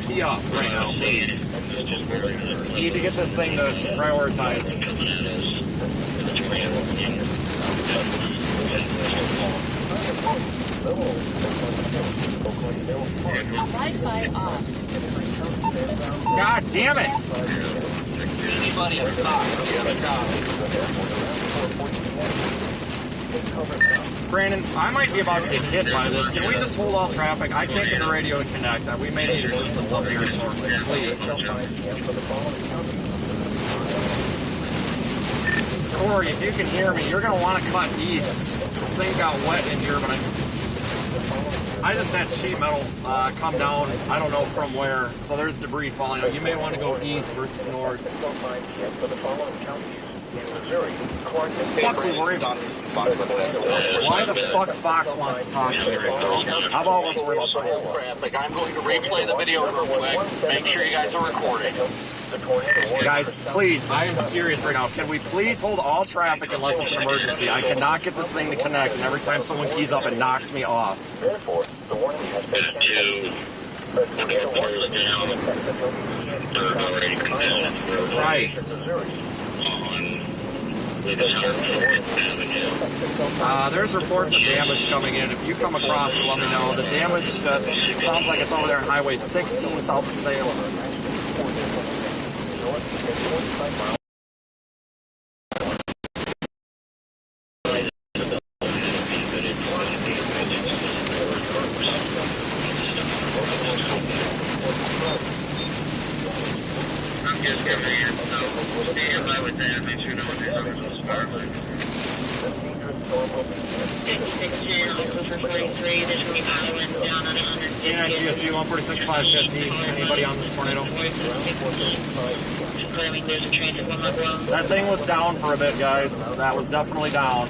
key up right now, please. Need to get this thing to prioritize. Wi-Fi off. God damn it! Anybody at the top, Brandon, I might be about to get hit by this. Can we just hold off traffic? I can't get the radio to connect. We may need assistance up here shortly, please. Corey, if you can hear me, you're going to want to cut east. This thing got wet in here, but I just had sheet metal come down, I don't know from where, so there's debris falling out. You may want to go east versus north. Fuck, we worried about this. Why the fuck Fox wants to talk to me right now? How about let's worry about traffic? I'm going to replay the video real quick. Make sure you guys are recording. Guys, please, I am serious right now. Can we please hold all traffic unless it's an emergency? I cannot get this thing to connect, and every time someone keys up, it knocks me off. Therefore, the warning has been canceled. Christ. There's reports of damage coming in. If you come across it, let me know. The damage sounds like it's over there on Highway 16 south of Salem. Yeah, GSU 146.550. Anybody on this tornado? That thing was down for a bit, guys. That was definitely down.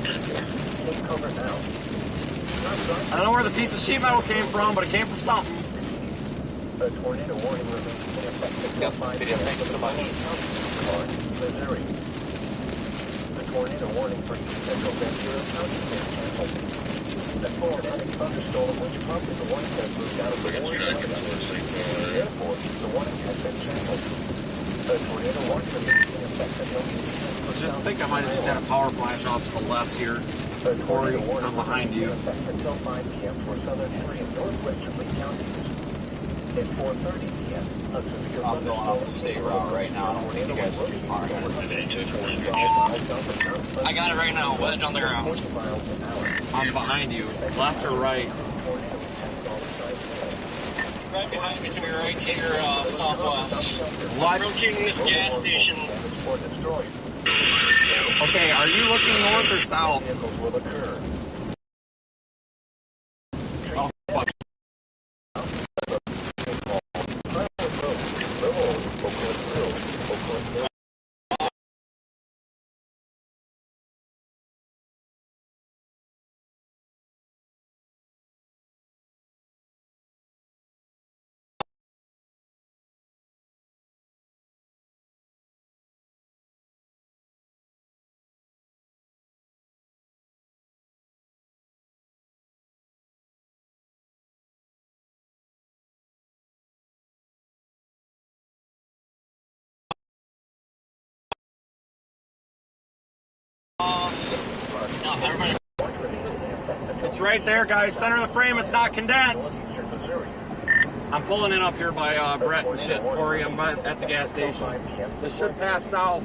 I don't know where the piece of sheet metal came from, but it came from something. A tornado warning remains in effect. Yep, video. Thank you so much. tornado warning for East Central Ventura County is canceled. The tornadic thunderstorm which prompted the warning has moved out of the warning area. Therefore, the warning has been canceled. The tornado warning remains in effect until 8 p.m. I just think I might have just had a power flash off to the left here. Corey, I'm behind you. Until 5 p.m. for southern Erie and northwestern Lee counties. At 4:30 p.m., a severe I'm going off the state route right now. I don't think you guys are too far ahead. I got it right now. Wedge on the ground. I'm behind you. Left or right? Right behind me to your right to your southwest. What? Approaching this gas station. Okay, are you looking north or south? Oh, fuck. It's right there, guys. Center of the frame. It's not condensed. I'm pulling in up here by Brett and shit, Corey. I'm at the gas station. This should pass south.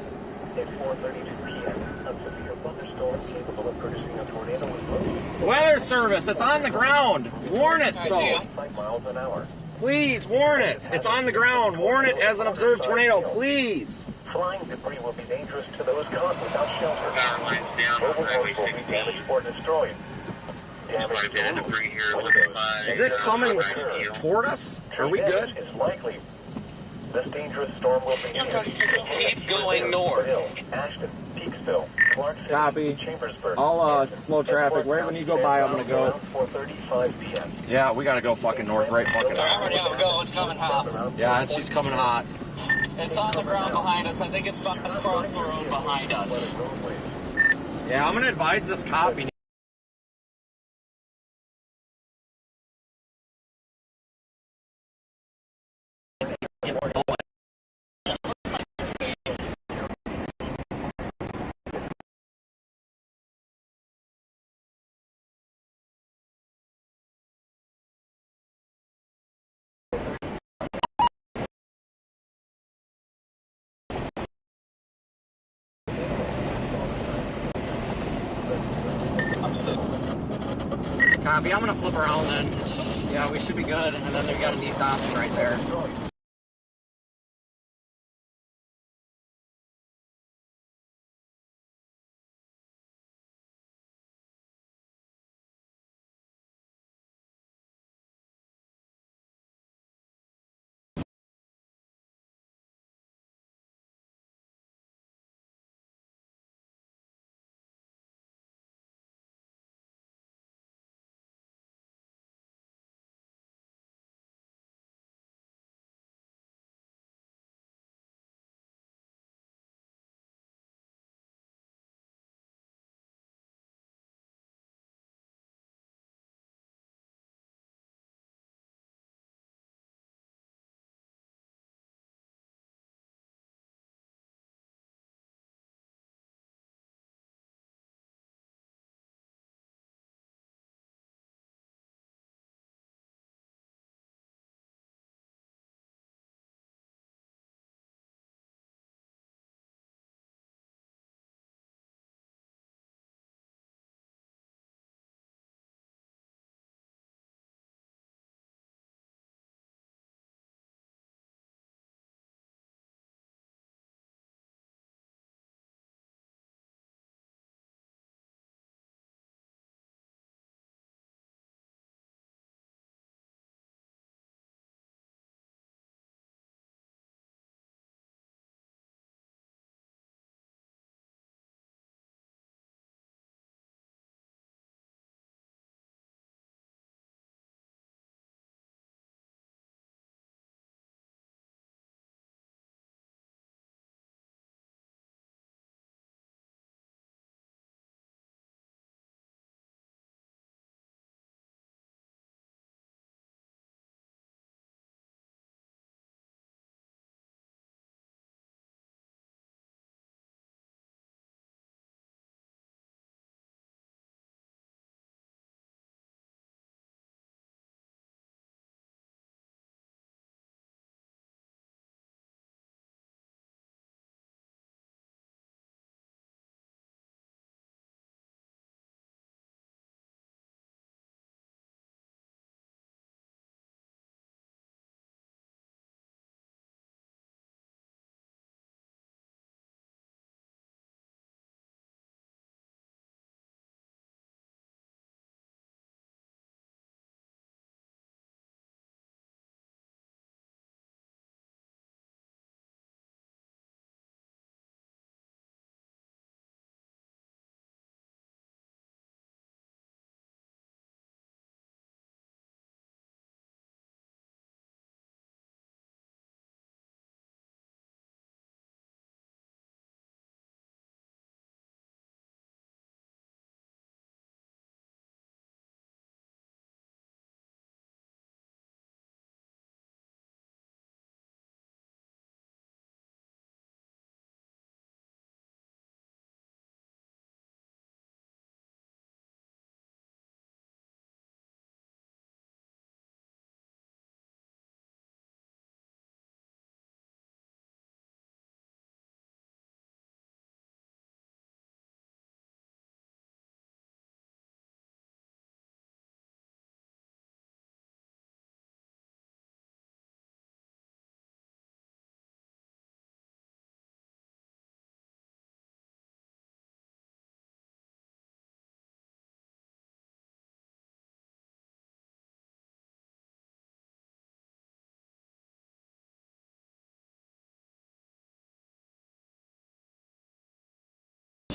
At 4:32 p.m., a severe thunderstorm capable of producing a tornado was located. Weather service. It's on the ground. Warn it so. 5 miles an hour. Please warn it. It's on the ground. Warn it as an observed tornado. Please. Flying debris will be dangerous to those caught without shelter. Power lines down on Highway Will be 16. damaged or destroyed. Quite a bit of debris here. Is it coming toward us? Are we good? Is likely. This dangerous storm will begin. Keep going north. Ashton, Peaksville, Clarksville, Copy. Chambersburg. I'll slow traffic. Right when you go by, I'm gonna go. 4:35 p.m. Yeah, we gotta go fucking north, right fucking I'm already out. Go. It's coming hot. Yeah, she's coming hot. It's on the ground behind us. I think it's across the road behind us. Yeah, I'm gonna advise this copy. Copy. I'm gonna flip around then. Yeah, we should be good. And then we got an east option right there.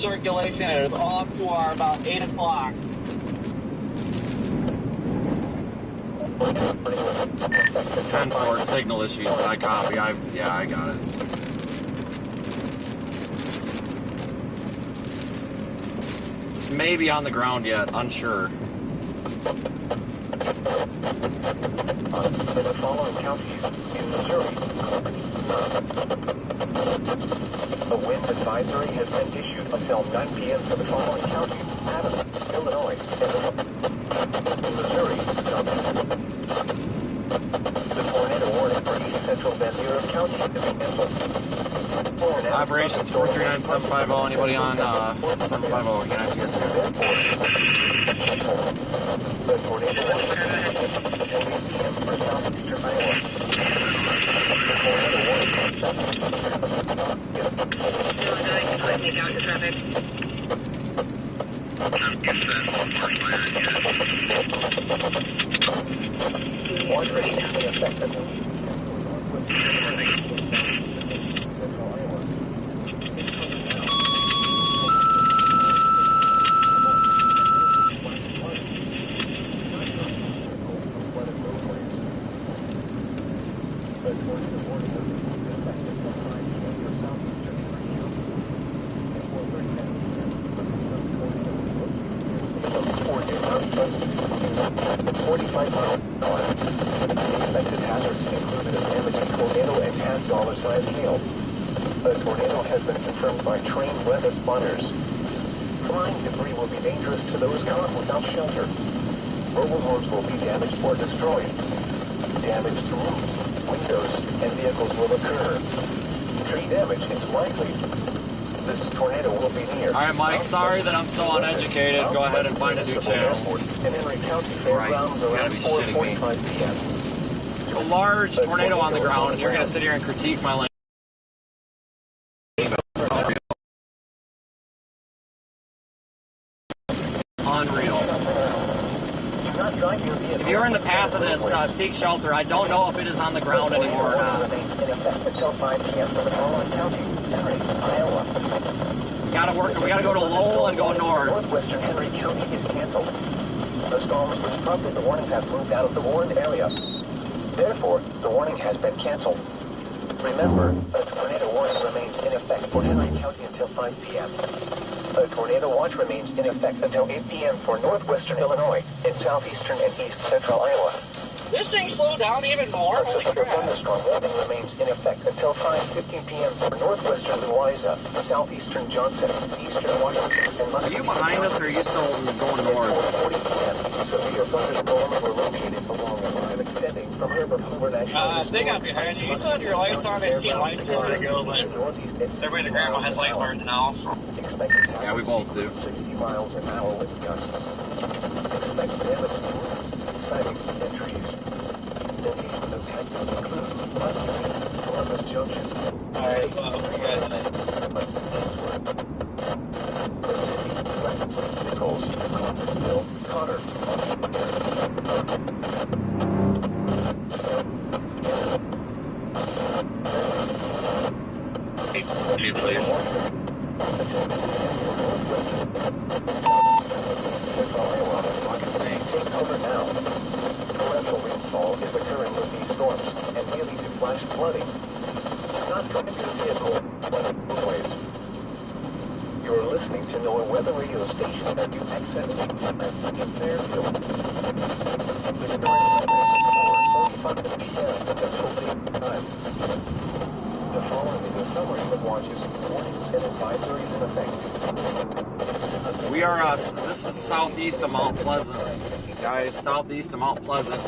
circulation is off to our about 8 o'clock. 10-4 signal issues, but I copy. I got it. It's maybe on the ground yet, unsure. In the following counties in Missouri, a wind advisory has been issued until 9 p.m. for the following counties: Adams, Illinois, in Missouri. The tornado warning for East Central Van Buren County is canceled. Operations 439-750. Anybody on 750? Can I see here? The tornado warning for southeastern Iowa. The tornado warning for Take out the traffic. Watch ready to be effective. Flying debris will be dangerous to those caught without shelter. Mobile homes will be damaged or destroyed. Damage to roofs, windows, and vehicles will occur. Tree damage is likely. This tornado will be near. Alright, Mike, sorry that I'm so uneducated. Go ahead and find a new channel. Christ, you gotta be shitting me. A large tornado on the ground, and you're gonna sit here and critique my language. Unreal. If you're in the path of this, seek shelter. I don't know if it is on the ground anymore or not. We gotta go to Lowell and go north. Northwestern Henry County is canceled. The storm was disrupted. The warnings have moved out of the warned area. Therefore, the warning has been canceled. Remember, a tornado warning remains in effect for Henry County until 5 p.m. A tornado watch remains in effect until 8 p.m. for northwestern Illinois and southeastern and east central Iowa. This thing slowed down even more? Holy crap. A thunderstorm warning remains in effect until 5:15 p.m. for northwestern Louisa, southeastern Johnson, eastern Washington, and Are you behind us, or are you still going north? 40 p.m. Severe thunderstorms were located along the line extending from Herbert Hoover National. I think I'm behind you. You still have your lights on? I've seen lights there to go, but everybody in the grandma has light bars now. Yeah, we both do. 60 miles an hour with gusts. Expect damage to sidings and trees. Locations of Texas include Columbus Junction. Alright, you guys. Nichols, Columbusville, Cotter. Take cover now. Torrential rainfall is occurring with these storms and leading to flash flooding. Not from your vehicle, but roadways. You're listening to NOAA Weather Radio Station WX17 in Fairfield. The current time is 4:45 p.m. Central Standard Time. The following is a summary of watches, warnings, and advisories in effect. We are, this is southeast of Mount Pleasant. Guys, southeast of Mount Pleasant.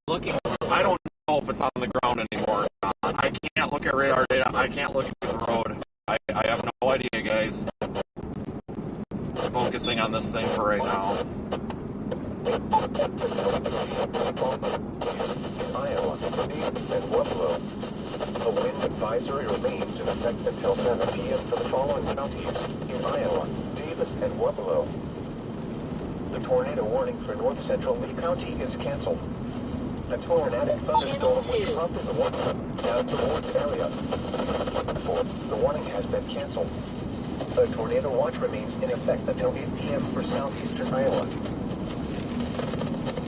Looking, I don't know if it's on the ground anymore. I can't look at radar data. I can't look at the road. I have no idea, guys. Focusing on this thing for right now. Iowa, and Buffalo. A wind advisory remains in effect until 7 p.m. for the following counties in Iowa: Daly, Davis and Waelti. The tornado warning for north central Lee County is canceled. A tornadic thunderstorm which prompted the warning down to the Ward area. The warning has been canceled. A tornado watch remains in effect until 8 p.m. for southeastern Iowa.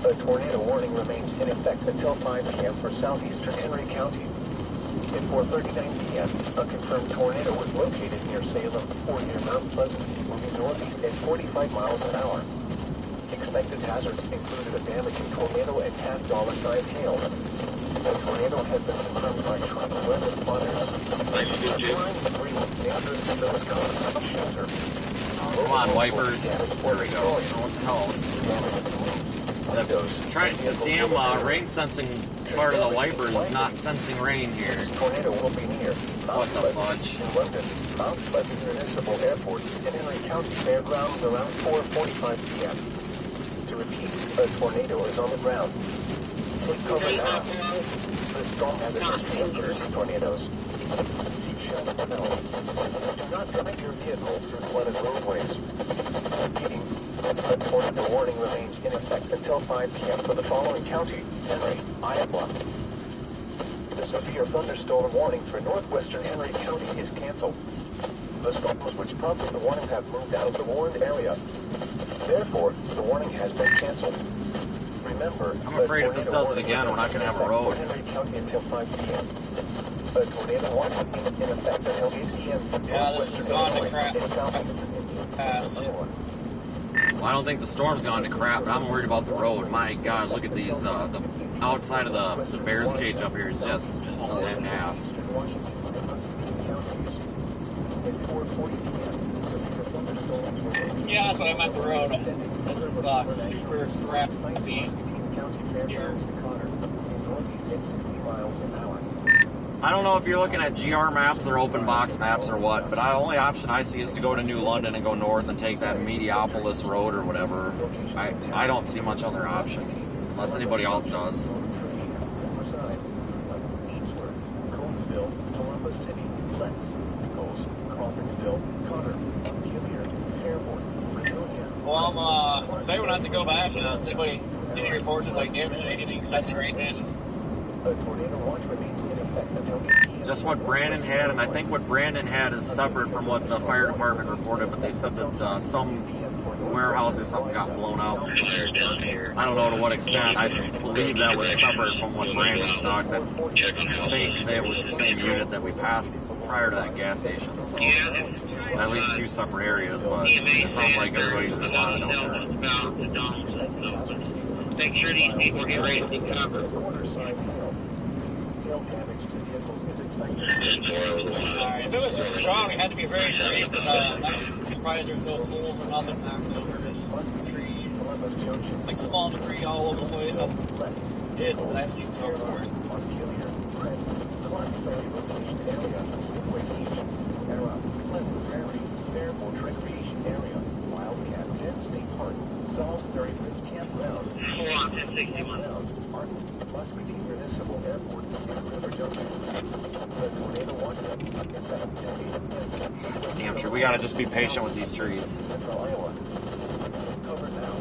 A tornado warning remains in effect until 5 p.m. for southeastern Henry County. At 4:39 p.m., a confirmed tornado was located near Salem or near Mount Pleasant, moving northeast at 45 miles an hour. Expected hazards included a damaging tornado and half-dollar-sized hail. The tornado has been confirmed by tribal weather spotters. Come on, wipers. There we go. What the hell? The damn rain sensing part of the wipers is not sensing rain here. Tornado will be near What the fudge? in London, Mount Pleasant Municipal Airport, and Henry County Fairgrounds around 4:45 p.m. To repeat, a tornado is on the ground. Take cover now. The storm has a tornadoes. Do not drive your vehicle through flooded roadways. Repeating, a tornado warning remains in effect until 5 p.m. for the following county: Henry, Iowa. The severe thunderstorm warning for northwestern Henry County is canceled. The storms which prompted the warning have moved out of the warned area. Therefore, the warning has been canceled. Remember, I'm afraid if this does it again, we're not going to have a road. Henry County until 5 p.m. A tornado warning remains in effect until 8 p.m. Yeah, this has gone to crap. Pass. Well, I don't think the storm's gone to crap, but I'm worried about the road. My God, look at these. The outside of the Bears cage up here is just hauling ass. Yeah, that's what I meant the road. This is super crappy here. I don't know if you're looking at GR maps or open box maps or what, but the only option I see is to go to New London and go north and take that Mediapolis road or whatever. I don't see much other option, unless anybody else does. Well, today we're going to have to go back and see if we see any reports of like damage or anything besides the rain. Just what Brandon had, and I think what Brandon had is separate from what the fire department reported, but they said that some warehouse or something got blown out. I don't know to what extent. I believe that was separate from what Brandon saw, because I think that was the same unit that we passed prior to that gas station. So at least two separate areas, but it sounds like everybody's responded out there. Make sure these people get ready to take cover. If it was strong, it had to be very brief, but I'm surprised there's no pool or nothing knocked over this tree. Like small debris all over the place. I've seen so far. Salisbury Ridge Campground. Hold on, 1061. Municipal Airport in River Junction. The tornado warning. That's damn true. We gotta just be patient with these trees. Central Iowa. Covered now.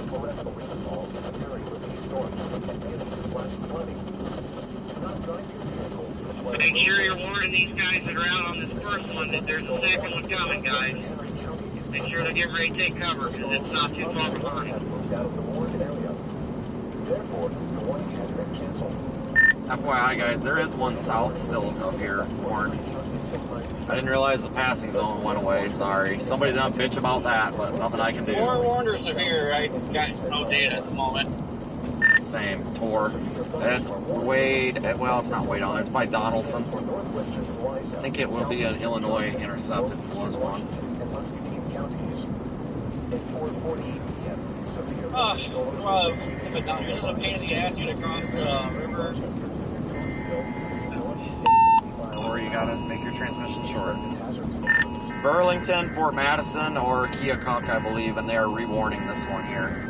Torrential rainfall occurring with these storms and daily flash flooding. Do not drive your vehicle. Make sure you're warning these guys that are out on this first one that there's a second one coming, guys. Make sure they're getting ready to take cover, because it's not too far behind. FYI, guys, there is one south still up here, warned. I didn't realize the passing zone went away, sorry. Somebody's gonna bitch about that, but nothing I can do. Warned or severe, I got no data at the moment. Same, Tor. It's Wade, well, it's not Wade on it, it's by Donaldson. I think it will be an Illinois intercept if it was one. Oh, well, it's a pain in the ass to get across the river. Or you gotta make your transmission short. Burlington, Fort Madison, or Keokuk, I believe, and they are rewarning this one here.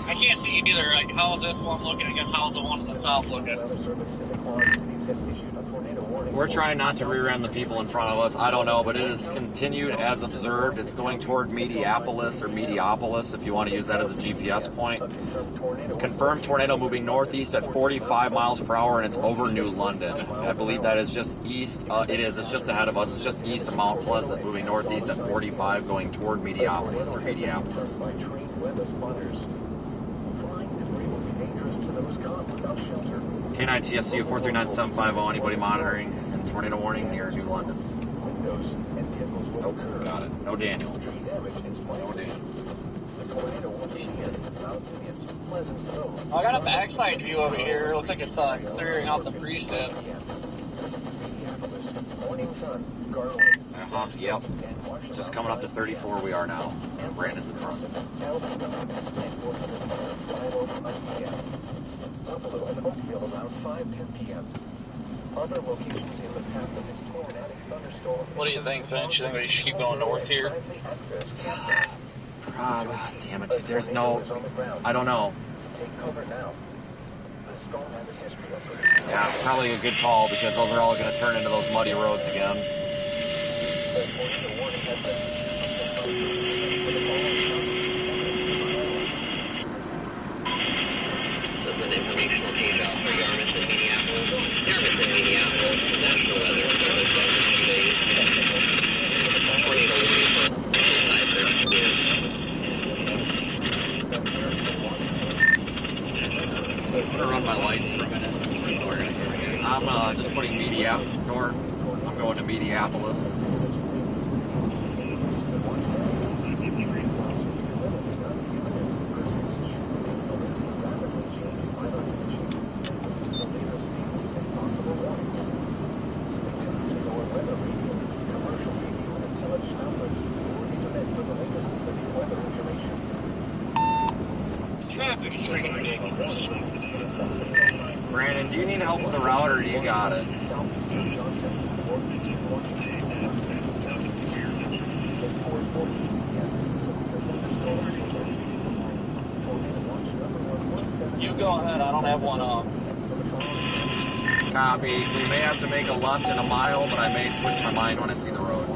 I can't see either either. Like, how's this one looking? I guess how's the one in the south looking? We're trying not to rear end the people in front of us. I don't know, but it is continued as observed. It's going toward Mediapolis or Mediopolis, if you want to use that as a GPS point. Confirmed tornado moving northeast at 45 miles per hour, and it's over New London. I believe that is just east. It is. It's just ahead of us. It's just east of Mount Pleasant, moving northeast at 45, going toward Mediopolis or Mediapolis. K9 TSU 439750. Anybody monitoring? And tornado warning near New London. Nope, got it. No Daniel. No Daniel. I got a backside view over here. Looks like it's clearing out the precinct. Yep. Just coming up to 34 we are now. Brandon's in front. What do you think, Vince? You think we should keep going north here? Damn it, dude. There's no... I don't know. Yeah, probably a good call because those are all going to turn into those muddy roads again. This is an informational change out for Yarmouth and Minneapolis. Yarmouth and Minneapolis, National Weather Service, 2 days. Tornado warning for CHASER. I'm going to run my lights for a minute. These people are going to hear me. I'm just putting north. I'm going to Mediopolis. Traffic is freaking ridiculous. Brandon, do you need help with the route or do you got it? You go ahead, I don't have one up. Copy. We may have to make a left in a mile, but I may switch my mind when I see the road.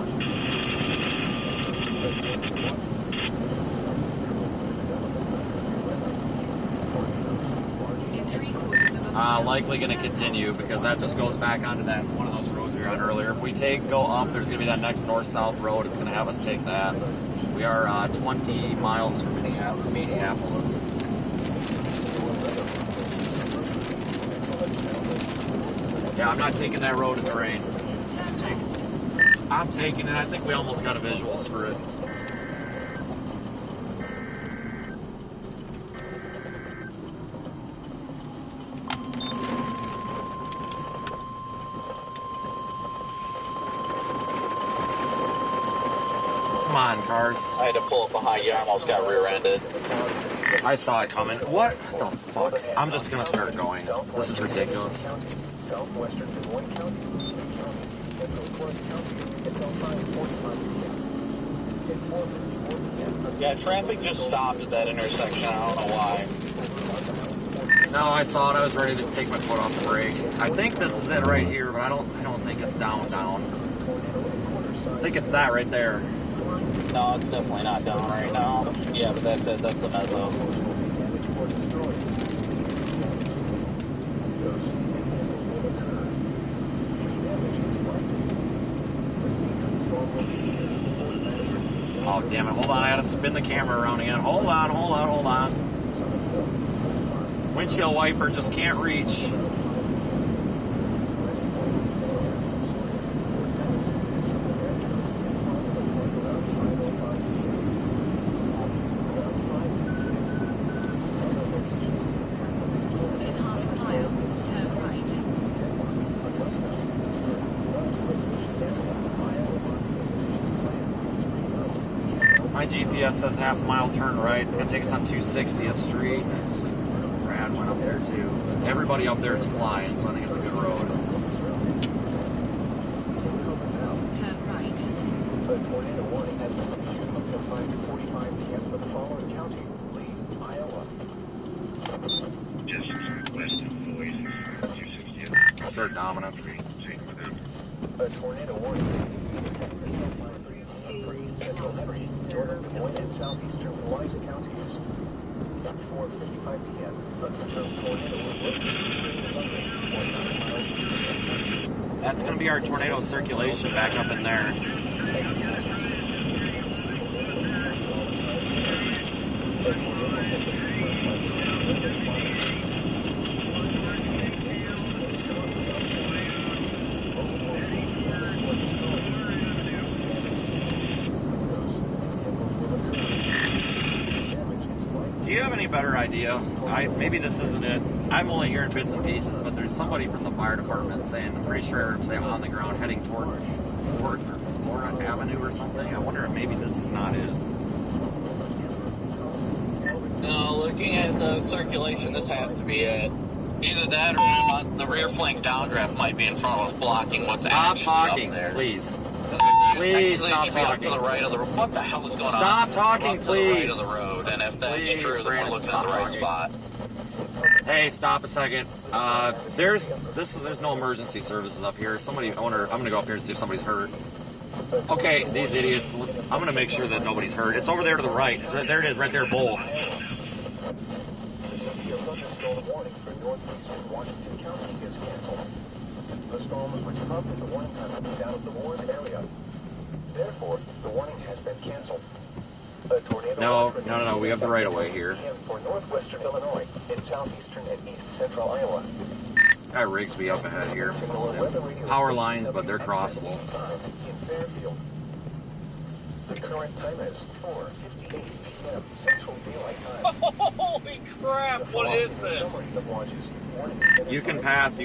Likely going to continue because that just goes back onto that one of those roads we were on earlier. If we go up, there's going to be that next north-south road. It's going to have us take that. We are 20 miles from Minneapolis. Yeah, I'm not taking that road in the rain. I'm taking it. I think we almost got a visuals for it. Come on, cars. I had to pull up behind you. I almost got rear-ended. I saw it coming. What the fuck? I'm just gonna start going. This is ridiculous. Yeah, traffic just stopped at that intersection. I don't know why. No, I saw it. I was ready to take my foot off the brake. I think this is it right here, but I don't think it's down. I think it's that right there. No, it's definitely not down right now. Yeah, but that's it. That's the mezzo. Oh, damn it. Hold on. I gotta spin the camera around again. Hold on. Windshield wiper just can't reach. My GPS says half mile turn right. It's going to take us on 260th Street. Brad went up there too. Everybody up there is flying, so I think it's a good road. Turn right. The tornado warning has been issued until 5:45 p.m. for the following county: Lee, Iowa. assert dominance. A tornado warning. Central Henry, northern Des Moines and southeastern Louisa counties. At 4:55 p.m., unconfirmed tornado was located. That's going to be our tornado circulation back up in there. Do you have any better idea? Maybe this isn't it. I'm only hearing bits and pieces, but there's somebody from the fire department saying, I'm pretty sure they're on the ground heading toward 4th or Florida Avenue or something. I wonder if maybe this is not it. No, looking at the circulation, this has to be it. Either that or the rear flank downdraft might be in front of us, blocking what's actually talking, up there. Please. Please stop talking. To the right of the road. What the hell is going on? Stop talking, up please. To the right of the road, and if that's true, then we're looking at the right spot. Hey, stop a second. There's no emergency services up here. I'm gonna go up here and see if somebody's hurt. Okay, these idiots. I'm gonna make sure that nobody's hurt. It's over there to the right. There it is, right there, Bull. The storm was up at the warning time out of the warned area. Therefore, the warning has been canceled. A tornado No. We have the right of way here. For northwestern Illinois, in southeastern and east central Iowa. Got Rigsby up ahead here. Power lines, but they're crossable. In Fairfield. The current time is 4:58 p.m. Central Daylight Time. Holy crap! What is this? You can pass.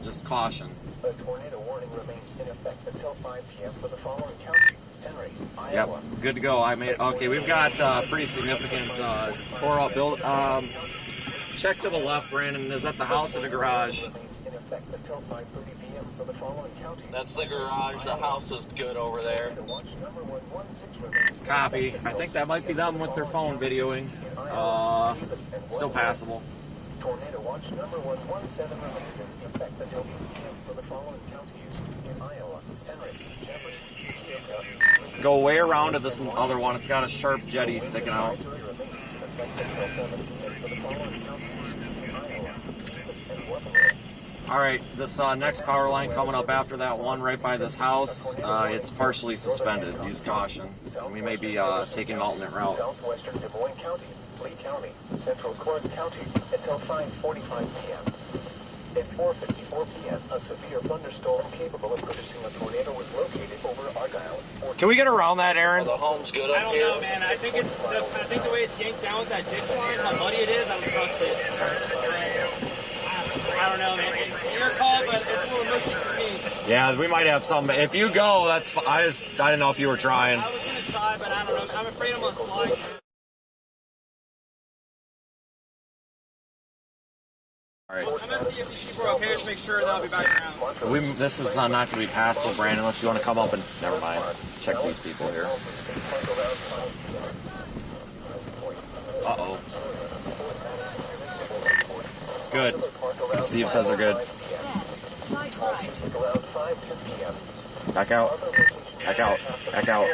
Just caution. A tornado warning remains in effect until 5 p.m. for the following counties: Henry, Iowa. Yep, good to go. Okay, we've got pretty significant tore up build. Check to the left, Brandon. Is that the house or the garage? In effect until 5:30 p.m. for the following counties. That's the garage. The house is good over there. Copy. I think that might be them with their phone videoing. Still passable. Tornado watch number 117 remains in effect until 8 p.m. for the following counties: in Iowa, Henry, Jefferson, Go way around to this other one. It's got a sharp jetty sticking out. All right, this next power line coming up after that one right by this house, it's partially suspended. Use caution. We may be taking an alternate route. Southwestern Des Moines County, Lee County, Central Court County until 5:45 p.m. At 4:54 p.m., a severe thunderstorm capable of producing a tornado was located over Argyle. Can we get around that, Aaron? The home's good up I don't here. know, man. I think the way it's yanked down with that ditch line, how muddy it is, I don't trust it. I don't know, man. Your call, but it's a little mushy for me. Yeah, we might have some. If you go, that's. I didn't know if you were trying. I was gonna try, but I don't know. I'm afraid I'm gonna slide. All right. I'm gonna see if these people are okay. Just make sure that I'll be back around. This is not going to be passable, Brandon, unless you want to come up and. Never mind. Check these people here. Uh-oh. Good. Steve says they're good. Back out. Back out. Back out.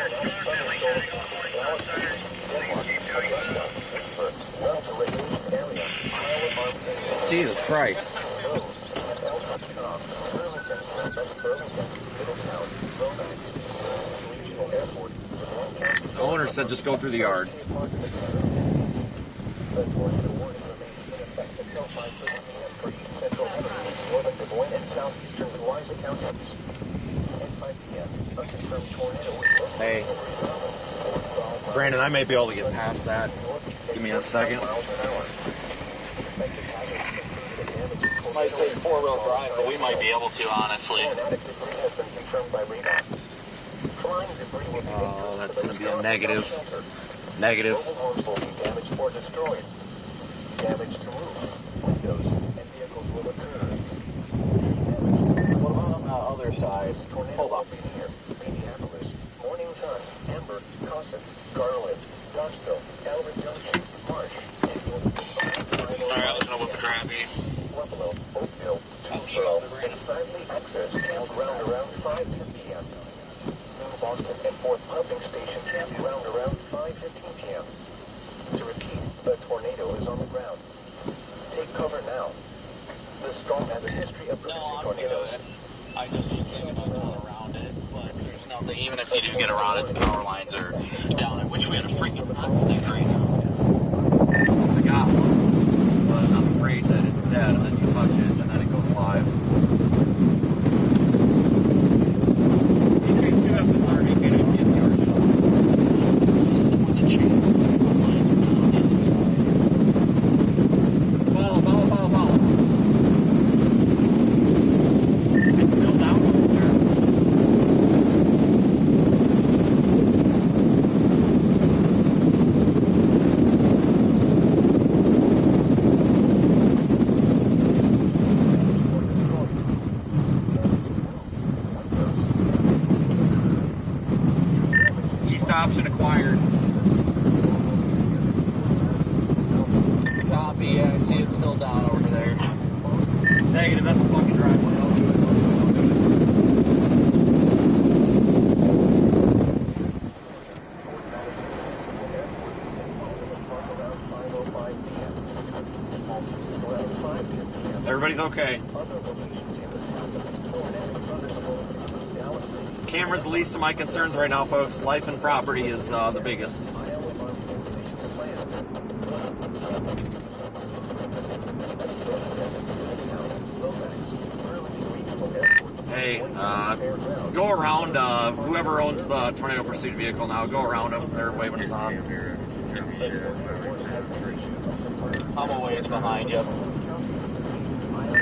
Jesus Christ. The owner said just go through the yard. Hey, Brandon, I may be able to get past that. Give me a second. Might take 4-wheel drive, but we might be able to, honestly. Oh, that's going to be a negative. Negative. Damage to roofs, windows, and vehicles will occur. What about on the other side? Hold up. Here, Minneapolis, Morning Sun, Amber, Cossack, Garland, Knoxville, Calvin Junction, Marsh, Alright, listen to what the crappy. Buffalo, Oakville, I'll see you over, Brandon. No, I'm good. I just was thinking about going around it, but there's nothing. Even if you do get around it, the power lines are down. I wish we had a freaking hot stick right now. I got one, but I'm afraid that it's dead, and then you touch it, and then it goes live. Option acquired. Copy, yeah, I see it's still down over there. Negative, that's a fucking driveway. I'll do it. Everybody's okay. Camera's the least of my concerns right now, folks. Life and property is the biggest. Hey, go around. Whoever owns the Tornado Pursuit vehicle now, go around them. They're waving us on. I'm a ways behind you.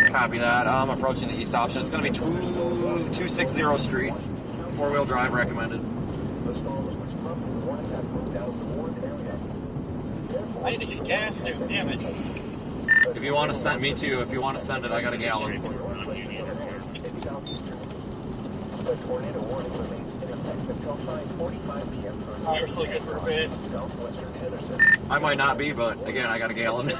Copy that. I'm approaching the east option. It's going to be 260 Street. 4-wheel drive recommended. I need to get gas soon, damn it. If you want to send me too, if you want to send it, I got a gallon. You're still good for a bit. I might not be, but again, I got a gallon.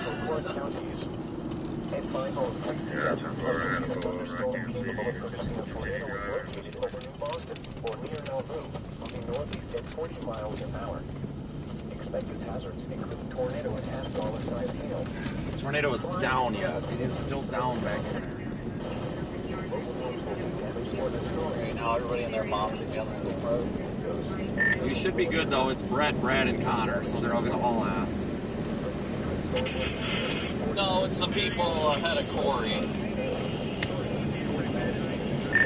Tornado is down yet. It is still down back there. Right now, everybody and their moms are on the same road. You should be good though. It's Brett, Brad, and Connor, so they're all gonna haul ass. No, it's the people ahead of Corey.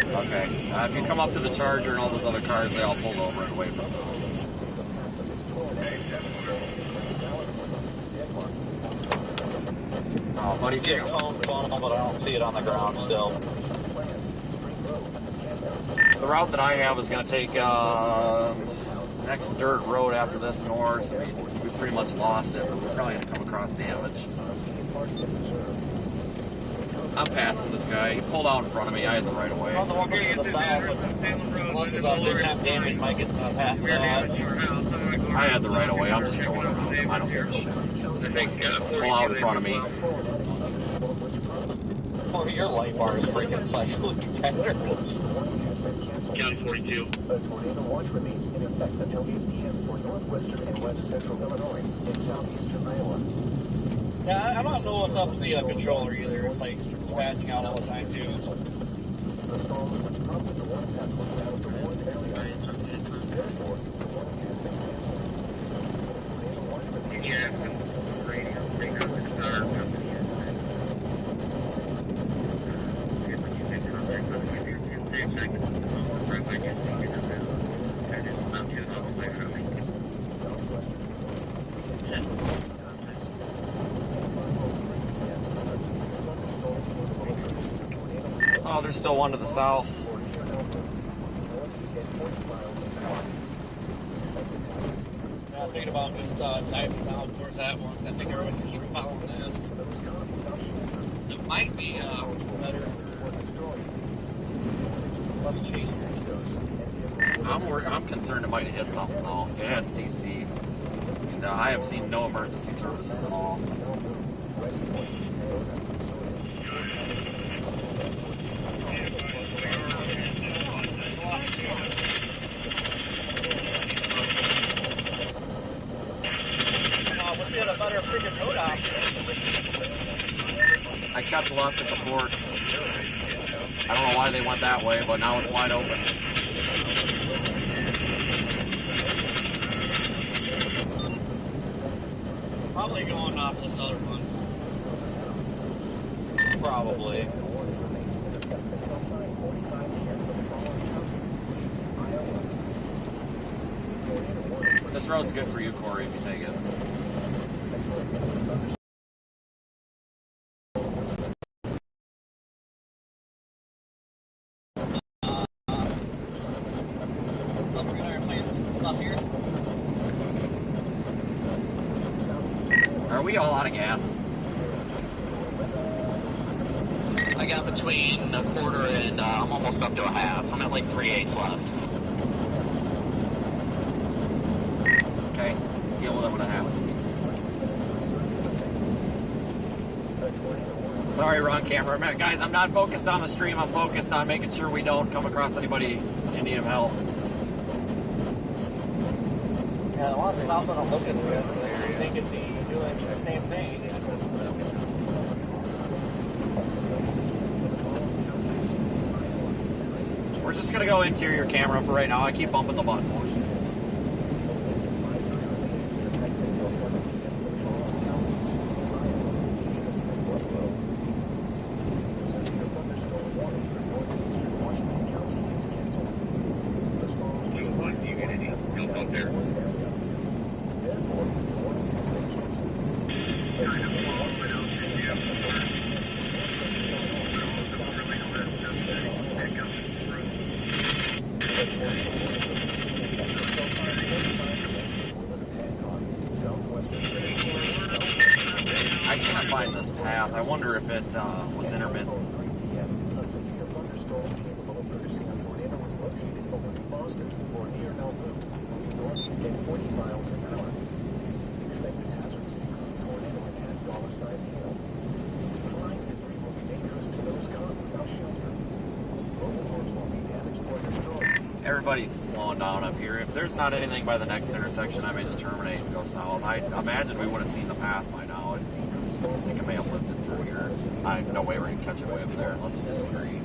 Okay. If you come up to the Charger and all those other cars, they all pulled over and waved us off. Oh, buddy, See it phone, but I don't see it on the ground still. The route that I have is going to take next dirt road after this north. We pretty much lost it, but we're probably going to come across damage. I'm passing this guy. He pulled out in front of me. I had the right of way. I was walking to the south, but unless there's a big time damage, might get to half that. I had the right of way. I'm just going around him. I don't give a shit. Pull out in front of me. Oh, your light bar is freaking cycling patterns. County 42. Tornado watch remains in effect until 8 p.m. for northwestern and west central Illinois and southeastern Iowa. Yeah, I don't know what's up with the controller either. It's like spazzing out all the time too. The storm was probably the one that was out of the one area. Therefore, the one has been canceled. Yeah, radio, bring up the power company. If you can contact us within 10 seconds, right back in the that is about 2 miles away from me. Oh, there's still one to the south. Yeah, I'm thinking about just diving down towards that one. I think everyone's going to keep following this. It might be better for less chasers. I'm concerned it might have hit something though. It had CC. And I have seen no emergency services at all. Wish we had a better freaking road option. I kept left at the fork. I don't know why they went that way, but now it's wide open. Probably going off this other one. Probably. This road's good for you, Corey, if you take it. Are we all out of gas? I got between a quarter and I'm almost up to a half. I'm at like 3/8 left. Okay, deal with it when it happens. Sorry, wrong camera. Guys, I'm not focused on the stream. I'm focused on making sure we don't come across anybody in need of help. Yeah, a lot of south when I'm looking at they could be doing the same thing. We're just gonna go interior camera for right now. I keep bumping the button. I can't find this path. I wonder if it was intermittent. Everybody's slowing down up here. If there's not anything by the next intersection, I may just terminate and go south. I imagine we would have seen the path by now. I think I may have lived it through here. No way we're going to catch a way up there unless you disagree.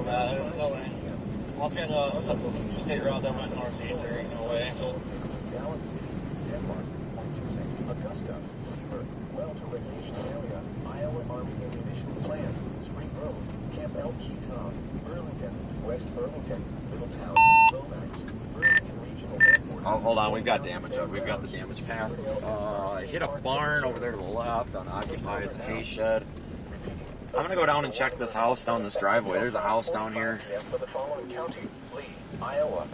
There's no way. I'll get a state route that went northeast. There ain't no way. Augusta, Waelti Recreation Area, Iowa Army Ammunition Plant, Spring Road, Camp Elk-Keaton, Burlington, West Burlington, Middletown, Lomax, Burlington Regional Airport. Oh, hold on. We've got damage. We've got the damage path. I hit a barn over there to the left, unoccupied. It's a hay shed. I'm going to go down and check this house down this driveway. There's a house down here. For the following county, Lee, Iowa.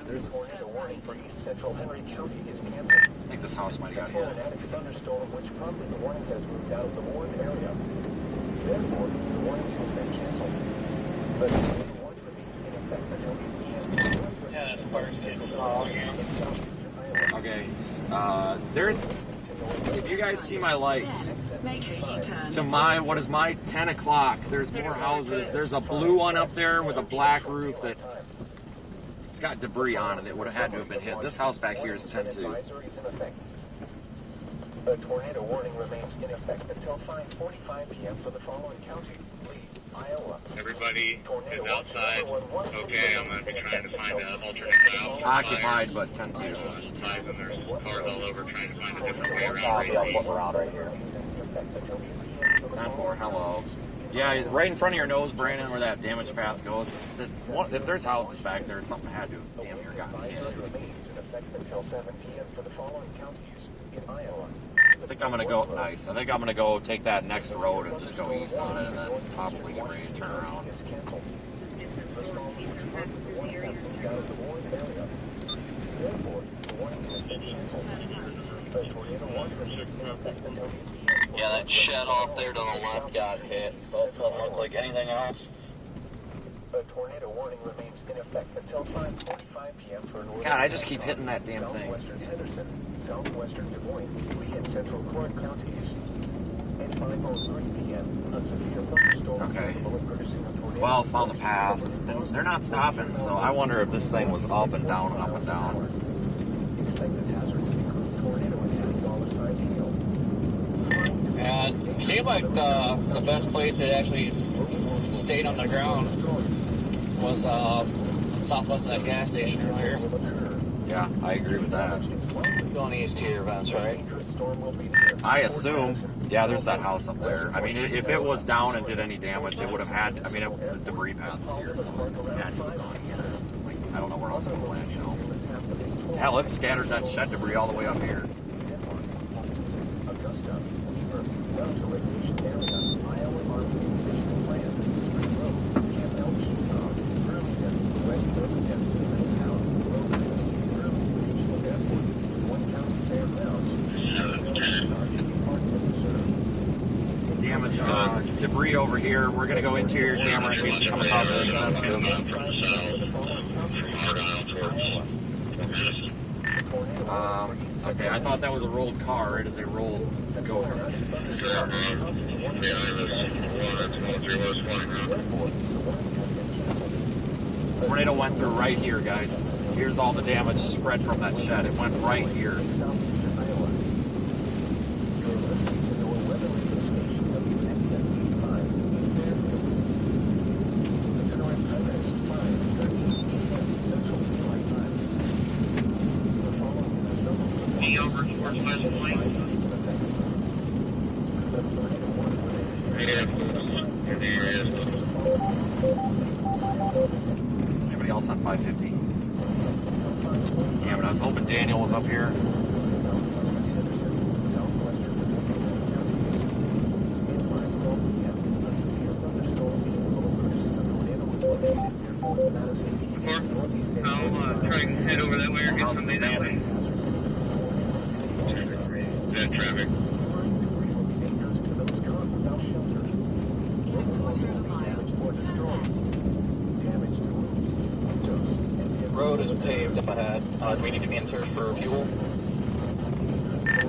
There's a tornado warning for east central Henry County is canceled. I think this house might have got hit. An attic thunderstorm which prompted the warning has moved out of the warned area. Therefore, the warning has been canceled. But the warning remains in effect until these canceled. Yeah, that sparks kids all again. Okay, there's, if you guys see my lights, to my, what is my 10 o'clock, there's more houses. There's a blue one up there with a black roof that it's got debris on it. It would have had to have been hit. This house back here is 10-2. The tornado warning remains in effect until 5:45 p.m. for the following county, Lee, Iowa. Everybody is outside. Okay, I'm going to be trying to find an alternate route. Occupied, but 10-2. And there's cars all over trying to find a different way around. Right here. 9-4, hello. Yeah, right in front of your nose, Brandon, where that damage path goes. If there's houses back there, something had to have damn near gotten hit. Until 7 p.m. for the following counties in Iowa. I think I'm going to go, nice. I think I'm going to go take that next road and just go east on it and then probably get ready to turn around. Yeah, that shed off there to the left got hit. But doesn't look like anything else. The tornado warning remains in effect until 5:45 p.m. for northern. God, I just keep hitting that damn thing. Southwestern Henderson, southwestern Des Moines, Lee and central Croix counties. At 5:03 p.m., a severe thunderstorm producing a tornado. Well, found the path. And they're not stopping, so I wonder if this thing was up and down and up and down. Expected hazards include tornado and $10 side hail. Yeah, Yeah, it seemed like the best place it actually stayed on the ground was southwest of that gas station earlier. Yeah, I agree with that. Going east here, Vince, right? I assume. Yeah, there's that house up there. I mean, if it was down and did any damage, it would have had. I mean, the debris path is here, so it had to be gone either. Like, I don't know where else it would have went. Hell, it scattered that shed debris all the way up here. Debris over here. We're going to go interior camera in case we come across anything sensitive. Okay, I thought that was a rolled car. It is a rolled go-kart. Tornado went through right here, guys. Here's all the damage spread from that shed. It went right here. Anybody else on 550? Damn it, I was hoping Daniel was up here. I'll try and head over that way or get somebody that way. That traffic. Road is paved up ahead. Do we need to be in search for fuel?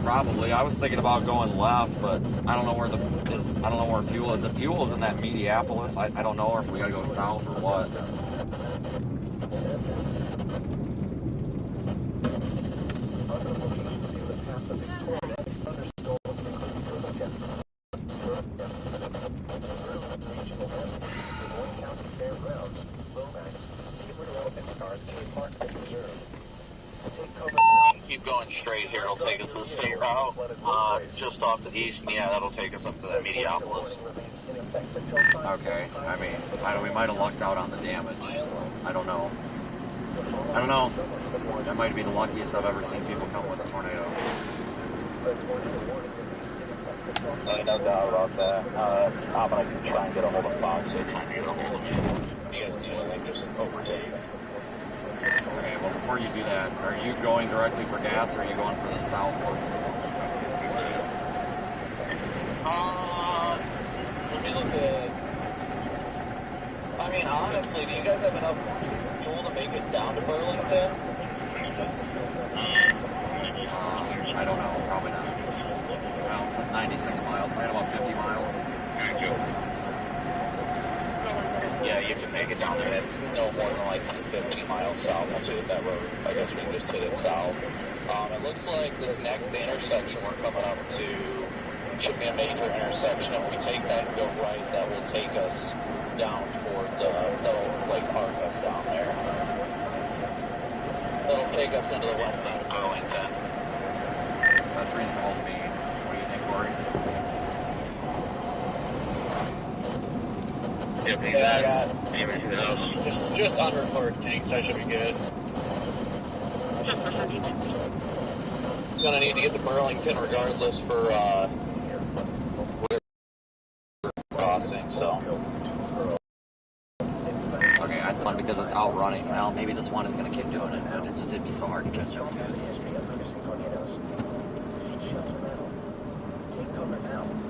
Probably. I was thinking about going left, but I don't know where I don't know where fuel is. If fuel is in that Mediapolis, I don't know if we gotta go south or what. Keep going straight here. It'll take us to the state route, just off the east, and yeah, that'll take us up to that Mediapolis. Okay. I mean, we might have lucked out on the damage, so I don't know. That might be the luckiest I've ever seen people come with a tornado. No doubt about that. I'm going to try and get a hold of Fox, so trying to get a hold of me. You guys need anything, just overtake. Okay, well, before you do that, are you going directly for gas, or are you going for the south one? Let me look at... I mean, honestly, do you guys have enough fuel to make it down to Burlington? I don't know, probably not. Well, it says 96 miles, so I got about 50 miles. Yeah, you can make it down there. It's no more than like 250 miles south. Once you hit that road, I guess we can just hit it south. It looks like this next intersection we're coming up to should be a major intersection. If we take that and go right, that will take us down towards, that'll like park us down there. That'll take us into the west side of Burlington. That's reasonable to me. What do you think, Corey? Yeah, I got just under a quarter tank, so I should be good. Gonna need to get to Burlington regardless for crossing, so. Okay, I thought because it's outrunning, well, maybe this one is gonna keep doing it, and it just hit me so hard to catch up to.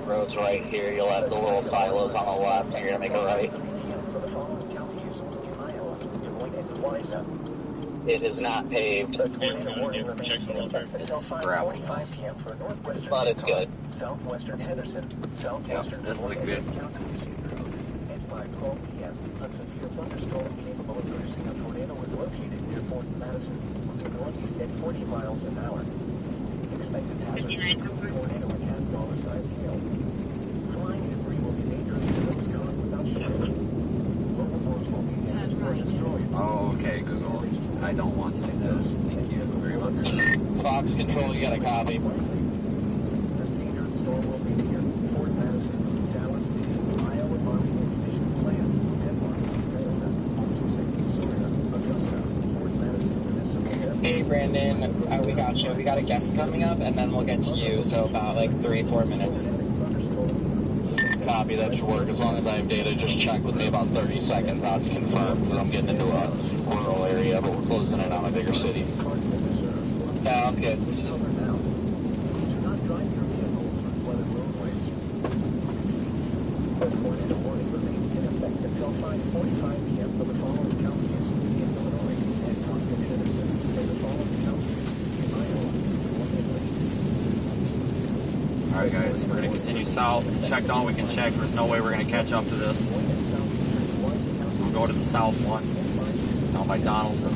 Road's right here. You'll have the little silos on the left, and you're gonna make a right. It is not paved. It's gravelly, but it's good. Yeah, this is a good. And by 12 p.m., a severe thunderstorm capable of producing a tornado was located near Fort Madison, moving northeast at 40 miles an hour. Expected hazard: tornado and $10 size hail. control, you got a copy. Hey Brandon, we got you. We got a guest coming up, and then we'll get to you. So about like 3-4 minutes. Copy, that should work. As long as I have data, just check with me about 30 seconds out to confirm, because I'm getting into a rural area, but we're closing in on a bigger city. Sounds good. Alright guys, we're going to continue south. Checked all we can check. There's no way we're going to catch up to this. So we'll go to the south one, down by Donaldson.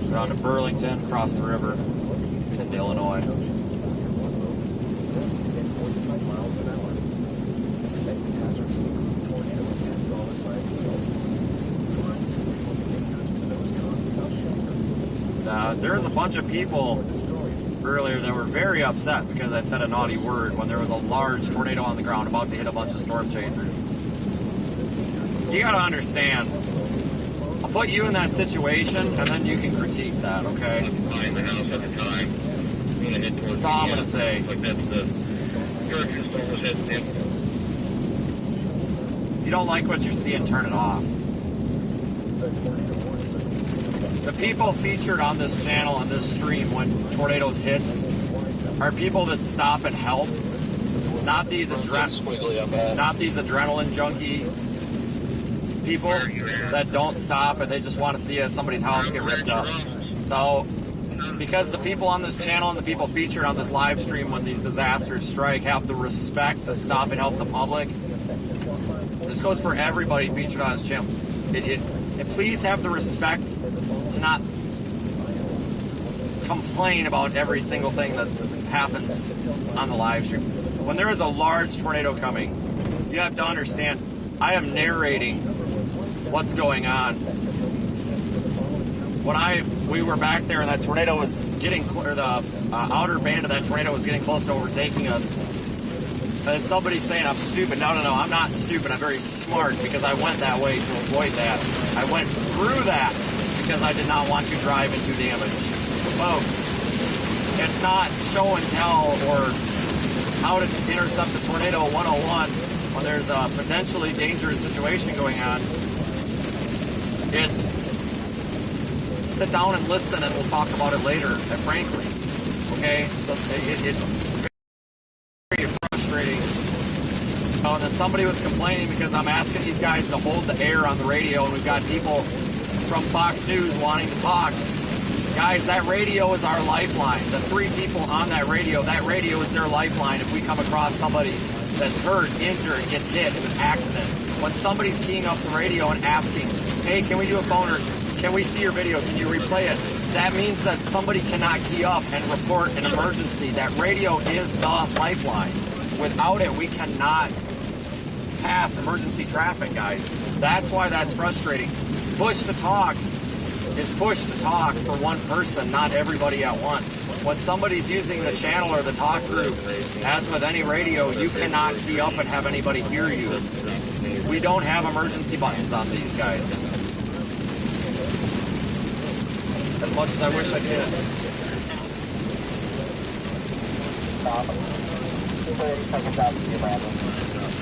Go down to Burlington, across the river, into Illinois. There's a bunch of people earlier that were very upset because I said a naughty word when there was a large tornado on the ground about to hit a bunch of storm chasers. You gotta understand, I'll put you in that situation and then you can critique that, okay? Behind the house at the time. That's all I'm gonna say. Like that's the direction storm was heading in. If you don't like what you see, and turn it off. The people featured on this channel and this stream when tornadoes hit are people that stop and help, not these adrenaline junkie people that don't stop and they just want to see somebody's house get ripped up. So, because the people on this channel and the people featured on this live stream when these disasters strike have the respect to stop and help the public, this goes for everybody featured on this channel. Please have the respect to not complain about every single thing that happens on the live stream. When there is a large tornado coming, you have to understand, I am narrating what's going on. When we were back there and that tornado was getting, or the outer band of that tornado was getting close to overtaking us, and somebody's saying I'm stupid. No, I'm not stupid. I'm very smart because I went that way to avoid that. I went through that because I did not want to drive into damage. Folks, it's not show and tell or how to intercept a tornado 101 when there's a potentially dangerous situation going on. It's sit down and listen and we'll talk about it later, frankly. Okay? So it's very frustrating. And then somebody was complaining because I'm asking these guys to hold the air on the radio, and we've got people from Fox News wanting to talk. Guys, that radio is our lifeline. The 3 people on that radio is their lifeline if we come across somebody that's hurt, injured, gets hit in an accident. When somebody's keying up the radio and asking, hey, can we do a phone, or can we see your video, can you replay it? That means that somebody cannot key up and report an emergency. That radio is the lifeline. Without it, we cannot pass emergency traffic, guys. That's why that's frustrating. Push to talk is push to talk for one person, not everybody at once. When somebody's using the channel or the talk group, as with any radio, you cannot key up and have anybody hear you. We don't have emergency buttons on these guys. As much as I wish I did.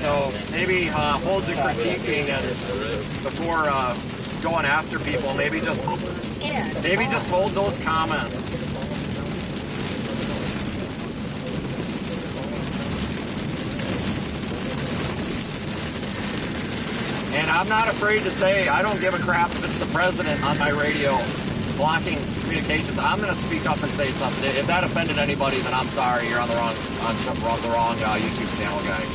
So maybe hold the critiquing and before going after people. Maybe just hold those comments. And I'm not afraid to say I don't give a crap if it's the president on my radio blocking communications. I'm going to speak up and say something. If that offended anybody, then I'm sorry. You're on the wrong YouTube channel, guys.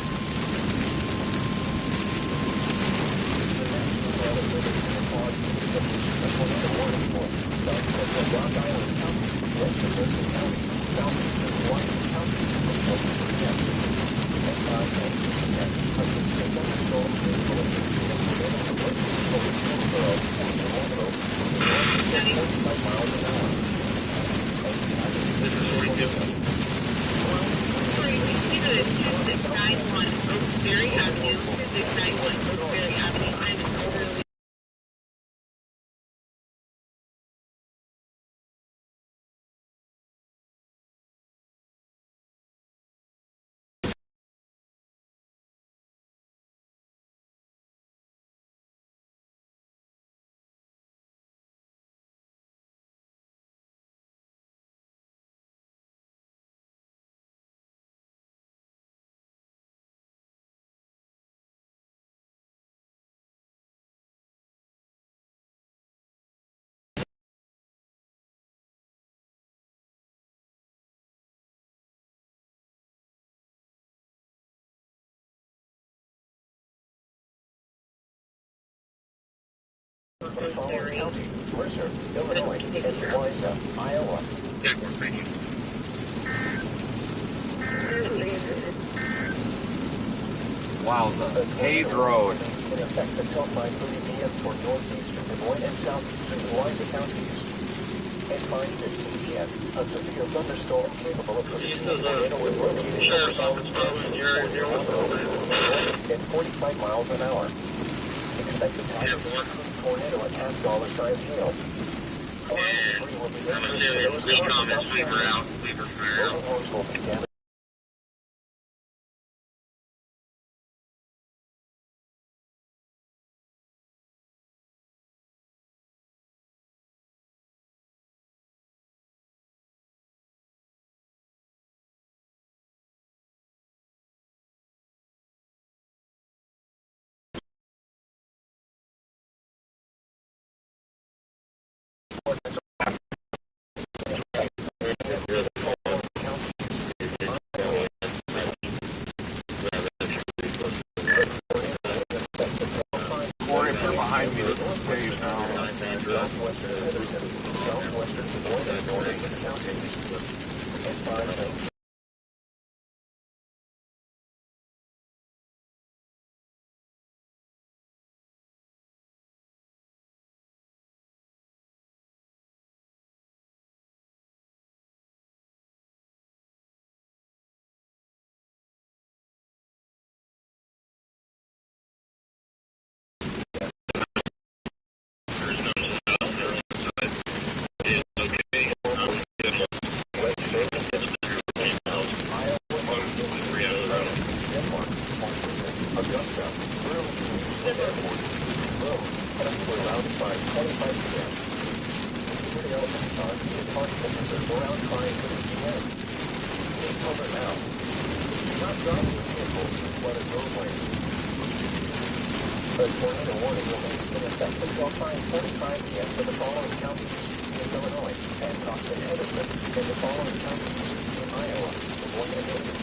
This is 42. for the following counties: Mercer, Illinois, and Waelti, Iowa. Wowza. Paved road. In effect until 5:30 p.m. for northeastern Des Moines and southeastern Waelti counties. At 5:15 p.m., a severe thunderstorm capable of producing a tornado was located Sheriff's Office, Portland, you're at 45 miles an hour. Expected to have a tornado at half-dollar-sized hail. I'm assuming lead comments, sweeper out, sweeper fire out. Behind me, this is paved now. A tornado warning remains in effect until 5:45 p.m. for the following counties in Illinois, Hancock and Edison, and the following counties in Iowa, Des Moines and Dayton.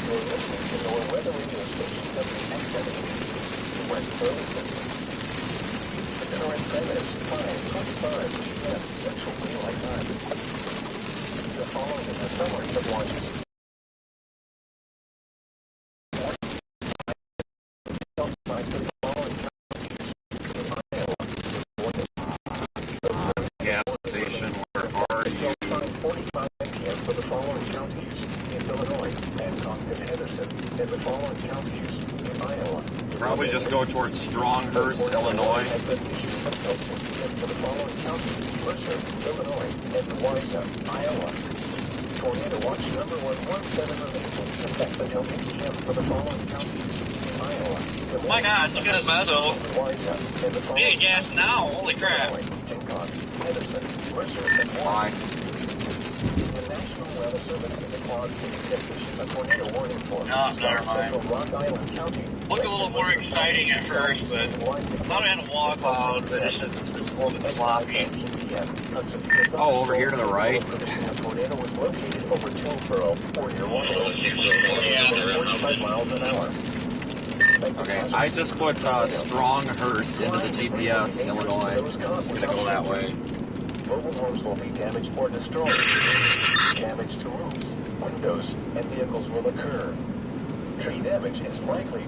You're listening to NOAA weather radio station WX70, West Burlington. The current time is 5:25 p.m. Central Daylight Time. The following is a summary of watches. Probably just go towards Stronghurst, Illinois. Iowa. Tornado watch number 117 remains in effect until 8 p.m. for the following counties in Iowa. Oh my God, look at this muzzle. Big gas now, holy crap. Why? The National Weather Service in the Quad Cities has issued a tornado warning for No, never mind. Rock Island County. Looked a little more exciting at first, but I thought I had a wall cloud, but it's just a little bit sloppy. Oh, over here to the right. A tornado was located over Tillsboro, or near Waterloo, 45 miles an hour. Okay, I just put Stronghurst into the GPS, Illinois. It's going to go that way. Mobile homes will be damaged or destroyed. Damage to roofs, windows, and vehicles will occur. Tree damage is likely.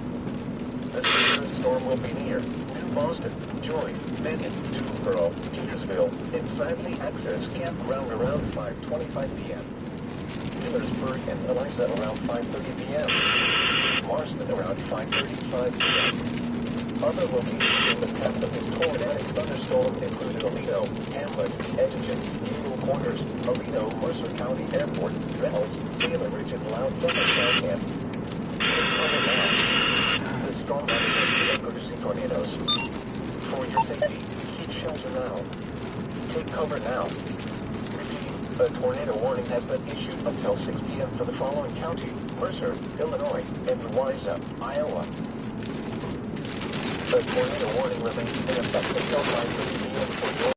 The severe storm will be near New Boston, Joy, Benton, Tewksboro, Petersville, and sadly access campground around 5:25 p.m. Millersburg and Eliza around 5:30 p.m. Marston around 5:35 p.m. Other locations in the path of this tornadic thunderstorm include Alito, Hamlet, Edgerton, Eagle Corners, Alito, Mercer County Airport, Reynolds, Taylor Ridge, and Loud Thunderstorm Camp. The storm is producing tornadoes. For your safety, keep shelter now. Take cover now. Repeat, a tornado warning has been issued until 6 p.m. for the following county: Mercer, Illinois, and Waelti, Iowa. The tornado warning remains in effect until 5:30 p.m. for your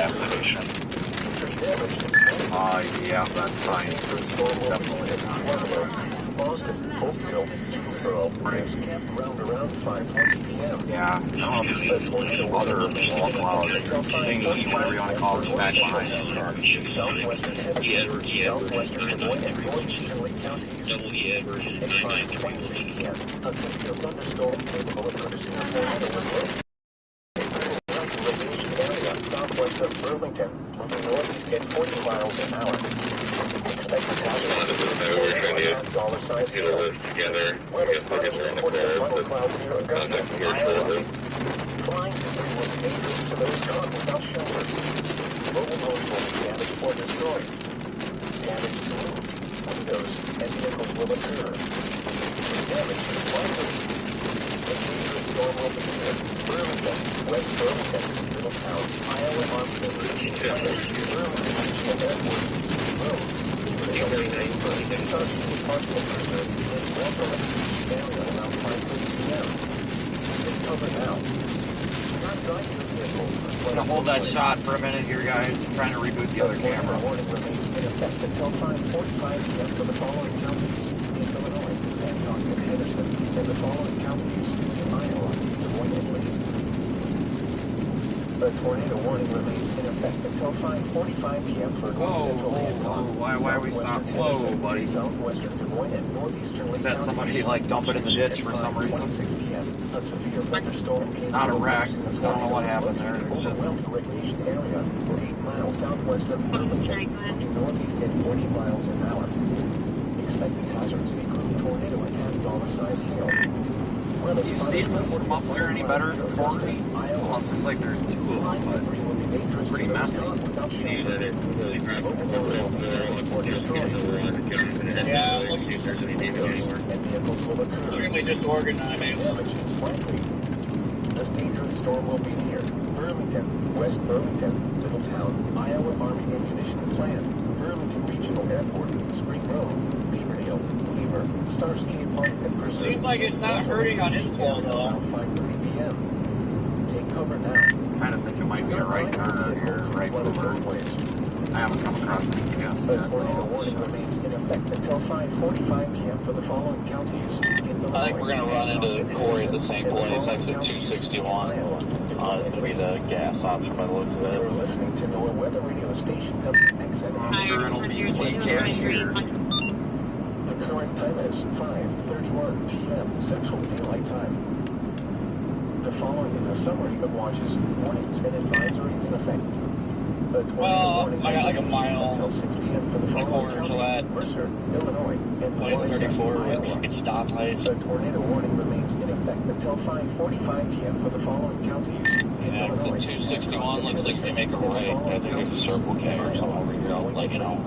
gas station. Yeah, that's fine. Definitely not. Yeah, I don't know if it's this other wallflower thingy, whatever you want to call it, back behind us. Southwest of Burlington, moving northeast at 40 miles an hour. Expected We're trying to get a list together. I guess we'll get there on the clearance, but contact here shortly. Flying debris will be dangerous to those caught without shelter. Mobile homes will be damaged or destroyed. Damage to roofs, windows, and vehicles will occur. Damage is likely. A dangerous storm will be near Burlington, West Burlington, Middletown, Iowa, Armstrong, Burlington, Regional Airport, Road, Partial preserve in Waterloo, area around 5:30 p.m. Take cover now. Do not drive your vehicle. I'm gonna hold that shot for a minute here, guys. I'm trying to reboot the other camera. Warning remains in effect until 5:45 p.m. for the following counties in Illinois, Hancock and Henderson, and the following counties in Iowa, Des Moines and Lee. The tornado warning remains in effect until 5:45 p.m. for north central Hancock. Why are we stopping? Whoa, buddy. Southwestern Des Moines and northeastern Lee. Said somebody like dump it in the ditch for some reason. A severe thunderstorm came Not a wreck. Just don't know what happened there. over Waelti recreation area for 8 miles southwest of Burlington, moving northeast at 40 miles an hour. Expected hazards include tornado and half-dollar-sized hail. Can you see this from up there any better for me? Almost looks like there's two of them, but pretty messy. Yeah, it looks extremely disorganized. This dangerous storm will be near Burlington, West Burlington, Middletown, Iowa Army Ammunition Plant, Burlington Regional Airport, Spring Road, Beaverdale, Weaver, Starsky Park, and Preserve. Seems like it's not hurting on inflow though. 5:30 p.m. Take cover now. Kind of think it might be a right turn here, right over. I haven't come across anything else The yet. tornado warning remains in effect until 5:45 p.m. for the following counties. I think we're going to run into Corey at the same place, exit 261. It's going to be the gas option by the looks of You're it. listening to NOAA Weather Radio Station I'm sure it'll be CHASER. The current time is 5:31 p.m. Central Daylight Time. The following is a summary of watches, warnings, and advisories in effect. Well, I got like a mile, until 6 p.m. for the a quarter to that. Mercer, Illinois, and Like 34 with stoplights. The tornado warning remains in effect until 5:45 p.m. for the following counties. Yeah, it's at 261. Looks like if you make a right, I think it's Circle K or something over here. I'll let you know.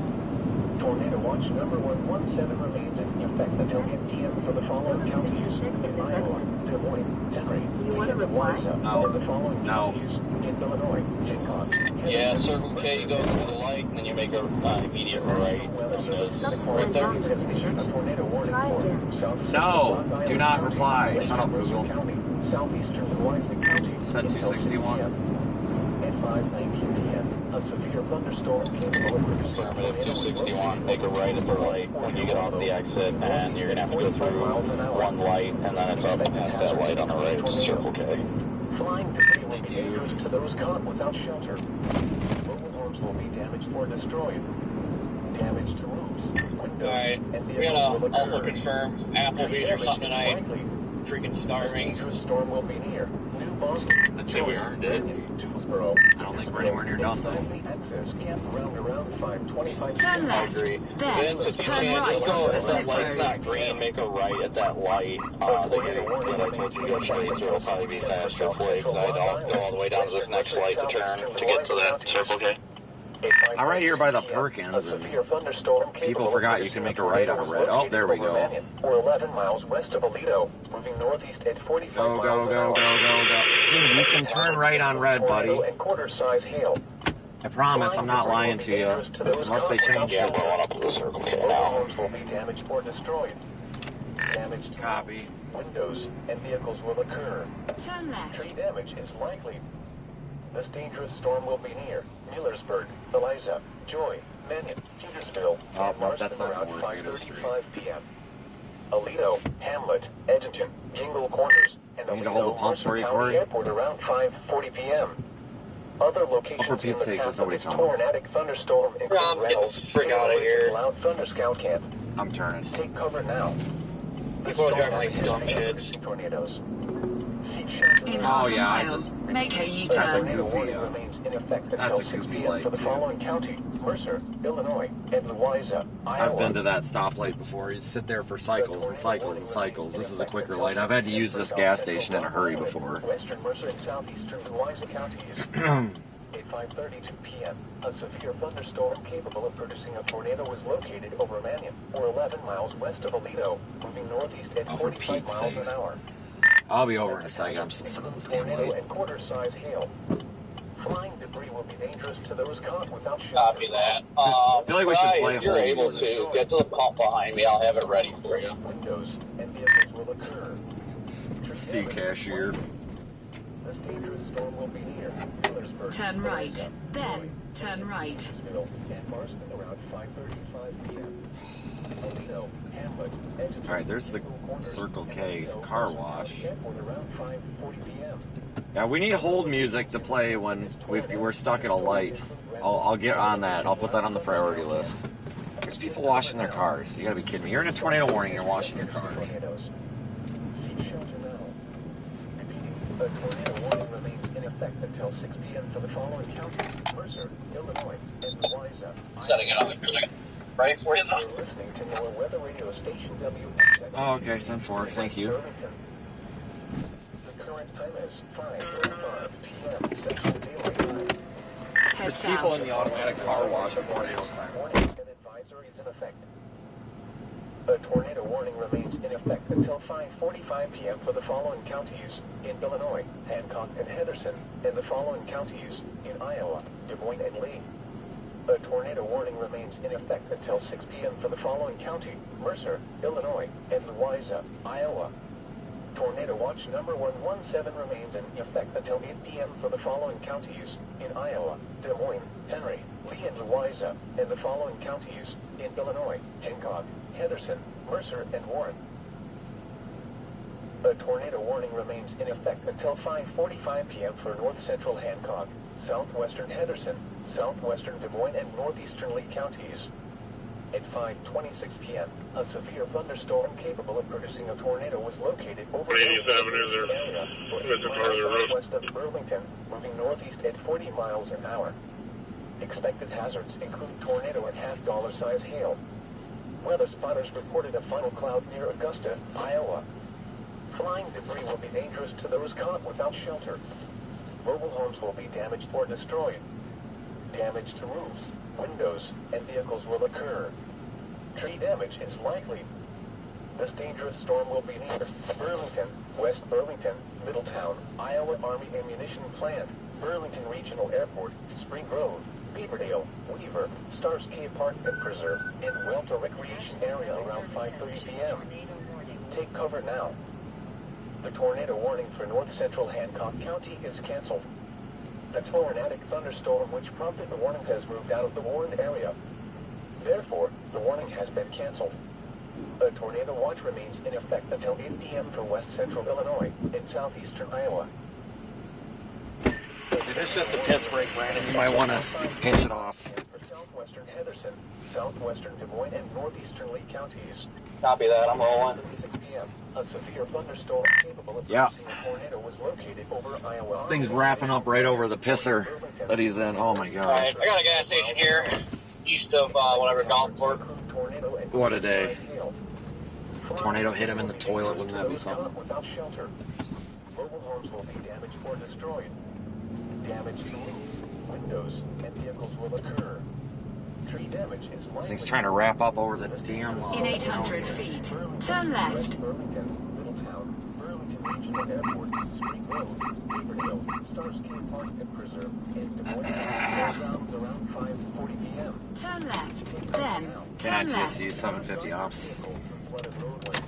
Tornado watch number 117 remains in effect until 8 p.m. for the following counties in Iowa, Des Moines, Henry, Do you want to reply? No. and the following counties in Illinois, Hancock. Yeah, Circle K, you go through the light, and then you make a immediate right. And it's right there. A tornado warning for South No, Central do not Iowa, reply. Western Shut up, Mercer Google. County, southeastern Waelti County. You said until 6 261. p.m. At 5:19 p.m., a severe thunderstorm capable of producing Affirmative 261, make a right at the light when you get off the exit, and you're going to have to go through one light, and then it's up past that light on the right. It's Circle K. Flying debris will be dangerous to those caught without shelter. Mobile homes will be damaged or destroyed. Damage to roofs, windows, Alright, and we vehicles will gotta also occur. confirm Applebee's or something tonight. Likely, Freaking starving. dangerous storm will be near New Boston. I'd say we earned it. Dewsboro. I don't think we're anywhere near done, though. Access camp around 5:25 Turn p.m. I left. agree. Then Vince, if you turn can, right just go, onto the if that light's super. not green, make a right at that light. I told you to go straight through, it'll probably be faster for you, because I'd go all the way down to this next light to turn to get to that Circle K. I'm right here by the Perkins, and people forgot you can make a right on a red. Oh, there we go. Or 11 miles west of Aledo, moving northeast at 45 Go, miles go, an go, hour. go, go, go. Dude, you can turn right on red, buddy. And quarter-size hail. I promise I'm not lying to you. Unless they change Yeah, it. we're going up to the Circle K All now. homes will be damaged or destroyed. Damaged Copy. windows and vehicles will occur. Turn left. Tree damage is likely. This dangerous storm will be near Millersburg, Eliza, Joy, Mannion, Petersville, and that's Marston not around gonna work. I gotta 5:35 p.m. Aledo, Hamlet, Edgerton, Jingle Corners, and You need to hold the Aledo, pump Mercer for you, County Corey? Airport around 5:40 p.m. Other locations for Pete's in the sakes, path there's of nobody this coming. tornadic thunderstorm include I'm getting Reynolds, the frick out of here. Loud Thunder Scout Camp. I'm turning. Take cover now. People are driving like dumb shits. Tornadoes. In Oh, half a yeah, I mile, just- make a That's a U-turn. goofy, remains in effect that's a until 6 goofy p.m. light, for the too. following county: Mercer, Illinois, and Louisa, Iowa. I've been to that stoplight before. You sit there for cycles and cycles and cycles. This is a quicker light. I've had to use this gas station in a hurry before. Western Mercer and southeastern Louisa counties. At 5:32 p.m., a severe thunderstorm capable of producing a tornado was located over Mannion, or 11 miles west of Aledo, moving northeast at 45 miles an hour. I'll be over in a second. I'm still sitting at this damn Tornado light. and quarter-size hail. Flying debris will be dangerous to those caught without shelter. Copy that. I feel like we should play if you're hold able music. to, get to the pump behind me. I'll have it ready for you. Windows and vehicles will occur. See cashier. This dangerous storm will be near Millersburg. Turn right, then turn right. Petersville and Marston around 5:35 p.m. Aledo, Hamlet, Edgerton, All right, there's the Circle K car wash. Airport around 5:40 p.m. Yeah, we need hold music to play when we're stuck at a light. I'll get on that. I'll put that on the priority list. There's people washing their cars. You gotta be kidding me. You're in a tornado warning. You're washing your cars. Tornadoes. Seek shelter now. Repeating, a tornado warning remains in effect until 6 p.m. for the following counties: Mercer, Illinois, and Louisa. Setting it on the music. Ready for you, You're though. listening to your weather radio station Oh, okay, 10-4. Thank you. The current time is 5:35 p.m. Central Daylight Time. Head There's people south. in the automatic car wash at tornado time. Warning and advisory is in effect. A tornado warning remains in effect until 5:45 p.m. for the following counties: in Illinois, Hancock and Henderson, and the following counties: in Iowa, Des Moines and Lee. A tornado warning remains in effect until 6 p.m. for the following county: Mercer, Illinois, and Louisa, Iowa. Tornado watch number 117 remains in effect until 8 p.m. for the following counties: in Iowa, Des Moines, Henry, Lee, and Louisa, and the following counties: in Illinois, Hancock, Henderson, Mercer, and Warren. A tornado warning remains in effect until 5:45 p.m. for north central Hancock, southwestern Henderson, southwestern Des Moines, and northeastern Lee counties. At 5:26 p.m., a severe thunderstorm capable of producing a tornado was located over 80th Avenue there. That's a part of the road. west of Burlington, moving northeast at 40 miles an hour. Expected hazards include tornado and half-dollar-size hail. Weather spotters reported a funnel cloud near Augusta, Iowa. Flying debris will be dangerous to those caught without shelter. Mobile homes will be damaged or destroyed. Damage to roofs, windows, and vehicles will occur. Tree damage is likely. This dangerous storm will be near Burlington, West Burlington, Middletown, Iowa Army Ammunition Plant, Burlington Regional Airport, Spring Grove, Beaverdale, Weaver, Stars Cave Park and Preserve, and Waelti Recreation Area around 5:30 p.m. Take cover now. The tornado warning for north central Hancock County is canceled. The tornadic thunderstorm which prompted the warning has moved out of the warned area. Therefore, the warning has been canceled. A tornado watch remains in effect until 8 p.m. for west central Illinois and southeastern Iowa. If it's just a piss break, Brandon, you might want to pinch it off. For southwestern Henderson, southwestern Des Moines, and northeastern Lee counties. Copy that. I'm rolling. 6 p.m. A severe thunderstorm capable of producing a tornado was located over Iowa. This thing's wrapping up right over the pisser that he's in. Oh my god. Alright, I got a gas station here, east of whatever Gulfport. What a day. Tornado hit him in the toilet. Wouldn't that be something? Without shelter. Mobile homes will be damaged or destroyed. Damage to roofs, windows, and vehicles will occur. Tree damage is likely. This thing's trying to wrap up over the damn In 800 feet, turn left. Burlington, Middletown, Burlington Regional Airport, Spring Grove, Beaverdale, Stars Cave Park and Preserve, and Des Moines grounds around 5:40 p.m. Turn left, then Can turn left. NTSC 750 ops. Vehicles and flooded roadways.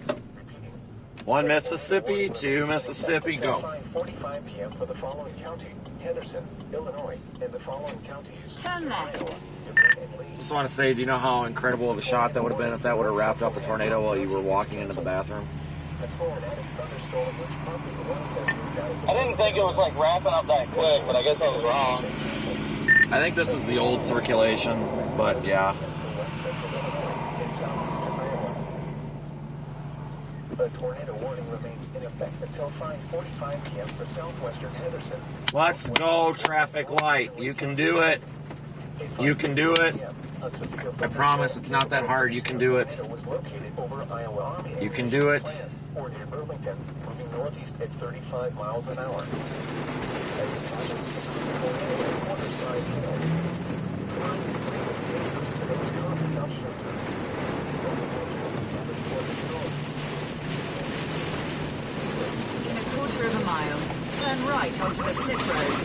Repeating, 1 Mississippi, 2 Mississippi, go. 5:45 p.m. for the following county: Henderson, Illinois, and the following counties: Turn left. Just want to say, do you know how incredible of a shot that would have been if that would have wrapped up a tornado while you were walking into the bathroom? I didn't think it was like wrapping up that quick, but I guess I was wrong. I think this is the old circulation, but yeah. The tornado warning remains in effect until 5:45 p.m. for southwestern Henderson. Let's go, traffic light. You can do it. You can do it. I promise it's not that hard. You can do it. You can do it. Or near Burlington, moving northeast at 35 miles an hour. In a quarter of a mile, turn right onto the slip road.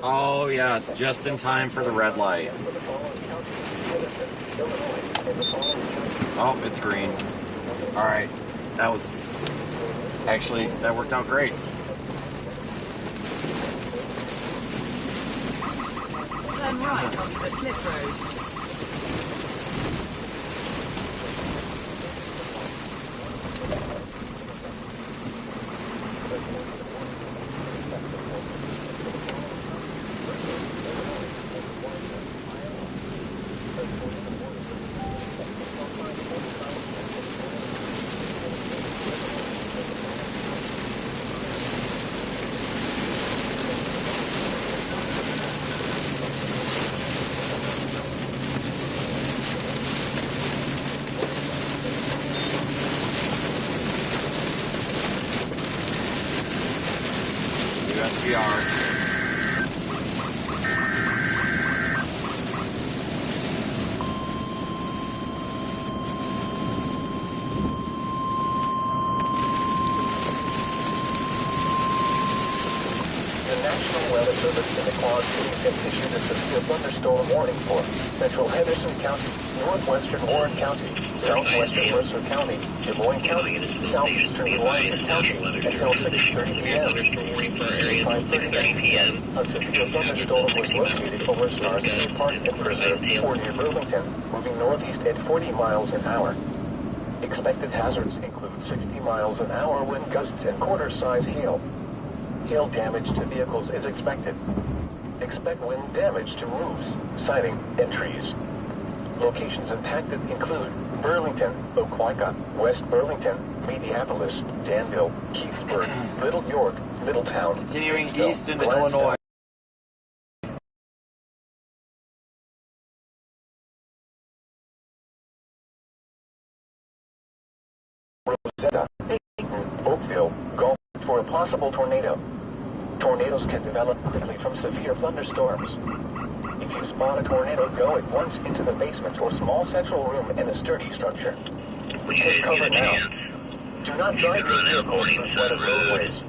Oh, yes, just in time for the red light. Oh, it's green. All right, that worked out great. Turn right onto the slip road. USVR. National Weather Service in the Quad Cities has issued a severe thunderstorm warning for central Henderson County, northwestern Warren County, southwestern Mercer County, Des Moines County, southeastern Washington County, until 6:30 p.m. 5:30 p.m. A severe thunderstorm was located over Star City Park and Preserve or near Burlington, moving northeast at 40 miles an hour. Expected hazards include 60 miles an hour wind gusts and quarter-size hail. Hail damage to vehicles is expected. Expect wind damage to roofs, siding, and trees. Locations impacted include Burlington, Oquawka, West Burlington, Minneapolis, Danville, Keithsburg, Little York, Middletown, Continuing Hicksville, east into Glasgow, Illinois. Rosetta, Dayton, Oakville, Gulf for a possible tornado. Tornadoes can develop quickly from severe thunderstorms. If you spot a tornado, go at once into the basement or small central room in a sturdy structure. Take cover now. Do not drive your vehicles through flooded roadways.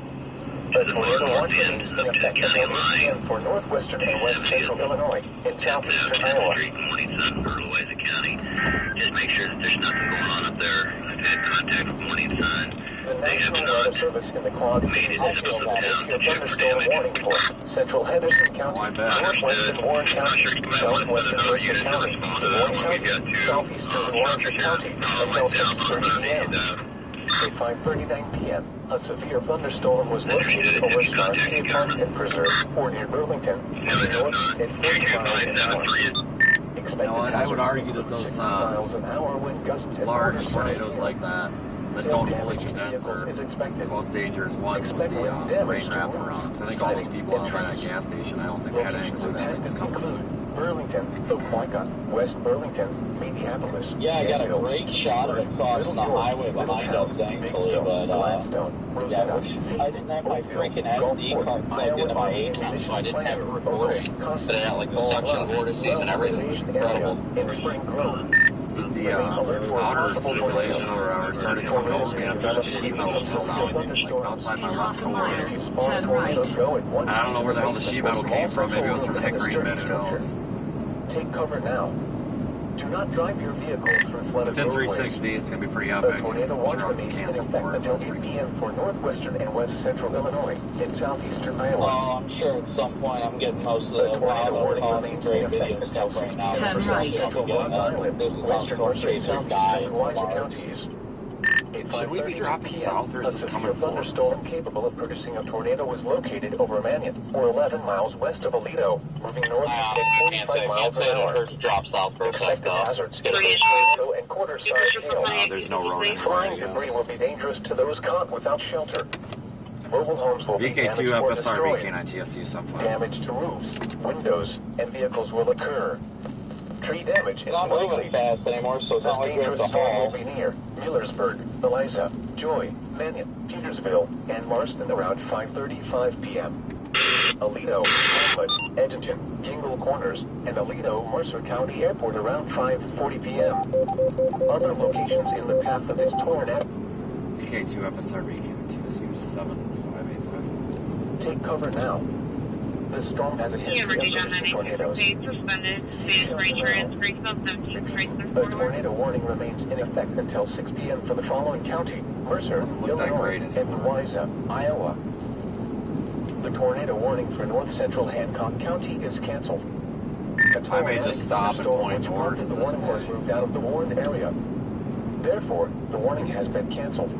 The tornado warning remains in effect until 8 p.m. for northwestern and west central Illinois and southeastern Iowa. Morning sun for Louisa County. Just make sure that there's nothing going on up there. I've had contact with Morning Sun. The National Weather Service in the Quad Cities also has a thunderstorm warning for central Henderson County, northwestern Warren County, southwestern Mercer County, Des Moines County, southeastern Warren County, until 6:30 p.m. At 5:39 p.m., a severe thunderstorm was located over Star City Park and Preserve or near Burlington, north at 40 miles an hour. You know what? I would argue that those large tornadoes like that don't fully condense are the most dangerous ones with the rain wrapping around them. So I think all those people out by that gas station, I don't think they had any clue that thing was coming. Burlington, Opelika, West Burlington, Minneapolis. Yeah, I got a great shot of it crossing the highway behind us, thankfully, but, yeah, I wish I didn't have my freaking SD card plugged into my ATEM, so I didn't have it recording. But it had, like, the suction vortices and everything. It was incredible. The outer circulation or started coming over me, and there's a sheet metal fell down like outside my left door. Turn right. And I don't know where the hell the sheet metal came from. Maybe it was from the hickory bed, who knows? Take cover now. Do not drive your vehicles through flooded It's in 360. It's going to be pretty epic. I'm sure I'll be canceled for it. That's pretty cool. For northwestern and west central Illinois in southeastern Iowa. Oh, I'm sure at some point I'm getting most of the Wild thoughts and great video stuff right now. Turn right. I'll be getting This is how Storm Chaser guy in Mars. Should we be dropping south, or is this coming forward? A thunderstorm capable of producing a tornado was located over Mannion, or 11 miles west of Aledo, moving north at 45 miles an hour. Can't say it drop south for a sec, though. Hazards tornado and quarter-size hail. There's no road anywhere, I Flying guess. debris will be dangerous to those caught without shelter. Mobile homes will be damaged VK2 or FSR destroyed. VK9 TSU sub 5. Damage to roofs, windows, and vehicles will occur. Tree damage is It's not likely. moving fast anymore, so it's not like we have Dangerous to storm haul. will be near Millersburg, Eliza, Joy, Mannion, Petersville, and Marston around 5:35 p.m. Aledo, Hamlet, Edgerton, Jingle Corners, and Aledo, Mercer County Airport around 5:40 p.m. Other locations in the path of this tornado. VK2 FSR VK9 TSU 7585. Take cover now. The storm has a history of producing tornadoes. Suspended. State Ranger is Graceville 17 A tornado warning remains in effect until 6 p.m. for the following county: Mercer, Illinois, and Louisa, Iowa. The tornado warning for north central Hancock County is canceled. I may just stop and point north at The this warning has point. moved out of the warned area. Therefore, the warning has been canceled.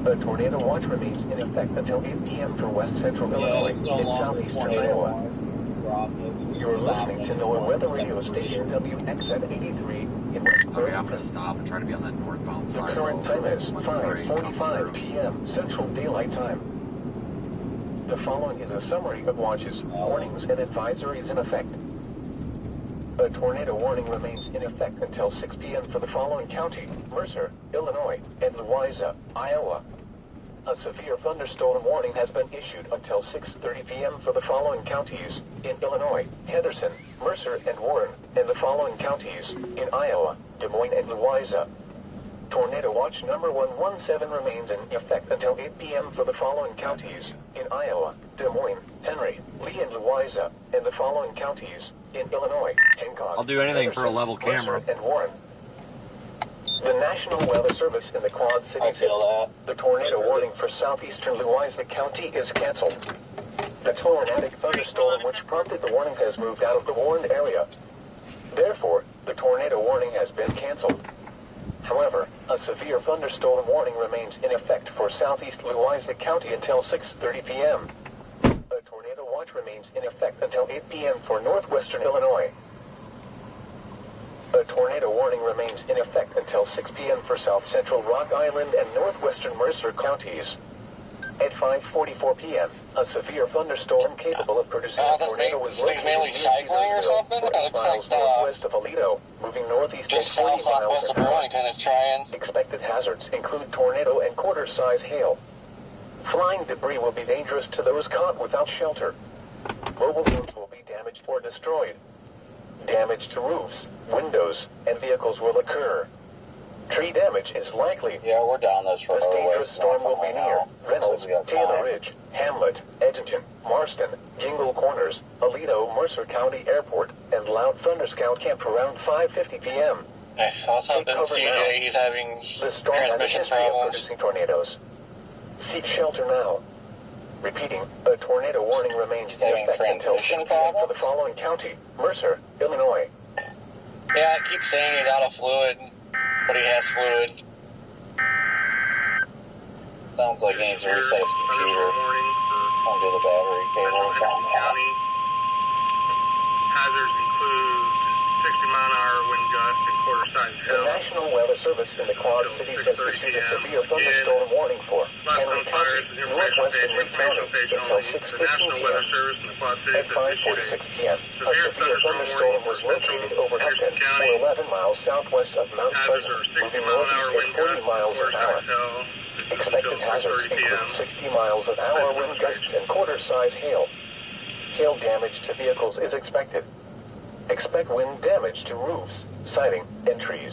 A tornado watch remains in effect until 8 p.m. for west central Yeah, Illinois it's no and longer southeastern tornado Iowa. warning. You are listening to NOAA Weather Radio Station WXN 83 in West Okay, I'm Burlington. going to stop and try to be on that northbound The side. current time is Before it comes 5:45 through. p.m. Central Daylight Time. The following is a summary of watches, warnings, and advisories in effect. A tornado warning remains in effect until 6 p.m. for the following county: Mercer, Illinois, and Louisa, Iowa. A severe thunderstorm warning has been issued until 6:30 p.m. for the following counties in Illinois: Henderson, Mercer, and Warren, and the following counties in Iowa: Des Moines and Louisa. Tornado watch number 117 remains in effect until 8 p.m. for the following counties in Iowa: Des Moines, Henry, Lee, and Louisa, and the following counties in Illinois: Hancock, I'll do anything for a level Mercer, camera. and Warren. The National Weather Service in the Quad Cities. I feel that. The tornado warning for southeastern Louisa County is canceled. The tornadic thunderstorm which prompted the warning has moved out of the warned area. Therefore, the tornado warning has been canceled. However, a severe thunderstorm warning remains in effect for southeast Louisa County until 6:30 p.m. A tornado watch remains in effect until 8 p.m. for northwestern Illinois. A tornado warning remains in effect until 6 p.m. for south central Rock Island and northwestern Mercer counties. At 5:44 p.m., a severe thunderstorm capable of producing a tornado was located mainly cycling or something? It looks miles like northwest of Aledo, moving northeast at just 40 miles southwest of an hour. Burlington is trying. Expected hazards include tornado and quarter-size hail. Flying debris will be dangerous to those caught without shelter. Mobile homes will be damaged or destroyed. Damage to roofs, windows, and vehicles will occur. Tree damage is likely. Yeah, we're down this road. This dangerous storm will be near Reynolds, Taylor Ridge, Hamlet, Edgerton, Marston, Jingle Corners, Aledo, Mercer County Airport, and loud thunder scout camp around 5:50 p.m. Hey, what's up, Take cover CJ? now. He's having The storm has a transmission history of problems. producing tornadoes. Seek shelter now. Repeating, a tornado warning remains He's in having effect until 6 transmission p.m. for the problems? following county: Mercer, Illinois. Yeah, I keep saying he's out of fluid, but he has fluid. Sounds like he needs to reset his computer. Undo the battery cable or something. County. Hazards include 60-mile-an-hour wind gust and quarter-size The hail. National Weather Service in the Quad Cities has issued a severe thunderstorm warning for Henry County, northwestern Lee County, until 6:15 The National Weather p.m. Service in the Quad Cities At has issued a 5:46 p.m., a severe severe thunderstorm was located over Hupton, or 11 miles southwest of Mount hazards Pleasant, are moving 60-mile-an-hour northeast wind at 40 gusts, miles an hour. quarter-size hail. Expected hazards 6:30 p.m. include 60 miles an hour wind gusts and quarter-size hail. Hail damage to vehicles is expected. Expect wind damage to roofs, siding, and trees.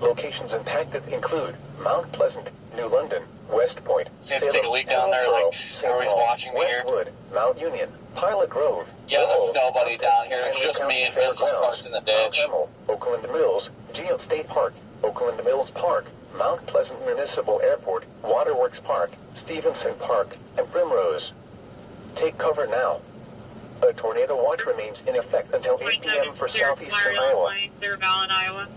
Locations impacted include Mount Pleasant, New London, West Point, See, to take a leak down there, like, everybody's watching me here. Westwood, Mount Union, Pilot Grove. Yeah, Lowell, there's nobody down here. It's Henry just County me and Vince Fairgrounds, parked in the Mount ditch. Hamill, Oakland Mills, Geo State Park, Oakland Mills Park, Mount Pleasant Municipal Airport, Waterworks Park, Stevenson Park, and Primrose. Take cover now. A tornado watch remains in effect until 8 p.m. for southeastern Iowa. Clear Valley, Iowa.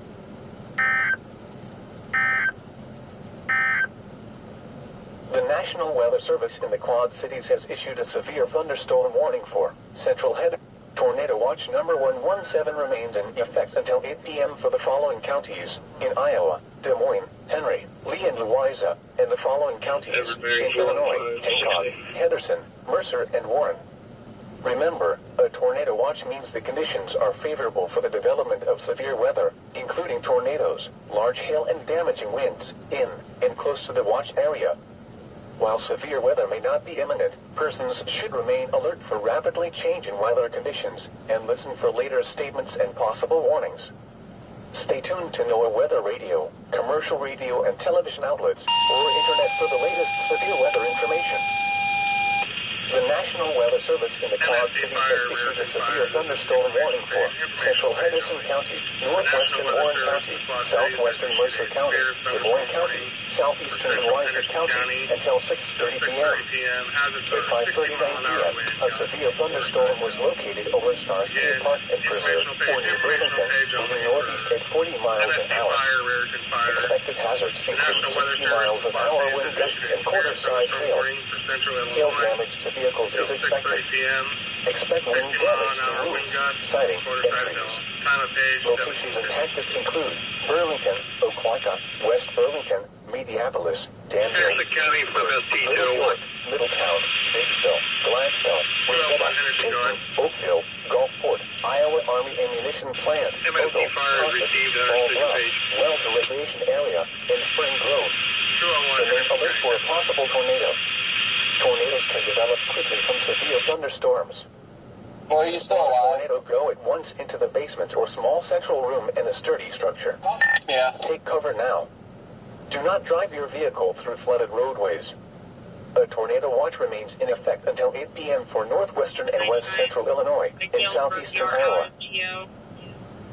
The National Weather Service in the Quad Cities has issued a severe thunderstorm warning for Central Head. Tornado Watch number 117 remains in effect until 8 p.m. for the following counties in Iowa: Des Moines, Henry, Lee, and Louisa, and the following counties in Illinois: Hancock, Henderson, Mercer, and Warren. Remember, a tornado watch means the conditions are favorable for the development of severe weather, including tornadoes, large hail, and damaging winds in and close to the watch area. While severe weather may not be imminent, persons should remain alert for rapidly changing weather conditions and listen for later statements and possible warnings. Stay tuned to NOAA Weather Radio, commercial radio and television outlets, or internet for the latest severe weather information. The National Weather Service in the Quad Cities has issued a severe thunderstorm warning for Central Henderson County, northwestern Warren County, southwestern Mercer County, Des Moines County, southeastern Louisa County, until 6:30 p.m. At 5:39 p.m., a severe thunderstorm was located over Star State Park and Preserve, or near Burlington, moving northeast at 40 miles an hour. Expected hazards include 60 miles an hour wind gusts and quarter-size hail. Hail damage to vehicles is expected. Expect wind damage to roofs, siding, and trees. Locations impacted include Burlington, Oquawka, West Burlington, Mediapolis, Danville, Middletown, Batesville, Gladstone, Ravenna, Chapin, Oakville, Gulfport, Iowa Army Ammunition Plant, Ogle, Caucus, Fall Bluff, Wells Recreation Area, and Spring Grove. Remain alert for a possible tornado. Tornadoes can develop quickly from severe thunderstorms. Are you still alive? Tornado go at once into the basement or small central room in a sturdy structure. Yeah. Take cover now. Do not drive your vehicle through flooded roadways. A tornado watch remains in effect until 8 p.m. for northwestern and west central Illinois and southeastern Iowa.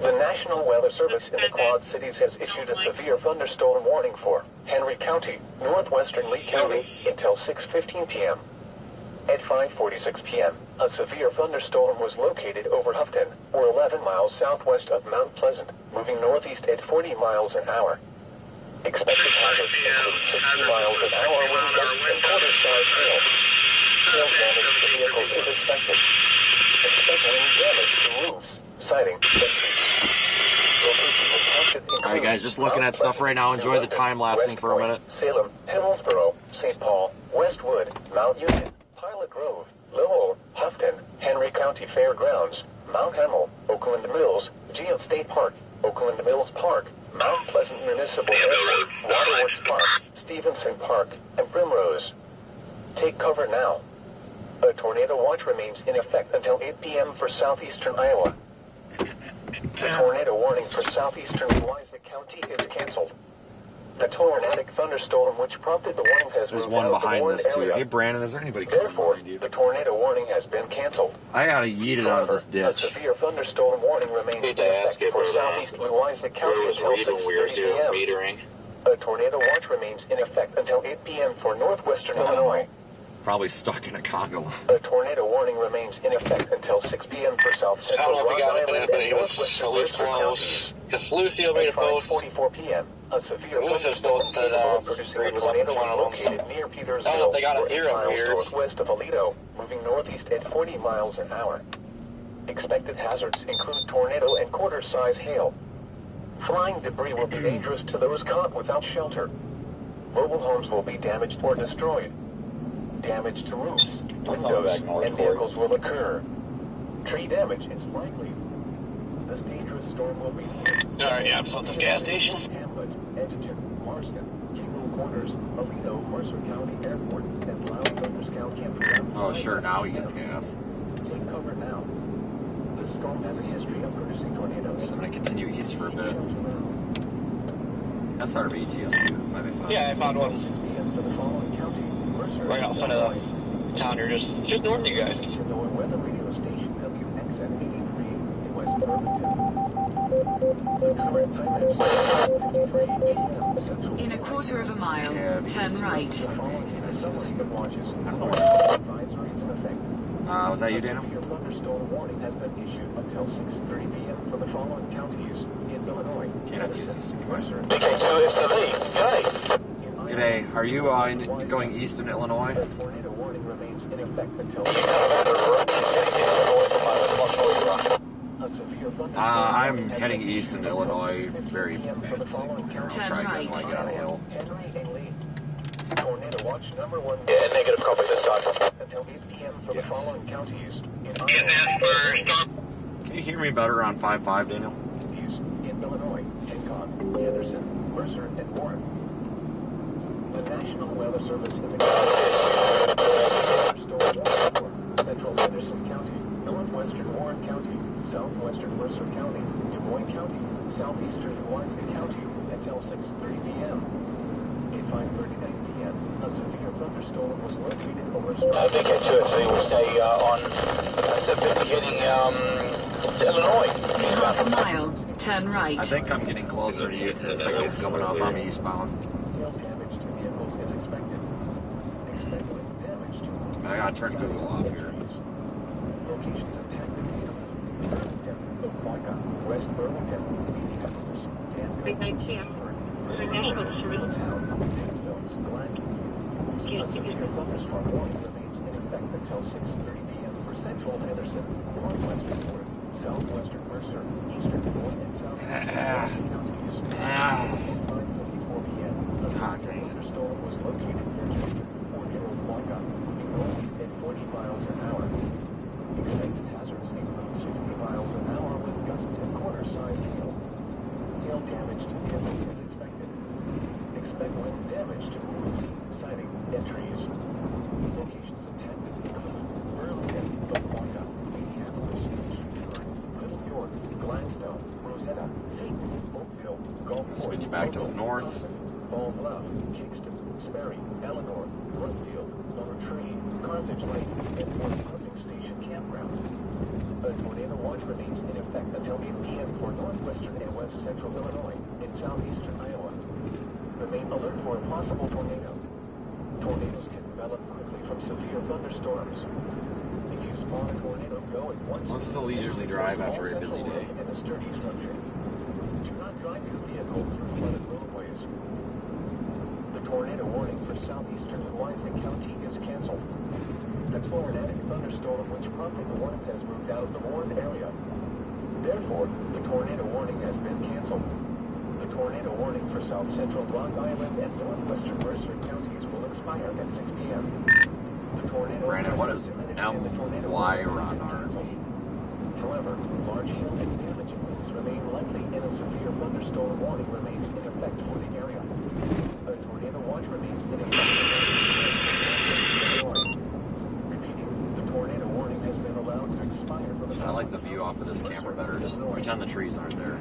The National Weather Service in the Quad Cities has issued a severe thunderstorm warning for Henry County, northwestern Lee County, until 6:15 p.m. At 5:46 p.m., a severe thunderstorm was located over Hupton, or 11 miles southwest of Mount Pleasant, moving northeast at 40 miles an hour. Expected hazards include 60 miles an hour wind gusts and quarter-size hail. Hail damage to vehicles is expected. Expect wind damage to roofs, siding, and trees. Alright guys, just looking at stuff right now. Enjoy the time-lapsing for a minute. Salem, Hillsborough, St. Paul, Westwood, Mount Union, Pilot Grove, Lowell, Houghton, Henry County Fairgrounds, Mount Hamill, Oakland Mills, Geo State Park, Oakland Mills Park, Mount Pleasant Municipal Airport, Waterworks Park, Stevenson Park, and Primrose. Take cover now. A tornado watch remains in effect until 8 p.m. for southeastern Iowa. The tornado warning for southeastern Louisa County is canceled. The tornadic thunderstorm which prompted the warning has There's moved one out of the behind warned this too. area. Hey Brandon, is there anybody coming Therefore, behind you? the tornado warning has been canceled. I gotta yeet it out of this A ditch. severe thunderstorm warning remains in effect for southeast Louisa County until 6:30 p.m. metering. A tornado watch remains in effect until 8 p.m. for northwestern Illinois. Probably stuck in a gondola. A tornado warning remains in effect until 6 p.m. for south I don't central know if Rock he got it, Island but and he was northwestern at least Mercer close. counties. Because Lucio made a At post. 5:44 p.m., a severe Lucius thunderstorm posted that capable of producing a Greg was up in tornado front of was him. located near I don't know Petersville, if they got a or 8 zero miles here. northwest of Aledo, moving northeast at 40 miles an hour. Expected hazards include tornado and quarter-size hail. Flying debris will be dangerous to those caught without shelter. Mobile homes will be damaged or destroyed. Damage to roofs, windows, and vehicles will occur. Tree damage is likely. This dangerous storm will be... Alright, yeah, I'm just at this gas station. Hamlet, Edgerton, Marston, Kimball Corners, Alito, Mercer County Airport, and Loud Thunderscout Campground. Oh, sure, now he gets gas. Take cover now. This storm has a history of producing tornadoes. I'm going to continue east for a bit. SRB TSU 585. Yeah, I found one. Right outside of the town here, just north of you guys. Weather radio station WXN 83 in West Burlington. The current time is 53 p.m. In a quarter of a mile, turn right. Was that you, Daniel? Your thunderstorm warning has been issued until 6:30 p.m. for the following counties in Illinois. G'day. Are you going east in Illinois? The tornado warning remains in effect until... I'm heading east in Illinois. Very bad signal here. I'll try again when I get on a hill. Tornado watch number 1. Yeah, negative copy this time. Until 8 p.m. for the following counties in Can you hear me better on 5.5, Daniel? in Illinois, Hancock, Anderson, Mercer, and Warren. The National Weather Service in the Central Henderson County, Northwestern Warren County, Southwestern Mercer County, Des Moines County, Southeastern Waelti County until 6:30 p.m. At 5:39 p.m., a severe thunderstorm was located over Big hit to it, so you will stay on 750 heading to Illinois. In half a mile, turn right. I think I'm getting closer to you because the signal is coming up. I'm eastbound. I gotta turn Google off here. West Burlington, Midnight PM. The National Service. Thunderstorm warning remains in effect until 6:30 p.m. for Central Henderson, Northwestern Warren, Southwestern Mercer, Eastern Des Moines, and Southeastern counties. At 5:54 p.m. a thunderstorm was located near Fort Waka, north at 40 miles an hour. Expected hazards include 60 miles an hour with gusts and quarter-sized hail. Hail damage to vehicles is expected. Expect wind damage to roofs, siding, and trees. Locations intended include Burlington, Waka, Minneapolis, Shreveport, Little York, Gladstone, Rosetta, Dayton, Oakville, Gulfport, Spin you back to the north. Ball Bluff, Kingston, Sperry, Eleanor, Brookfield, Lower Tree, Carthage Lake, and Fort Pumping Station Campground. A tornado watch remains in effect until 8 p.m. for northwestern and west central Illinois and southeastern Iowa. Remain alert for a possible tornado. Tornadoes can develop quickly from severe thunderstorms. If you spawn a tornado, go at once. This is a leisurely drive after a busy day. And a sturdy structure. Do not drive your vehicle through flooded roadways. The tornado warning for southeastern Waelti County is canceled. A tornadic thunderstorm which prompted the warning has moved out of the Warren area. Therefore, the tornado warning has been canceled. The tornado warning for south central Rock Island and northwestern Mercer counties will expire at 6 p.m. The tornado Brandon, what is MY run RV? However, large hail and damaging winds remain likely and a severe thunderstorm warning remains in effect for the area. A tornado watch remains in effect. Repeating, the tornado warning has been allowed to expire for the... I like the view off of this camera better. Just pretend the trees aren't there.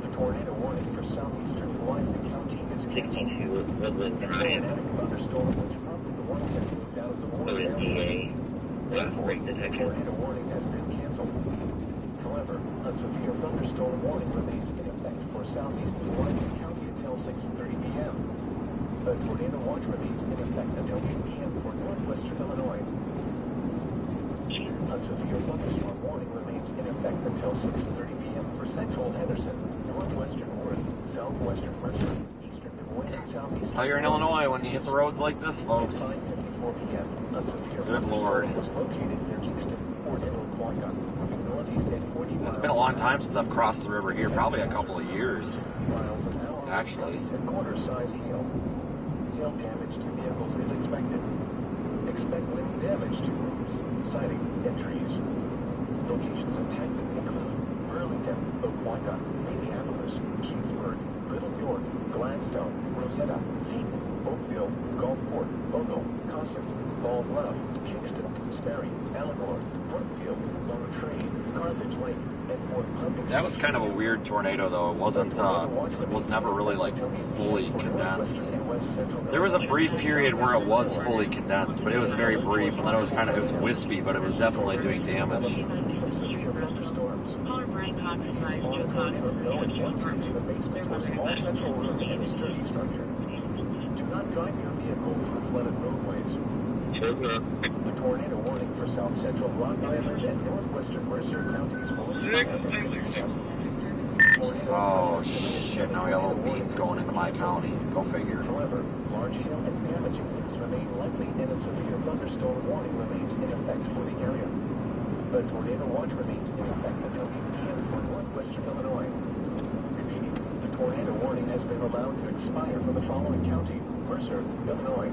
The tornado warning for southeastern Waelti County is 62 Woodland Drive. Thunderstorm which prompted the warning has moved out of the Warren area. Break detection. Tornado warning has been canceled. However, a severe thunderstorm warning remains in effect for southeastern Waelti County until 6:30 p.m. A tornado watch remains in effect until 8 p.m. for northwestern Illinois. A severe thunderstorm warning remains in effect until 6:30 p.m. for central Henderson, northwestern Warren, southwestern Mercer, eastern Des Moines, and southeastern... Tell you're in Illinois when you hit the roads like this, folks. At 5:54 p.m. a severe Good Lord. was located near Kingston, It's been a long time since I've crossed the river here, probably a couple of years, actually. Hail damage to vehicles is expected. Expect wind damage to roofs, siding, and trees. Locations impacted include Burlington, Oquaga, Minneapolis, Kingsburg, Little York, Gladstone, Rosetta, Seton, Oakville, Gulfport, Bogle, Cosset, Bald Bluff, Kingston, Sperry, Allegor, Brookfield, Lone Tree, Carthage Lake, and Fort Pumpkin. That was kind of a weird tornado, though. It wasn't, just was never really, like, fully condensed. There was a brief period where it was fully condensed, but it was very brief, and then it was kind of, it was wispy, but it was definitely doing damage. Do not drive your vehicle through flooded roadways. The tornado warning for south central Rock Island and northwestern Mercer counties will Oh, shit, now we got little beans going into my county. Go figure. However, large hail and damaging winds remain likely and a severe thunderstorm warning remains in effect for the area. A tornado watch remains in effect until 8 p.m. for northwestern Illinois. Repeating, the tornado warning has been allowed to expire for the following county: Mercer, Illinois.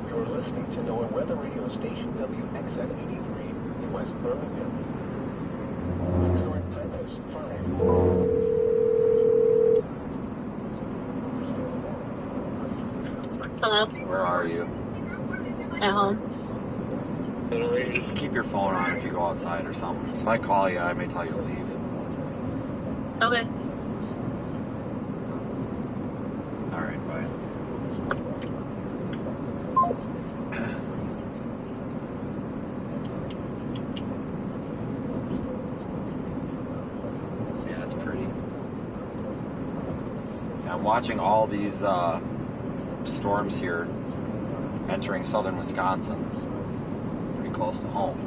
You're listening to NOAA Weather Radio Station WXN 83 in West Burlington. Historic Typos 5. Hello? Where are you? At home. Just keep your phone on if you go outside or something. If I call you, I may tell you to leave. Okay. Alright, bye. Yeah, it's pretty. Yeah, I'm watching all these storms here entering southern Wisconsin. Pretty close to home.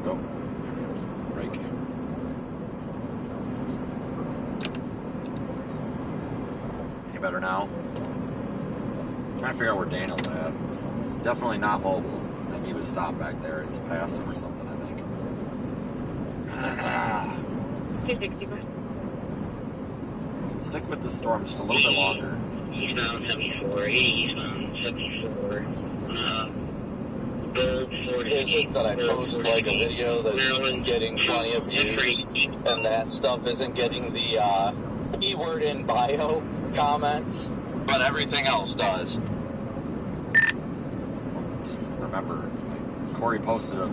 Oh, break. Any better now? I'm trying to figure out where Daniel's at. It's definitely not mobile. I think he was stopped back there. I just passed him or something, I think. 265. Stick with the storm just a little bit longer. Eastbound 74, 80 eastbound 74. Gold 40. Is it that I post like a video that's getting plenty of views and that stuff isn't getting the keyword in bio comments, but everything else does? Just remember, Corey posted a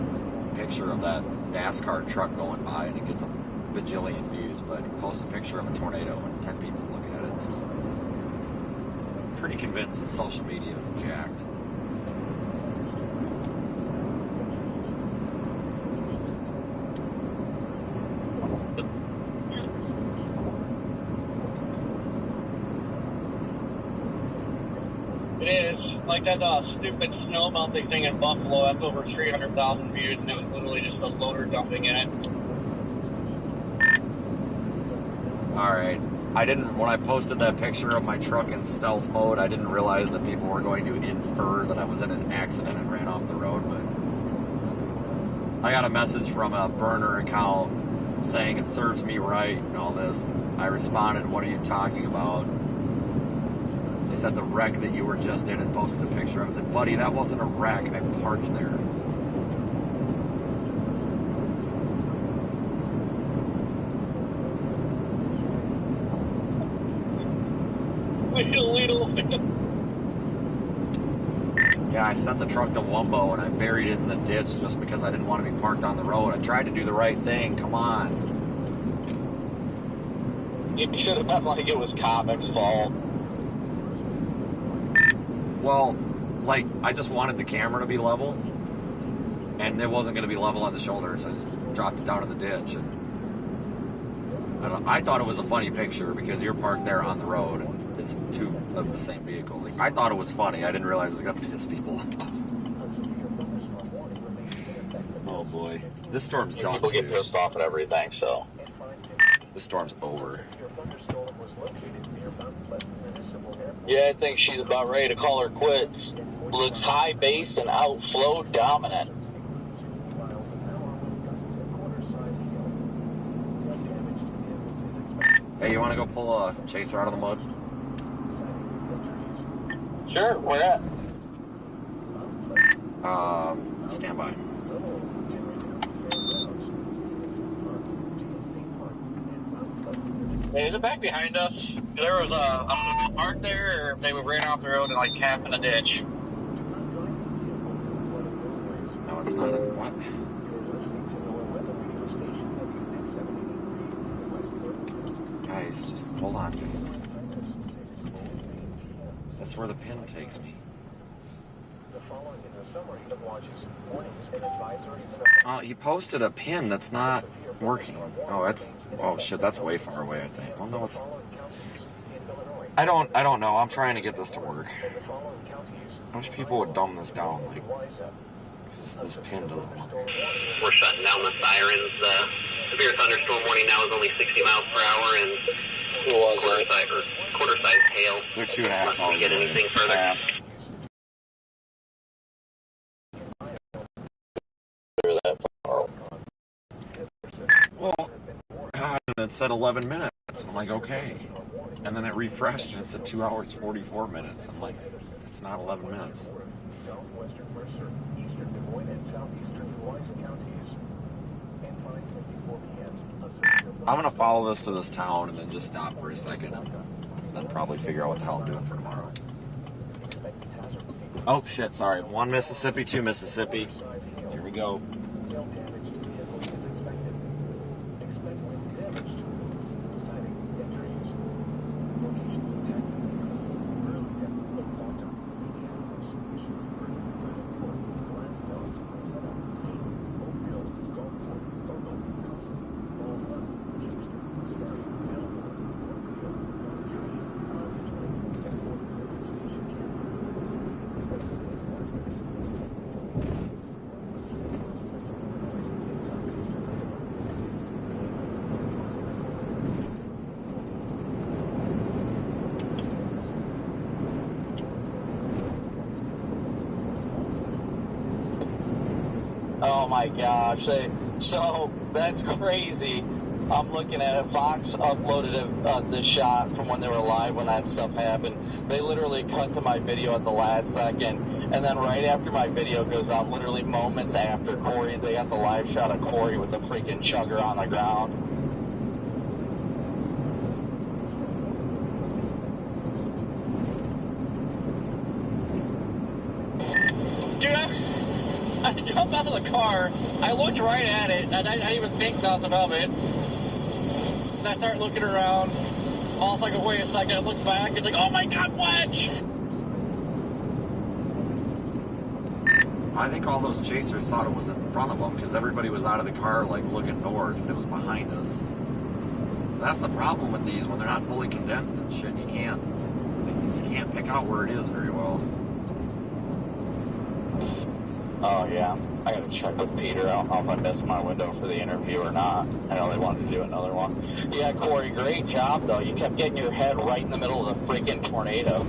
picture of that NASCAR truck going by and it gets a bajillion views, but he posts a picture of a tornado and 10 people look at it, so I'm pretty convinced that social media is jacked. It is. Like that stupid snow melting thing in Buffalo, that's over 300,000 views, and it was literally just a loader dumping in it. Alright, when I posted that picture of my truck in stealth mode, I didn't realize that people were going to infer that I was in an accident and ran off the road, but I got a message from a burner account saying it serves me right and all this. I responded, what are you talking about? They said the wreck that you were just in and posted a picture. I said, buddy, that wasn't a wreck. I parked there. Yeah, I sent the truck to Wumbo and I buried it in the ditch just because I didn't want to be parked on the road. I tried to do the right thing. Come on. You should have been like it was Comic's fault. Well, like, I just wanted the camera to be level, and it wasn't going to be level on the shoulder, so I just dropped it down in the ditch. And I thought it was a funny picture because you're parked there on the road, and it's two of the same vehicles. Like, I thought it was funny. I didn't realize it was going to piss people off. Oh boy, this storm's done. People get pissed off at everything, so. This storm's over. Yeah, I think she's about ready to call her quits. Looks high base and outflow dominant. Hey, you want to go pull a chaser out of the mud? Sure, where at? Stand by. Hey, is it back behind us? There was a park there, or if they ran off the road and like half in a ditch. No, it's not. What? Guys, just hold on, guys. That's where the pin takes me. He posted a pin that's not working. Oh shit, that's way far away, I think. Well, no, it's... I don't know. I'm trying to get this to work. I wish people would dumb this down, like, this pin doesn't work. We're shutting down the sirens. Severe thunderstorm warning now is only 60 miles per hour, and quarter-size hail. They're 2.5 hours get anything further. Pass. Well, it said 11 minutes. I'm like, okay. And then it refreshed and it said 2 hours, 44 minutes. I'm like, it's not 11 minutes. I'm going to follow this to this town and then just stop for a second and then probably figure out what the hell I'm doing for tomorrow. Oh, shit, sorry. 1 Mississippi, 2 Mississippi. Here we go. Oh my gosh. So that's crazy. I'm looking at it. Fox uploaded this shot from when they were live when that stuff happened. They literally cut to my video at the last second. And then right after my video goes out, literally moments after Corey, they got the live shot of Corey with the freaking chugger on the ground. Dude, I jumped out of the car, I looked right at it, and I didn't even think nothing of it. And I start looking around, all of a sudden, wait a second, I look back, it's like, oh my god, wedge! I think all those chasers thought it was in front of them because everybody was out of the car, like, looking north, and it was behind us. That's the problem with these, when they're not fully condensed and shit, you can't pick out where it is very well. Oh, yeah. I gotta check with Peter. I don't know if I missed my window for the interview or not. I know they wanted to do another one. Yeah, Corey, great job, though. You kept getting your head right in the middle of the freaking tornado.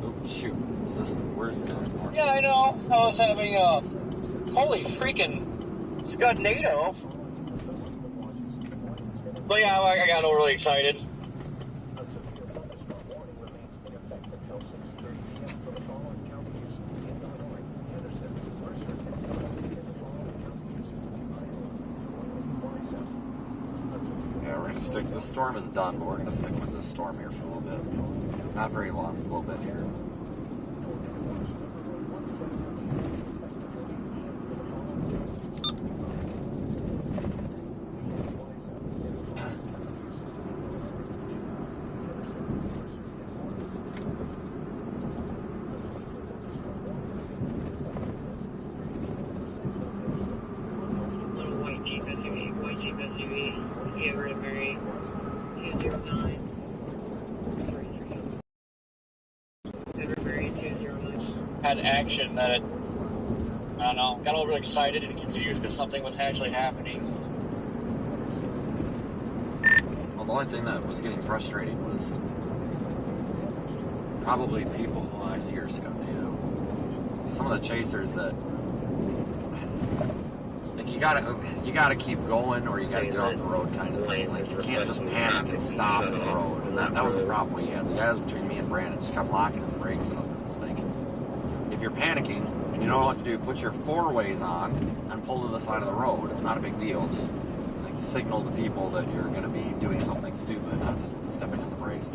Oh, shoot. Where's the... Yeah, I know. I was having a... Holy freaking... Scudnado. But yeah, I got really excited. This storm is done, but we're going to stick with this storm here for a little bit. Not very long, a little bit here. had action that it, I don't know, got over excited and confused because something was actually happening. Well, the only thing that was getting frustrating was probably people. Oh, I see your scuff. Some of the chasers that, like, you gotta keep going, or you gotta get off the road, kind of thing. Like, you can't just panic and stop in the road. And that was the problem we had. The guy was between me and Brandon just kept locking his brakes up. It's like, if you're panicking and you don't know what to do, put your four-ways on and pull to the side of the road. It's not a big deal. Just like signal to people that you're going to be doing something stupid, not just stepping on the brakes.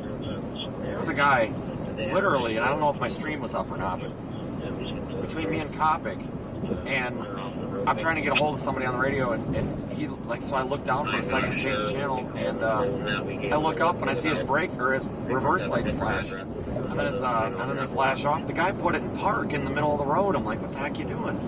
There was a guy, literally, and I don't know if my stream was up or not, but between me and Kopic, and I'm trying to get a hold of somebody on the radio, and he, like, so I look down for a second to change the channel, and I look up and I see his brake, or his reverse lights flash, and then they flash off. The guy put it in park in the middle of the road. I'm like, what the heck you doing?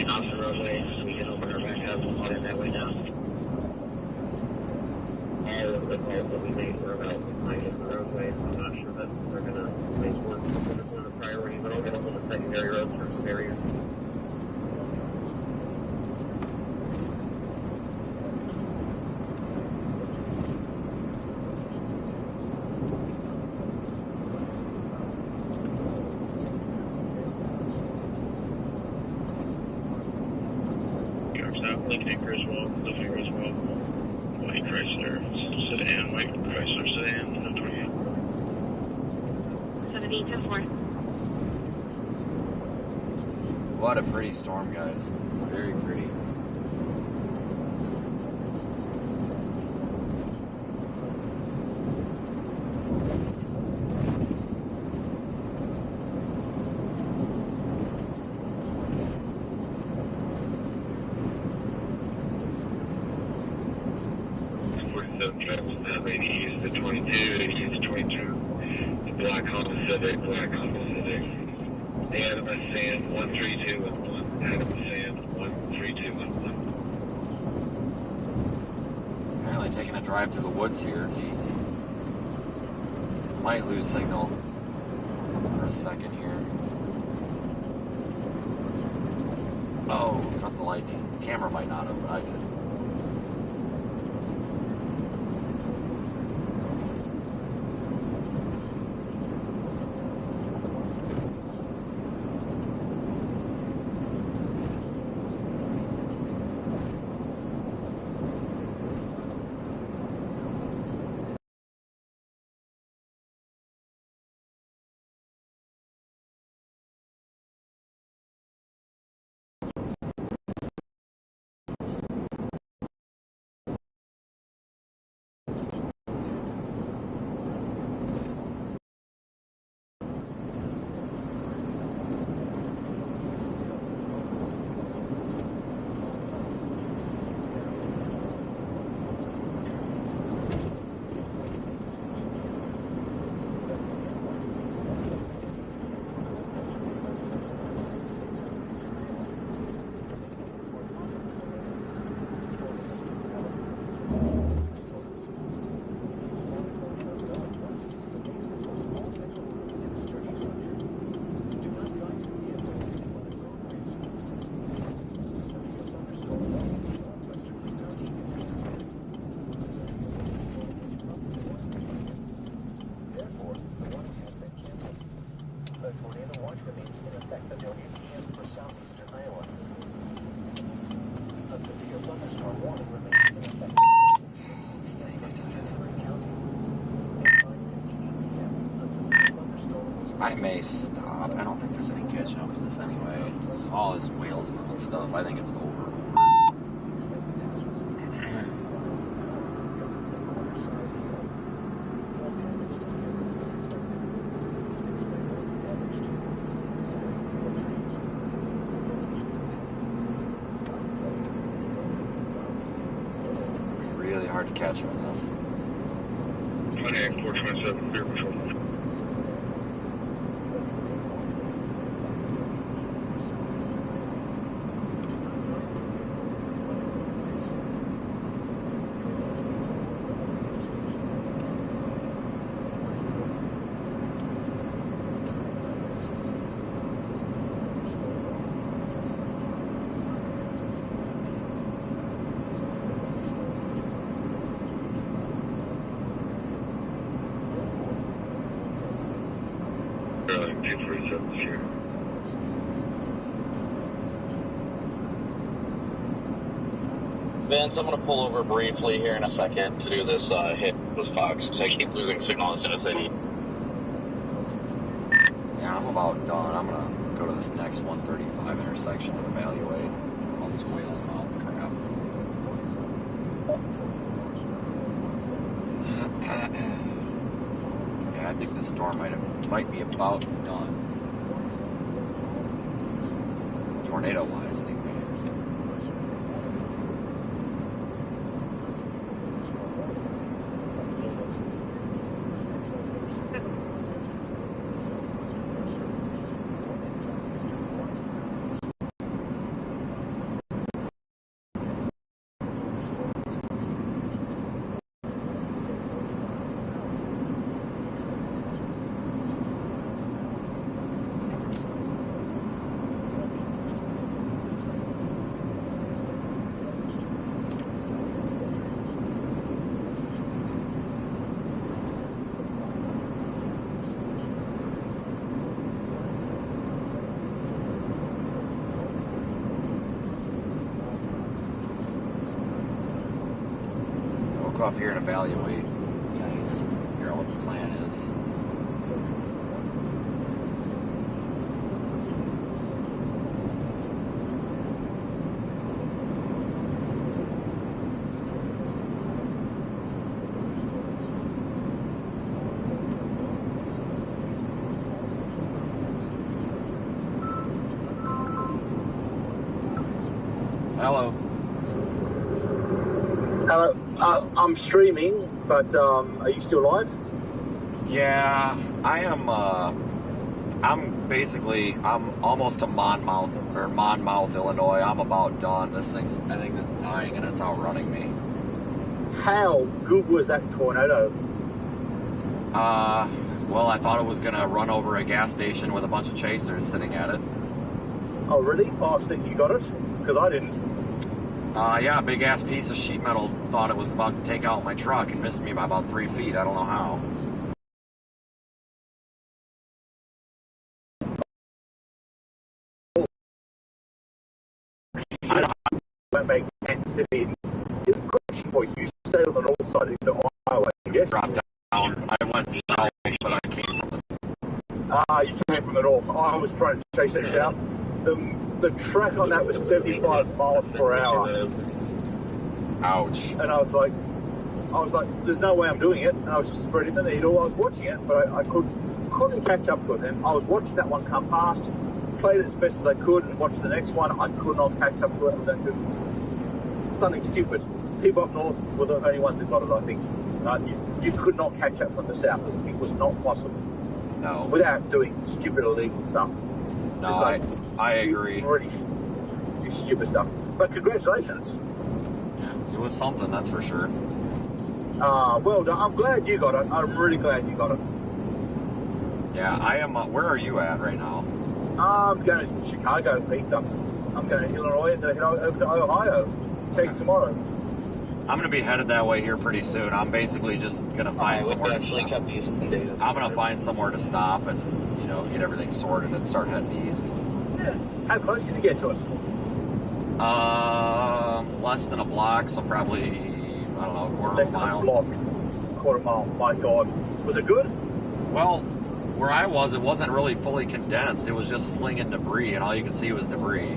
Off the roadway so we can open our back up and get that way down. All of the calls that we made were about finding the roadway, so I'm not sure that we're going to make work with this one a priority, but I'll get on the secondary roads for some barriers. Lincoln Griswold, white Chrysler sedan, no 28. 17-4. What a pretty storm, guys. Very pretty. They used the 22, they used the 22, the Black Honda Civic, the Adam Sand 13211, Adam Sand 13211. Apparently taking a drive through the woods here. Geez. Might lose signal for a second here. Oh, cut the lightning. The camera might not have, but I did. I may stop. I don't think there's any catching up to this anyway. All this whales mouth stuff, I think it's over. Really hard to catch on this. 28, 427, Beer Patrol. 247 share. Vince, I'm going to pull over briefly here in a second to do this hit with Fox, because I keep losing signal in the city. Yeah, I'm about done. I'm going to go to this next 135 intersection and evaluate all this whales and all this crap. Yeah, I think this storm might be about done. Tornado-wise, anyway. Go up here and evaluate. Nice. Figure out what the plan is. Hello. Hello. I'm streaming, but are you still live? Yeah, I am. I'm almost to Monmouth, Illinois. I'm about done. I think it's dying and it's outrunning me. How good was that tornado? Well, I thought it was gonna run over a gas station with a bunch of chasers sitting at it. Oh, really? Oh, I think you got it? Because I didn't. Yeah, a big ass piece of sheet metal thought it was about to take out my truck and missed me by about 3 feet. I don't know how. I went back to Kansas City. Didn't crash before you stayed on the north side of the highway. Yes. Dropped down. I went south, but I came from the. You came from the north. I was trying to chase that south. The track on that was 75 miles per hour. Ouch. And I was like, there's no way I'm doing it. And I was just spread in the needle. I was watching it, but I couldn't catch up to it. And I was watching that one come past, played it as best as I could, and watched the next one. I could not catch up to it. I was doing something stupid. People up north were the only ones that got it, I think. You could not catch up from the south. It was not possible. No. Without doing stupid illegal stuff. No, I agree. Really stupid stuff. But congratulations. Yeah, it was something, that's for sure. Well done. I'm glad you got it. I'm really glad you got it. Yeah, I am. Where are you at right now? I'm going to Chicago pizza. I'm going to Illinois and then head over to Ohio. Takes tomorrow. I'm going to be headed that way here pretty soon. I'm basically just going to find somewhere to stop. I'm going to find somewhere to stop and, get everything sorted and start heading east. Yeah. How close did you get to it? Less than a block, so probably, I don't know, a quarter of a mile. Quarter mile. My God. Was it good? Well, where I was, it wasn't really fully condensed. It was just slinging debris, and all you could see was debris.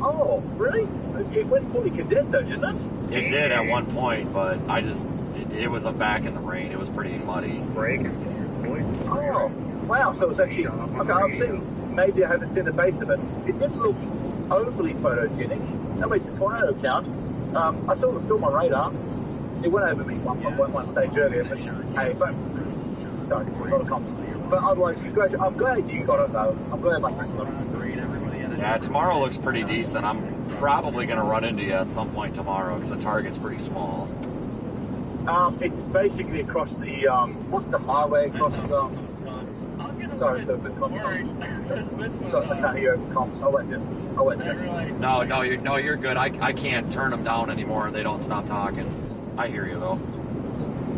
Oh, really? It went fully condensed, though, didn't it? It did at one point, but it was back in the rain. It was pretty muddy. Oh, wow. So it was actually, maybe I haven't seen the base of it. It didn't look overly photogenic. That means a tornado count. I saw the storm on radar. It went over me one stage earlier, but sorry, not a comps. But otherwise, I'm glad you got it, though. I'm glad my friend got it. Yeah, tomorrow looks pretty decent. I'm probably going to run into you at some point tomorrow because the target's pretty small. It's basically across the, what's the highway across, sorry, the comps. Sorry, I can't hear the comps. I'll let you. No, you're good. I can't turn them down anymore and they don't stop talking. I hear you, though.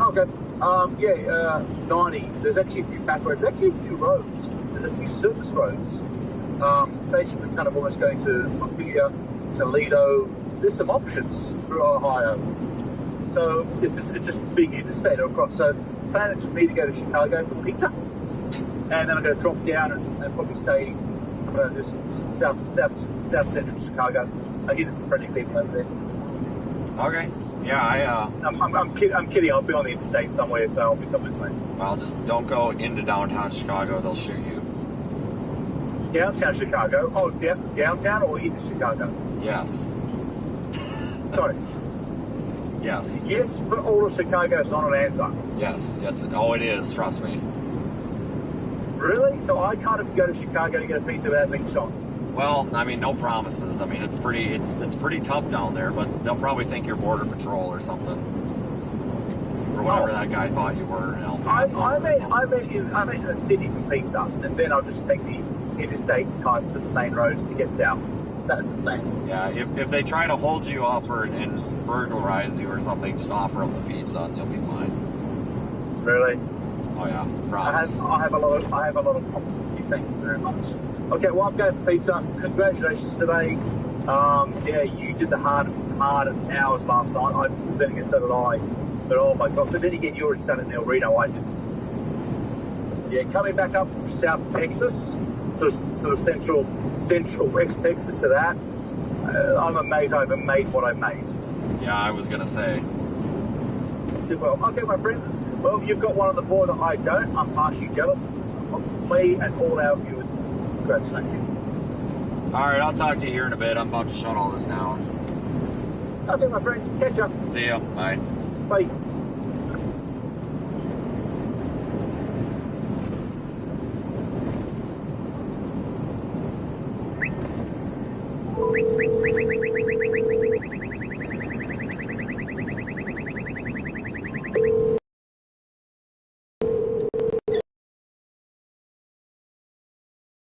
Okay. 90. There's actually a few back roads. There's actually a few roads. There's a few surface roads. Basically kind of almost going to Montpelier, Toledo. There's some options through Ohio. So it's just a big interstate across. So the plan is for me to go to Chicago for pizza. And then I'm going to drop down and probably stay just south central Chicago. I hear there's some friendly people over there. Okay. Yeah, I'm kidding. I'll be on the interstate somewhere, so I'll be somewhere safe. Well, just don't go into downtown Chicago. They'll shoot you. Downtown Chicago? Oh, downtown or into Chicago? Yes. Sorry. Yes. Yes, for all of Chicago is not an answer. Yes. Oh, it is. Trust me. Really? So I can't even go to Chicago to get a pizza without being shot? Well, I mean, no promises. I mean, it's pretty tough down there, but they'll probably think you're border patrol or something, or whatever that guy thought you were. In El Paso I meant in the city for pizza, and then I'll just take the interstate types of the main roads to get south. That's the plan. Yeah, if they try to hold you up and burglarize you or something, just offer them the pizza and you'll be fine. Really? Oh yeah, promise. I have a lot of confidence in you. Thank you very much. Okay, well, I'm going for pizza. Congratulations today. You did the hard hours last night. Then again, so did I. But oh my God! But then again, you already started in El Reno. I didn't. Yeah, coming back up from South Texas, sort of central West Texas to that. I'm amazed I even made what I made. Yeah, I was gonna say. Well, okay, my friends. Well, you've got one on the board that I don't. I'm partially jealous of me and all our viewers. Congratulations. All right, I'll talk to you here in a bit. I'm about to shut all this down. Okay, my friend. Catch up. See ya. Bye. Bye.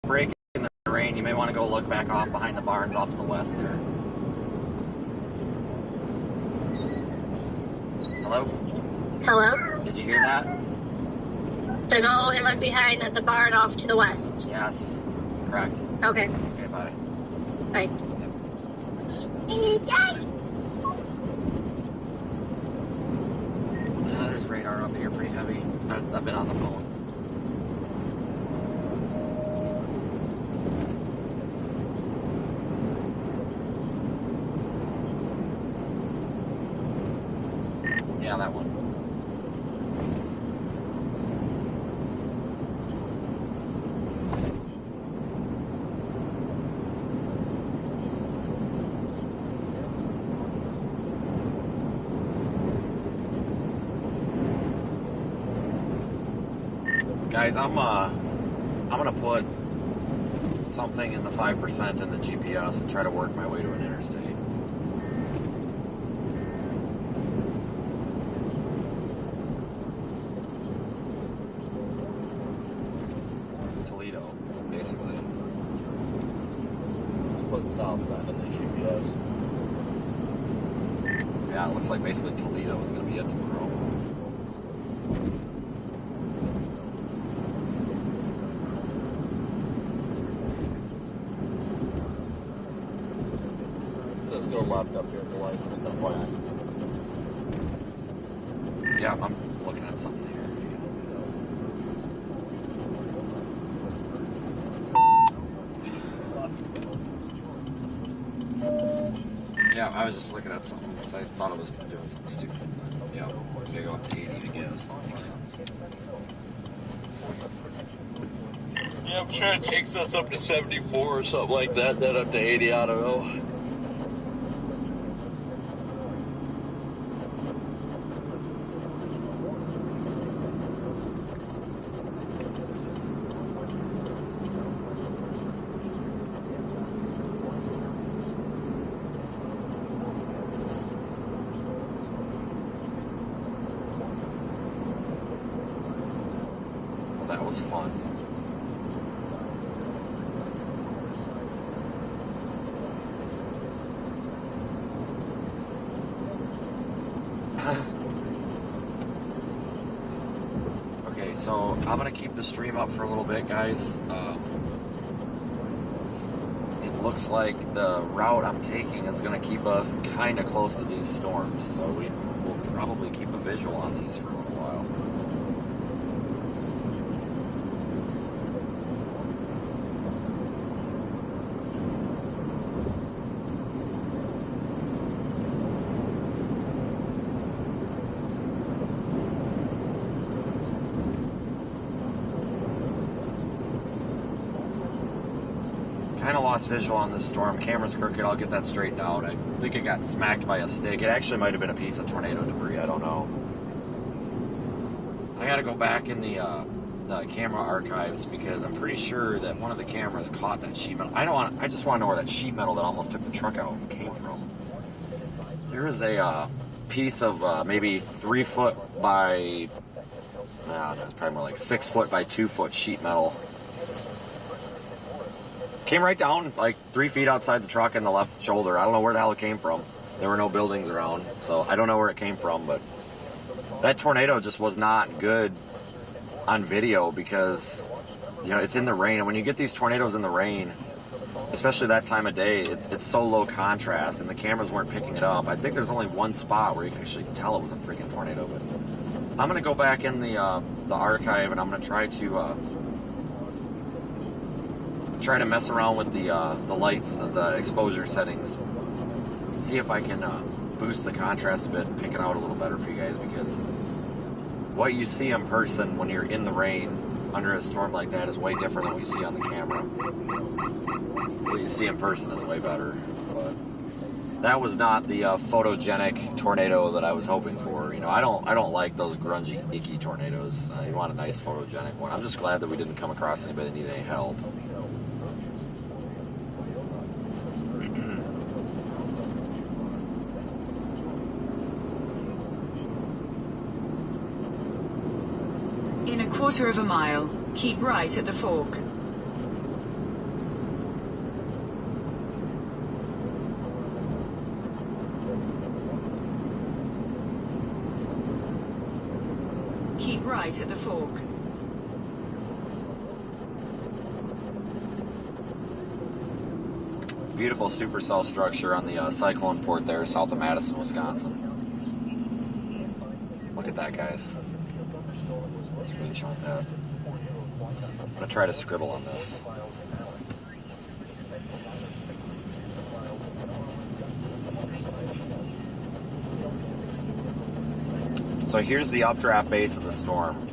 Break in the rain. You may want to go look back off behind the barns off to the west there. Hello? Hello? Did you hear that? To go and look behind at the barn off to the west. Yes. Correct. Okay. Okay, bye. Bye. There's radar up here pretty heavy. I've been on the phone. Yeah, that one. Guys, I'm gonna put something in the 5% in the GPS and try to work my way to an interstate. Toledo, basically. Let's put southbound in the GPS. Yeah, it looks like basically Toledo is going to be it tomorrow. Let's go left up here for light, just FYI. Yeah, I'm looking at something here. Yeah, I was just looking at something because I thought I was doing something stupid. But yeah, they go up to 80, I guess. Makes sense. Yeah, I'm sure it takes us up to 74 or something like that, then up to 80, I don't know. Well, that was fun. So I'm going to keep the stream up for a little bit, guys. It looks like the route I'm taking is going to keep us kind of close to these storms. So we will probably keep a visual on these for a little while. Kind of lost visual on this storm. Camera's crooked. I'll get that straightened out. I think it got smacked by a stick. It actually might have been a piece of tornado debris. I don't know. I got to go back in the camera archives because I'm pretty sure that one of the cameras caught that sheet metal. I just want to know where that sheet metal that almost took the truck out came from. There is a piece of maybe 3 foot by, no, it's probably more like 6 foot by 2 foot sheet metal. Came right down like 3 feet outside the truck in the left shoulder. I don't know where the hell it came from. There were no buildings around, so I don't know where it came from, but that tornado just was not good on video because, you know, it's in the rain. And when you get these tornadoes in the rain, especially that time of day, it's so low contrast and the cameras weren't picking it up. I think there's only one spot where you can actually tell it was a freaking tornado, but I'm going to go back in the archive and I'm going to try to mess around with the lights, the exposure settings, see if I can boost the contrast a bit and pick it out a little better for you guys, because what you see in person when you're in the rain under a storm like that is way different than what you see on the camera. What you see in person is way better. But that was not the photogenic tornado that I was hoping for. You know, I don't like those grungy, icky tornadoes. You want a nice photogenic one. I'm just glad that we didn't come across anybody that needed any help. In a quarter of a mile, keep right at the fork. Keep right at the fork. Beautiful supercell structure on the cyclone port there, south of Madison, Wisconsin. Look at that, guys. Screenshot that. I'm going to try to scribble on this. So here's the updraft base of the storm.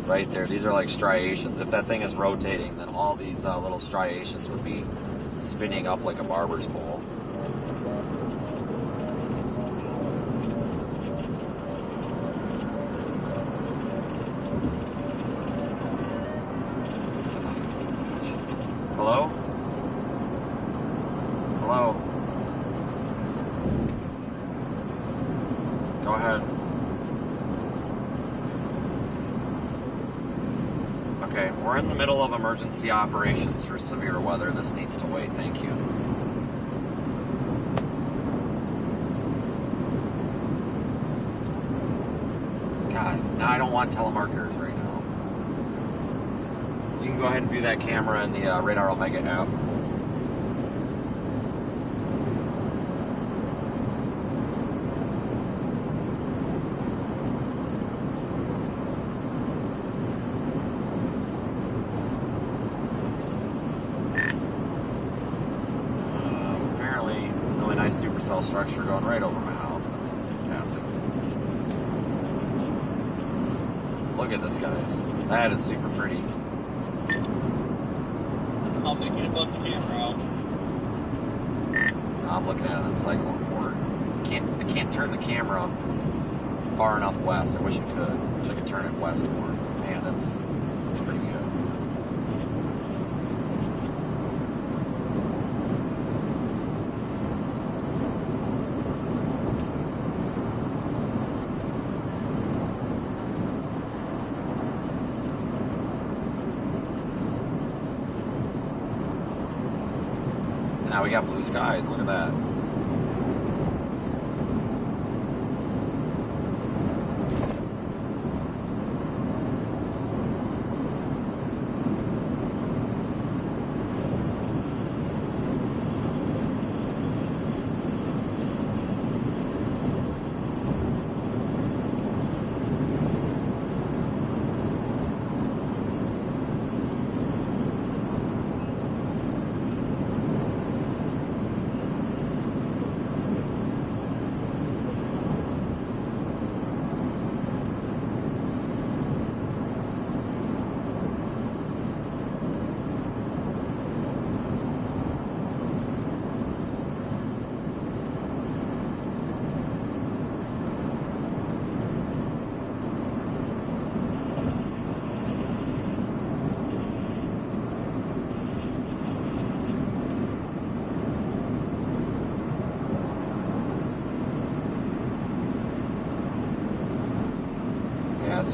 Right there. These are like striations. If that thing is rotating, then all these little striations would be spinning up like a barber's pole. Hello? Hello? Go ahead. Okay, we're in the middle of emergency operations for severe weather. This needs to wait, thank you. God, now I don't want telemarketers right now. You can go ahead and view that camera in the Radar Omega app. Apparently, really nice supercell structure going right over my house. That's fantastic. Look at this, guys. That is super pretty. I'll make you bust the camera out. I'm looking at it on cyclone port. I can't turn the camera far enough west. I wish I could. I wish I could turn it west more. Man, that's pretty good. Now we got blue skies. Look at that.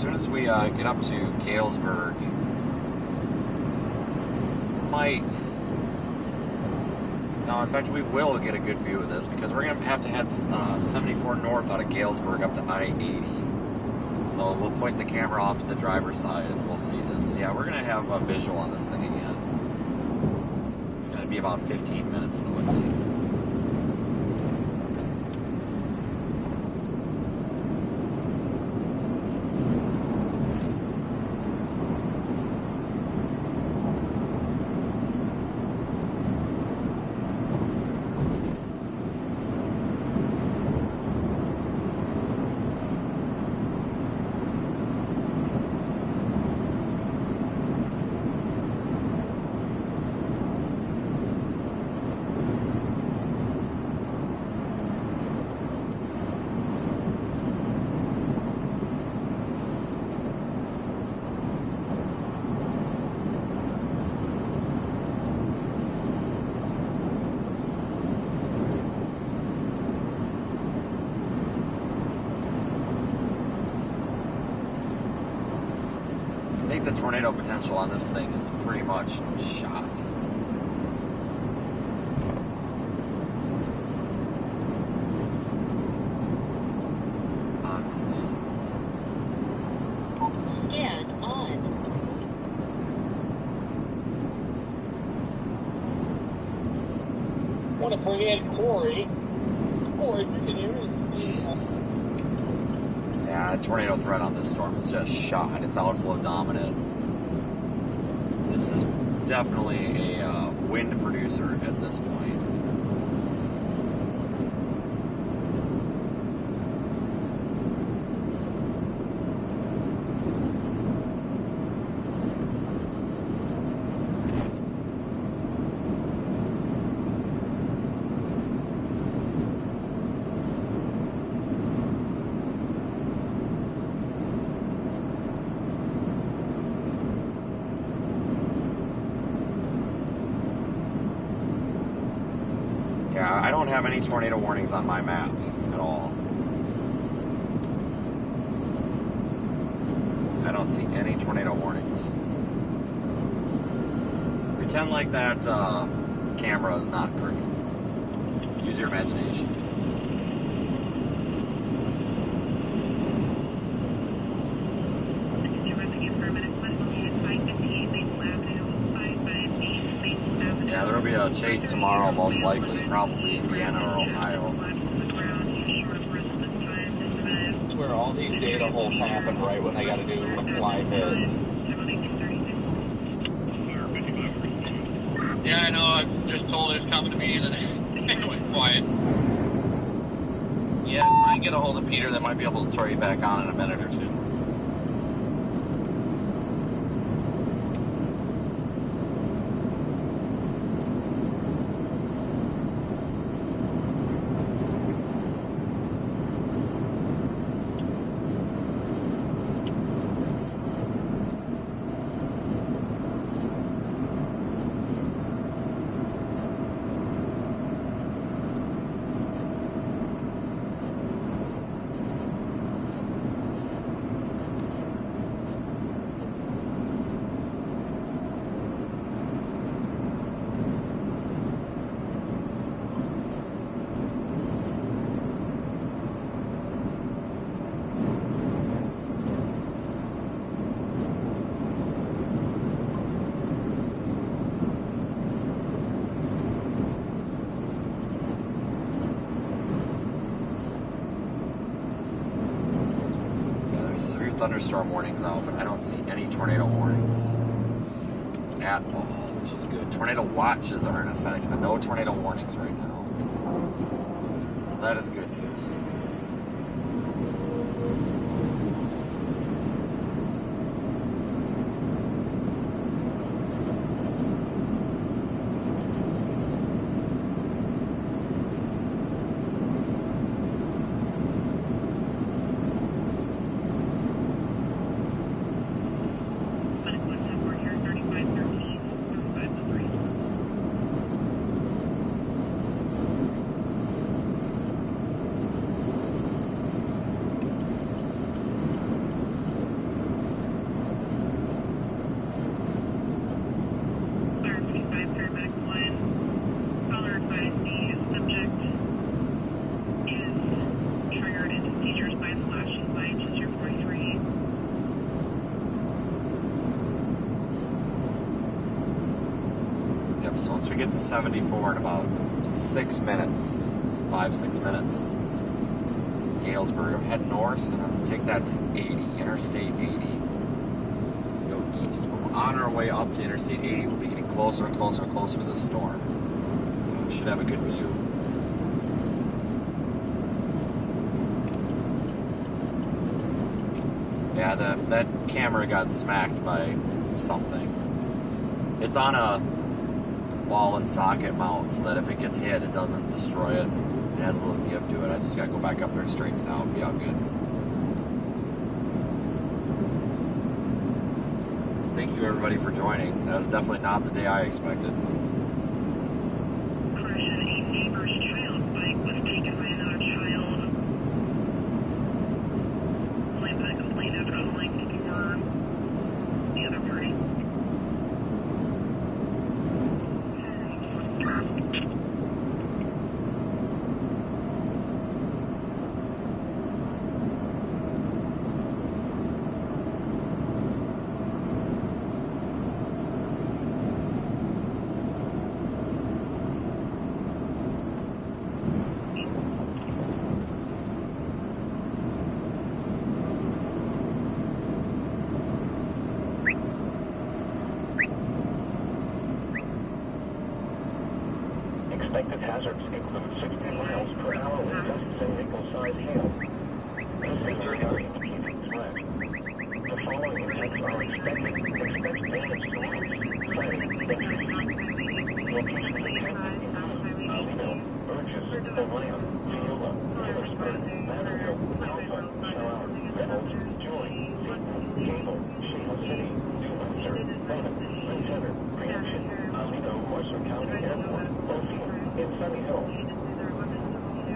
soon as we get up to Galesburg, no, in fact, we will get a good view of this because we're going to have to head 74 north out of Galesburg up to I-80. So we'll point the camera off to the driver's side and we'll see this. Yeah, we're going to have a visual on this thing again. It's going to be about 15 minutes, though, I think. I think the tornado potential on this thing is pretty much shot. Honestly. Scan on. I want to bring in Corey. Corey, if you can hear us. Yeah, the tornado threat on this storm is just shot. It's outflow dominant. This is definitely a wind producer at this point. Yeah, I don't have any tornado warnings on my map at all. I don't see any tornado warnings. Pretend like that camera is not great. Use your imagination. Yeah, there will be a chase tomorrow, most likely, probably Indiana or Ohio. It's where all these data holes happen right when they got to do live hits. Yeah, I know. I was just told it was coming to me, and then it went quiet. Yeah, try and get a hold of Peter. That might be able to throw you back on in a minute or two. Thunderstorm warnings out, but I don't see any tornado warnings at all, which is good. Tornado watches are in effect, but no tornado warnings right now. So that is good news. Yep, so once we get to 74 in about 6 minutes, 5-6 minutes, Galesburg, I'm heading north, and I'm going to take that to 80, Interstate 80. Go east. We're on our way up to Interstate 80. We'll be getting closer and closer and closer to the storm. So we should have a good view. Yeah, that camera got smacked by something. It's on a ball and socket mount so that if it gets hit, it doesn't destroy it. It has a little give to it. I just got to go back up there and straighten it out and be all good. Thank you everybody for joining. That was definitely not the day I expected. A neighbor's child bike was taken by another child. Only put a complaint after calling for the other party. Expected hazards include 60 miles per hour with gusts and nickel-sized hail. This is a very indicating threat. The following events are expected. Expect damage to roads, flooding, and trees. Locations expected include Alito, Burgess, Orion, Viola, Millersburg, Manorville, Alpha, Charlotte, Reynolds, Joy, Seton, Gable, Shale City, New Windsor, Boredom, Blue Center, Preemption, Alito, Mercer County Airport, Ophir, in Sunny Hill.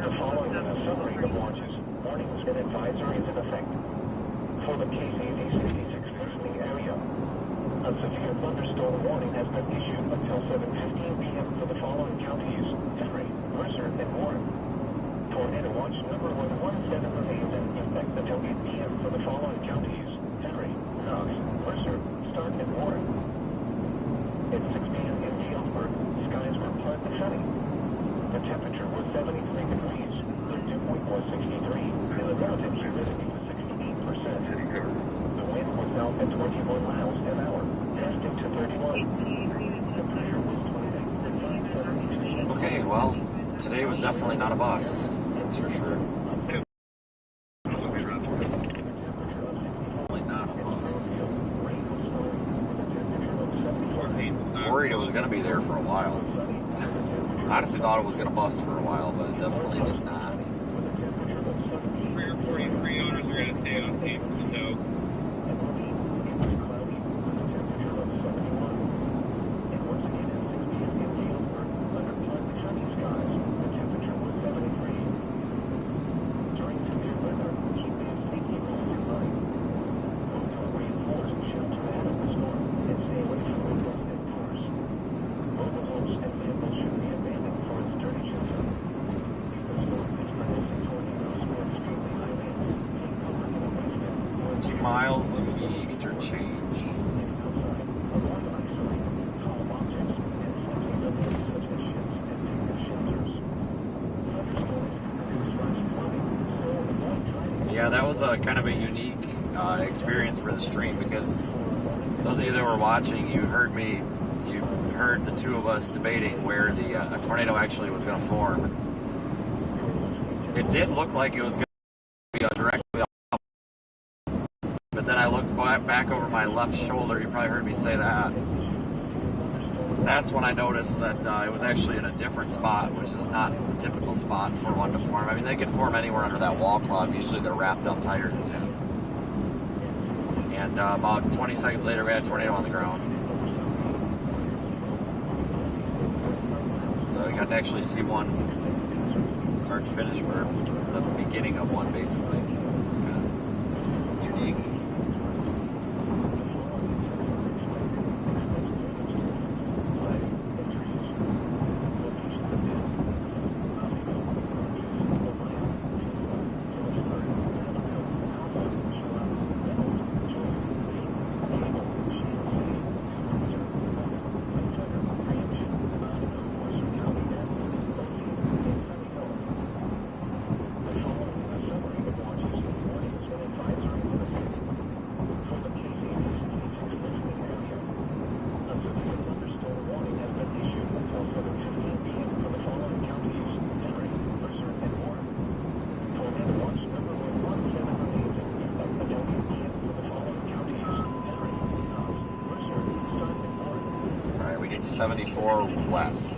The following is a summary of watches, warnings, and advisories in effect. For the KZD66 listening area, a severe thunderstorm warning has been issued until 7:15 p.m. for the following counties: Henry, Mercer, and Warren. Tornado watch number 117 remains in effect until 8 p.m. for the following counties: Henry, Knox, Mercer, Stark, and Warren. At 6 p.m. in Galesburg, skies were partly sunny. The temperature was 73 degrees, the dew point was 63, and the relative humidity was 68%. The wind was out at 21 miles an hour, gusting to 31. The pressure was 29.572. Okay, well, today was definitely not a bust. That's for sure. Worried it was going to be there for a while. I honestly thought it was going to bust for a while, but it definitely did not. 343 owners are going to stay on tape, so. Miles to the interchange. Yeah, that was a kind of a unique experience for the stream, because those of you that were watching, you heard the two of us debating where the tornado actually was going to form. It did look like it was going to be directly up, but then I looked back over my left shoulder. You probably heard me say that. That's when I noticed that it was actually in a different spot, which is not the typical spot for one to form. I mean, they could form anywhere under that wall cloud. Usually they're wrapped up tighter than that. And about 20 seconds later, we had a tornado on the ground. So you got to actually see one start to finish, or the beginning of one, basically. It's kind of unique. 874 west.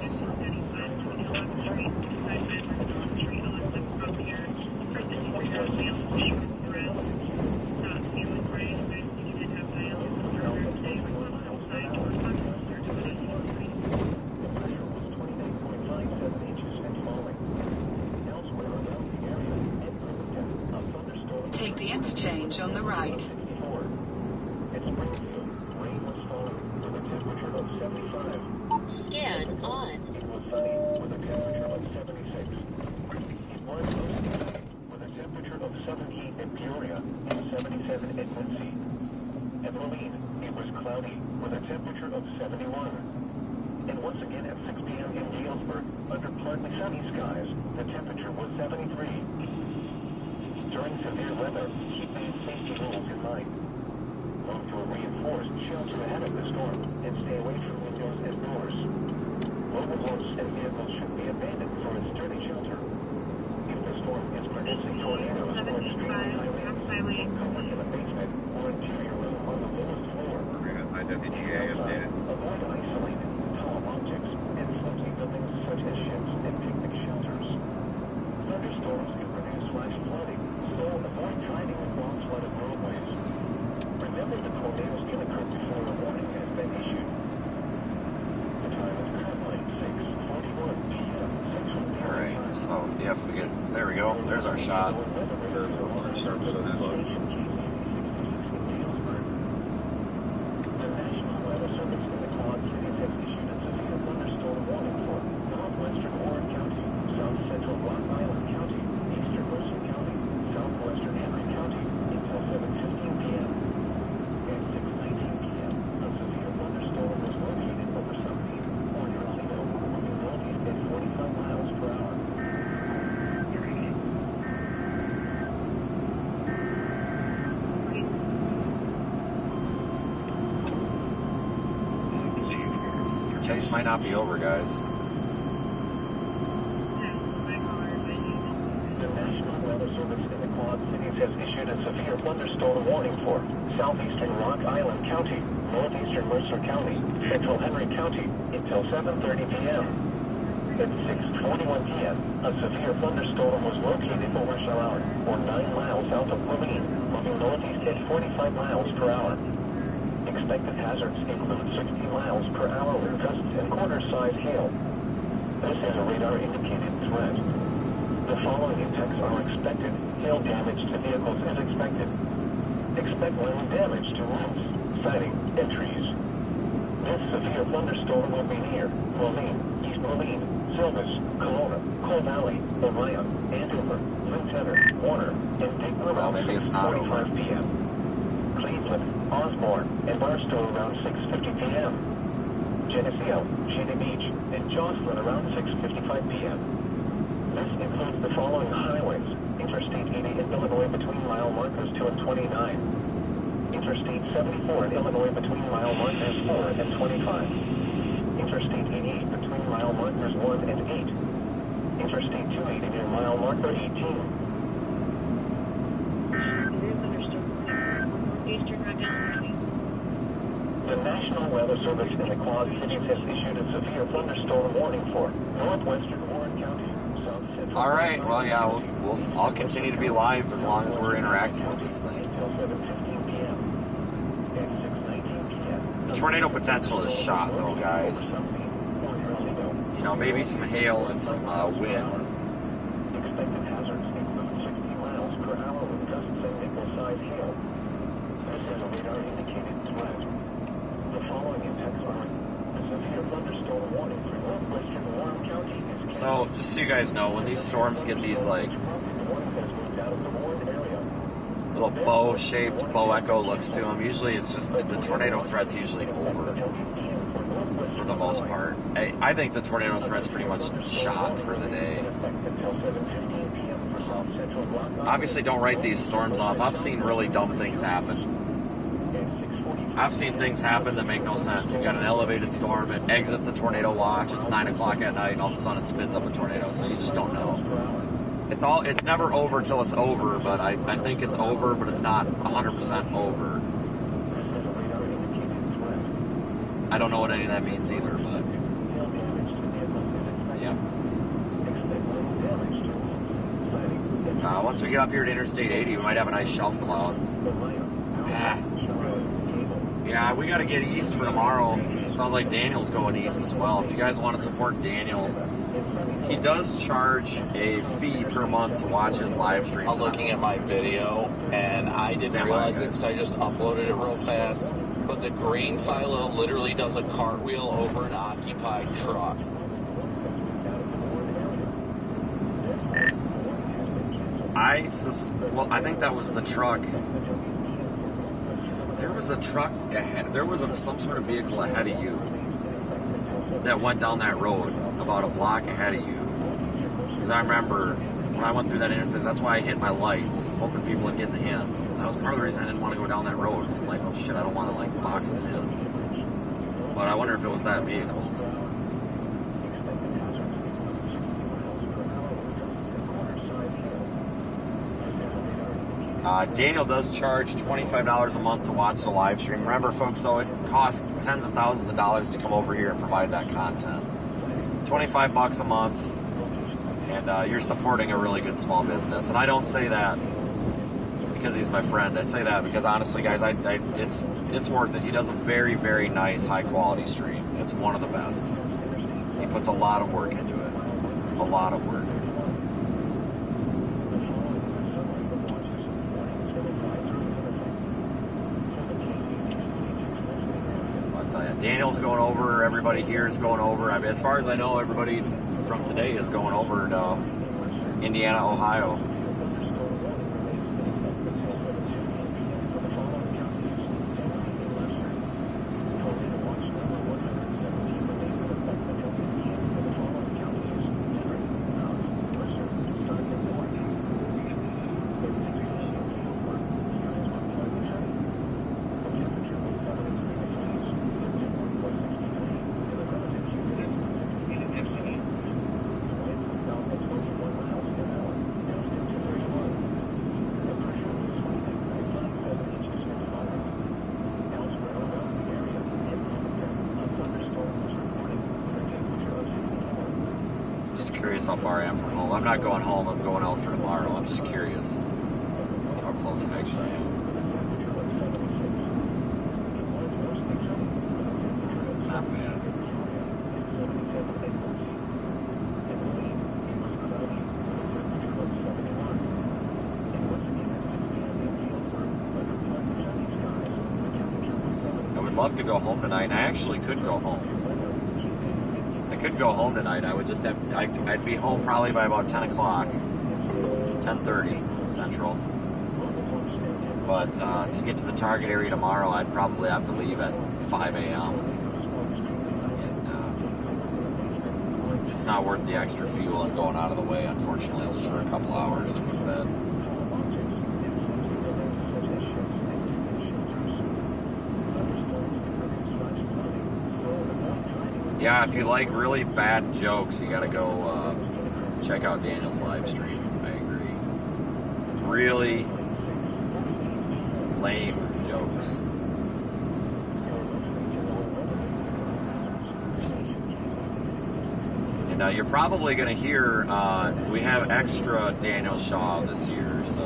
Take the interchange on the right. Scan on. It was sunny with a temperature of 76. It was sunny with a temperature of 17 in Peoria and 77 in Quincy. At Moline, it was cloudy with a temperature of 71. And once again at 6 p.m. in Galesburg, under partly sunny skies, the temperature was 73. During severe weather, keep these safety rules in mind. Move to a reinforced shelter ahead of the storm and stay away from windows and doors. Mobile homes and vehicles should be abandoned for a sturdy shelter. If the storm is producing tornadoes or extremely high winds, cover in a basement or interior room on the lowest floor. Outside, avoid isolated, tall objects and flimsy buildings such as ships and picnic shelters. Thunderstorms can produce flash flooding, so avoid driving along flooded roadways. Remember that tornadoes can occur before a warning has been issued. The time is currently 6:41 p.m. Central Daylight Time. Alright, so yeah, if we get, there we go, there's our shot. The National Weather Service in the Quad Cities has issued a severe thunderstorm warning for northwestern Warren County, south central Rock Island County, eastern Mercer County, southwestern Henry County until 7:15 p.m. At 6:19 p.m., a severe thunderstorm was located over Sunbeam or Near moving northeast at 45 miles per hour. Chase might not be over, guys. The National Weather Service in the Quad Cities has issued a severe thunderstorm warning for southeastern Rock Island County, northeastern Mercer County, central Henry County until 7:30 p.m. At 6:21 p.m., a severe thunderstorm was located over Charlotte, or 9 miles south of Moline, moving northeast at 45 miles per hour. Expected hazards include 60 miles per hour wind gusts and quarter-size hail. This is a radar-indicated threat. The following impacts are expected. Hail damage to vehicles is expected. Expect wind damage to roofs, siding, and trees. This severe thunderstorm will be near Moline, East Moline, Silvis, Kelowna, Coal Valley, Orion, Andover, Flint Center, Warner, and Digbur around 6:45 p.m. Cleveland, Osborne, and Barstow around 6:50 p.m. Geneseo, Shady Beach, and Jocelyn around 6:55 p.m. This includes the following highways: Interstate 80 in Illinois between mile markers 2 and 29. Interstate 74 in Illinois between mile markers 4 and 25. Interstate 88 between mile markers 1 and 8. Interstate 280 near mile marker 18. The National Weather Service in the Quad Cities has issued a severe thunderstorm warning for northwestern Warren County, south central. All right, well, yeah, I'll continue to be live as long as we're interacting with this thing. Until 7:15 p.m. At 6:19 p.m. The tornado potential is shot, though, guys. You know, maybe some hail and some wind. Expected hazards include 60 miles per hour with gusts and nickel-sized hail. This is a radar-indicated threat. The following impacts are a severe thunderstorm warning for northwestern Warren County. So, just so you guys know, when these storms get these, like, little bow-shaped, bow echo looks to them, usually it's just, the tornado threat's usually over, for the most part. I think the tornado threat's pretty much shot for the day. Obviously, don't write these storms off. I've seen really dumb things happen. I've seen things happen that make no sense. You've got an elevated storm, it exits a tornado watch, it's 9 o'clock at night, and all of a sudden it spins up a tornado, so you just don't know. It's never over till it's over, but I think it's over, but it's not 100% over. I don't know what any of that means either, but yeah. Once we get up here to Interstate 80, we might have a nice shelf cloud. Yeah, we got to get east for tomorrow. It sounds like Daniel's going east as well. If you guys want to support Daniel, he does charge a fee per month to watch his live streams. I'm looking at my video, and I didn't realize it because I just uploaded it real fast. But the grain silo literally does a cartwheel over an occupied truck. I think that was the truck. There was a truck ahead. There was some sort of vehicle ahead of you that went down that road about a block ahead of you. Because I remember when I went through that intersection, that's why I hit my lights, hoping people would get the hint. That was part of the reason I didn't want to go down that road. Because I'm like, oh shit, I don't want to like box this in. But I wonder if it was that vehicle. Daniel does charge $25 a month to watch the live stream. Remember, folks, though, it costs tens of thousands of dollars to come over here and provide that content. $25 a month, and you're supporting a really good small business. And I don't say that because he's my friend. I say that because, honestly, guys, it's worth it. He does a very, very nice, high-quality stream. It's one of the best. He puts a lot of work into it. A lot of work. Daniel's going over, everybody here is going over. I mean, as far as I know, everybody from today is going over to Indiana, Ohio. Curious how far I am from home. I'm not going home, I'm going out for tomorrow. I'm just curious how close I actually am. Not bad. I would love to go home tonight, and I actually could go home. I could go home tonight. I would just have, I'd be home probably by about 10 o'clock, 10:30 Central. But to get to the target area tomorrow, I'd probably have to leave at 5 a.m. And it's not worth the extra fuel and going out of the way, unfortunately, just for a couple hours to go to bed. Yeah, if you like really bad jokes, you gotta go check out Daniel's live stream. I agree. Really lame jokes. And you're probably gonna hear we have extra Daniel Shaw this year. So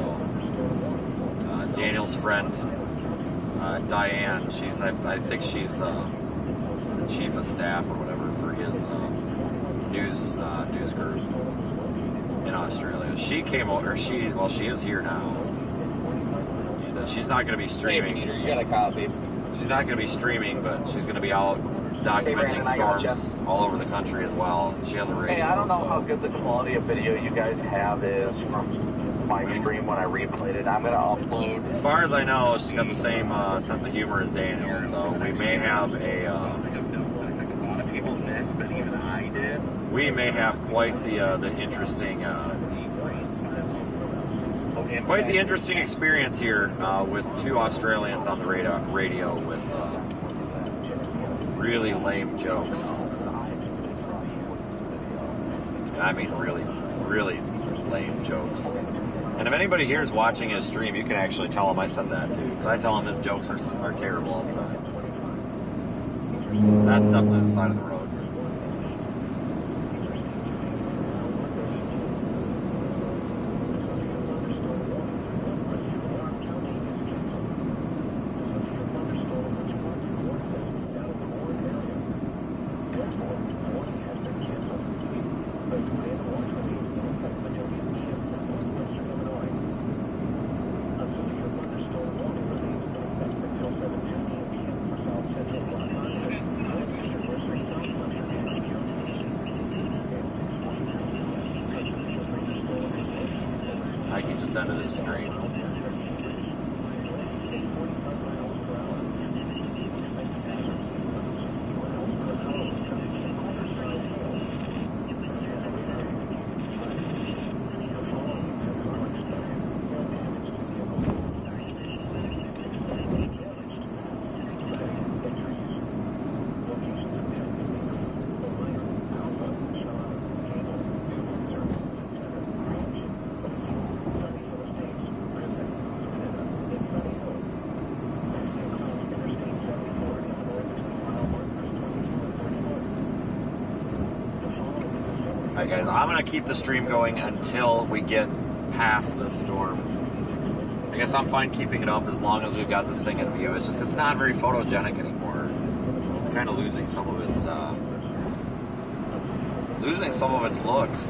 Daniel's friend Diane, I think she's the chief of staff or whatever for his news group in Australia. She came over. She is here now, and she's not going to be streaming. Hey, Peter, you got a copy. She's not going to be streaming, but she's going to be out documenting storms all over the country as well. She has a radio. Hey, I don't know how good the quality of video you guys have is from my stream when I replayed it. I'm going to upload. As far as I know, she's got the same sense of humor as Daniel, so we may have a. That even I did. We may have quite the interesting, quite the interesting experience here with two Australians on the radio with really lame jokes. I mean, really, really lame jokes. And if anybody here is watching his stream, you can actually tell him I said that too, because I tell him his jokes are terrible all the time. That's definitely the side of the road. Just under this street. Alright guys, I'm going to keep the stream going until we get past this storm. I guess I'm fine keeping it up as long as we've got this thing in view. It's just, it's not very photogenic anymore. It's kind of losing some of its, looks.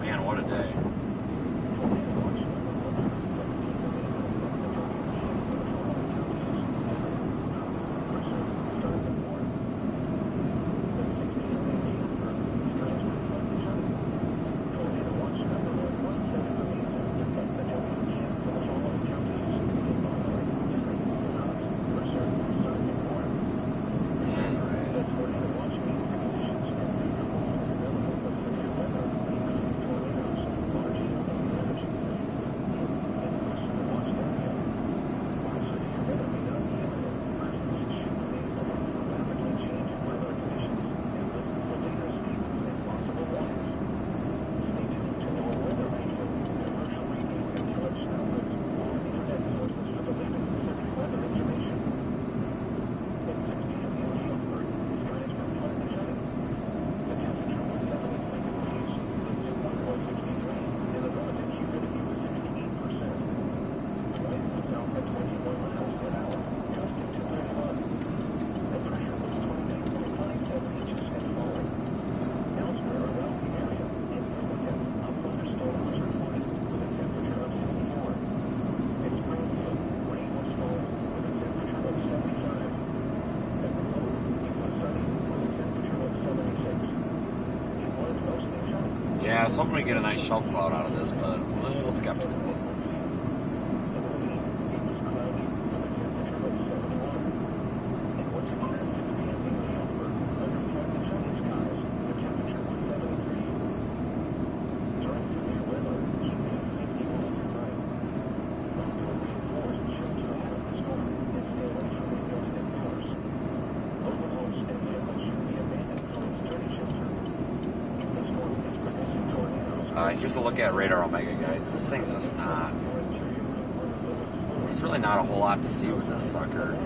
Man, what a day. Yeah, I was hoping we get a nice shelf cloud out of this, but I'm a little skeptical. Here's a look at Radar Omega, guys. This thing's just not... There's really not a whole lot to see with this sucker.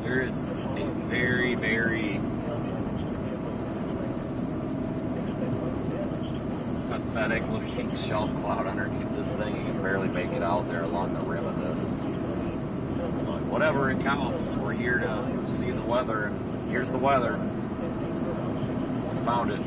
There is a very, very pathetic looking shelf cloud underneath this thing. You can barely make it out there along the rim of this. But whatever, it counts. We're here to see the weather, and here's the weather. found it.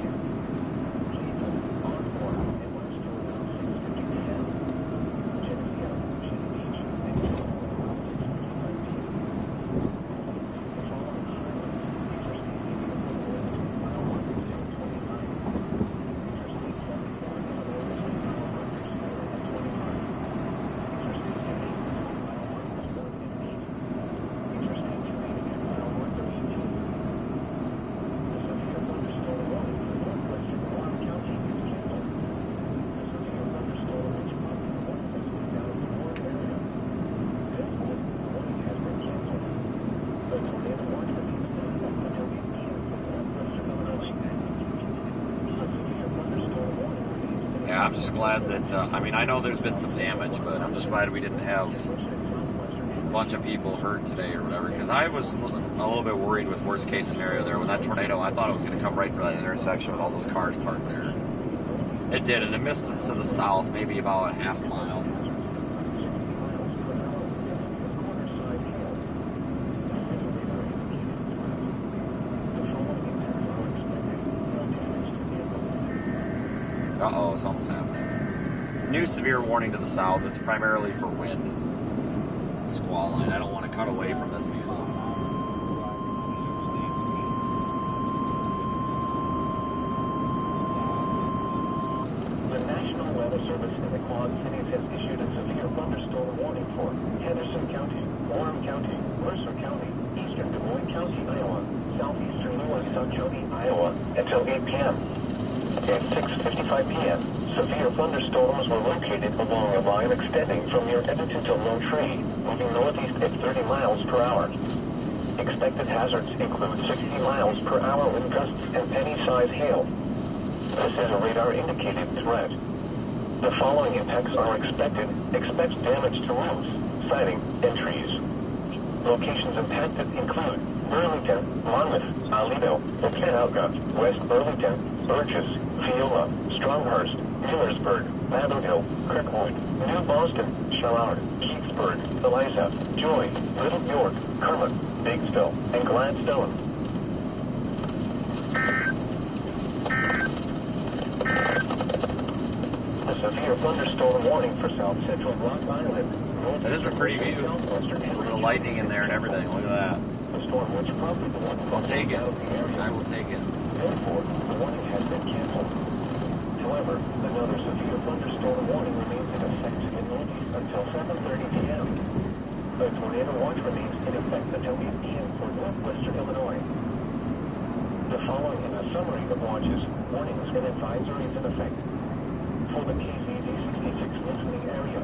I'm just glad that, I mean, I know there's been some damage, but I'm just glad we didn't have a bunch of people hurt today or whatever, because I was a little bit worried with worst case scenario there. With that tornado, I thought it was going to come right for that intersection with all those cars parked there. It did, and it missed us to the south, maybe about a half mile. Uh-oh, something's happening. New severe warning to the south. It's primarily for wind. Squall line. I don't want to cut away from this view, though. The National Weather Service in the Quad Cities has issued a severe thunderstorm warning for Henderson County, Warren County, Mercer County, Eastern Des Moines County, Iowa, Southeastern Lewiston County, Iowa, until 8 p.m. At 6:55 p.m., severe thunderstorms were located along a line extending from near Edmonton to Lone Tree, moving northeast at 30 miles per hour. Expected hazards include 60 miles per hour wind gusts and penny-sized hail. This is a radar-indicated threat. The following impacts are expected. Expect damage to roofs, siding, and trees. Locations impacted include Burlington, Monmouth, Aledo, Okanaga, West Burlington, Burgess, Viola, Stronghurst, Millersburg, Lavendale, Kirkwood, New Boston, Charlotte, Keithsburg, Eliza, Joy, Little York, Kermit, Batesville, and Gladstone. A severe thunderstorm warning for South Central Rock Island. That is a pretty view. With the lightning in there and everything. Look at that. I'll take it. I will take it. Therefore, the warning has been canceled. However, another severe thunderstorm warning remains in effect in Northeast until 7:30 p.m. The tornado watch remains in effect until 8 p.m. for northwestern Illinois. The following is a summary of watches, warnings, and advisories in effect. For the KZZ66 listening area,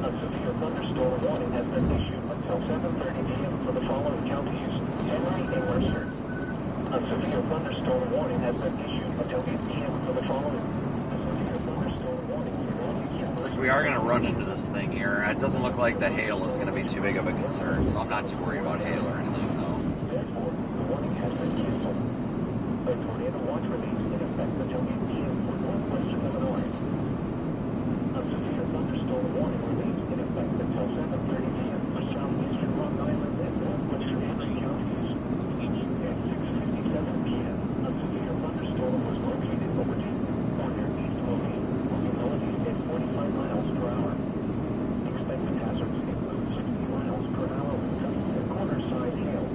a severe thunderstorm warning has been issued until 7:30 p.m. for the following counties: Henry and Mercer. A severe thunderstorm warning has been issued until 8 p.m. for the following. A severe thunderstorm warning for northeastern. Looks like we are going to run into this thing here. It doesn't look like the hail is going to be too big of a concern, so I'm not too worried about hail or anything, though. Therefore, the warning has been canceled. A tornado watch remains in effect until 8 p.m. for northwestern Illinois. A severe thunderstorm warning remains in effect until 7:30 p.m. for southeastern Rock Island and northwestern Erie counties. At 6:57 p.m., a severe thunderstorm was located over Dayton or near East Moline, moving northeast at 45 miles per hour. Expected hazards include 60 miles per hour with gusts and quarter-size hail.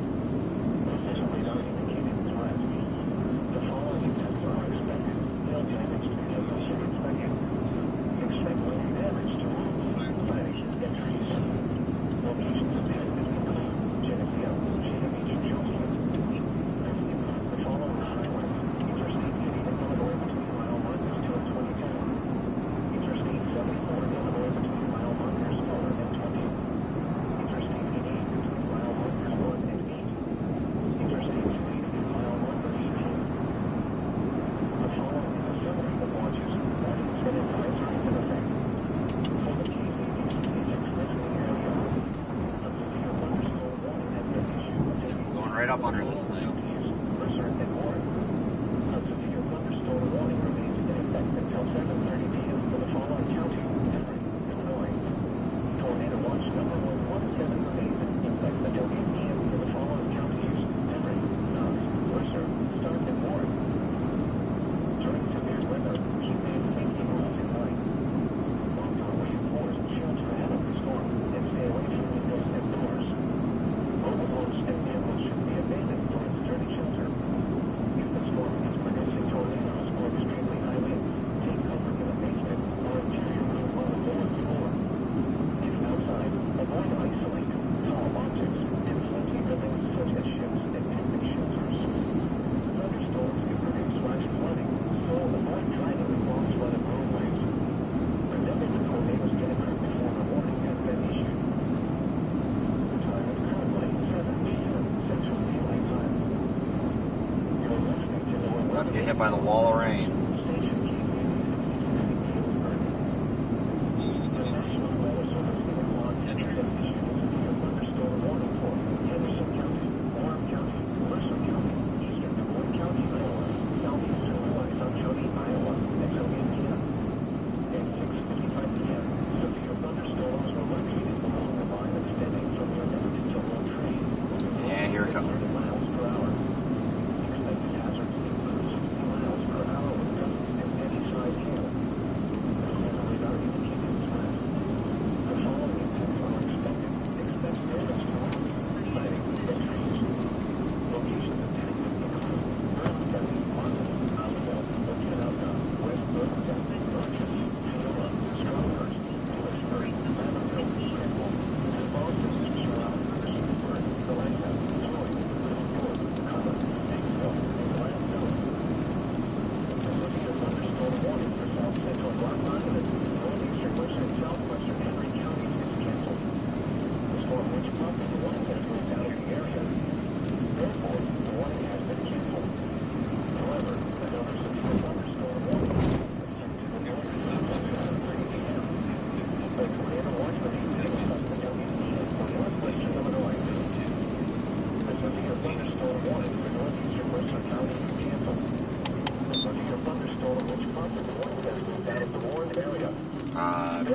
About to get hit by the wall of rain.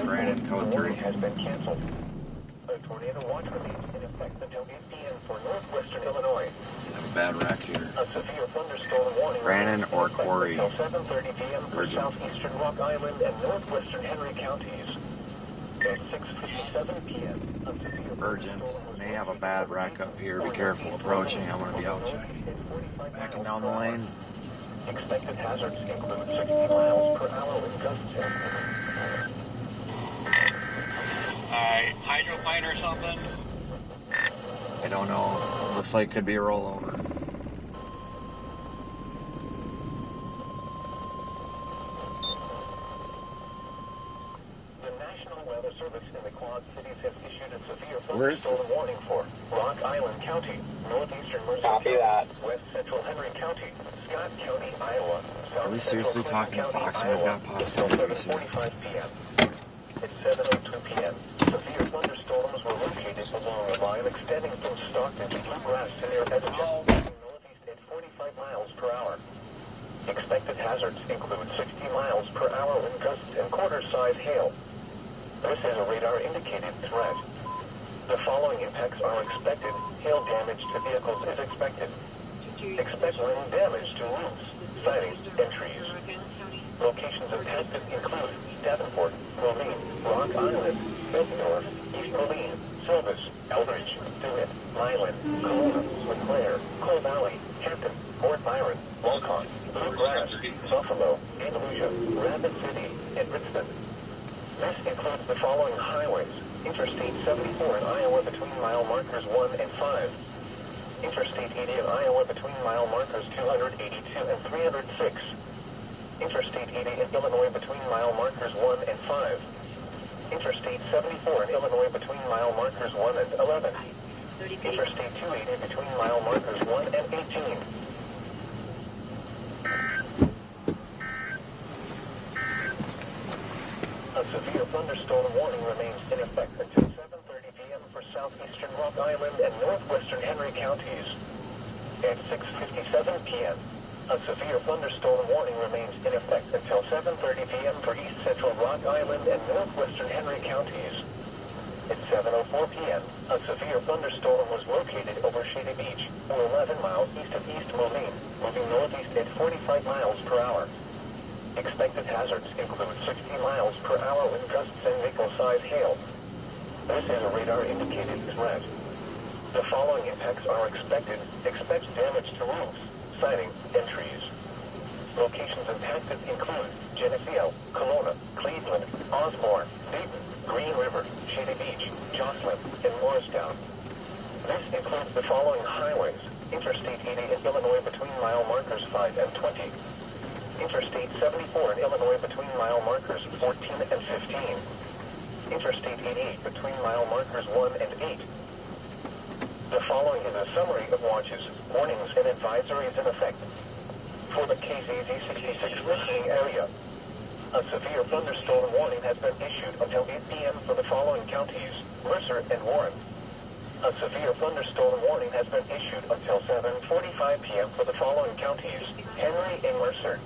Brandon, code 3 has been canceled. A tornado watch remains in effect until 8 p.m. for northwestern Illinois. I have a bad wreck here. A severe thunderstorm warning. Brandon or Corey. Until 7:30 p.m. for southeastern Rock Island and northwestern Henry counties. At 6:57 p.m. a severe urgent. May have a bad wreck up here. Be careful approaching. I'm going to be out checking. Backing down the lane. Expected hazards include 60 miles per hour wind gusts. Hydroplane or something? I don't know. Looks like it could be a rollover. The National Weather Service in the Quad Cities has issued a severe thunderstorm warning for Rock Island County, northeastern Mercer County, west central Henry County, Scott County, Iowa, Are we seriously talking to Fox when we've got possible injuries here? 7:45 p.m. At 7:02 p.m. severe thunderstorms were located along a line extending from Stockton to Bluegrass to near Edmonton, northeast at 45 miles per hour. Expected hazards include 60 miles per hour wind gusts and quarter-size hail. This is a radar-indicated threat. The following impacts are expected. Hail damage to vehicles is expected. Expect wind damage to roofs, sidings, and trees. Locations impacted include Davenport, Moline, Rock Island, Bettendorf, East Moline, Silvis, Eldridge, DeWitt, Milan, Kelowna, LeClaire, Coal Valley, Hampton, Fort Byron, Walcott, Bluegrass, Buffalo, Andalusia, Rapid City, and Richmond. This includes the following highways: Interstate 74 in Iowa between mile markers 1 and 5. Interstate 80 in Iowa between mile markers 282 and 306. Interstate 80 in Illinois between mile markers 1 and 5. Interstate 74 in Illinois between mile markers 1 and 11. Interstate 280 between mile markers 1 and 18. A severe thunderstorm warning remains in effect until 7:30 p.m. for southeastern Rock Island and northwestern Henry counties. At 6:57 p.m., a severe thunderstorm warning remains in effect until 7:30 p.m. for east central Rock Island and northwestern Henry counties. At 7:04 p.m., a severe thunderstorm was located over Shady Beach, or 11 miles east of East Moline, moving northeast at 45 miles per hour. Expected hazards include 60 miles per hour wind gusts and vehicle-size hail. This is a radar-indicated threat. The following impacts are expected. Expect damage to roofs, siding, and trees. Locations impacted include Geneseo, Kelowna, Cleveland, Osborne, Dayton, Green River, Shady Beach, Jocelyn, and Morristown. This includes the following highways: Interstate 80 in Illinois between mile markers 5 and 20. Interstate 74 in Illinois between mile markers 14 and 15. Interstate 88 between mile markers 1 and 8. The following is a summary of watches, warnings, and advisories in effect. For the KZZ 66 listening area, a severe thunderstorm warning has been issued until 8 p.m. for the following counties, Mercer and Warren. A severe thunderstorm warning has been issued until 7:45 p.m. for the following counties, Henry and Mercer.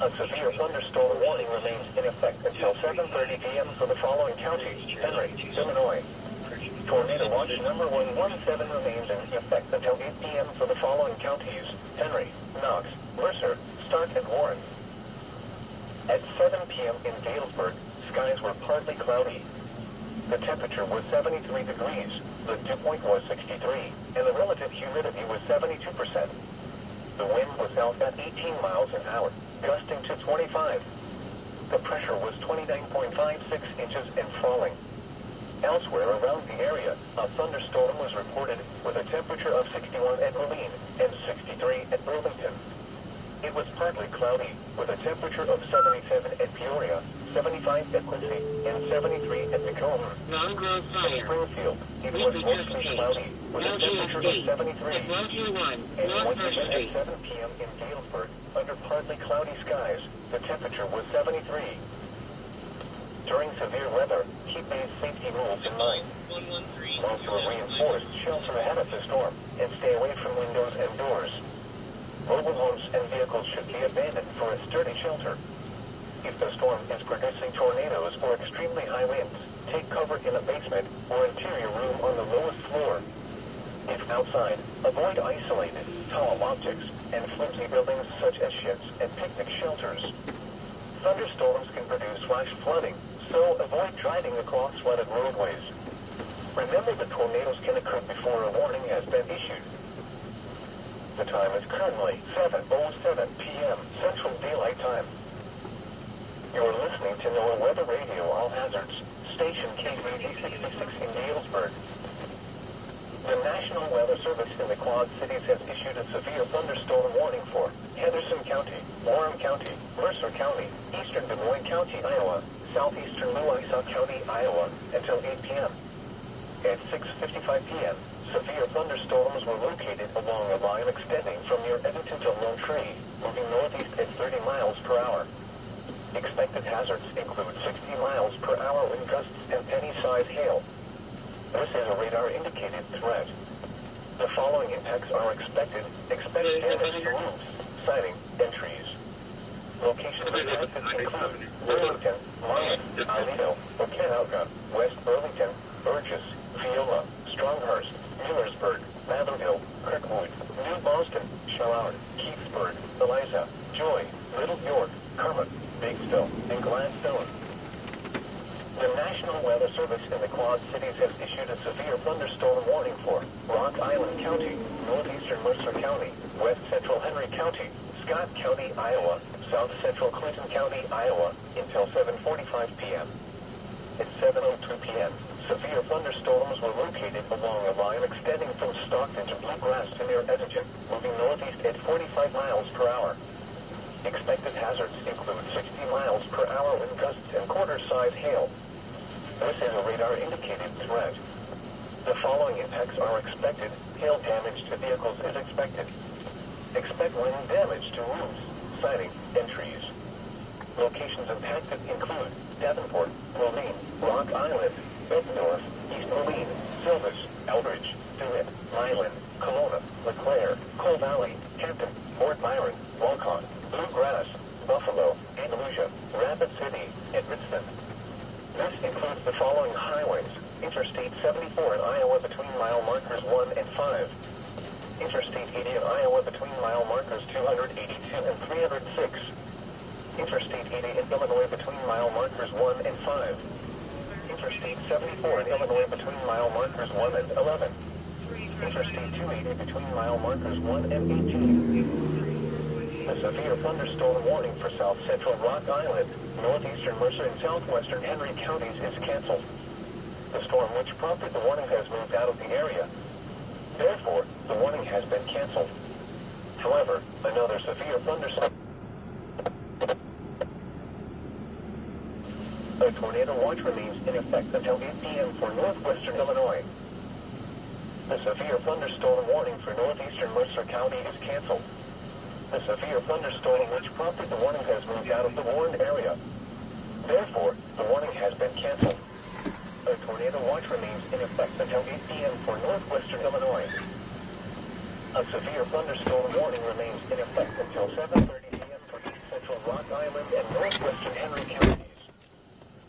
A severe thunderstorm warning remains in effect until 7:30 p.m. for the following counties, Henry, Illinois. Tornado watch number 117 remains in effect until 8 p.m. for the following counties, Henry, Knox, Mercer, Stark, and Warren. At 7 p.m. in Galesburg, skies were partly cloudy. The temperature was 73 degrees, the dew point was 63, and the relative humidity was 72%. The wind was south at 18 miles an hour, gusting to 25. The pressure was 29.56 inches and falling. Elsewhere around the area, a thunderstorm was reported with a temperature of 61 at Moline and 63 at Burlington. It was partly cloudy, with a temperature of 77 at Peoria, 75 at Quincy, and 73 at Macomb. In Springfield, it was mostly cloudy, with a temperature of 73. And once again at 7 p.m. in Galesburg, under partly cloudy skies, the temperature was 73. During severe weather, keep these safety rules in mind. Also a reinforced shelter ahead of the storm, and stay away from windows and doors. Mobile homes and vehicles should be abandoned for a sturdy shelter. If the storm is producing tornadoes or extremely high winds, take cover in a basement or interior room on the lowest floor. If outside, avoid isolated, tall objects and flimsy buildings such as sheds and picnic shelters. Thunderstorms can produce flash flooding, so avoid driving across flooded roadways. Remember that tornadoes can occur before a warning has been issued. The time is currently 7:07 p.m. Central Daylight Time. You're listening to NOAA Weather Radio All Hazards, station KZZ 66 in Galesburg. The National Weather Service in the Quad Cities has issued a severe thunderstorm warning for Henderson County, Warren County, Mercer County, Eastern Des Moines County, Iowa, Southeastern Louisa County, Iowa, until 8 p.m. At 6:55 p.m., severe thunderstorms were located along a line extending from near Edmonton to Lone Tree, moving northeast at 30 miles per hour. Expected hazards include 60 miles per hour wind gusts and penny-size hail. This is a radar-indicated threat. The following impacts are expected. Expect damage to roofs, siding, and trees. Locations impacted include Burlington, Lyon, Aledo, Okanagan, West Burlington, Burgess, Viola, Stronghurst, Millersburg, Matherville, Kirkwood, New Boston, Charlotte, Keithsburg, Eliza, Joy, Little York, Kermit, Batesville, and Gladstone. The National Weather Service in the Quad Cities has issued a severe thunderstorm warning for Rock Island County, northeastern Mercer County, west central Henry County, Scott County, Iowa, south central Clinton County, Iowa, until 7:45 p.m. At 7:02 p.m., severe thunderstorms were located along a line extending from Stockton to Bluegrass to near Edmonton, moving northeast at 45 miles per hour. Expected hazards include 60 miles per hour wind gusts and quarter-size hail. This is a radar-indicated threat. The following impacts are expected. Hail damage to vehicles is expected. Expect wind damage to roofs, siding, and trees. Locations impacted include Davenport, Moline, Rock Island, Bettendorf, East Moline, Silvis, Eldridge, DeWitt, Milan, Kelowna, LeClaire, Coal Valley, Hampton, Fort Byron, Walcott, Bluegrass, Buffalo, Andalusia, Rapid City, and Richmond. This includes the following highways: Interstate 74 in Iowa between mile markers 1 and 5. Interstate 80 in Iowa between mile markers 282 and 306. Interstate 80 in Illinois between mile markers 1 and 5. Interstate 74 in Illinois between mile markers 1 and 11. Interstate 280 between mile markers 1 and 18. A severe thunderstorm warning for south central Rock Island, northeastern Mercer, and southwestern Henry counties is canceled. The storm which prompted the warning has moved out of the area. Therefore, the warning has been canceled. However, another severe thunderstorm. A tornado watch remains in effect until 8 p.m. for northwestern Illinois. The severe thunderstorm warning for northeastern Mercer County is canceled. A severe thunderstorm which prompted the warning has moved out of the warned area. Therefore, the warning has been canceled. A tornado watch remains in effect until 8 p.m. for northwestern Illinois. A severe thunderstorm warning remains in effect until 7:30 p.m. for east central Rock Island and northwestern Henry counties.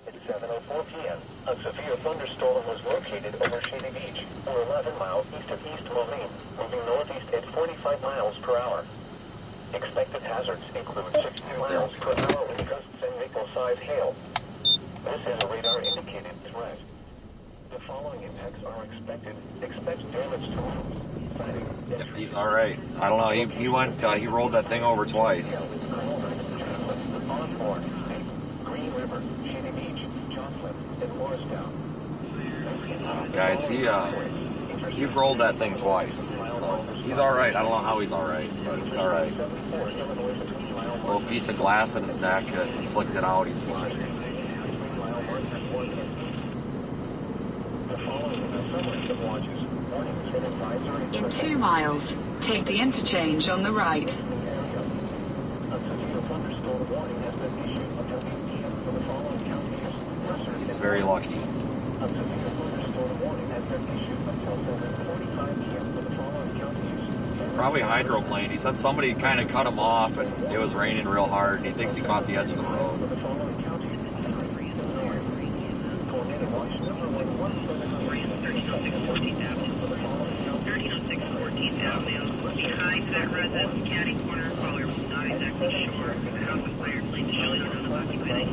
At 7:04 p.m., a severe thunderstorm was located over Shady Beach, or 11 miles east of East Moline, moving northeast at 45 miles per hour. Expected hazards include 60 miles per hour wind gusts and nickel-sized hail. This is a radar-indicated threat. The following impacts are expected. Expect damage to homes. He's all right. I don't know. He went. He rolled that thing over twice. Osborne, Green River, Shady Beach, Jocelyn, and Morristown. Guys, he rolled that thing twice. So he's all right. I don't know how he's all right, but he's all right. A little piece of glass in his neck that flicked it out. He's fine. In 2 miles, take the interchange on the right. He's very lucky. Probably hydroplane. He said somebody kind of cut him off and it was raining real hard and he thinks he caught the edge of the road. Behind that residence, catty corner, caller was not exactly sure. The house of fire plane showing on the occupied.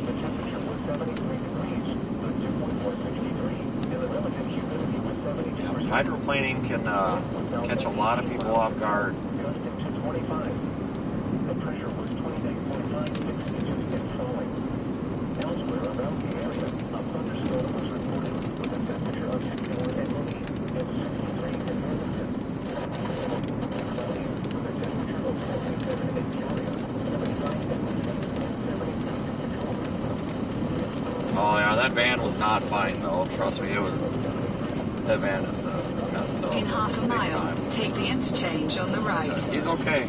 The temperature was 73 degrees, the dew point was 63, and the relative humidity was 72%. Hydroplaning can catch a lot of people off guard. Gusting to 25. The pressure was 29.56 inches and falling. Elsewhere around the area, a thunderstorm was reported with a temperature of 61 at Moline and 63 at Northampton. Cloudy with a temperature of 77 at Peoria, 75 at Lincoln, and 73 at Tacoma. Oh yeah, that van was not fine though. Trust me, that van is messed up. In half a mile, time. take the interchange on the right. He's okay.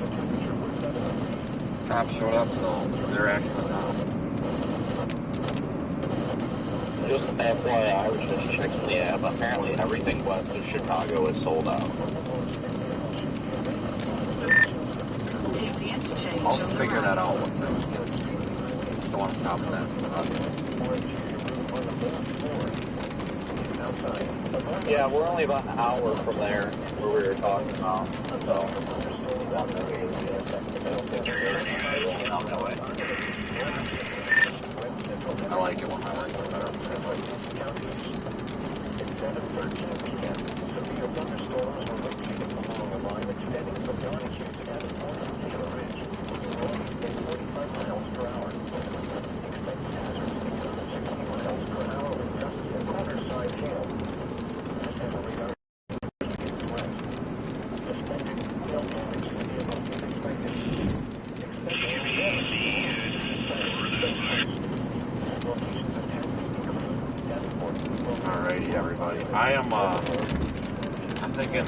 Cops showed up, so it's their accident now. Just FYI, I was just checking the app. Apparently everything west of Chicago is sold out. Take the interchange I'll on the figure that right. out once I just don't want to stop at that spot. Yeah, we're only about an hour from there where we were talking about. So, I like it when my lights are better than red lights. At 7:13 p.m., severe thunderstorms were located along a line extending from Donahue to California Taylor Ridge, moving northeast at 45 miles per hour. Expected hazards include 60 miles per hour with gusts and quarter-size hail. This has a radar threat. Suspected hail damage to vehicles is expected. Alrighty, everybody. I'm thinking,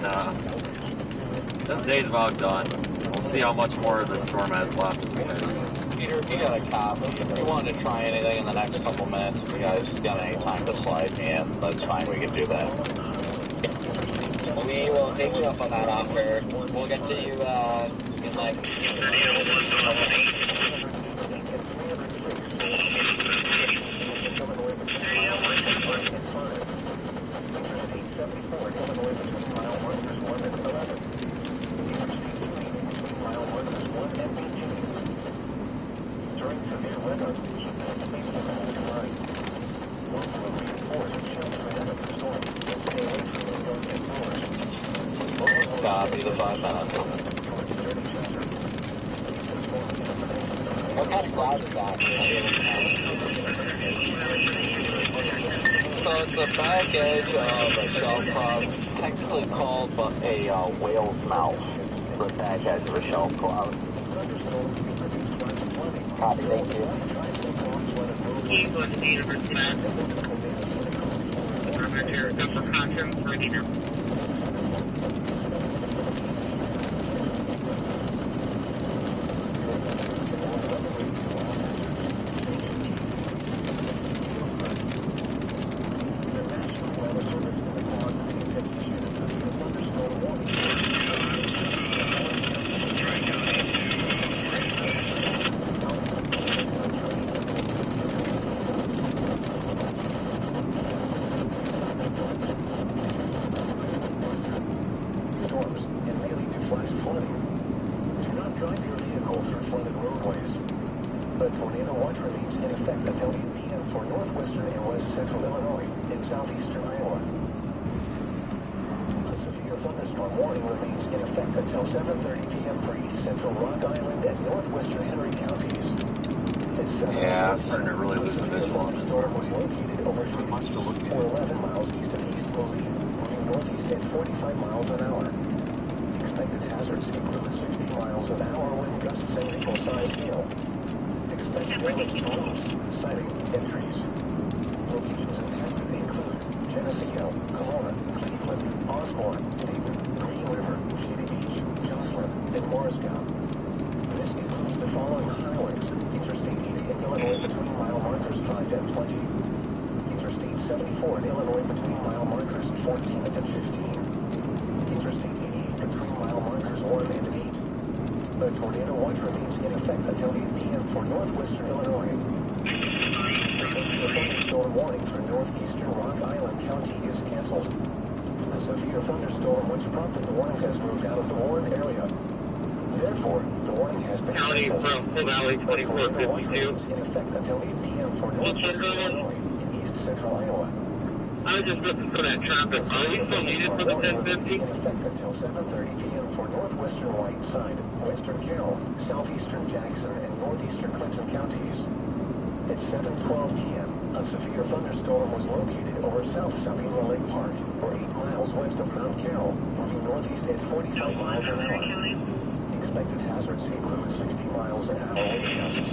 this day's about done. We'll see how much more of this storm has left as we head east. Peter, if you got a copy, if you wanted to try anything in the next couple minutes, if you guys got any time to slide me in, that's fine, we can do that. We will take you up on that offer. We'll get to you in like... During severe weather, keep the safety rules in mind. Local and reinforced shelter ahead of the storm and stay away from windows and doors. Copy the 5 minutes. What kind of cloud is that? So it's the back edge of a shelf cloud. It's technically called but a whale's mouth. It's the back edge of a shelf cloud. Copy, thank you. He's going to the University of Roger, Dr. Contrim, for Peter. sideways. The tornado watch remains in effect until 8 p.m. for northwestern and west central Illinois and southeastern Iowa. A severe thunderstorm warning remains in effect until 7:30 p.m. for east central Rock Island and northwestern Henry counties. Yeah, I'm starting to really lose the visual on this one. Was located over Not much to look at. 11 miles east of East Moline, moving northeast at 45 miles an hour. Expected hazards include 60 miles an hour wind gusts and equal-sized hail. Expected damage to roofs, siding, and trees. Locations intended include Geneseo, Kelowna, Cleveland, Osborne, Dayton, Green River, Shady Beach, Jocelyn, and Morristown. This includes the following highways: Interstate 80 in Illinois between mile markers 5 and 20. Interstate 74 in Illinois between mile markers 14 and 15. Interstate 88 between mile markers 1 and 8. The tornado watch remains in effect until 8 p.m. for northwestern Illinois. The thunderstorm warning for northeastern Rock Island County is canceled. A severe thunderstorm which prompted the warning has moved out of the warned area. Therefore, the warning has been County from Full Valley 2452. in effect until 8 p.m. for northwestern Illinois and east central Iowa. I was just looking for that traffic. Are we still needed for the 1050? In effect until 7:30 p.m. for northwestern Whiteside, western Carroll, southeastern Jackson, and northeastern Clinton counties. At 7:12 p.m., a severe thunderstorm was located over South Sabino Lake Park, or 8 miles west of Mount Carroll, moving northeast at 45 miles an hour. Expected hazards include 60 miles an hour wind gusts.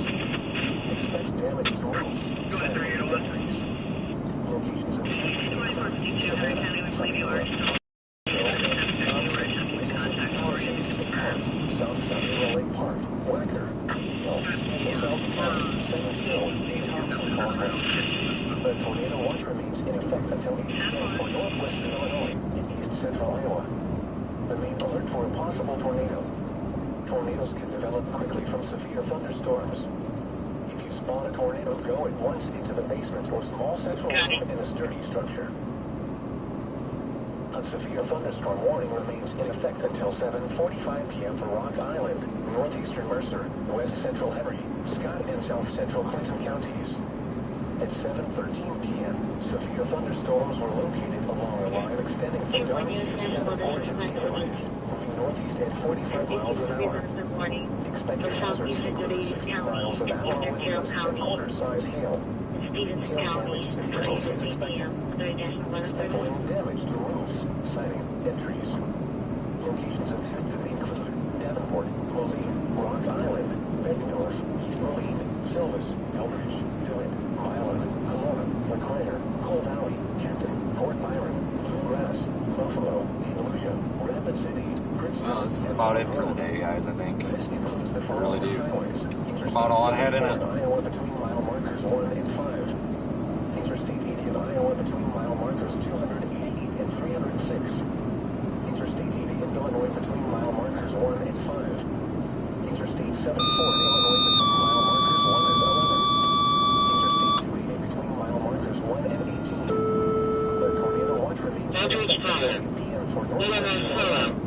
Expect damage to roofs, siding, and trees. Locations in South Sabino Lake Park, Wacker, South Park, St. Hill, The tornado watch remains in effect until 8 p.m. for northwestern Illinois and east central Iowa. Remain alert for a possible tornado. Tornadoes can develop quickly from severe thunderstorms. If you spot a tornado, go at once into the basement or small central room in a sturdy structure. A severe thunderstorm warning remains in effect until 7:45 p.m. for Rock Island, northeastern Mercer, west central Henry, Scott, and south central Clinton counties. At 7:13 p.m., severe thunderstorms were located along a line extending from Delaware to Taylor Ridge, moving northeast at 45 miles an hour. Expected hazards include 60 miles an hour wind gusts and quarter-size hail. Stevenson County, 3:50 p.m. 30-11. Damage to roofs, siding, and trees. Locations intended include Davenport, Moline, Rock Island, Bettendorf, East Moline, Silvis, Elbridge, DeWitt, Milan, Kelowna, LeClaire, Coal Valley, Kenton, Fort Byron, Bluegrass, Buffalo, Andalusia, Rapid City, Princeton. Well, this is about it for the day, guys, I think. I really do. That's about all I had in it. Iowa between mile markers 1 and 5. Interstate 80 in Iowa between mile markers 288 and 306. Interstate 80 in Illinois between mile markers 1 and 5. Interstate 74 in Illinois between mile markers 1 and 11. Interstate 280 between mile markers 1 and 18. The tornado watch remains at 8 p.m. for northwestern Illinois.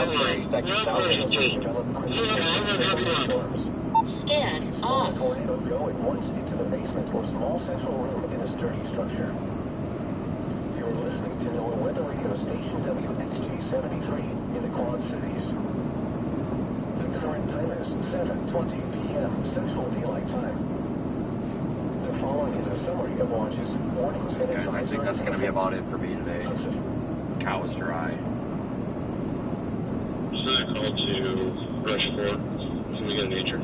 30 seconds out. Scan off. Tornado go at once into the basement or small central room in a sturdy structure. You're listening to NOAA Weather Radio Station WXG-73 in the Quad Cities. The current time is 7:20 p.m. Central Daylight Time. The following is a summary of watches, warnings, and Guys, I think that's going to be about it for me today. Cow is dry. Send a call to Rush 4 when we get nature.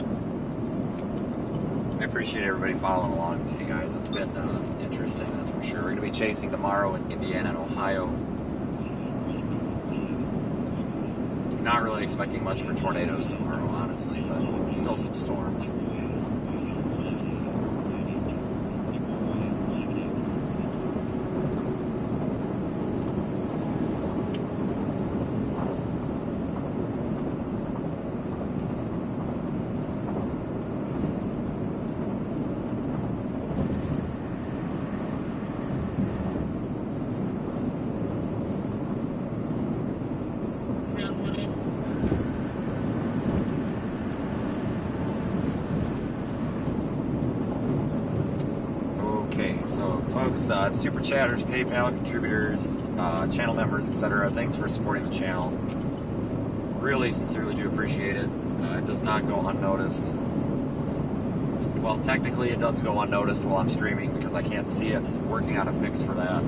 I appreciate everybody following along with you guys. It's been interesting, that's for sure. We're going to be chasing tomorrow in Indiana and Ohio. Not really expecting much for tornadoes tomorrow, honestly, but still some storms. folks, super chatters, PayPal contributors, channel members, etc. Thanks for supporting the channel. Really, sincerely do appreciate it. It does not go unnoticed. Well, technically it does go unnoticed while I'm streaming because I can't see it. Working on a fix for that.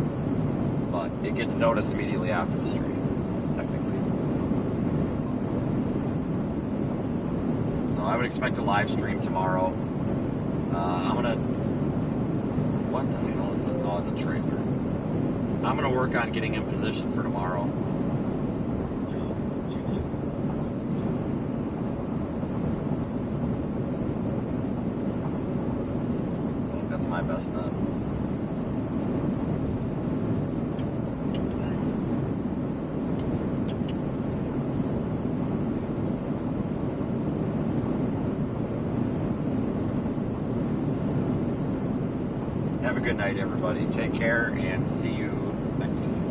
But it gets noticed immediately after the stream, technically. So I would expect a live stream tomorrow. I'm gonna... What the hell is it? Oh, it's a trailer. I'm gonna work on getting in position for tomorrow. I think that's my best bet. Have a good night, everybody. Take care, and see you next time.